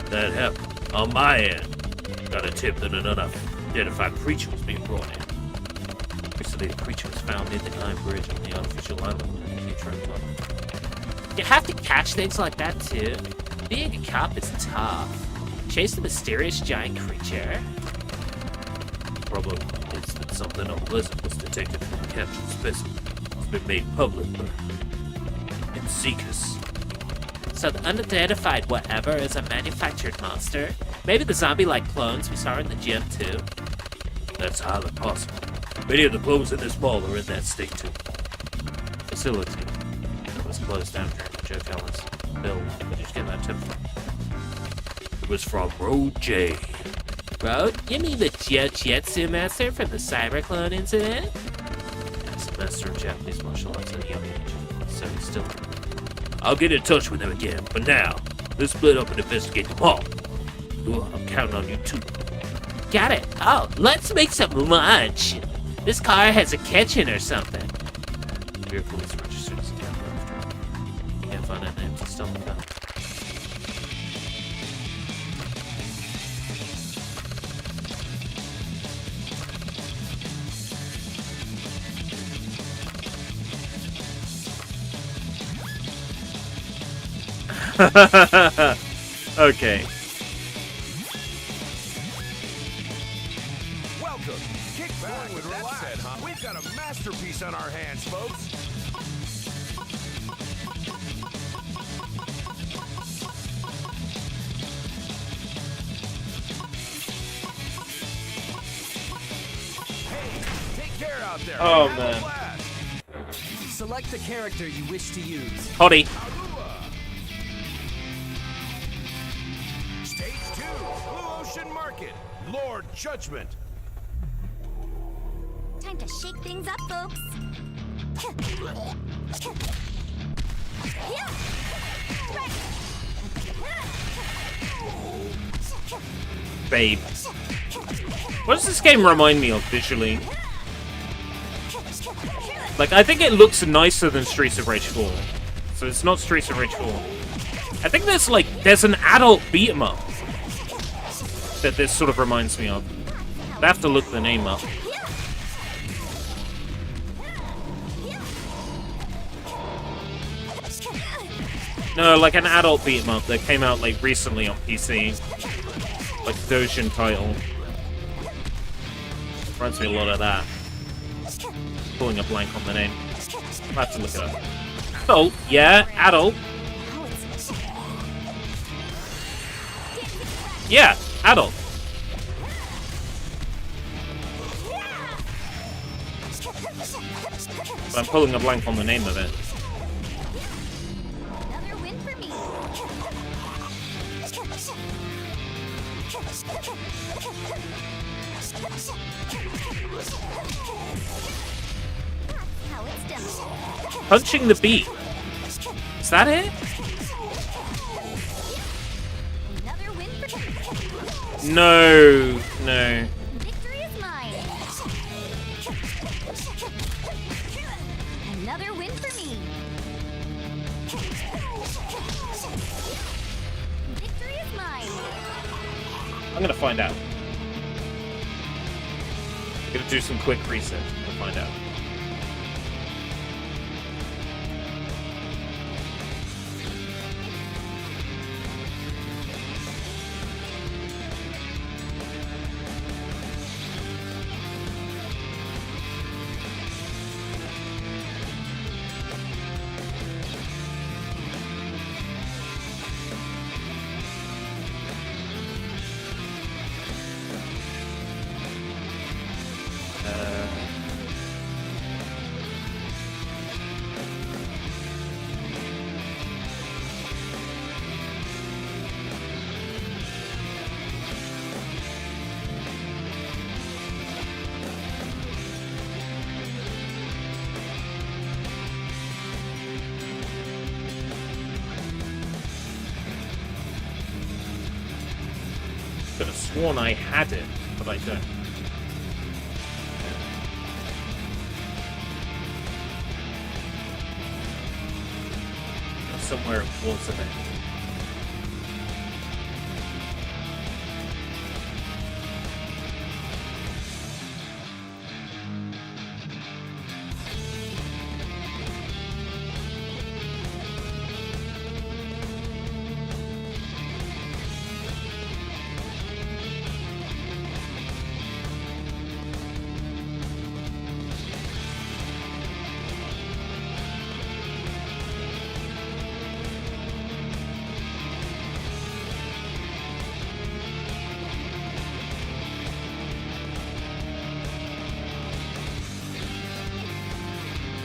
That happened on my end. Got a tip that an unidentified creature was being brought in. Recently, the creature was found near the Iron Bridge on the artificial island. You have to catch things like that too. Being a cop is tough. Chase the mysterious giant creature. The problem is that something unpleasant was detected from the captured specimen. It's been made public by Seekers. So the unidentified whatever is a manufactured monster? Maybe the zombie-like clones we saw in the gym too? That's highly possible. Many of the clones in this mall are in that state too. Facility that was closed down during the Joe Collins. Bill, where did you get that tip from? It was from Road J. Road? You mean the Jiu-Jitsu master from the Cyberclone incident? As a master of Japanese martial arts at a young age, so he's still... I'll get in touch with him again, but now, let's split up and investigate the mall. Ooh, I'm counting on you too. Got it. Oh, let's make some lunch. This car has a kitchen or something. Your police registered as a cab driver. Can't find that name to stop the car. Okay. Welcome. Kick back with relax. We've got a masterpiece on our hands, folks. Hey, take care out there. Oh, Have a man. blast. Select the character you wish to use. Hottie. Stage 2, Blue Ocean Market, Lord Judgment. Time to shake things up, folks. Babe. What does this game remind me of visually? Like, I think it looks nicer than Streets of Rage 4. So it's not Streets of Rage 4. I think there's an adult beat 'em up that this sort of reminds me of. I have to look the name up. No, like an adult beat 'em up that came out like recently on PC. Like Dojin title. Reminds me a lot of that. Pulling a blank on the name. I'll have to look it up. Adult, yeah, adult. Yeah, adult. But I'm pulling a blank on the name of it. Another win for me. How it's done. Punching the beat. Is that it? Another win for me. No, no. Victory is mine. Another win for me. Victory is mine. I'm gonna find out. I'm gonna do some quick research to find out. Could have sworn I had it, but I don't. somewhere it was available.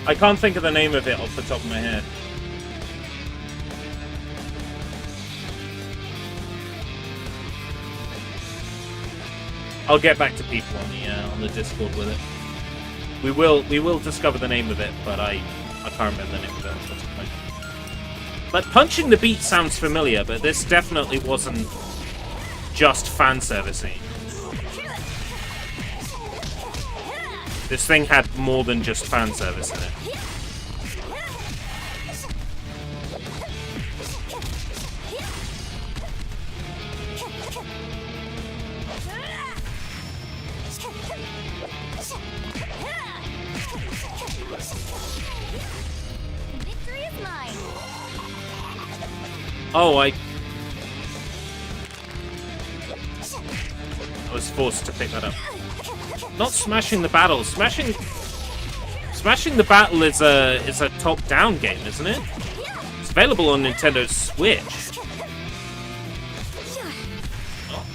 I can't think of the name of it off the top of my head. I'll get back to people on the Discord with it. We will discover the name of it, but I can't remember the name of it off the top of my head. But Punching the Beat sounds familiar, but this definitely wasn't just fan servicing. This thing had more than just fan service in it. Victory is mine. Oh, I was forced to pick that up. Not smashing the battle. Smashing the battle is a top-down game, isn't it? It's available on Nintendo Switch. Oh.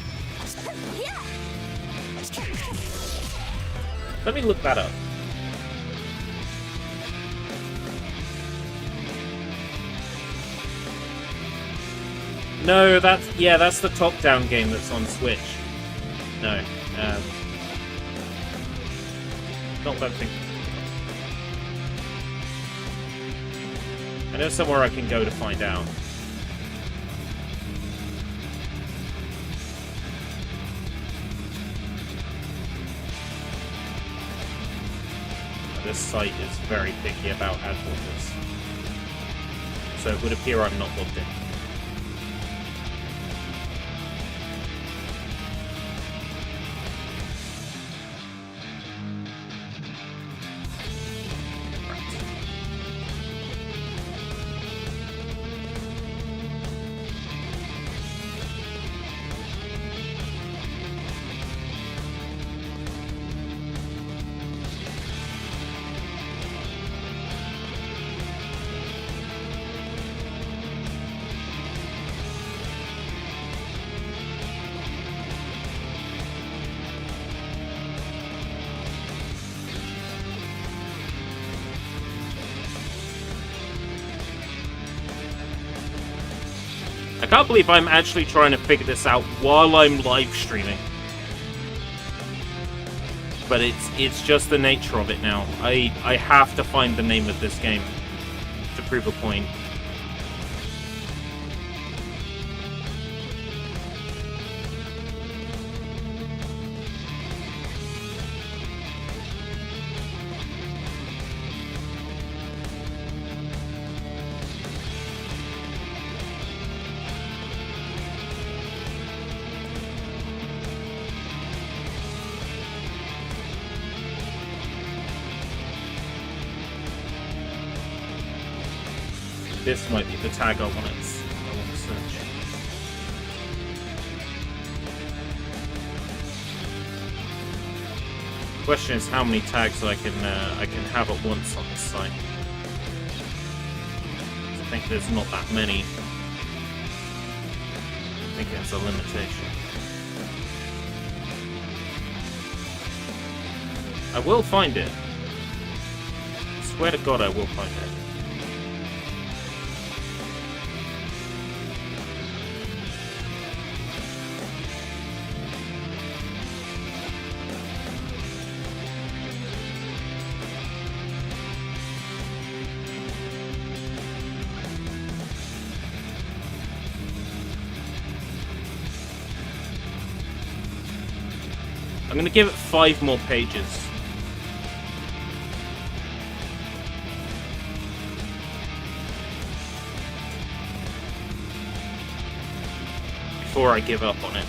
Let me look that up. No, that's the top-down game that's on Switch. No, not what I'm thinking. I know somewhere I can go to find out. This site is very picky about ad blockers, so it would appear I'm not logged in. I can't believe I'm actually trying to figure this out while I'm live streaming. But it's just the nature of it now. I have to find the name of this game to prove a point. This might be the tag I want to search. The question is how many tags I can have at once on this site. I think there's not that many. I think it's a limitation. I will find it. I swear to God I will find it. I'm going to give it 5 more pages. before I give up on it.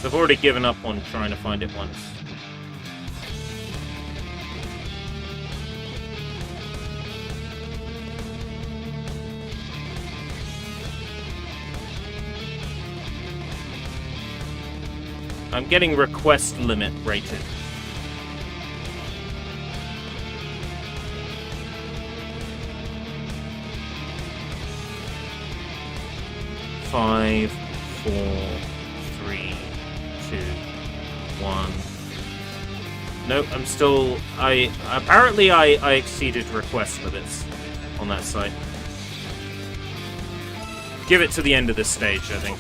So I've already given up on trying to find it once. I'm getting request limit rated. Five, 4, 3, 2, 1. Nope, I'm still... Apparently I exceeded request limits on that site. Give it to the end of this stage, I think.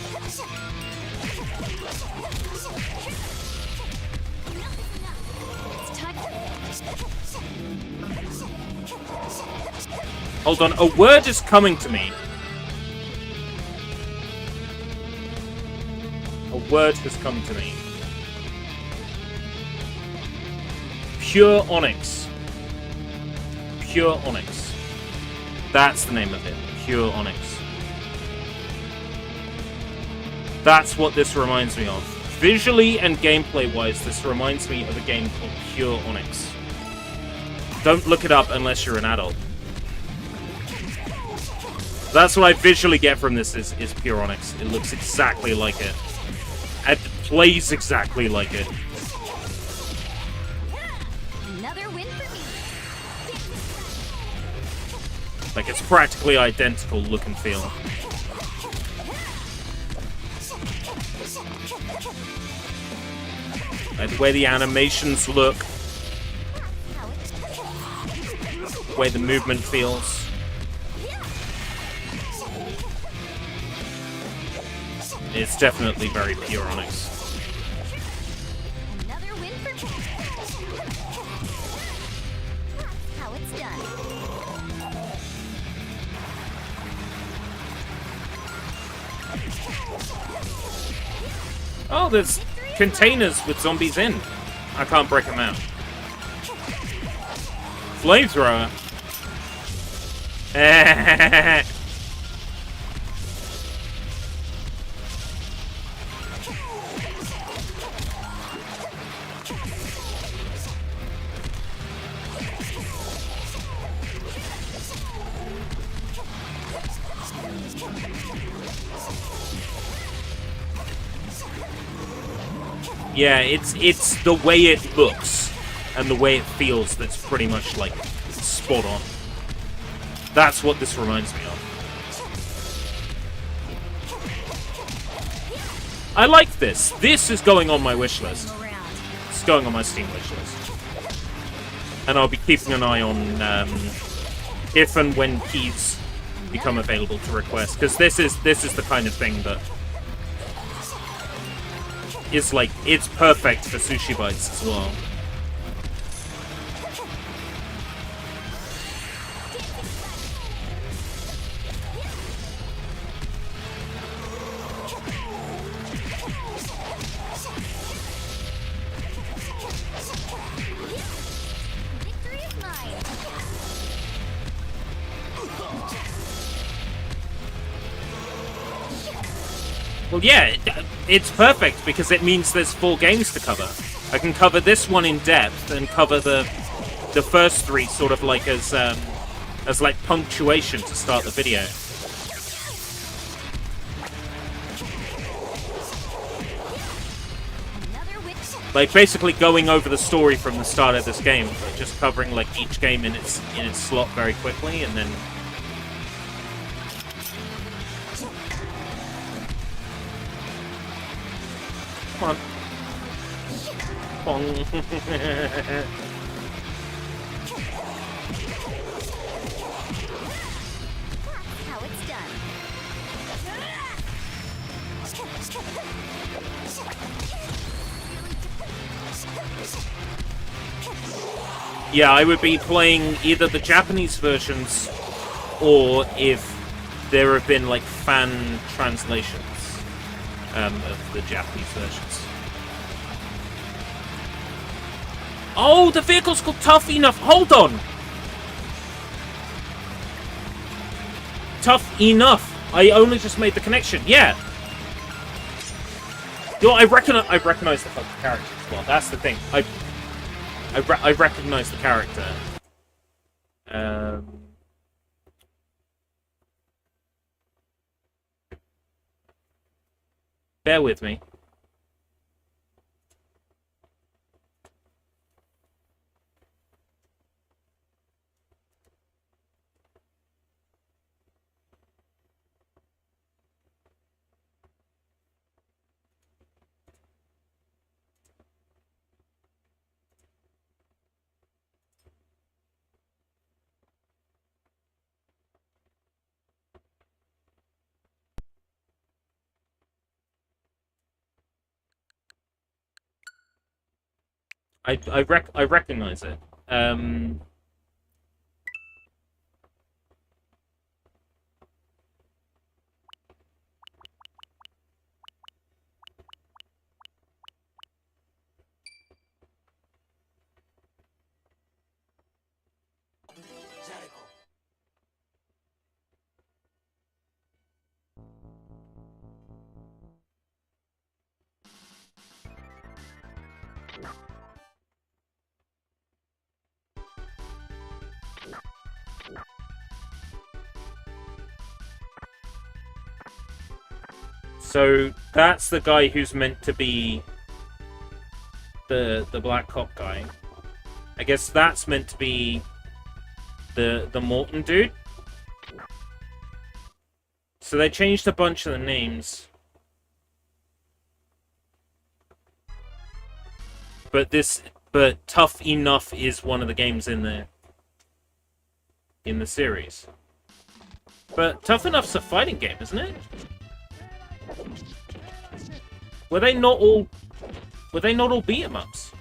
Hold on, a word is coming to me. A word has come to me. Pure Onyx. Pure Onyx. That's the name of it. Pure Onyx. That's what this reminds me of. Visually and gameplay-wise, this reminds me of a game called Pure Onyx. Don't look it up unless you're an adult. That's what I visually get from this is Pure Onyx. It looks exactly like it. It plays exactly like it. Another win for me. Like, it's practically identical look and feel. Like, the way the animations look. The way the movement feels. It's definitely very Pure Onyx. Another win for me. That's how it's done. Oh, there's containers with zombies in. I can't break them out. Flamethrower. Yeah, it's the way it looks and the way it feels that's pretty much like spot on. That's what this reminds me of. I like this. This is going on my wish list. It's going on my Steam wish list. And I'll be keeping an eye on if and when keys become available to request, because this is the kind of thing that is like, it's perfect for sushi bites as well. Well, yeah, it's perfect because it means there's 4 games to cover. I can cover this one in depth and cover the first 3 sort of like as like punctuation to start the video. Like basically going over the story from the start of this game, but just covering like each game in its slot very quickly, and then. Come on. Bong. How it's done. Yeah, I would be playing either the Japanese versions or if there have been like fan translations of the Japanese versions. Oh, the vehicle's called Tough Enough. Hold on. Tough Enough. I only just made the connection. Yeah. Yo, I recognize the fucking character as well. That's the thing. I recognize the character. Bear with me. I recognize it. So that's the guy who's meant to be the black cop guy. I guess that's meant to be the Morton dude. So they changed a bunch of the names. But Tough Enough is one of the games in the series. But Tough Enough's a fighting game, isn't it? Were they not all beat 'em ups?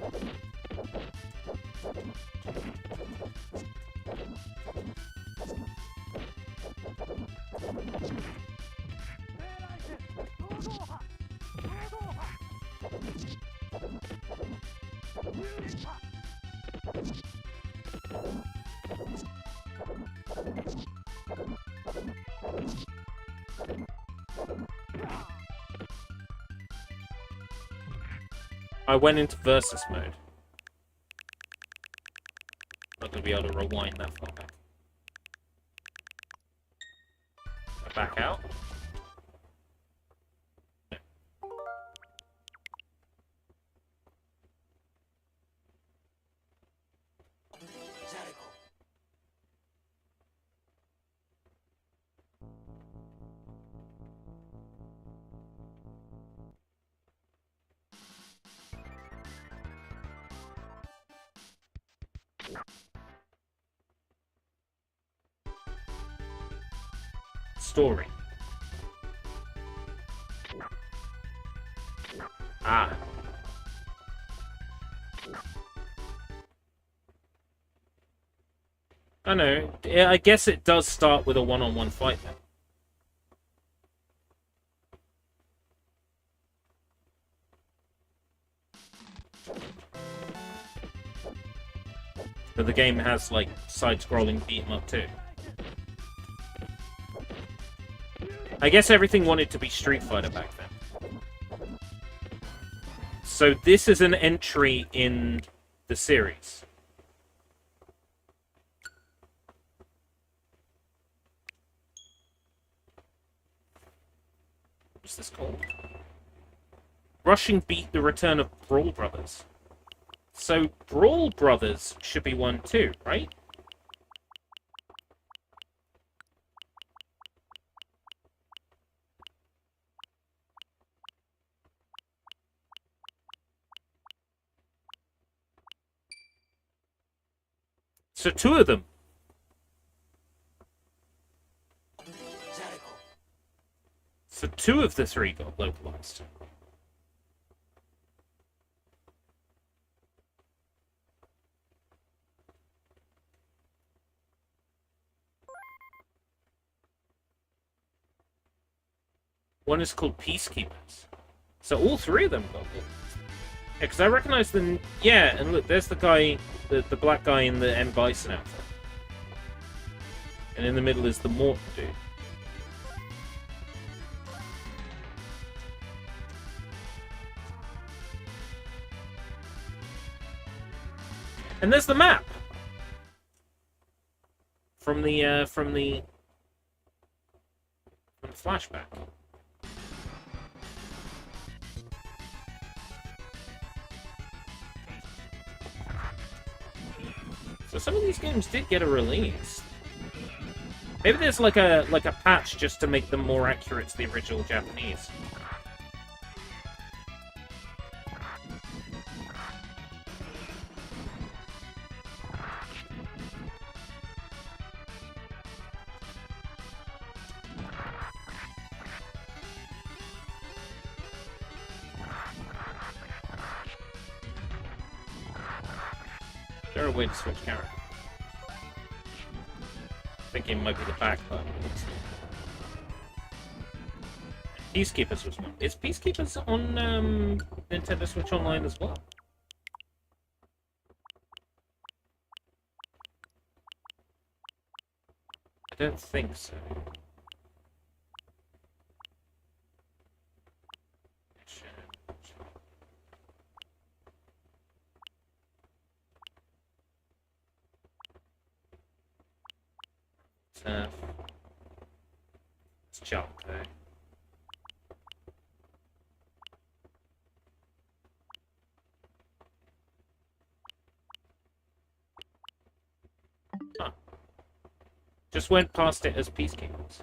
I went into versus mode. Not gonna be able to rewind that far back. Back out. Story. Ah. I know. I guess it does start with a one-on-one fight then. But the game has, like, side-scrolling beat-em-up too. I guess everything wanted to be Street Fighter back then. So this is an entry in the series. What's this called? Rushing Beat: The Return of Brawl Brothers. So Brawl Brothers should be one too, right? So two of them. So two of the three got localized. One is called Peacekeepers. So all three of them got localized. Yeah, because I recognize the... Yeah, and look, there's the guy, the black guy in the M. Bison outfit. And in the middle is the Morton dude. And there's the map from the flashback. So some of these games did get a release. Maybe there's like a patch just to make them more accurate to the original Japanese. Is there a way to switch character? I think it might be the back button. Peacekeepers was one. Is Peacekeepers on Nintendo Switch Online as well? I don't think so. It's jump, eh? Huh. Just went past it as Peacekeepers.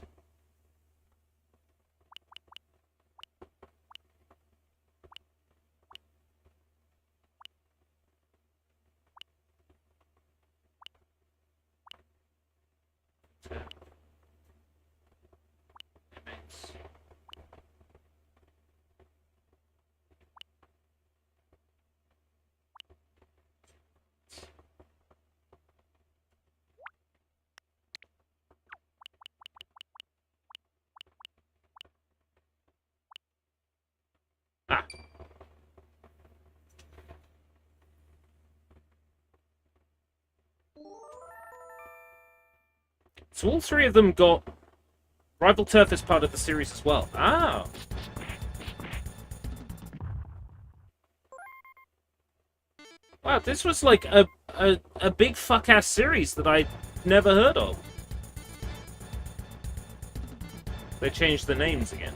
Ah. So all three of them got Rival Turf as part of the series as well. Ah. Wow, this was like a big fuck-ass series that I'd never heard of. They changed the names again.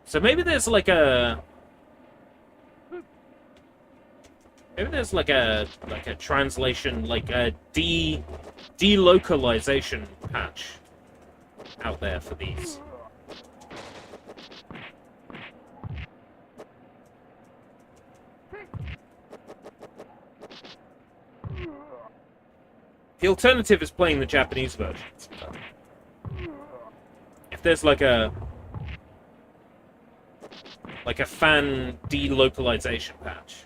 So maybe there's like a... Maybe there's like a translation, like a delocalization patch out there for these. The alternative is playing the Japanese versions. If there's like a fan delocalization patch.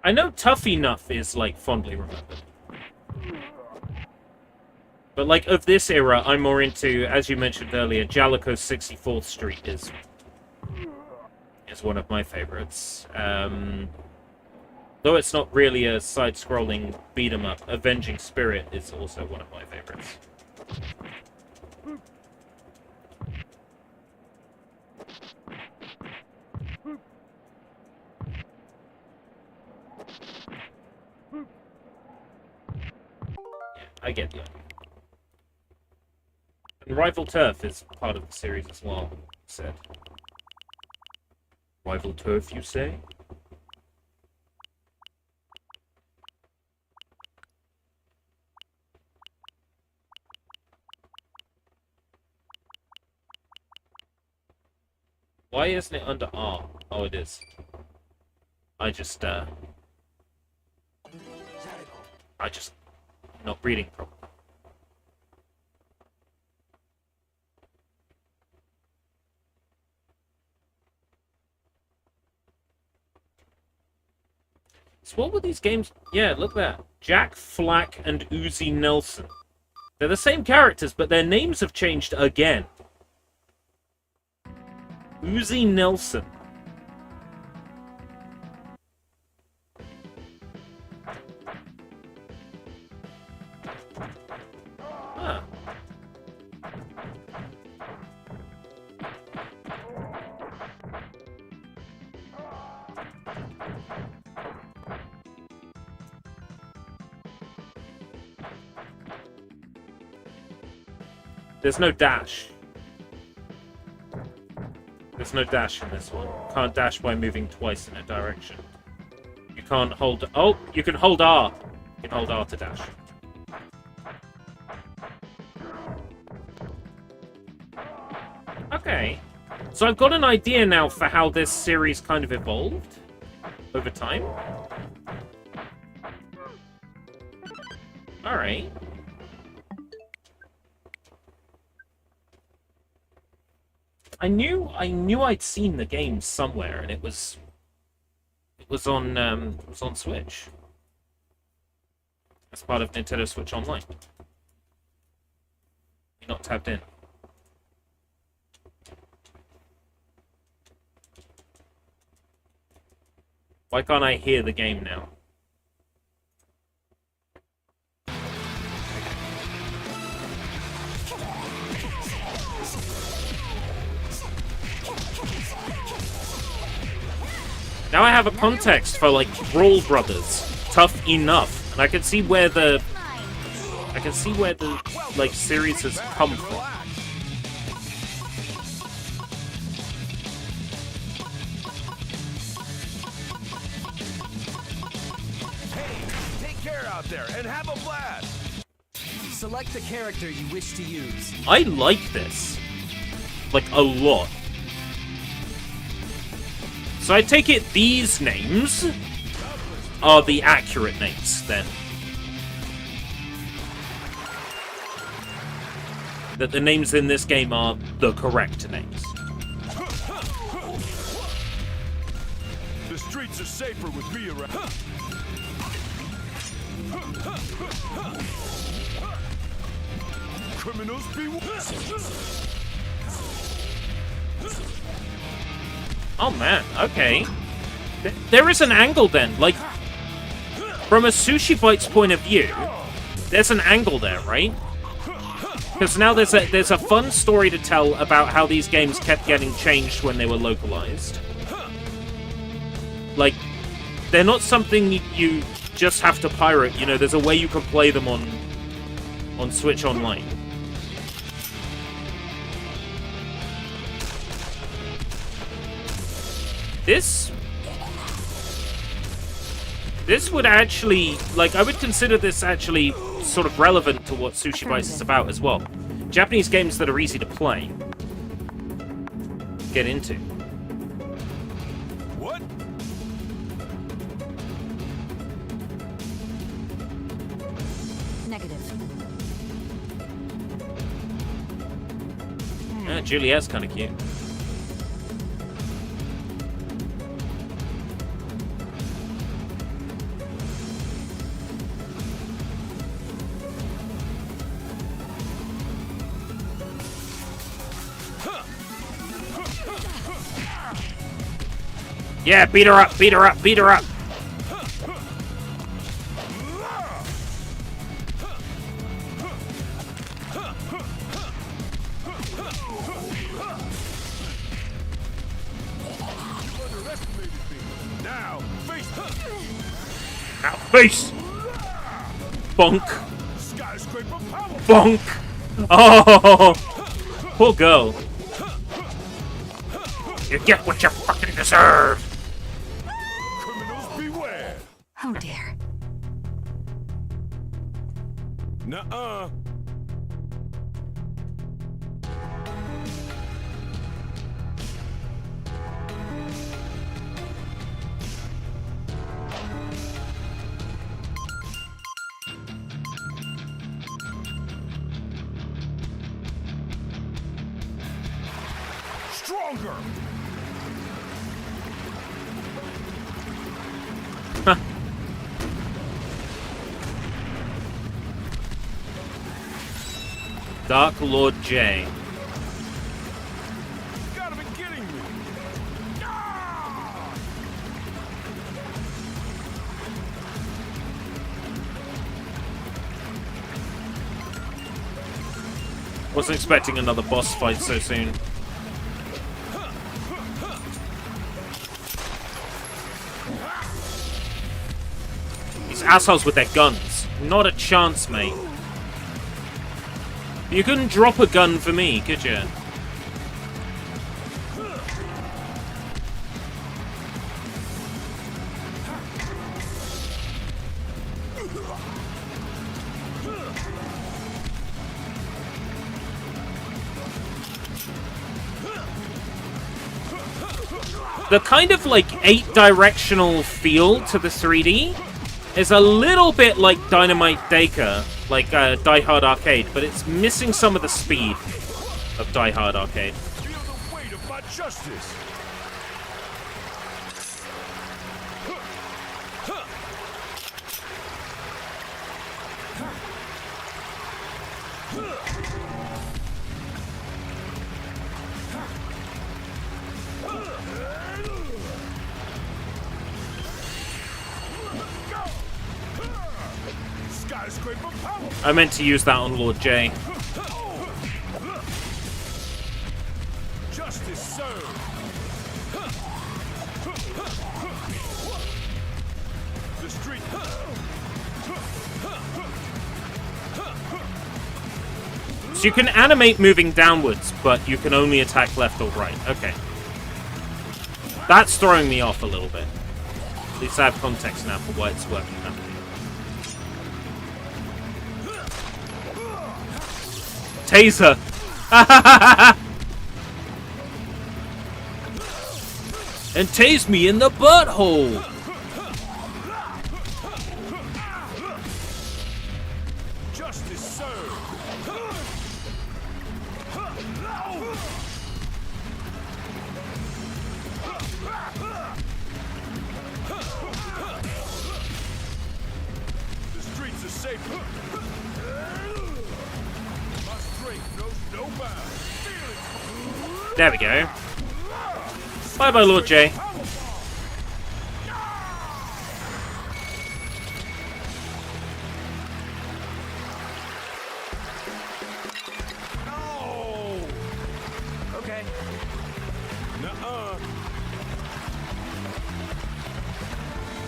I know Tough Enough is, like, fondly remembered. But, like, of this era, I'm more into, as you mentioned earlier, Jalico's 64th Street is one of my favorites. Though it's not really a side-scrolling beat-em-up, Avenging Spirit is also one of my favorites. I get you. And Rival Turf is part of the series as well, said. Rival Turf, you say? Why isn't it under R? Oh, it is. I just not reading properly. So what were these games? Yeah, look at that. Jack Flack and Uzi Nelson. They're the same characters, but their names have changed again. Uzi Nelson. Huh. There's no dash. There's no dash in this one. Can't dash by moving twice in a direction. You can't hold... Oh, you can hold R. You can hold R to dash. Okay. So I've got an idea now for how this series kind of evolved over time. Alright. I knew I'd seen the game somewhere, and it was on Switch. As part of Nintendo Switch Online. You're not tapped in. Why can't I hear the game now? Now I have a context for, like, Brawl Brothers. Tough Enough. And I can see where the... like, series has come from. Hey, take care out there and have a blast. Select the character you wish to use. I like this. Like, a lot. So I take it these names are the accurate names, then. That the names in this game are the correct names. The streets are safer with me around. Criminals beware. Oh man, okay. There is an angle then, like, from a Sushi Bite's point of view, there's an angle there, right? Because now there's a fun story to tell about how these games kept getting changed when they were localized. Like, they're not something you just have to pirate, you know, there's a way you can play them on Switch Online. This would actually, like, I would consider this actually sort of relevant to what Sushi Bites is about as well. Japanese games that are easy to play. Get into. What? Negative. Yeah, Juliet's kind of cute. Yeah, beat her up, beat her up, beat her up. Now, face. Now, face. Bonk. Skyscraper power. Bonk. Oh, poor girl. You get what you fucking deserve. Criminals beware. Oh dear. Nuh-uh. Stronger. Dark Lord J. Gotta be kidding me. Wasn't expecting another boss fight so soon. These assholes with their guns. Not a chance, mate. You couldn't drop a gun for me, could you? The kind of like 8-directional feel to the 3D is a little bit like Dynamite Dacre, like Die Hard Arcade, but it's missing some of the speed of Die Hard Arcade. Feel the weight of my justice. Skyscraper power. I meant to use that on Lord J. Justice served. The street. So you can animate moving downwards, but you can only attack left or right. Okay. That's throwing me off a little bit. At least I have context now for why it's working that way. Taser! And tase me in the butthole! Justice served. The streets are safe. My strength knows no bounds. Feel it. There we go. Bye-bye, Lord J. No. Okay. Nuh-uh.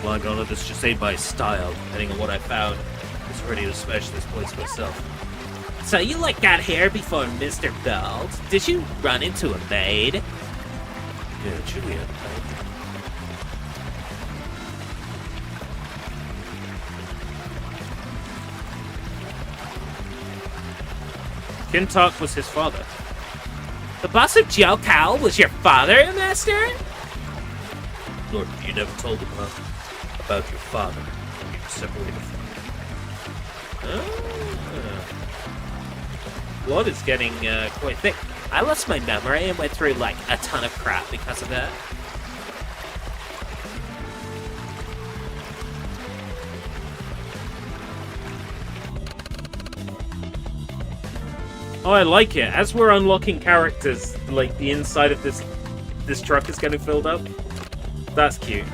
Well, I'm gonna let this just say by style, depending on what I found. I was ready to smash this place myself. So you like got hair before Mr. Belt? Did you run into a maid? Yeah, Julia. Kintark was his father. The boss of Joe Cowell was your father, Master? Lord, you never told him about your father. You were separated from him. Blood is getting quite thick. I lost my memory and went through like a ton of crap because of that. Oh, I like it. As we're unlocking characters, like the inside of this truck is getting filled up. That's cute.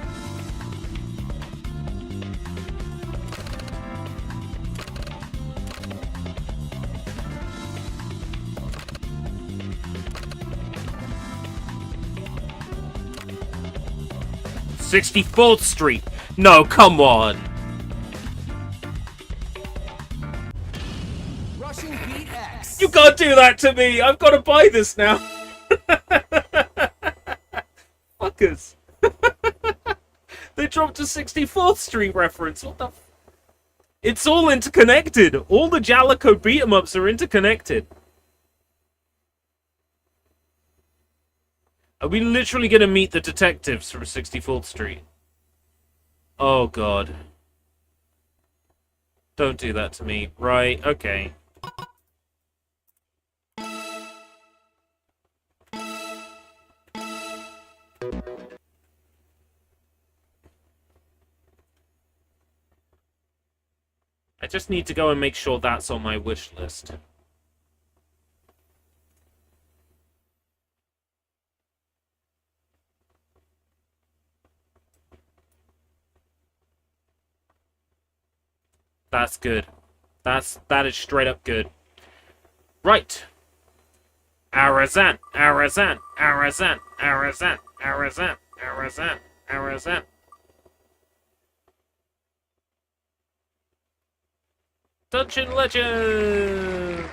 "64th Street? No, come on!" Rushing Beat X. You can't do that to me! I've got to buy this now! Fuckers. They dropped a 64th Street reference. What the f... It's all interconnected. All the Jalico beat-em-ups are interconnected. Are we literally going to meet the detectives from 64th Street? Oh, God. Don't do that to me. Right, okay. I just need to go and make sure that's on my wish list. That's good. That is straight up good. Right. Arazan, Arazan, Arazan, Arazan, Arazan, Arazan, Arazan. Dungeon Legend!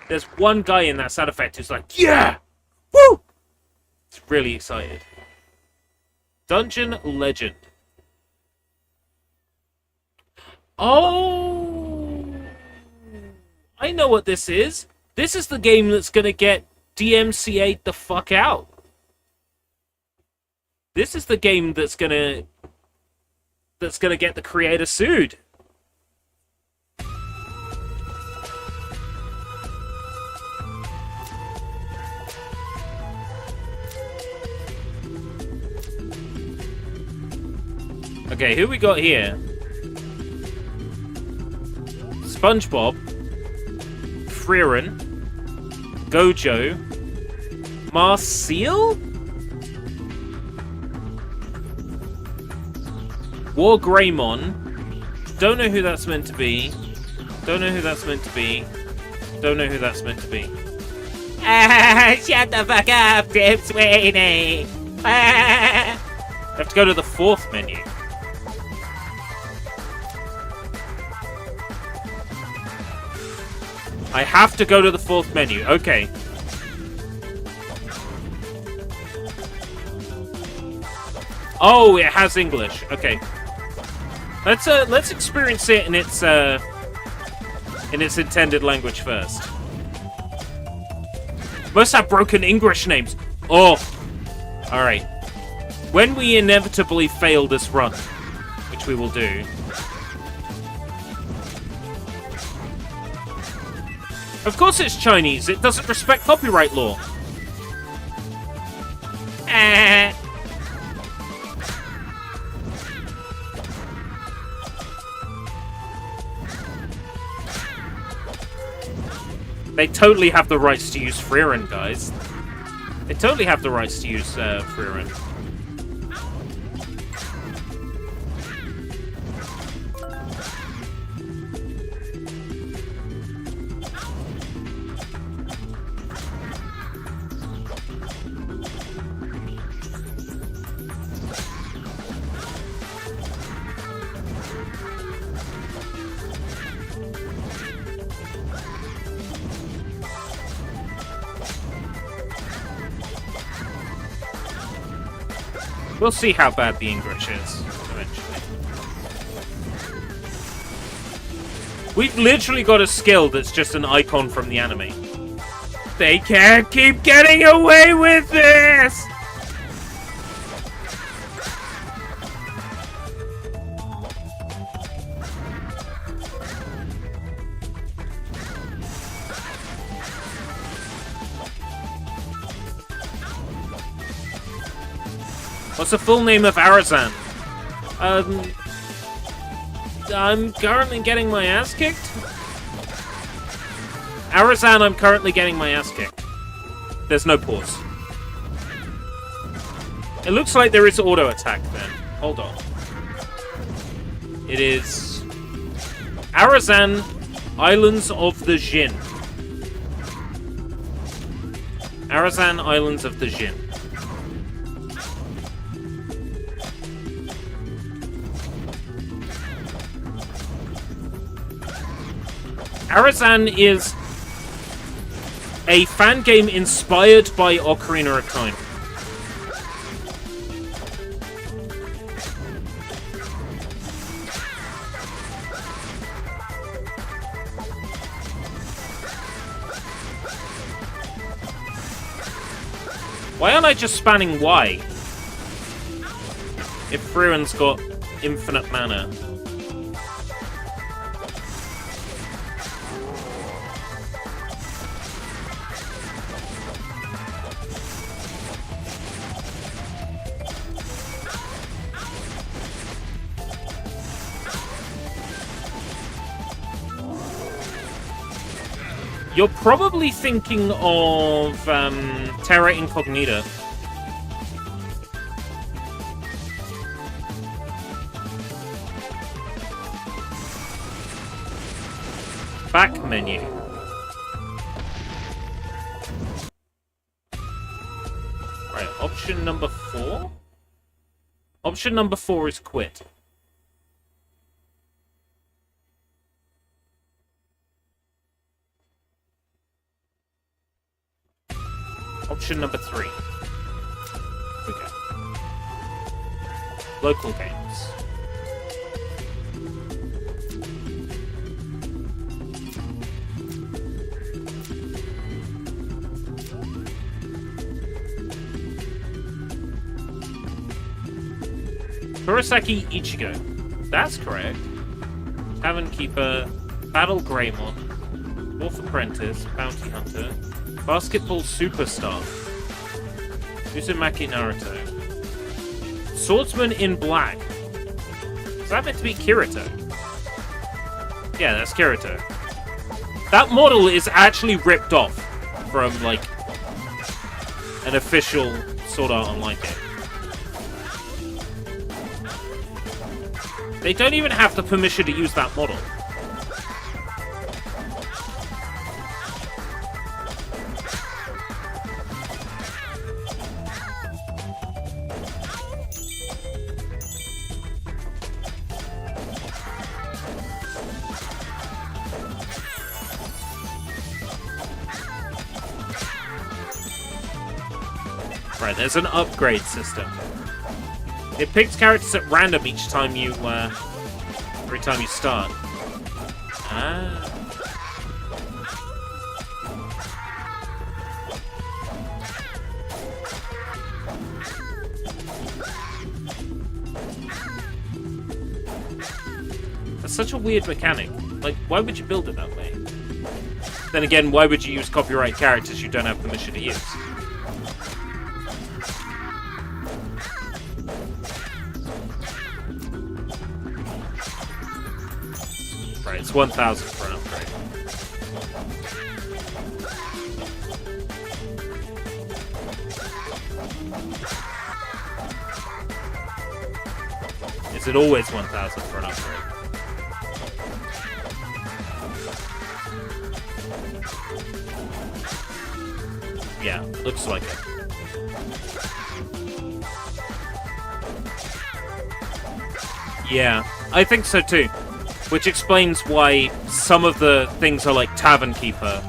There's one guy in that sound effect who's like, yeah! Woo! He's really excited. Dungeon Legend. Oh! I know what this is. This is the game that's gonna get DMCA'd the fuck out. This is the game that's gonna get the creator sued. Okay, who we got here? SpongeBob, Frieren, Gojo, Marcel? War Greymon. Don't know who that's meant to be. Don't know who that's meant to be. Don't know who that's meant to be. Ah, shut the fuck up, Tim Sweeney. Ah. I have to go to the fourth menu. I have to go to the fourth menu. Okay. Oh, it has English. Okay. Let's experience it in its intended language first. Most have broken English names. Oh. All right. When we inevitably fail this run, which we will do. Of course it's Chinese. It doesn't respect copyright law. They totally have the rights to use Frieren, guys. They totally have the rights to use Frieren. We'll see how bad the English is, eventually. We've literally got a skill that's just an icon from the anime. They can't keep getting away with this! What's the full name of Arazan? I'm currently getting my ass kicked. Arazan, I'm currently getting my ass kicked. There's no pause. It looks like there is auto attack then. Hold on. It is Arazan, Islands of the Jin. Arazan, Islands of the Jin. Arazan is a fan game inspired by Ocarina of Time. Why aren't I just spanning Y? If Frieren's got infinite mana. You're probably thinking of Terra Incognita. back menu. Right, option number 4? Option number 4 is quit. Option number 3. Okay. Local games. Kurosaki Ichigo. That's correct. Tavern Keeper, Battle Greymon, Wolf Apprentice, Bounty Hunter, Basketball Superstar, Uzumaki Naruto, Swordsman in Black. Is that meant to be Kirito? Yeah, that's Kirito. That model is actually ripped off from, like, an official Sword Art Online game. They don't even have the permission to use that model. Right, there's an upgrade system. It picks characters at random each time you, every time you start. Ah. That's such a weird mechanic. Like, why would you build it that way? Then again, why would you use copyright characters you don't have permission to use? Right, it's 1,000 for an upgrade. Is it always 1,000 for an upgrade? Yeah, looks like it. Yeah, I think so too. Which explains why some of the things are like Tavern Keeper.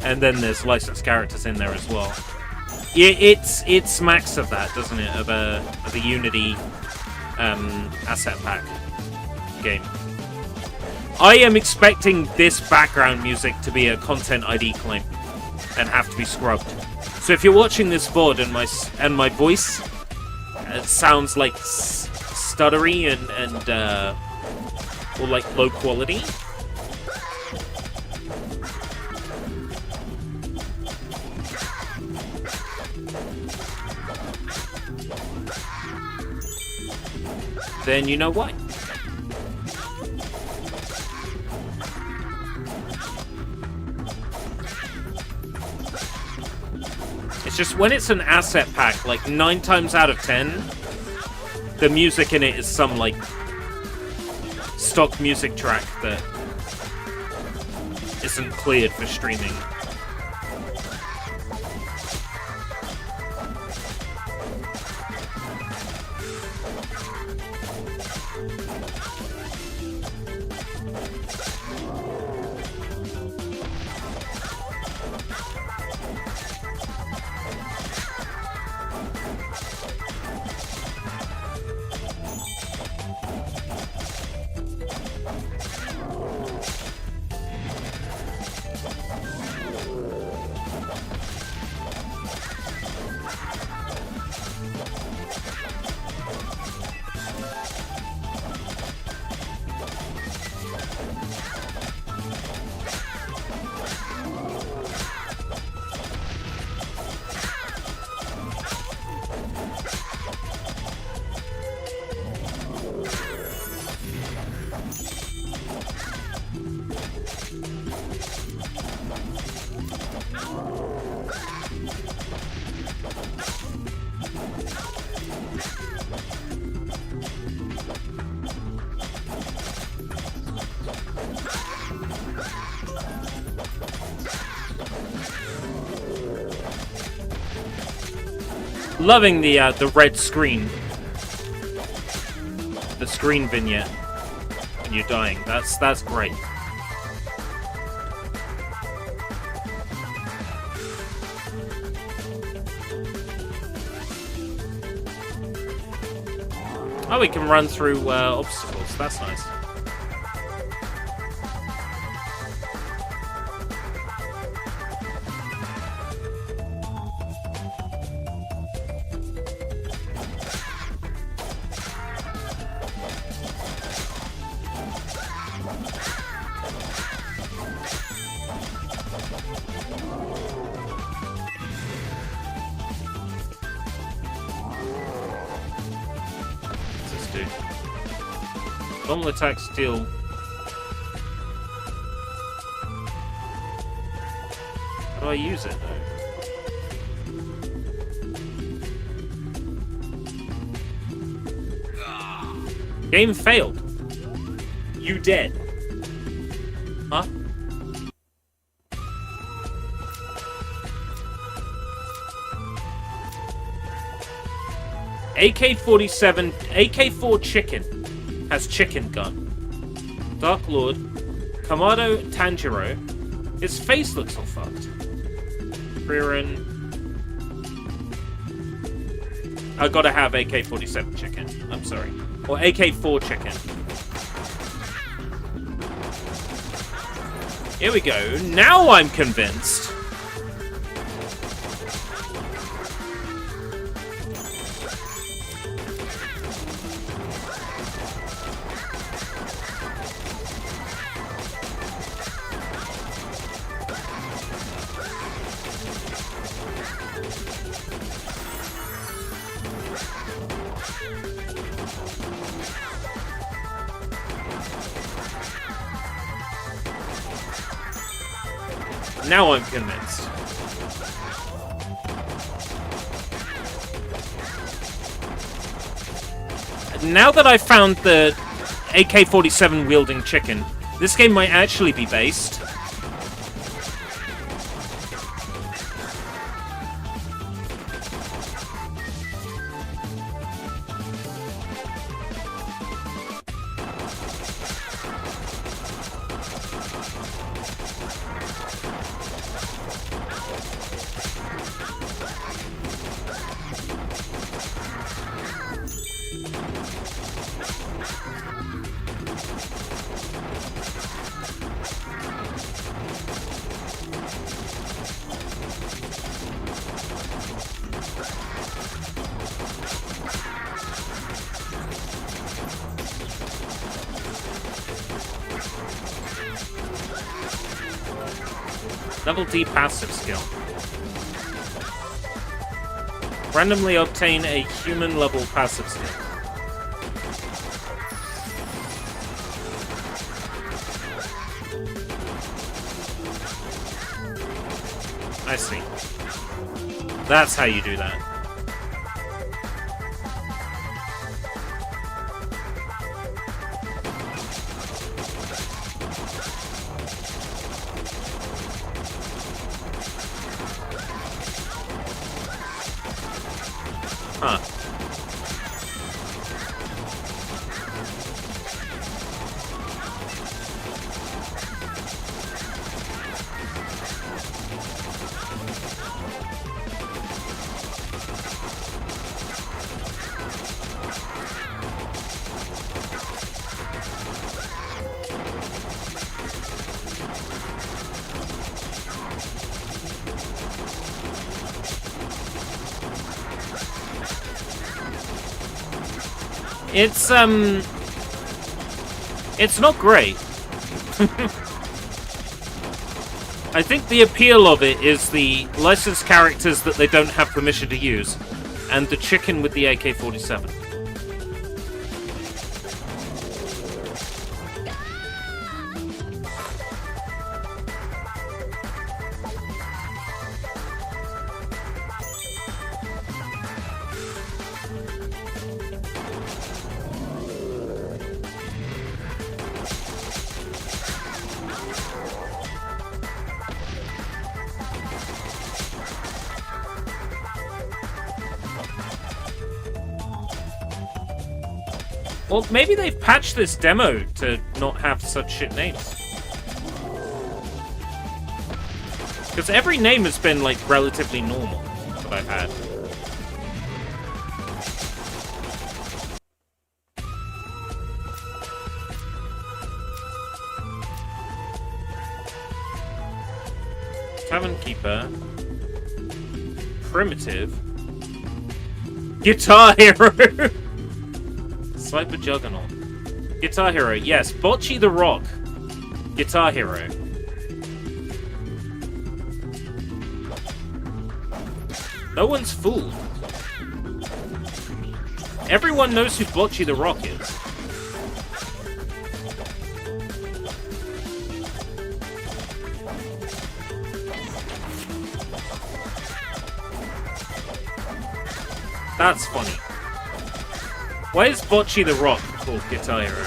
And then there's licensed characters in there as well. Yeah, it smacks of that, doesn't it? Of a Unity asset pack game. I am expecting this background music to be a Content ID claim and have to be scrubbed. So if you're watching this VOD and my voice sounds like stuttery and or like low quality, then you know why. It's just when it's an asset pack, like 9 times out of 10, the music in it is some like stock music track that isn't cleared for streaming. Loving the red screen. The screen vignette when you're dying. That's great. Oh, we can run through obstacles. That's nice. Normal attacks deal. How do I use it though? Game failed. You dead. Huh? AK-47, AK-4 chicken. Has chicken gun. Dark Lord, Kamado Tanjiro. His face looks all fucked. Frieren. I gotta have AK-47 chicken. I'm sorry. Or AK-4 chicken. Here we go. Now I'm convinced. Now I'm convinced. Now that I've found the AK-47 wielding chicken, this game might actually be based. Level D passive skill. Randomly obtain a human level passive skill. I see. That's how you do that. Huh. It's not great. I think the appeal of it is the licensed characters that they don't have permission to use, and the chicken with the AK-47. Well, maybe they've patched this demo to not have such shit names. Because every name has been, like, relatively normal that I've had. Tavern Keeper. Primitive. Guitar Hero! Cyber Juggernaut. Guitar Hero, yes. Bocce the Rock. Guitar Hero. No one's fooled. Everyone knows who Bocce the Rock is. That's funny. Why is Bocce the Rock called Guitar Hero?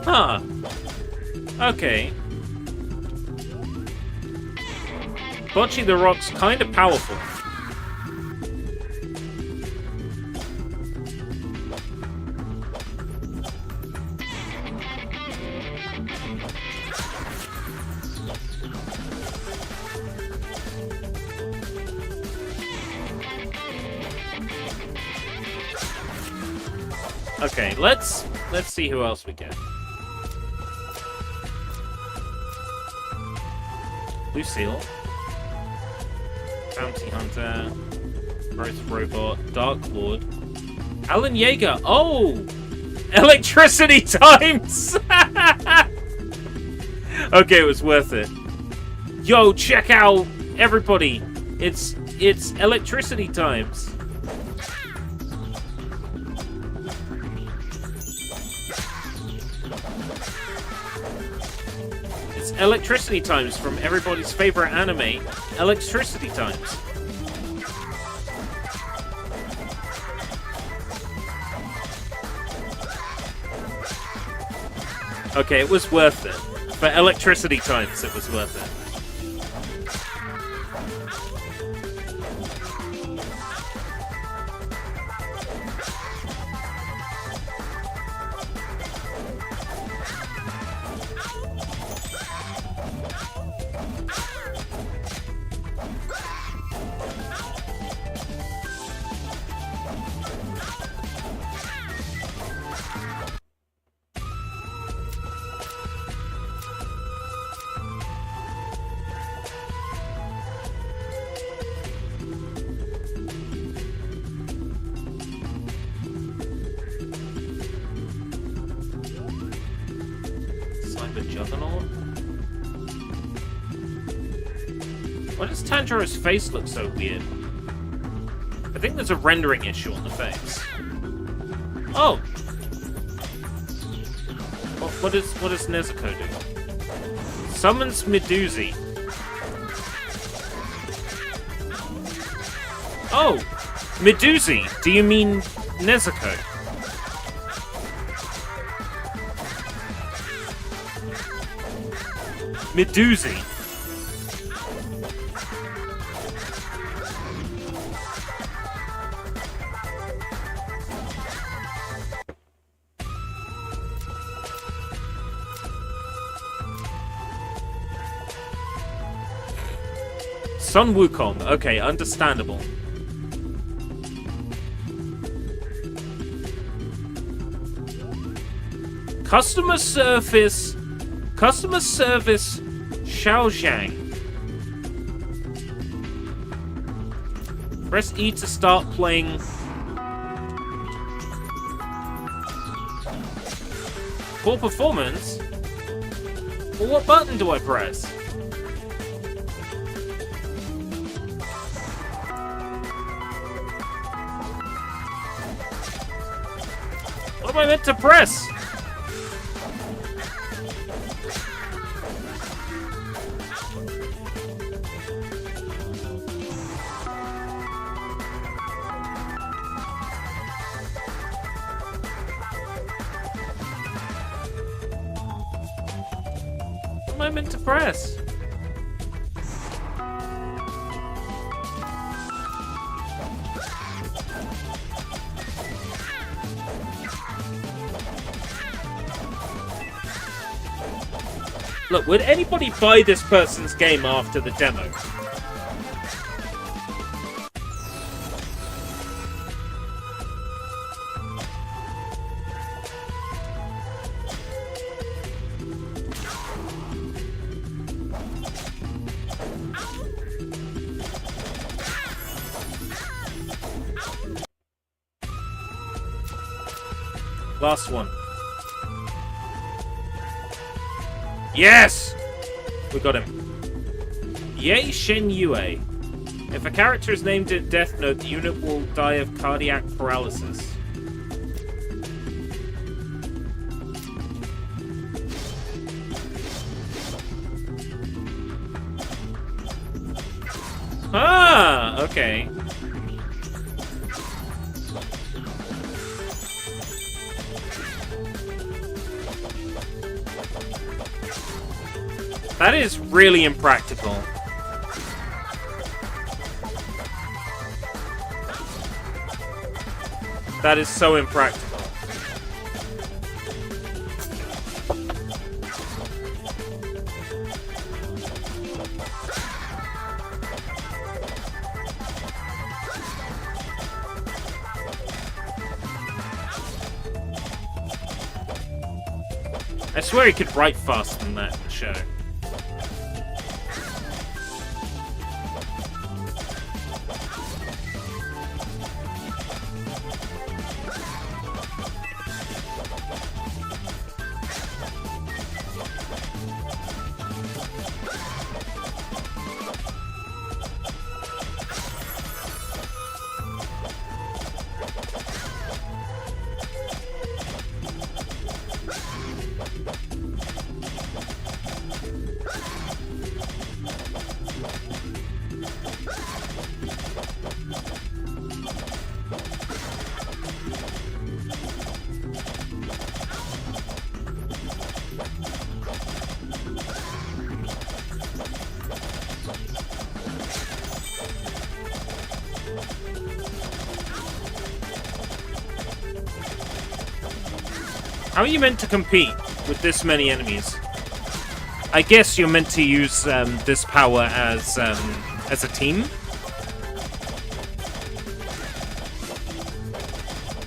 Huh. Okay. Bocce the Rock's kind of powerful. Okay, let's see who else we get. Lucille, Bounty Hunter, Growth Robot, Dark Lord, Alan Yeager. Oh, Electricity Times. Okay, it was worth it. Yo, check out everybody. It's Electricity Times. Electricity Times from everybody's favorite anime, Electricity Times. Okay, it was worth it. For Electricity Times, it was worth it. Why does Tanjiro's face look so weird? I think there's a rendering issue on the face. Oh! What does Nezuko do? Summons Medusi. Oh! Medusi! Do you mean Nezuko? Medusi. Sun Wukong. Okay, understandable. Customer service Xiaojiang. Press E to start playing. For performance? Well, what button do I press? What am I meant to press? What am I meant to press? Look, would anybody buy this person's game after the demo? Last one. Yes! We got him. Ye Shen Yue. If a character is named in Death Note, the unit will die of cardiac paralysis. Ah, okay. That is really impractical. That is so impractical. I swear he could write faster than that in the show. How are you meant to compete with this many enemies? I guess you're meant to use this power as a team.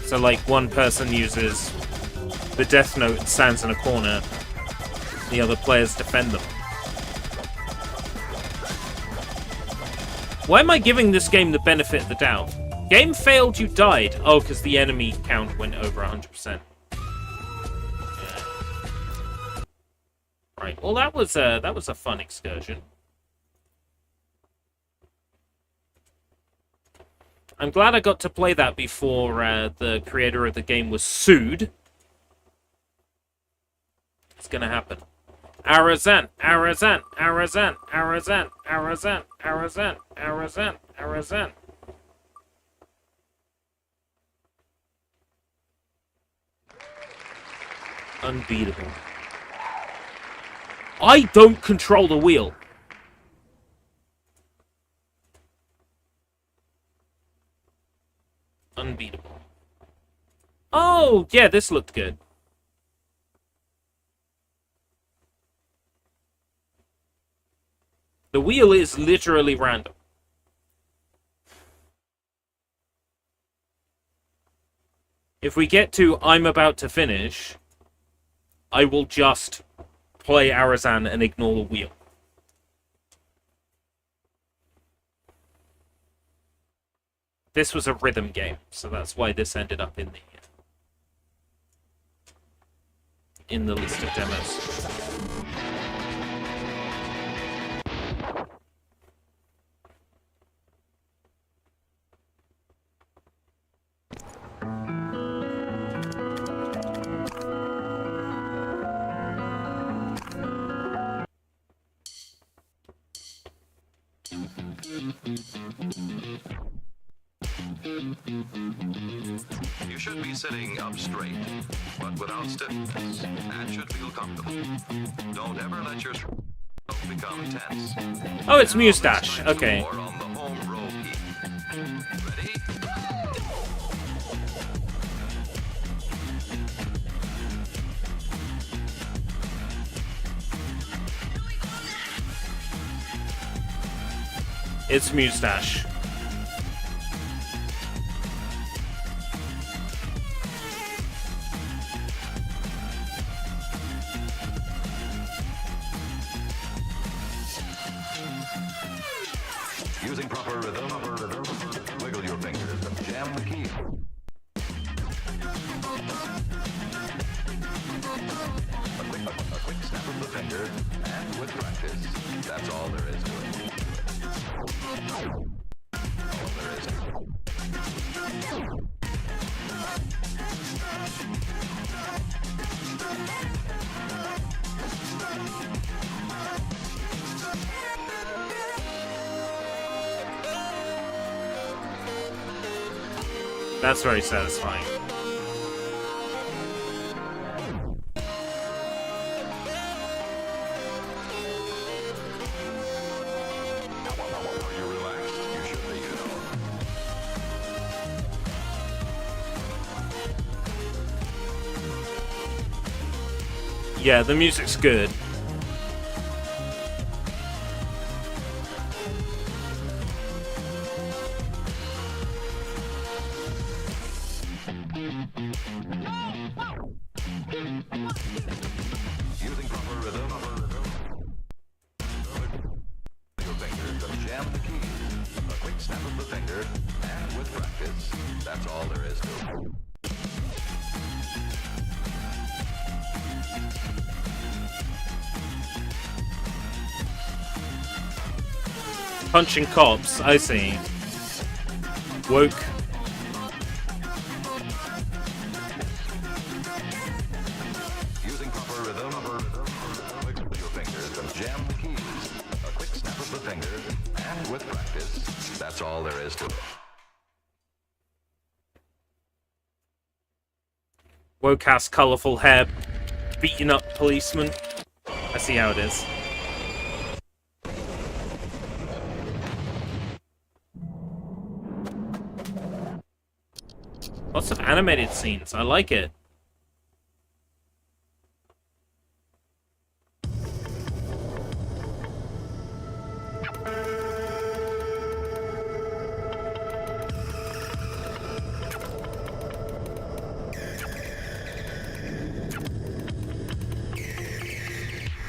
So, like, one person uses the Death Note and stands in a corner. The other players defend them. Why am I giving this game the benefit of the doubt? Game failed, you died. Oh, because the enemy count went over 100%. Right. Well, that was a fun excursion. I'm glad I got to play that before the creator of the game was sued. It's gonna happen. Arazan, Arazan, Arazan, Arazan, Arazan, Arazan, Arazan, Arazan. Unbeatable. I don't control the wheel. Unbeatable. Oh, yeah, this looked good. The wheel is literally random. If we get to I'm about to finish, I will just play Arazan and ignore the wheel. This was a rhythm game, so that's why this ended up in the list of demos. You should be sitting up straight, but without stiffness, and should feel comfortable. Don't ever let your become tense. Oh, it's Mustache. Okay. On the home row heat. Ready? It's Mustache. Using proper rhythm, wiggle your fingers and jam the key. A quick snap of the finger, and with practice, that's all there is to it. All there is to it. That's very satisfying. Yeah, the music's good. Using proper rhythm, your fingers and jam the keys. A quick snap of the finger, and with practice, that's all there is to it. Punching cops, I see. Woke. Using proper rhythm, wiggle your fingers and jam the keys. A quick snap of the fingers, and with practice, that's all there is to it. Woke has colourful hair, beating up policemen. I see how it is. Lots of animated scenes. I like it.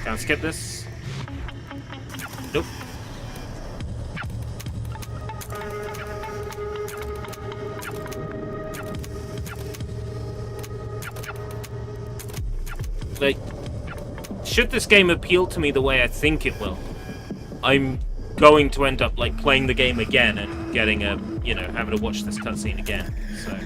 Can I skip this? Nope. Like, should this game appeal to me the way I think it will, I'm going to end up, like, playing the game again and getting a, you know, having to watch this cutscene again, so...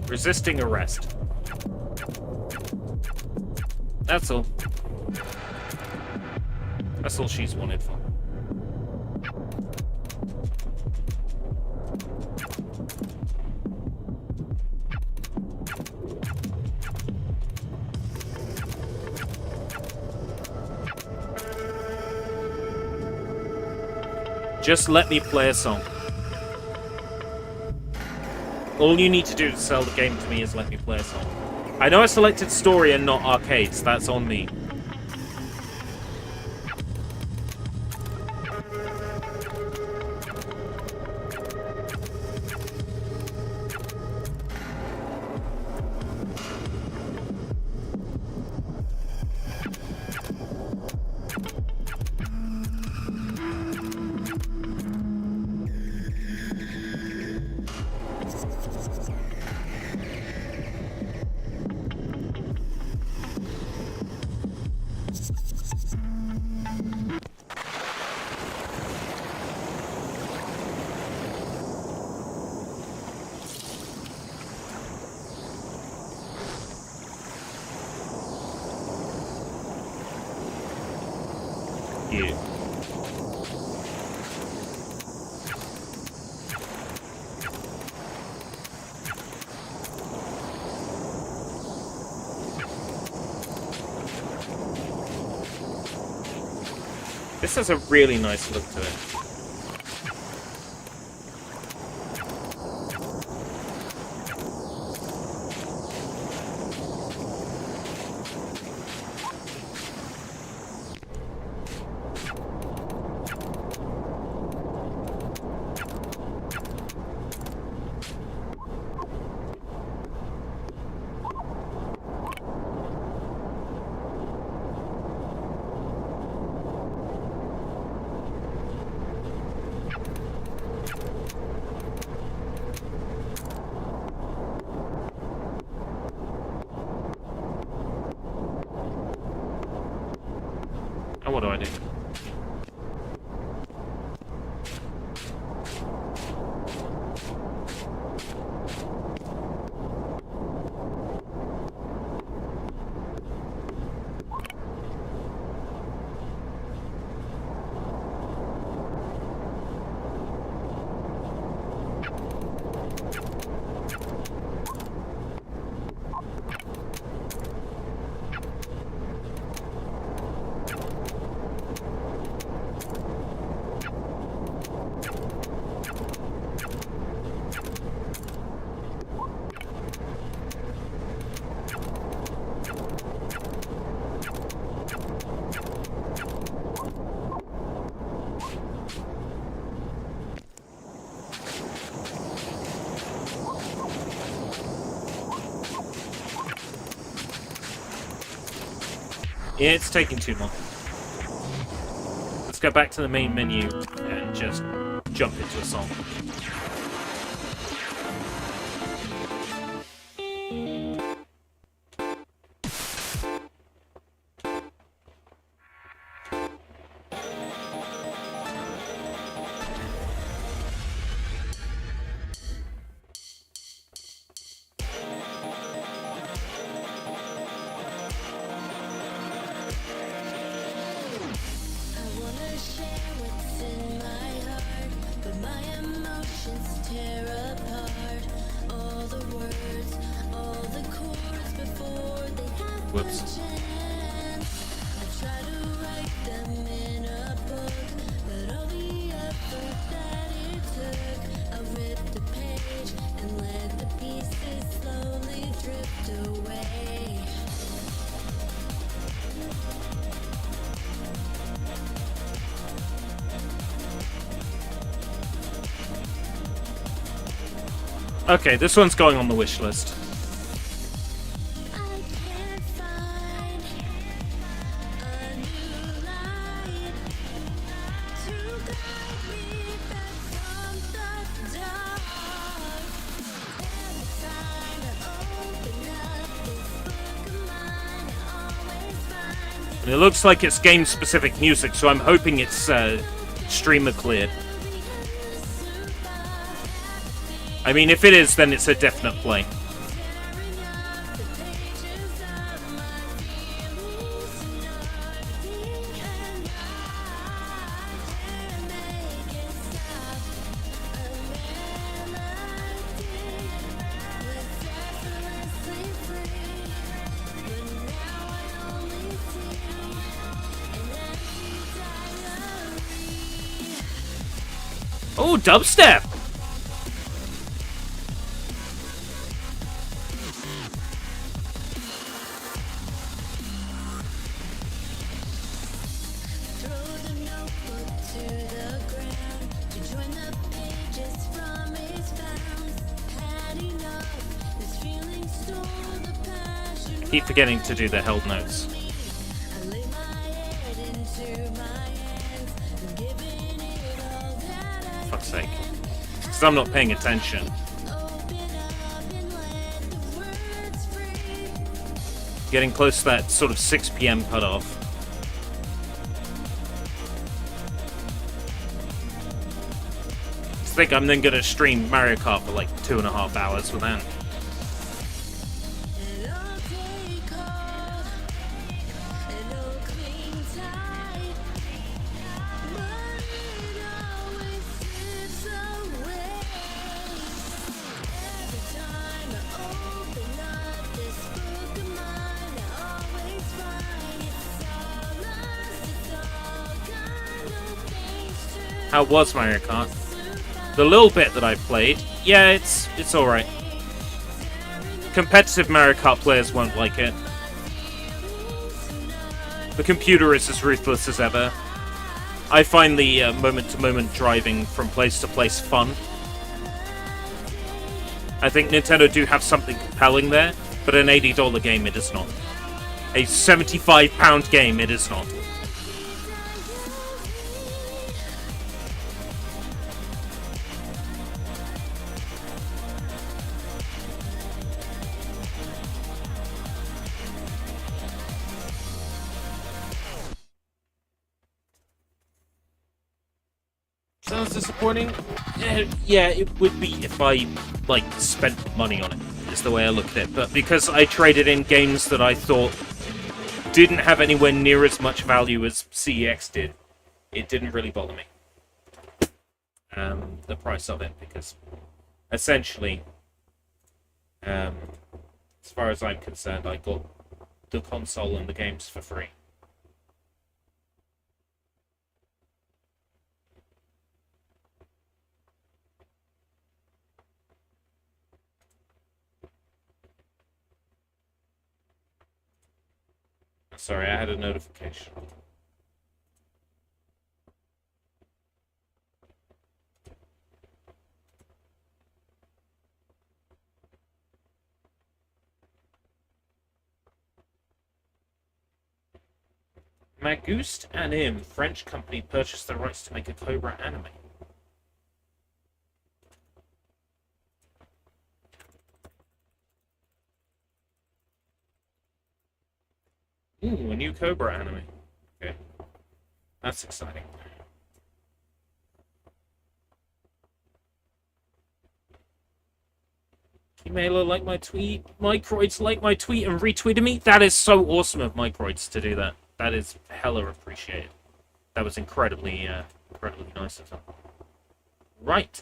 Resisting arrest. That's all. That's all she's wanted for. Just let me play a song. All you need to do to sell the game to me is let me play a song. I know I selected story and not arcades. That's on me. Yeah. This has a really nice look to it. And what do I do? It's taking too long. Let's go back to the main menu and just jump into a song. Whoops. Okay, this one's going on the wish list. And it looks like it's game-specific music, so I'm hoping it's streamer cleared. I mean, if it is, then it's a definite play. Oh, dubstep! Keep forgetting to do the held notes. Fuck's sake. Because I'm not paying attention. Getting close to that sort of 6 PM cutoff. I think I'm then going to stream Mario Kart for like 2.5 hours with that. How was Mario Kart? The little bit that I played, yeah, it's alright. Competitive Mario Kart players won't like it. The computer is as ruthless as ever. I find the moment-to-moment driving from place to place fun. I think Nintendo do have something compelling there, but an $80 game it is not. A £75 game it is not. Sounds disappointing. Yeah, it would be if I, like, spent money on it, is the way I look at it. But because I traded in games that I thought didn't have anywhere near as much value as CEX did, it didn't really bother me. The price of it, because essentially, as far as I'm concerned, I got the console and the games for free. Sorry, I had a notification. Magouste Anime, French company, purchased the rights to make a Cobra anime. Ooh, a new Cobra anime. Okay. That's exciting. Keymailer liked my tweet. Microids liked my tweet and retweeted me. That is so awesome of Microids to do that. That is hella appreciated. That was incredibly nice of them. Right.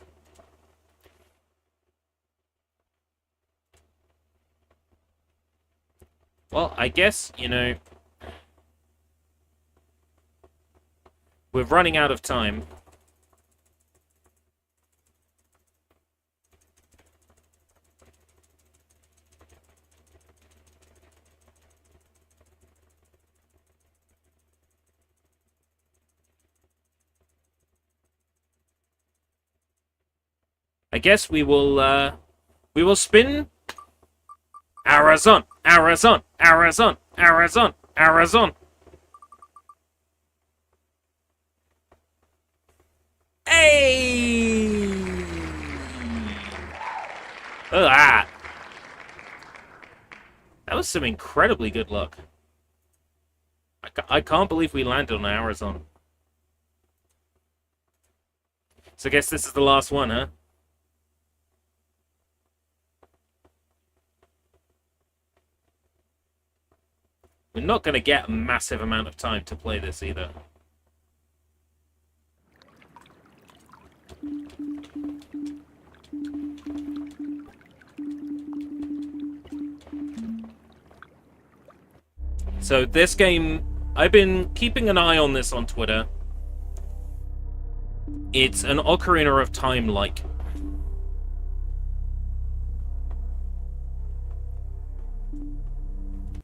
Well, I guess, you know, we're running out of time. I guess we will spin Arizona, Arizona, Arizona, Arizona, Arizona. Hey! Look at that. That was some incredibly good luck. I can't believe we landed on Arizona. So I guess this is the last one, huh? We're not going to get a massive amount of time to play this either. So this game, I've been keeping an eye on this on Twitter. It's an Ocarina of Time-like.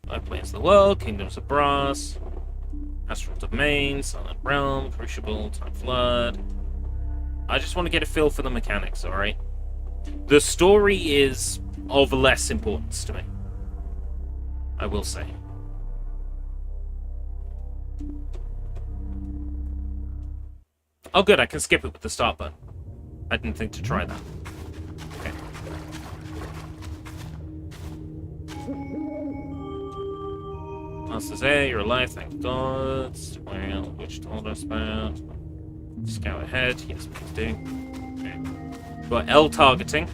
Five Planes of the World, Kingdoms of Brass. Astral Domain, Silent Realm, Crucible, Time Flood. I just want to get a feel for the mechanics, alright? The story is of less importance to me, I will say. Oh good, I can skip it with the start button. I didn't think to try that. Okay. Masters A, you're alive, thank God. Well, which told us about. Scout ahead, yes, please do. Okay. Got L targeting.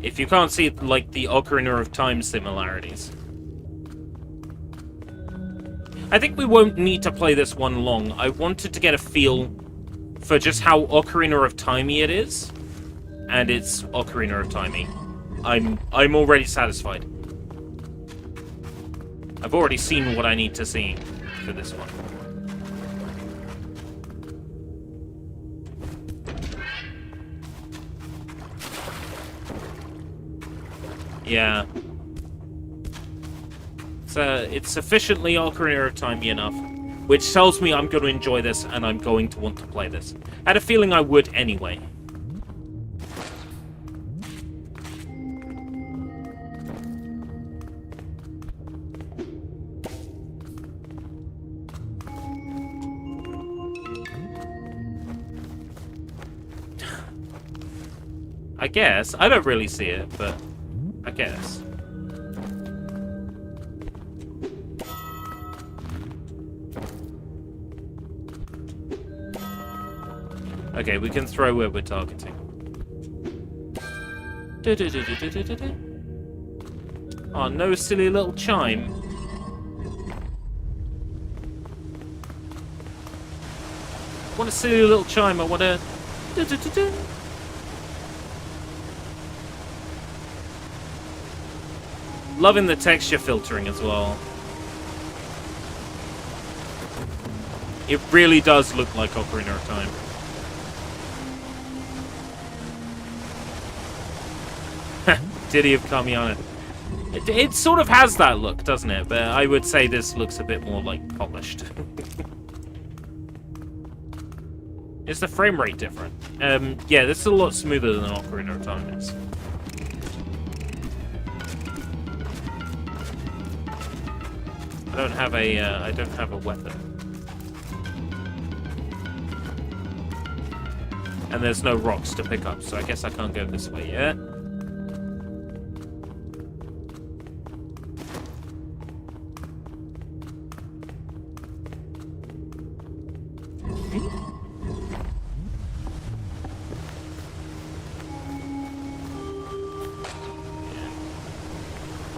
If you can't see, like, the Ocarina of Time similarities. I think we won't need to play this one long. I wanted to get a feel for just how Ocarina of Timey it is. And it's Ocarina of Timey. I'm already satisfied. I've already seen what I need to see for this one. Yeah. It's sufficiently Ocarina of Timey enough, which tells me I'm going to enjoy this and I'm going to want to play this. I had a feeling I would anyway. I guess. I don't really see it, but I guess. Okay, we can throw where we're targeting. Oh, no silly little chime. I want a silly little chime. I want a... Loving the texture filtering as well. It really does look like Ocarina of Time. Diddy of Kamiana. It sort of has that look, doesn't it? But I would say this looks a bit more, like, polished. Is the frame rate different? Yeah, this is a lot smoother than Ocarina of Time is. I don't have a weapon. And there's no rocks to pick up, so I guess I can't go this way yet.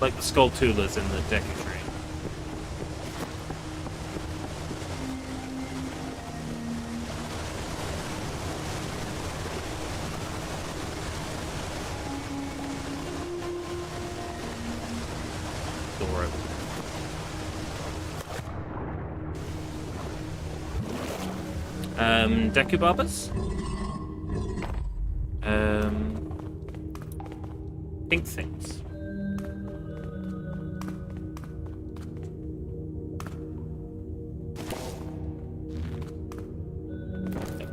Like the Skulltulas in the Deku Tree. Door open. Deku Barbas? Pink things.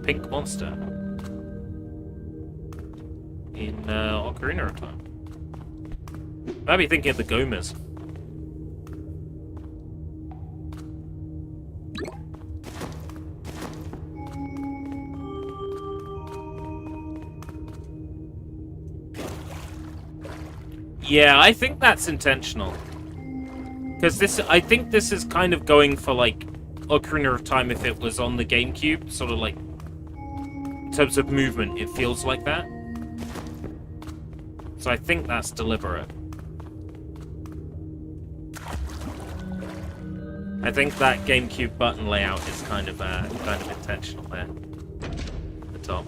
Pink monster in Ocarina of Time. Might be thinking of the Gomas. Yeah, I think that's intentional. Because I think this is kind of going for like Ocarina of Time if it was on the GameCube, sort of like. In terms of movement, it feels like that. So I think that's deliberate. I think that GameCube button layout is kind of intentional there. At the top.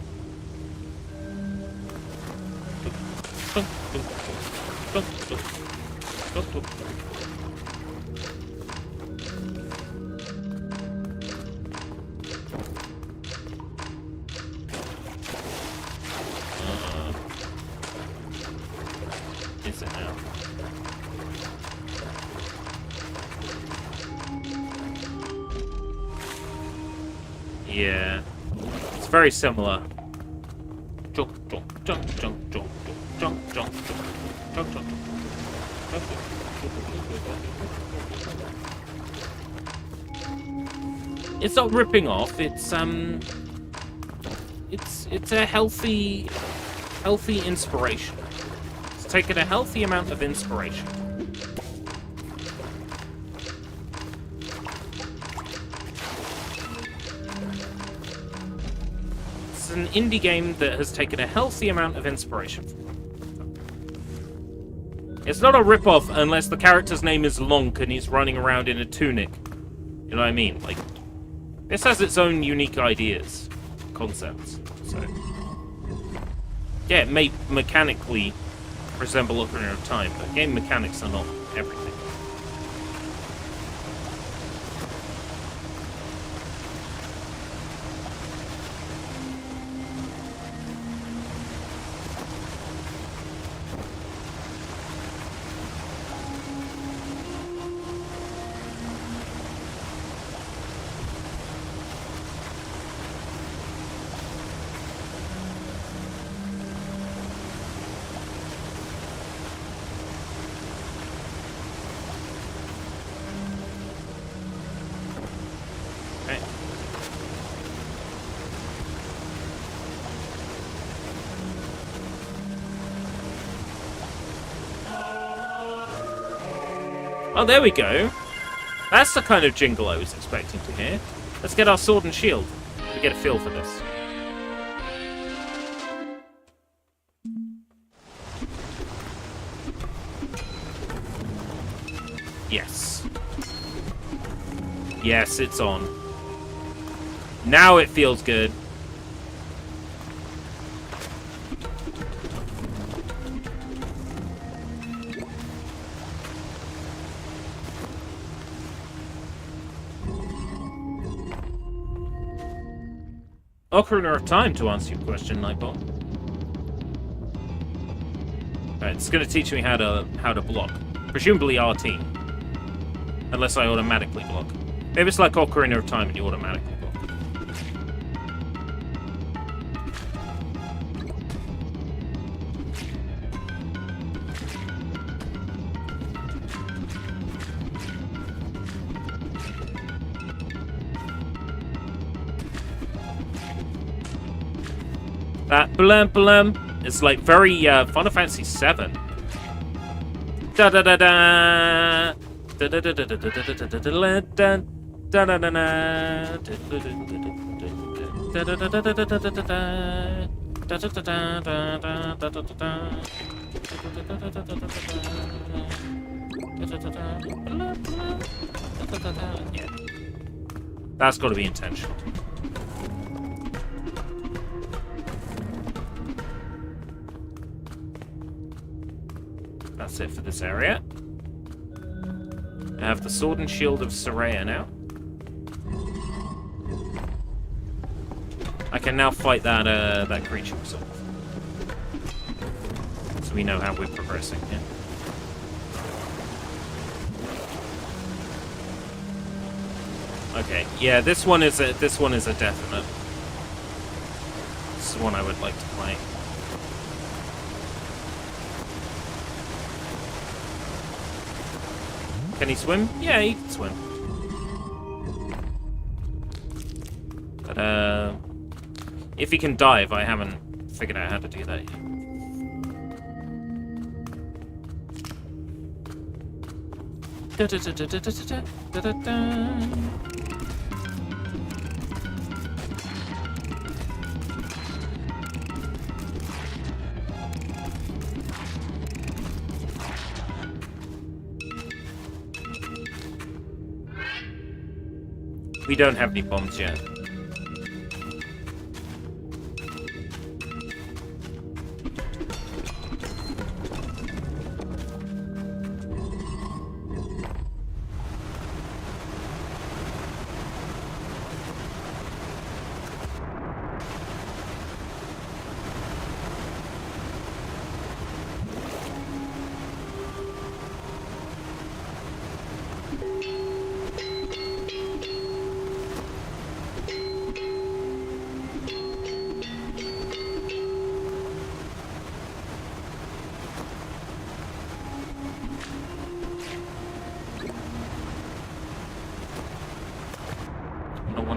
is it now? Yeah, it's very similar. Jump, jump, jump, jump, jump, jump, jump, jump, jump, jump. It's not ripping off. It's a healthy inspiration. It's taken a healthy amount of inspiration. It's an indie game that has taken a healthy amount of inspiration. It's not a rip-off unless the character's name is Lonk and he's running around in a tunic. You know what I mean? Like, this has its own unique ideas, concepts. So, yeah, it may mechanically resemble Ocarina of Time, but game mechanics are not everything. Oh, there we go. That's the kind of jingle I was expecting to hear. Let's get our sword and shield to get a feel for this. Yes. Yes, it's on. Now it feels good. Ocarina of Time, to answer your question, Nightbot. Alright, it's going to teach me how to block. Presumably RT. Unless I automatically block. Maybe it's like Ocarina of Time and you automatically block. That blam blam is like very Final Fantasy 7. Da da da da. Da da da da da da da da da da da da da da. Yeah. That's got to be intentional. That's it for this area. I have the sword and shield of Soraya now. I can now fight that that creature sort of. So we know how we're progressing here. Okay, yeah, this one is a definite. This is one I would like to play. Can he swim? Yeah, he can swim. But, if he can dive, I haven't figured out how to do that yet. We don't have any bombs yet.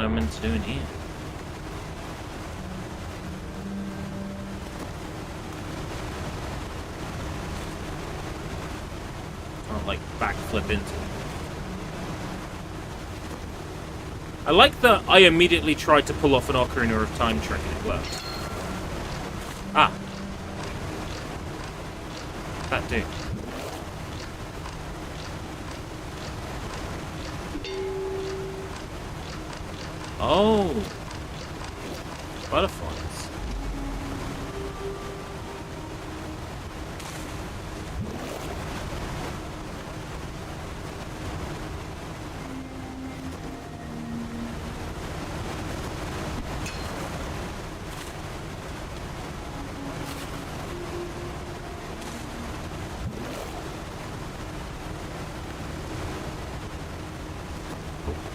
what I'm meant to do in here. Can't, like, backflip into it. I like that I immediately tried to pull off an Ocarina of Time trick and it worked. Ah. That dude. Oh. Butterflies.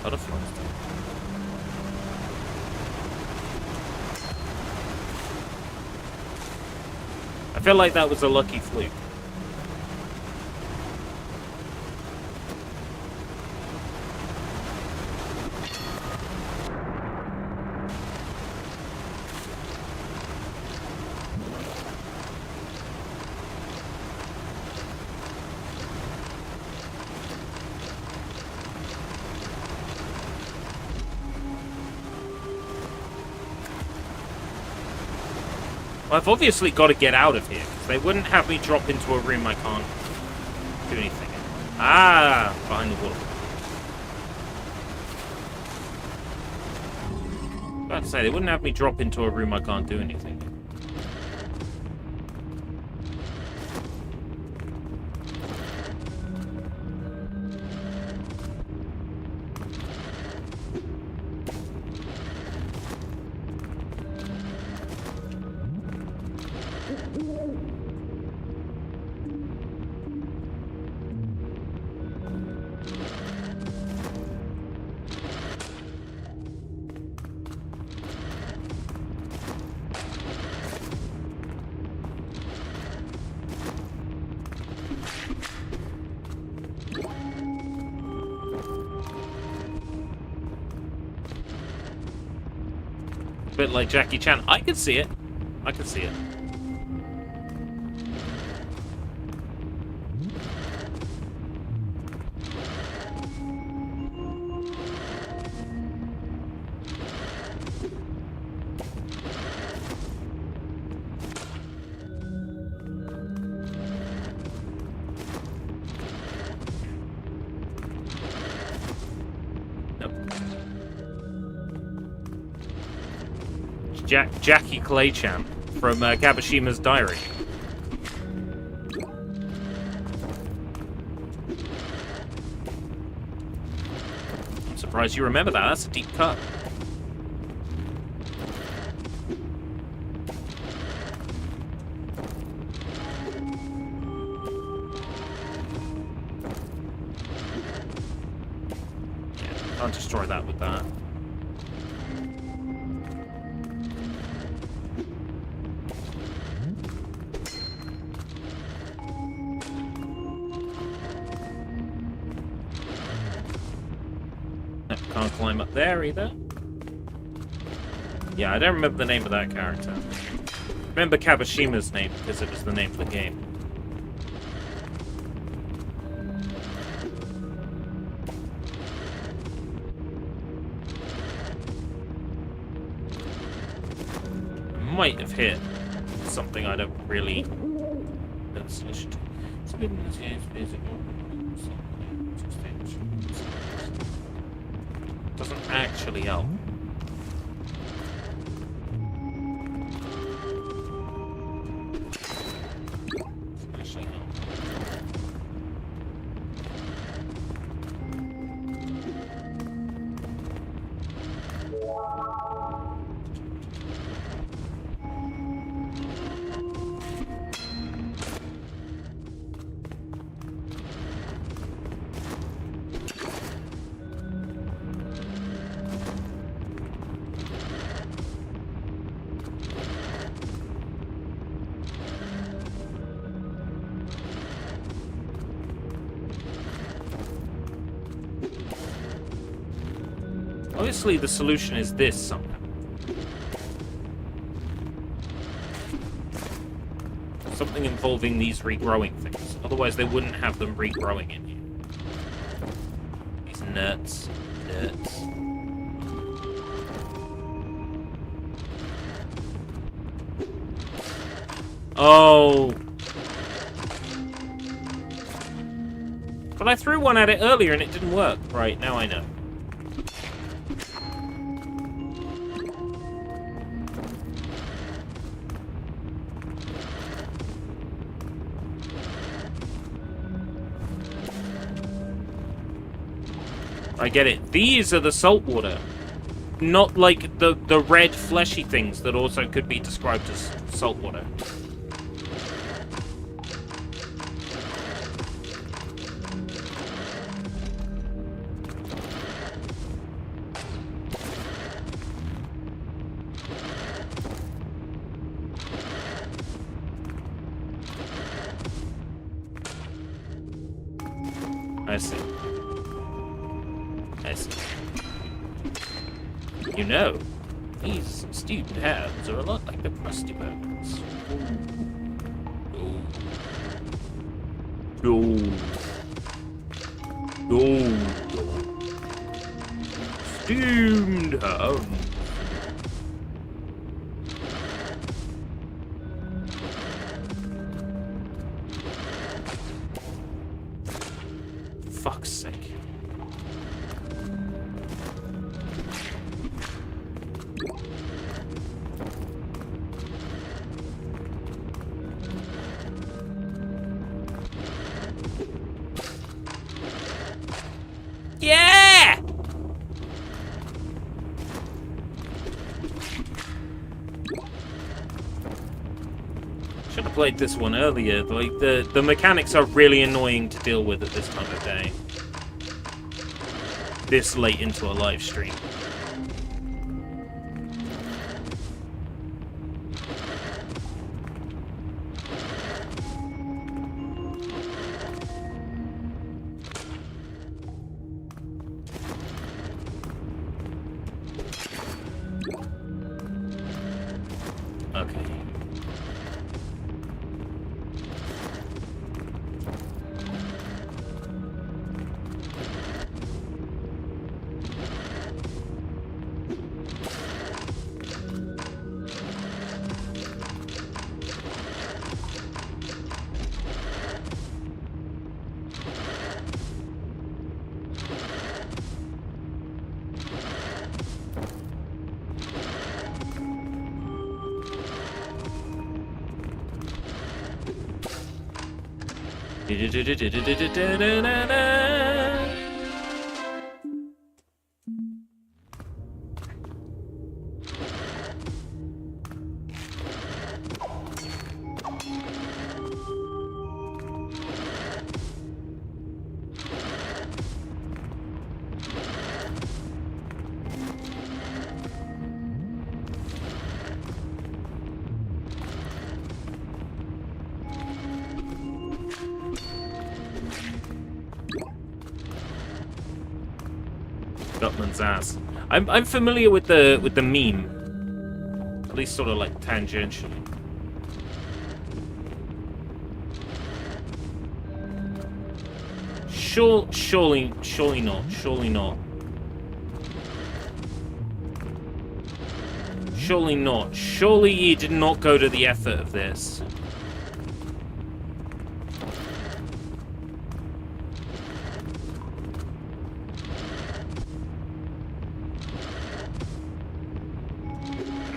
Butterflies. I feel like that was a lucky fluke. Well, I've obviously got to get out of here, because they wouldn't have me drop into a room I can't do anything in. Ah! Behind the wall. I was about to say, they wouldn't have me drop into a room I can't do anything in. Bit like Jackie Chan. I can see it. I can see it. Jackie Claychan from Kabashima's Diary. I'm surprised you remember that. That's a deep cut. Yeah, can't destroy that with that. Can't climb up there either. Yeah, I don't remember the name of that character. I remember Kabashima's name because it was the name of the game. I might have hit something I don't really. That's doesn't actually help. Actually help. Obviously, the solution is this somehow. Something involving these regrowing things. Otherwise, they wouldn't have them regrowing in here. These nuts. Nuts. Oh. But I threw one at it earlier and it didn't work. Right, now I know. I get it. These are the salt water. Not like the red fleshy things that also could be described as salt water. I see. I see. You know, these student hands are a lot like the crusty bones. Gold. Steamed hands. Fuck's sake. Yeah! Should have played this one earlier. Like the mechanics are really annoying to deal with at this time of day. This late into a live stream. Okay. Gutman's ass. I'm familiar with the meme, at least sort of like tangentially. Surely not. Surely not. Surely not. Surely you did not go to the effort of this.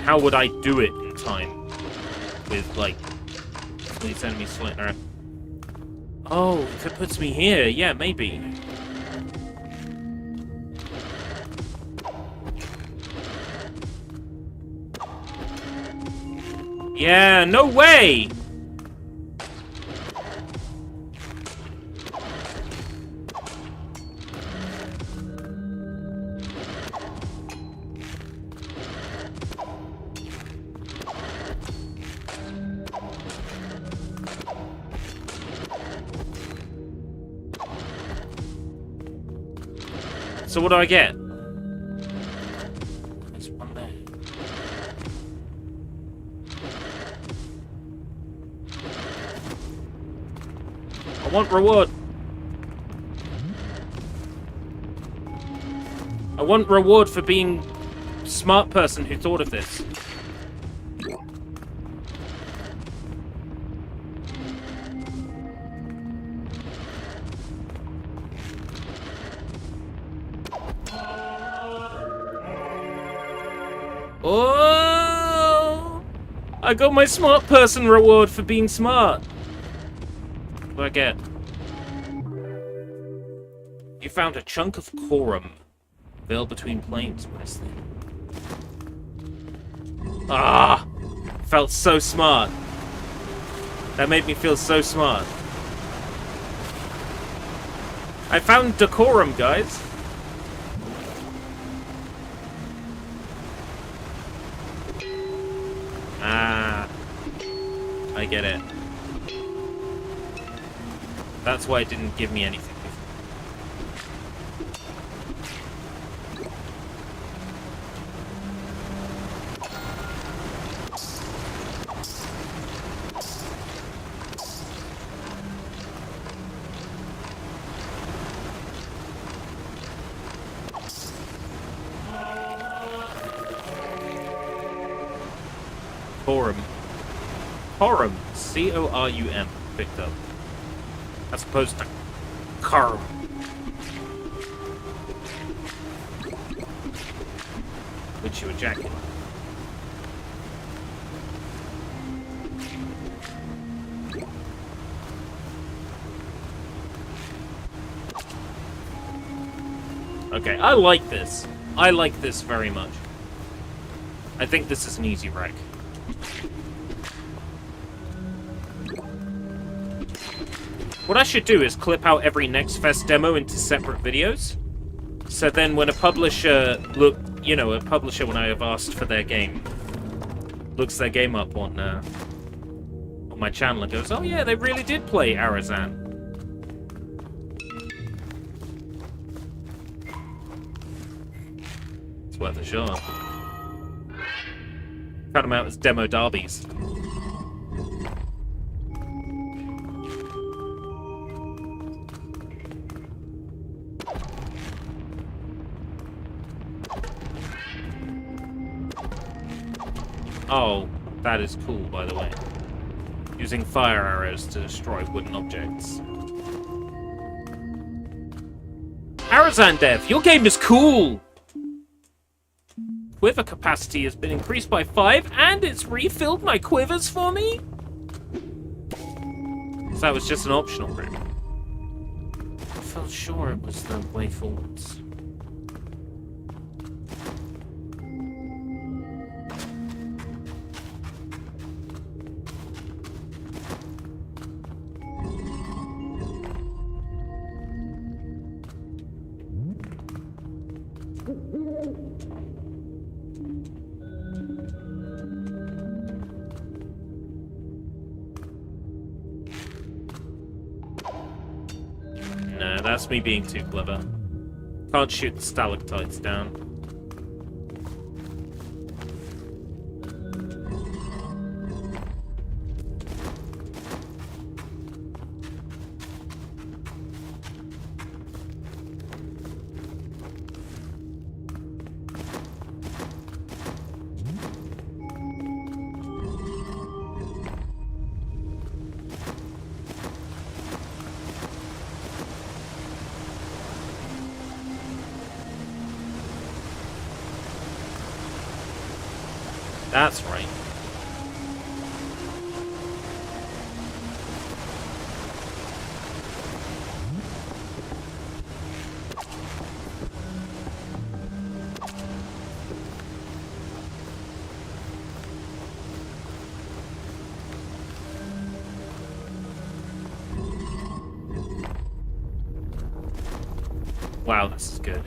How would I do it in time? With, like, these enemies floating around. Oh, if it puts me here, yeah, maybe. Yeah, no way! So what do I get? I want reward. I want reward for being smart person who thought of this. Oh! I got my smart person reward for being smart. What do I get? You found a chunk of quorum. Veil between planes. What is that? Ah! Felt so smart. That made me feel so smart. I found decorum, guys. Ah. I get it. That's why it didn't give me anything. Corum. Corum. C-O-R-U-M. Picked up. As opposed to Carm. Which you ejaculate. Okay, I like this. I like this very much. I think this is an easy wreck. What I should do is clip out every NEXTFEST demo into separate videos. So then when a publisher a publisher when I have asked for their game looks their game up on my channel and goes, oh yeah, they really did play Arazan. It's worth a shot. Cut them out as demo derbies. Oh, that is cool, by the way. Using fire arrows to destroy wooden objects. Arazan Dev, your game is cool! Quiver capacity has been increased by 5, and it's refilled my quivers for me? So that was just an optional route. I felt sure it was the way forwards. Nah, that's me being too clever. Can't shoot the stalactites down. That's right. Wow, this is good.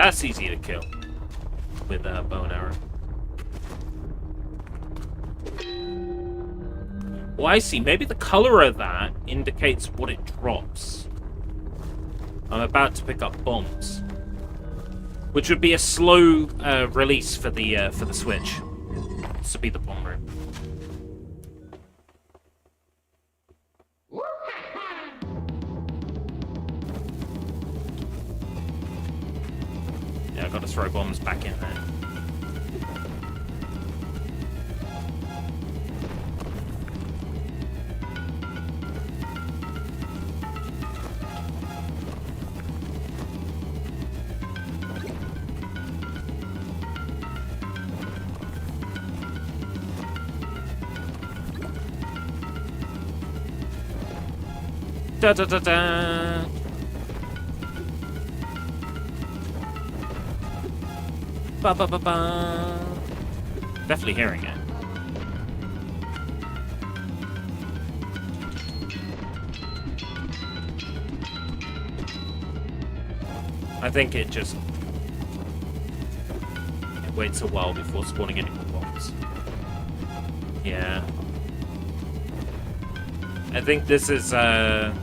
That's easy to kill with a bow and arrow. Oh, I see. Maybe the color of that indicates what it drops. I'm about to pick up bombs, which would be a slow release for the Switch. This would be the bomb room. Yeah, I got to throw bombs back in there. Da da da da. Ba ba ba ba. Definitely hearing it. I think it just waits a while before spawning any more bombs. Yeah. I think this is a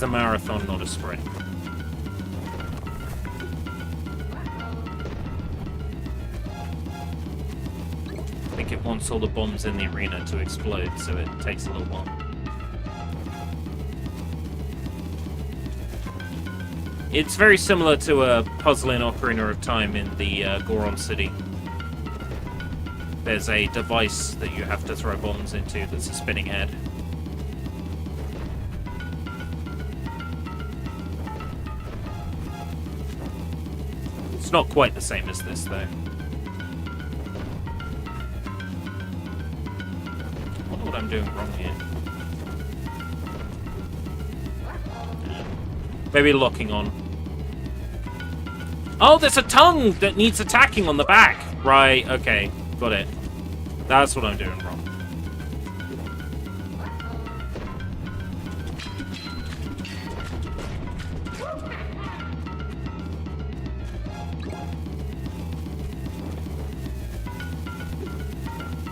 marathon, not a sprint. I think it wants all the bombs in the arena to explode, so it takes a little while. It's very similar to a puzzle in Ocarina of Time in the Goron City. There's a device that you have to throw bombs into that's a spinning head. It's not quite the same as this, though. I wonder what I'm doing wrong here. Maybe locking on. Oh, there's a tongue that needs attacking on the back. Right, okay. Got it. That's what I'm doing wrong.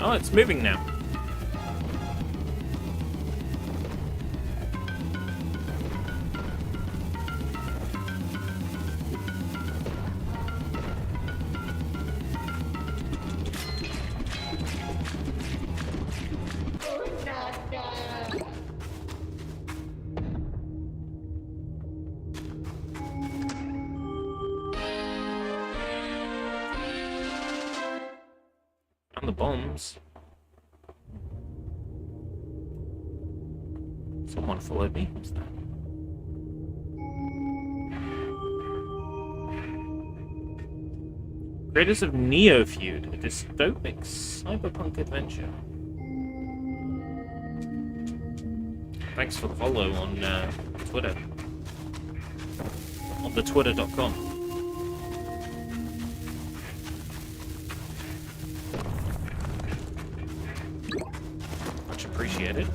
Oh, it's moving now. And the bombs. Someone followed me. What's that? Creators of Neofeud, a dystopic cyberpunk adventure. Thanks for the follow on Twitter. On the twitter.com. Much appreciated.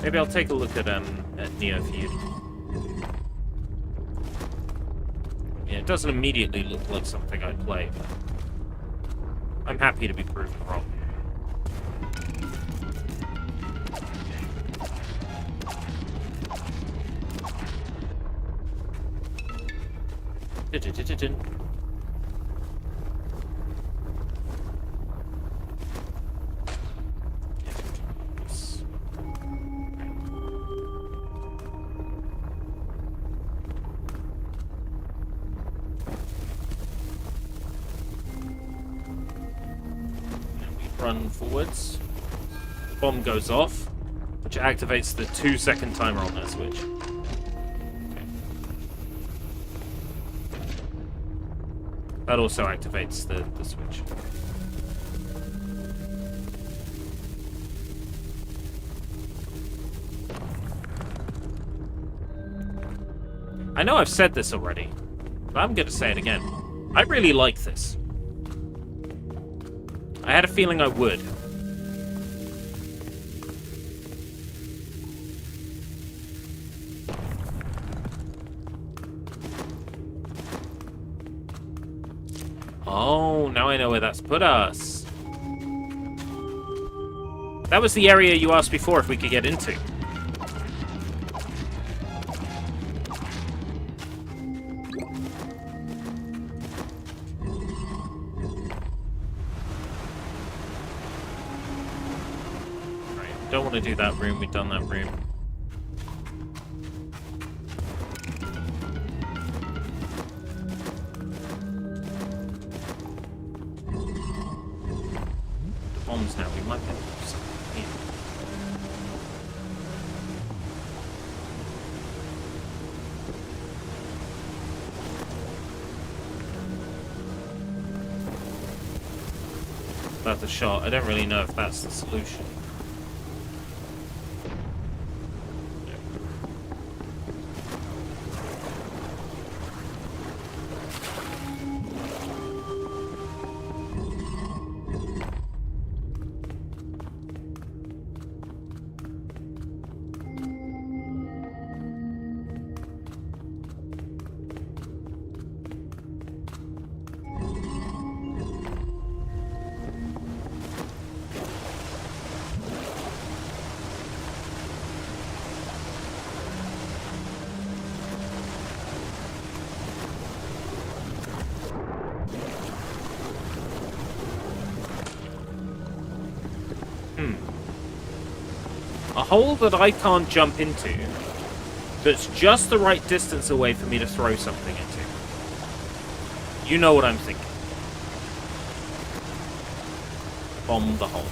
Maybe I'll take a look at Neofeud. Yeah, it doesn't immediately look like something I'd play, but I'm happy to be proven wrong. Run forwards. Bomb goes off, which activates the 2-second timer on that switch. Okay. That also activates the switch. I know I've said this already, but I'm going to say it again. I really like this. I had a feeling I would. I know where that's put us. That was the area you asked before if we could get into. Right, don't want to do that room. We've done that room. Bombs now. We might get something here. That's a shot. I don't really know if that's the solution. A hole that I can't jump into that's just the right distance away for me to throw something into. You know what I'm thinking. Bomb the hole.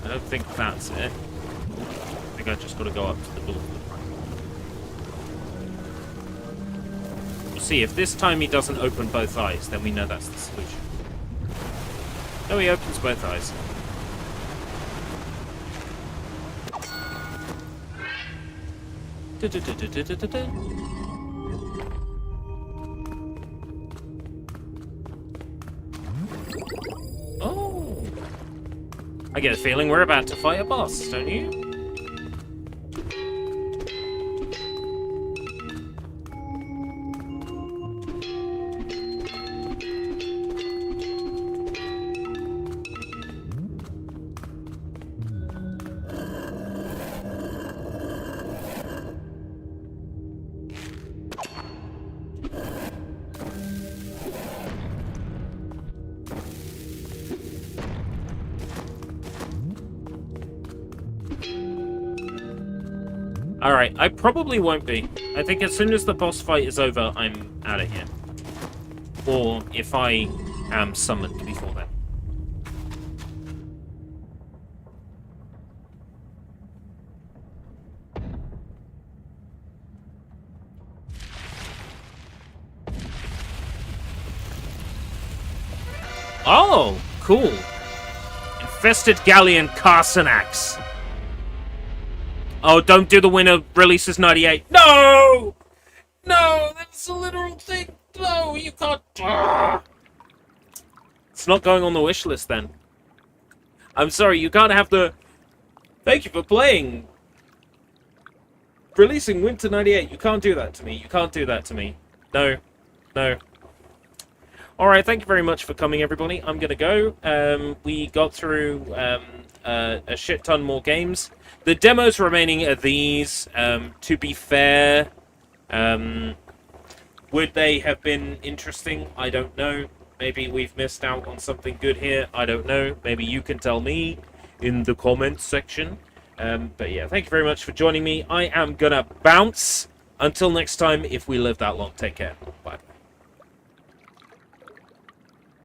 I don't think that's it. I think I just got to go up to the door. We'll see, if this time he doesn't open both eyes, then we know that's the solution. No, he opens both eyes. Oh! I get a feeling we're about to fight a boss, don't you? Alright, I probably won't be. I think as soon as the boss fight is over, I'm out of here. Or if I am summoned before then. Oh, cool. Infested Galleon Carsonax. Oh, don't do the winner releases 98. No! No, that's a literal thing. No, you can't. It's not going on the wish list then. I'm sorry, you can't have the... Thank you for playing. Releasing Winter 98. You can't do that to me. You can't do that to me. No. No. Alright, thank you very much for coming, everybody. I'm going to go. We got through a shit ton more games. The demos remaining are these. To be fair, would they have been interesting? I don't know. Maybe we've missed out on something good here. I don't know. Maybe you can tell me in the comments section. But yeah, thank you very much for joining me. I am gonna bounce. Until next time, if we live that long, take care. Bye.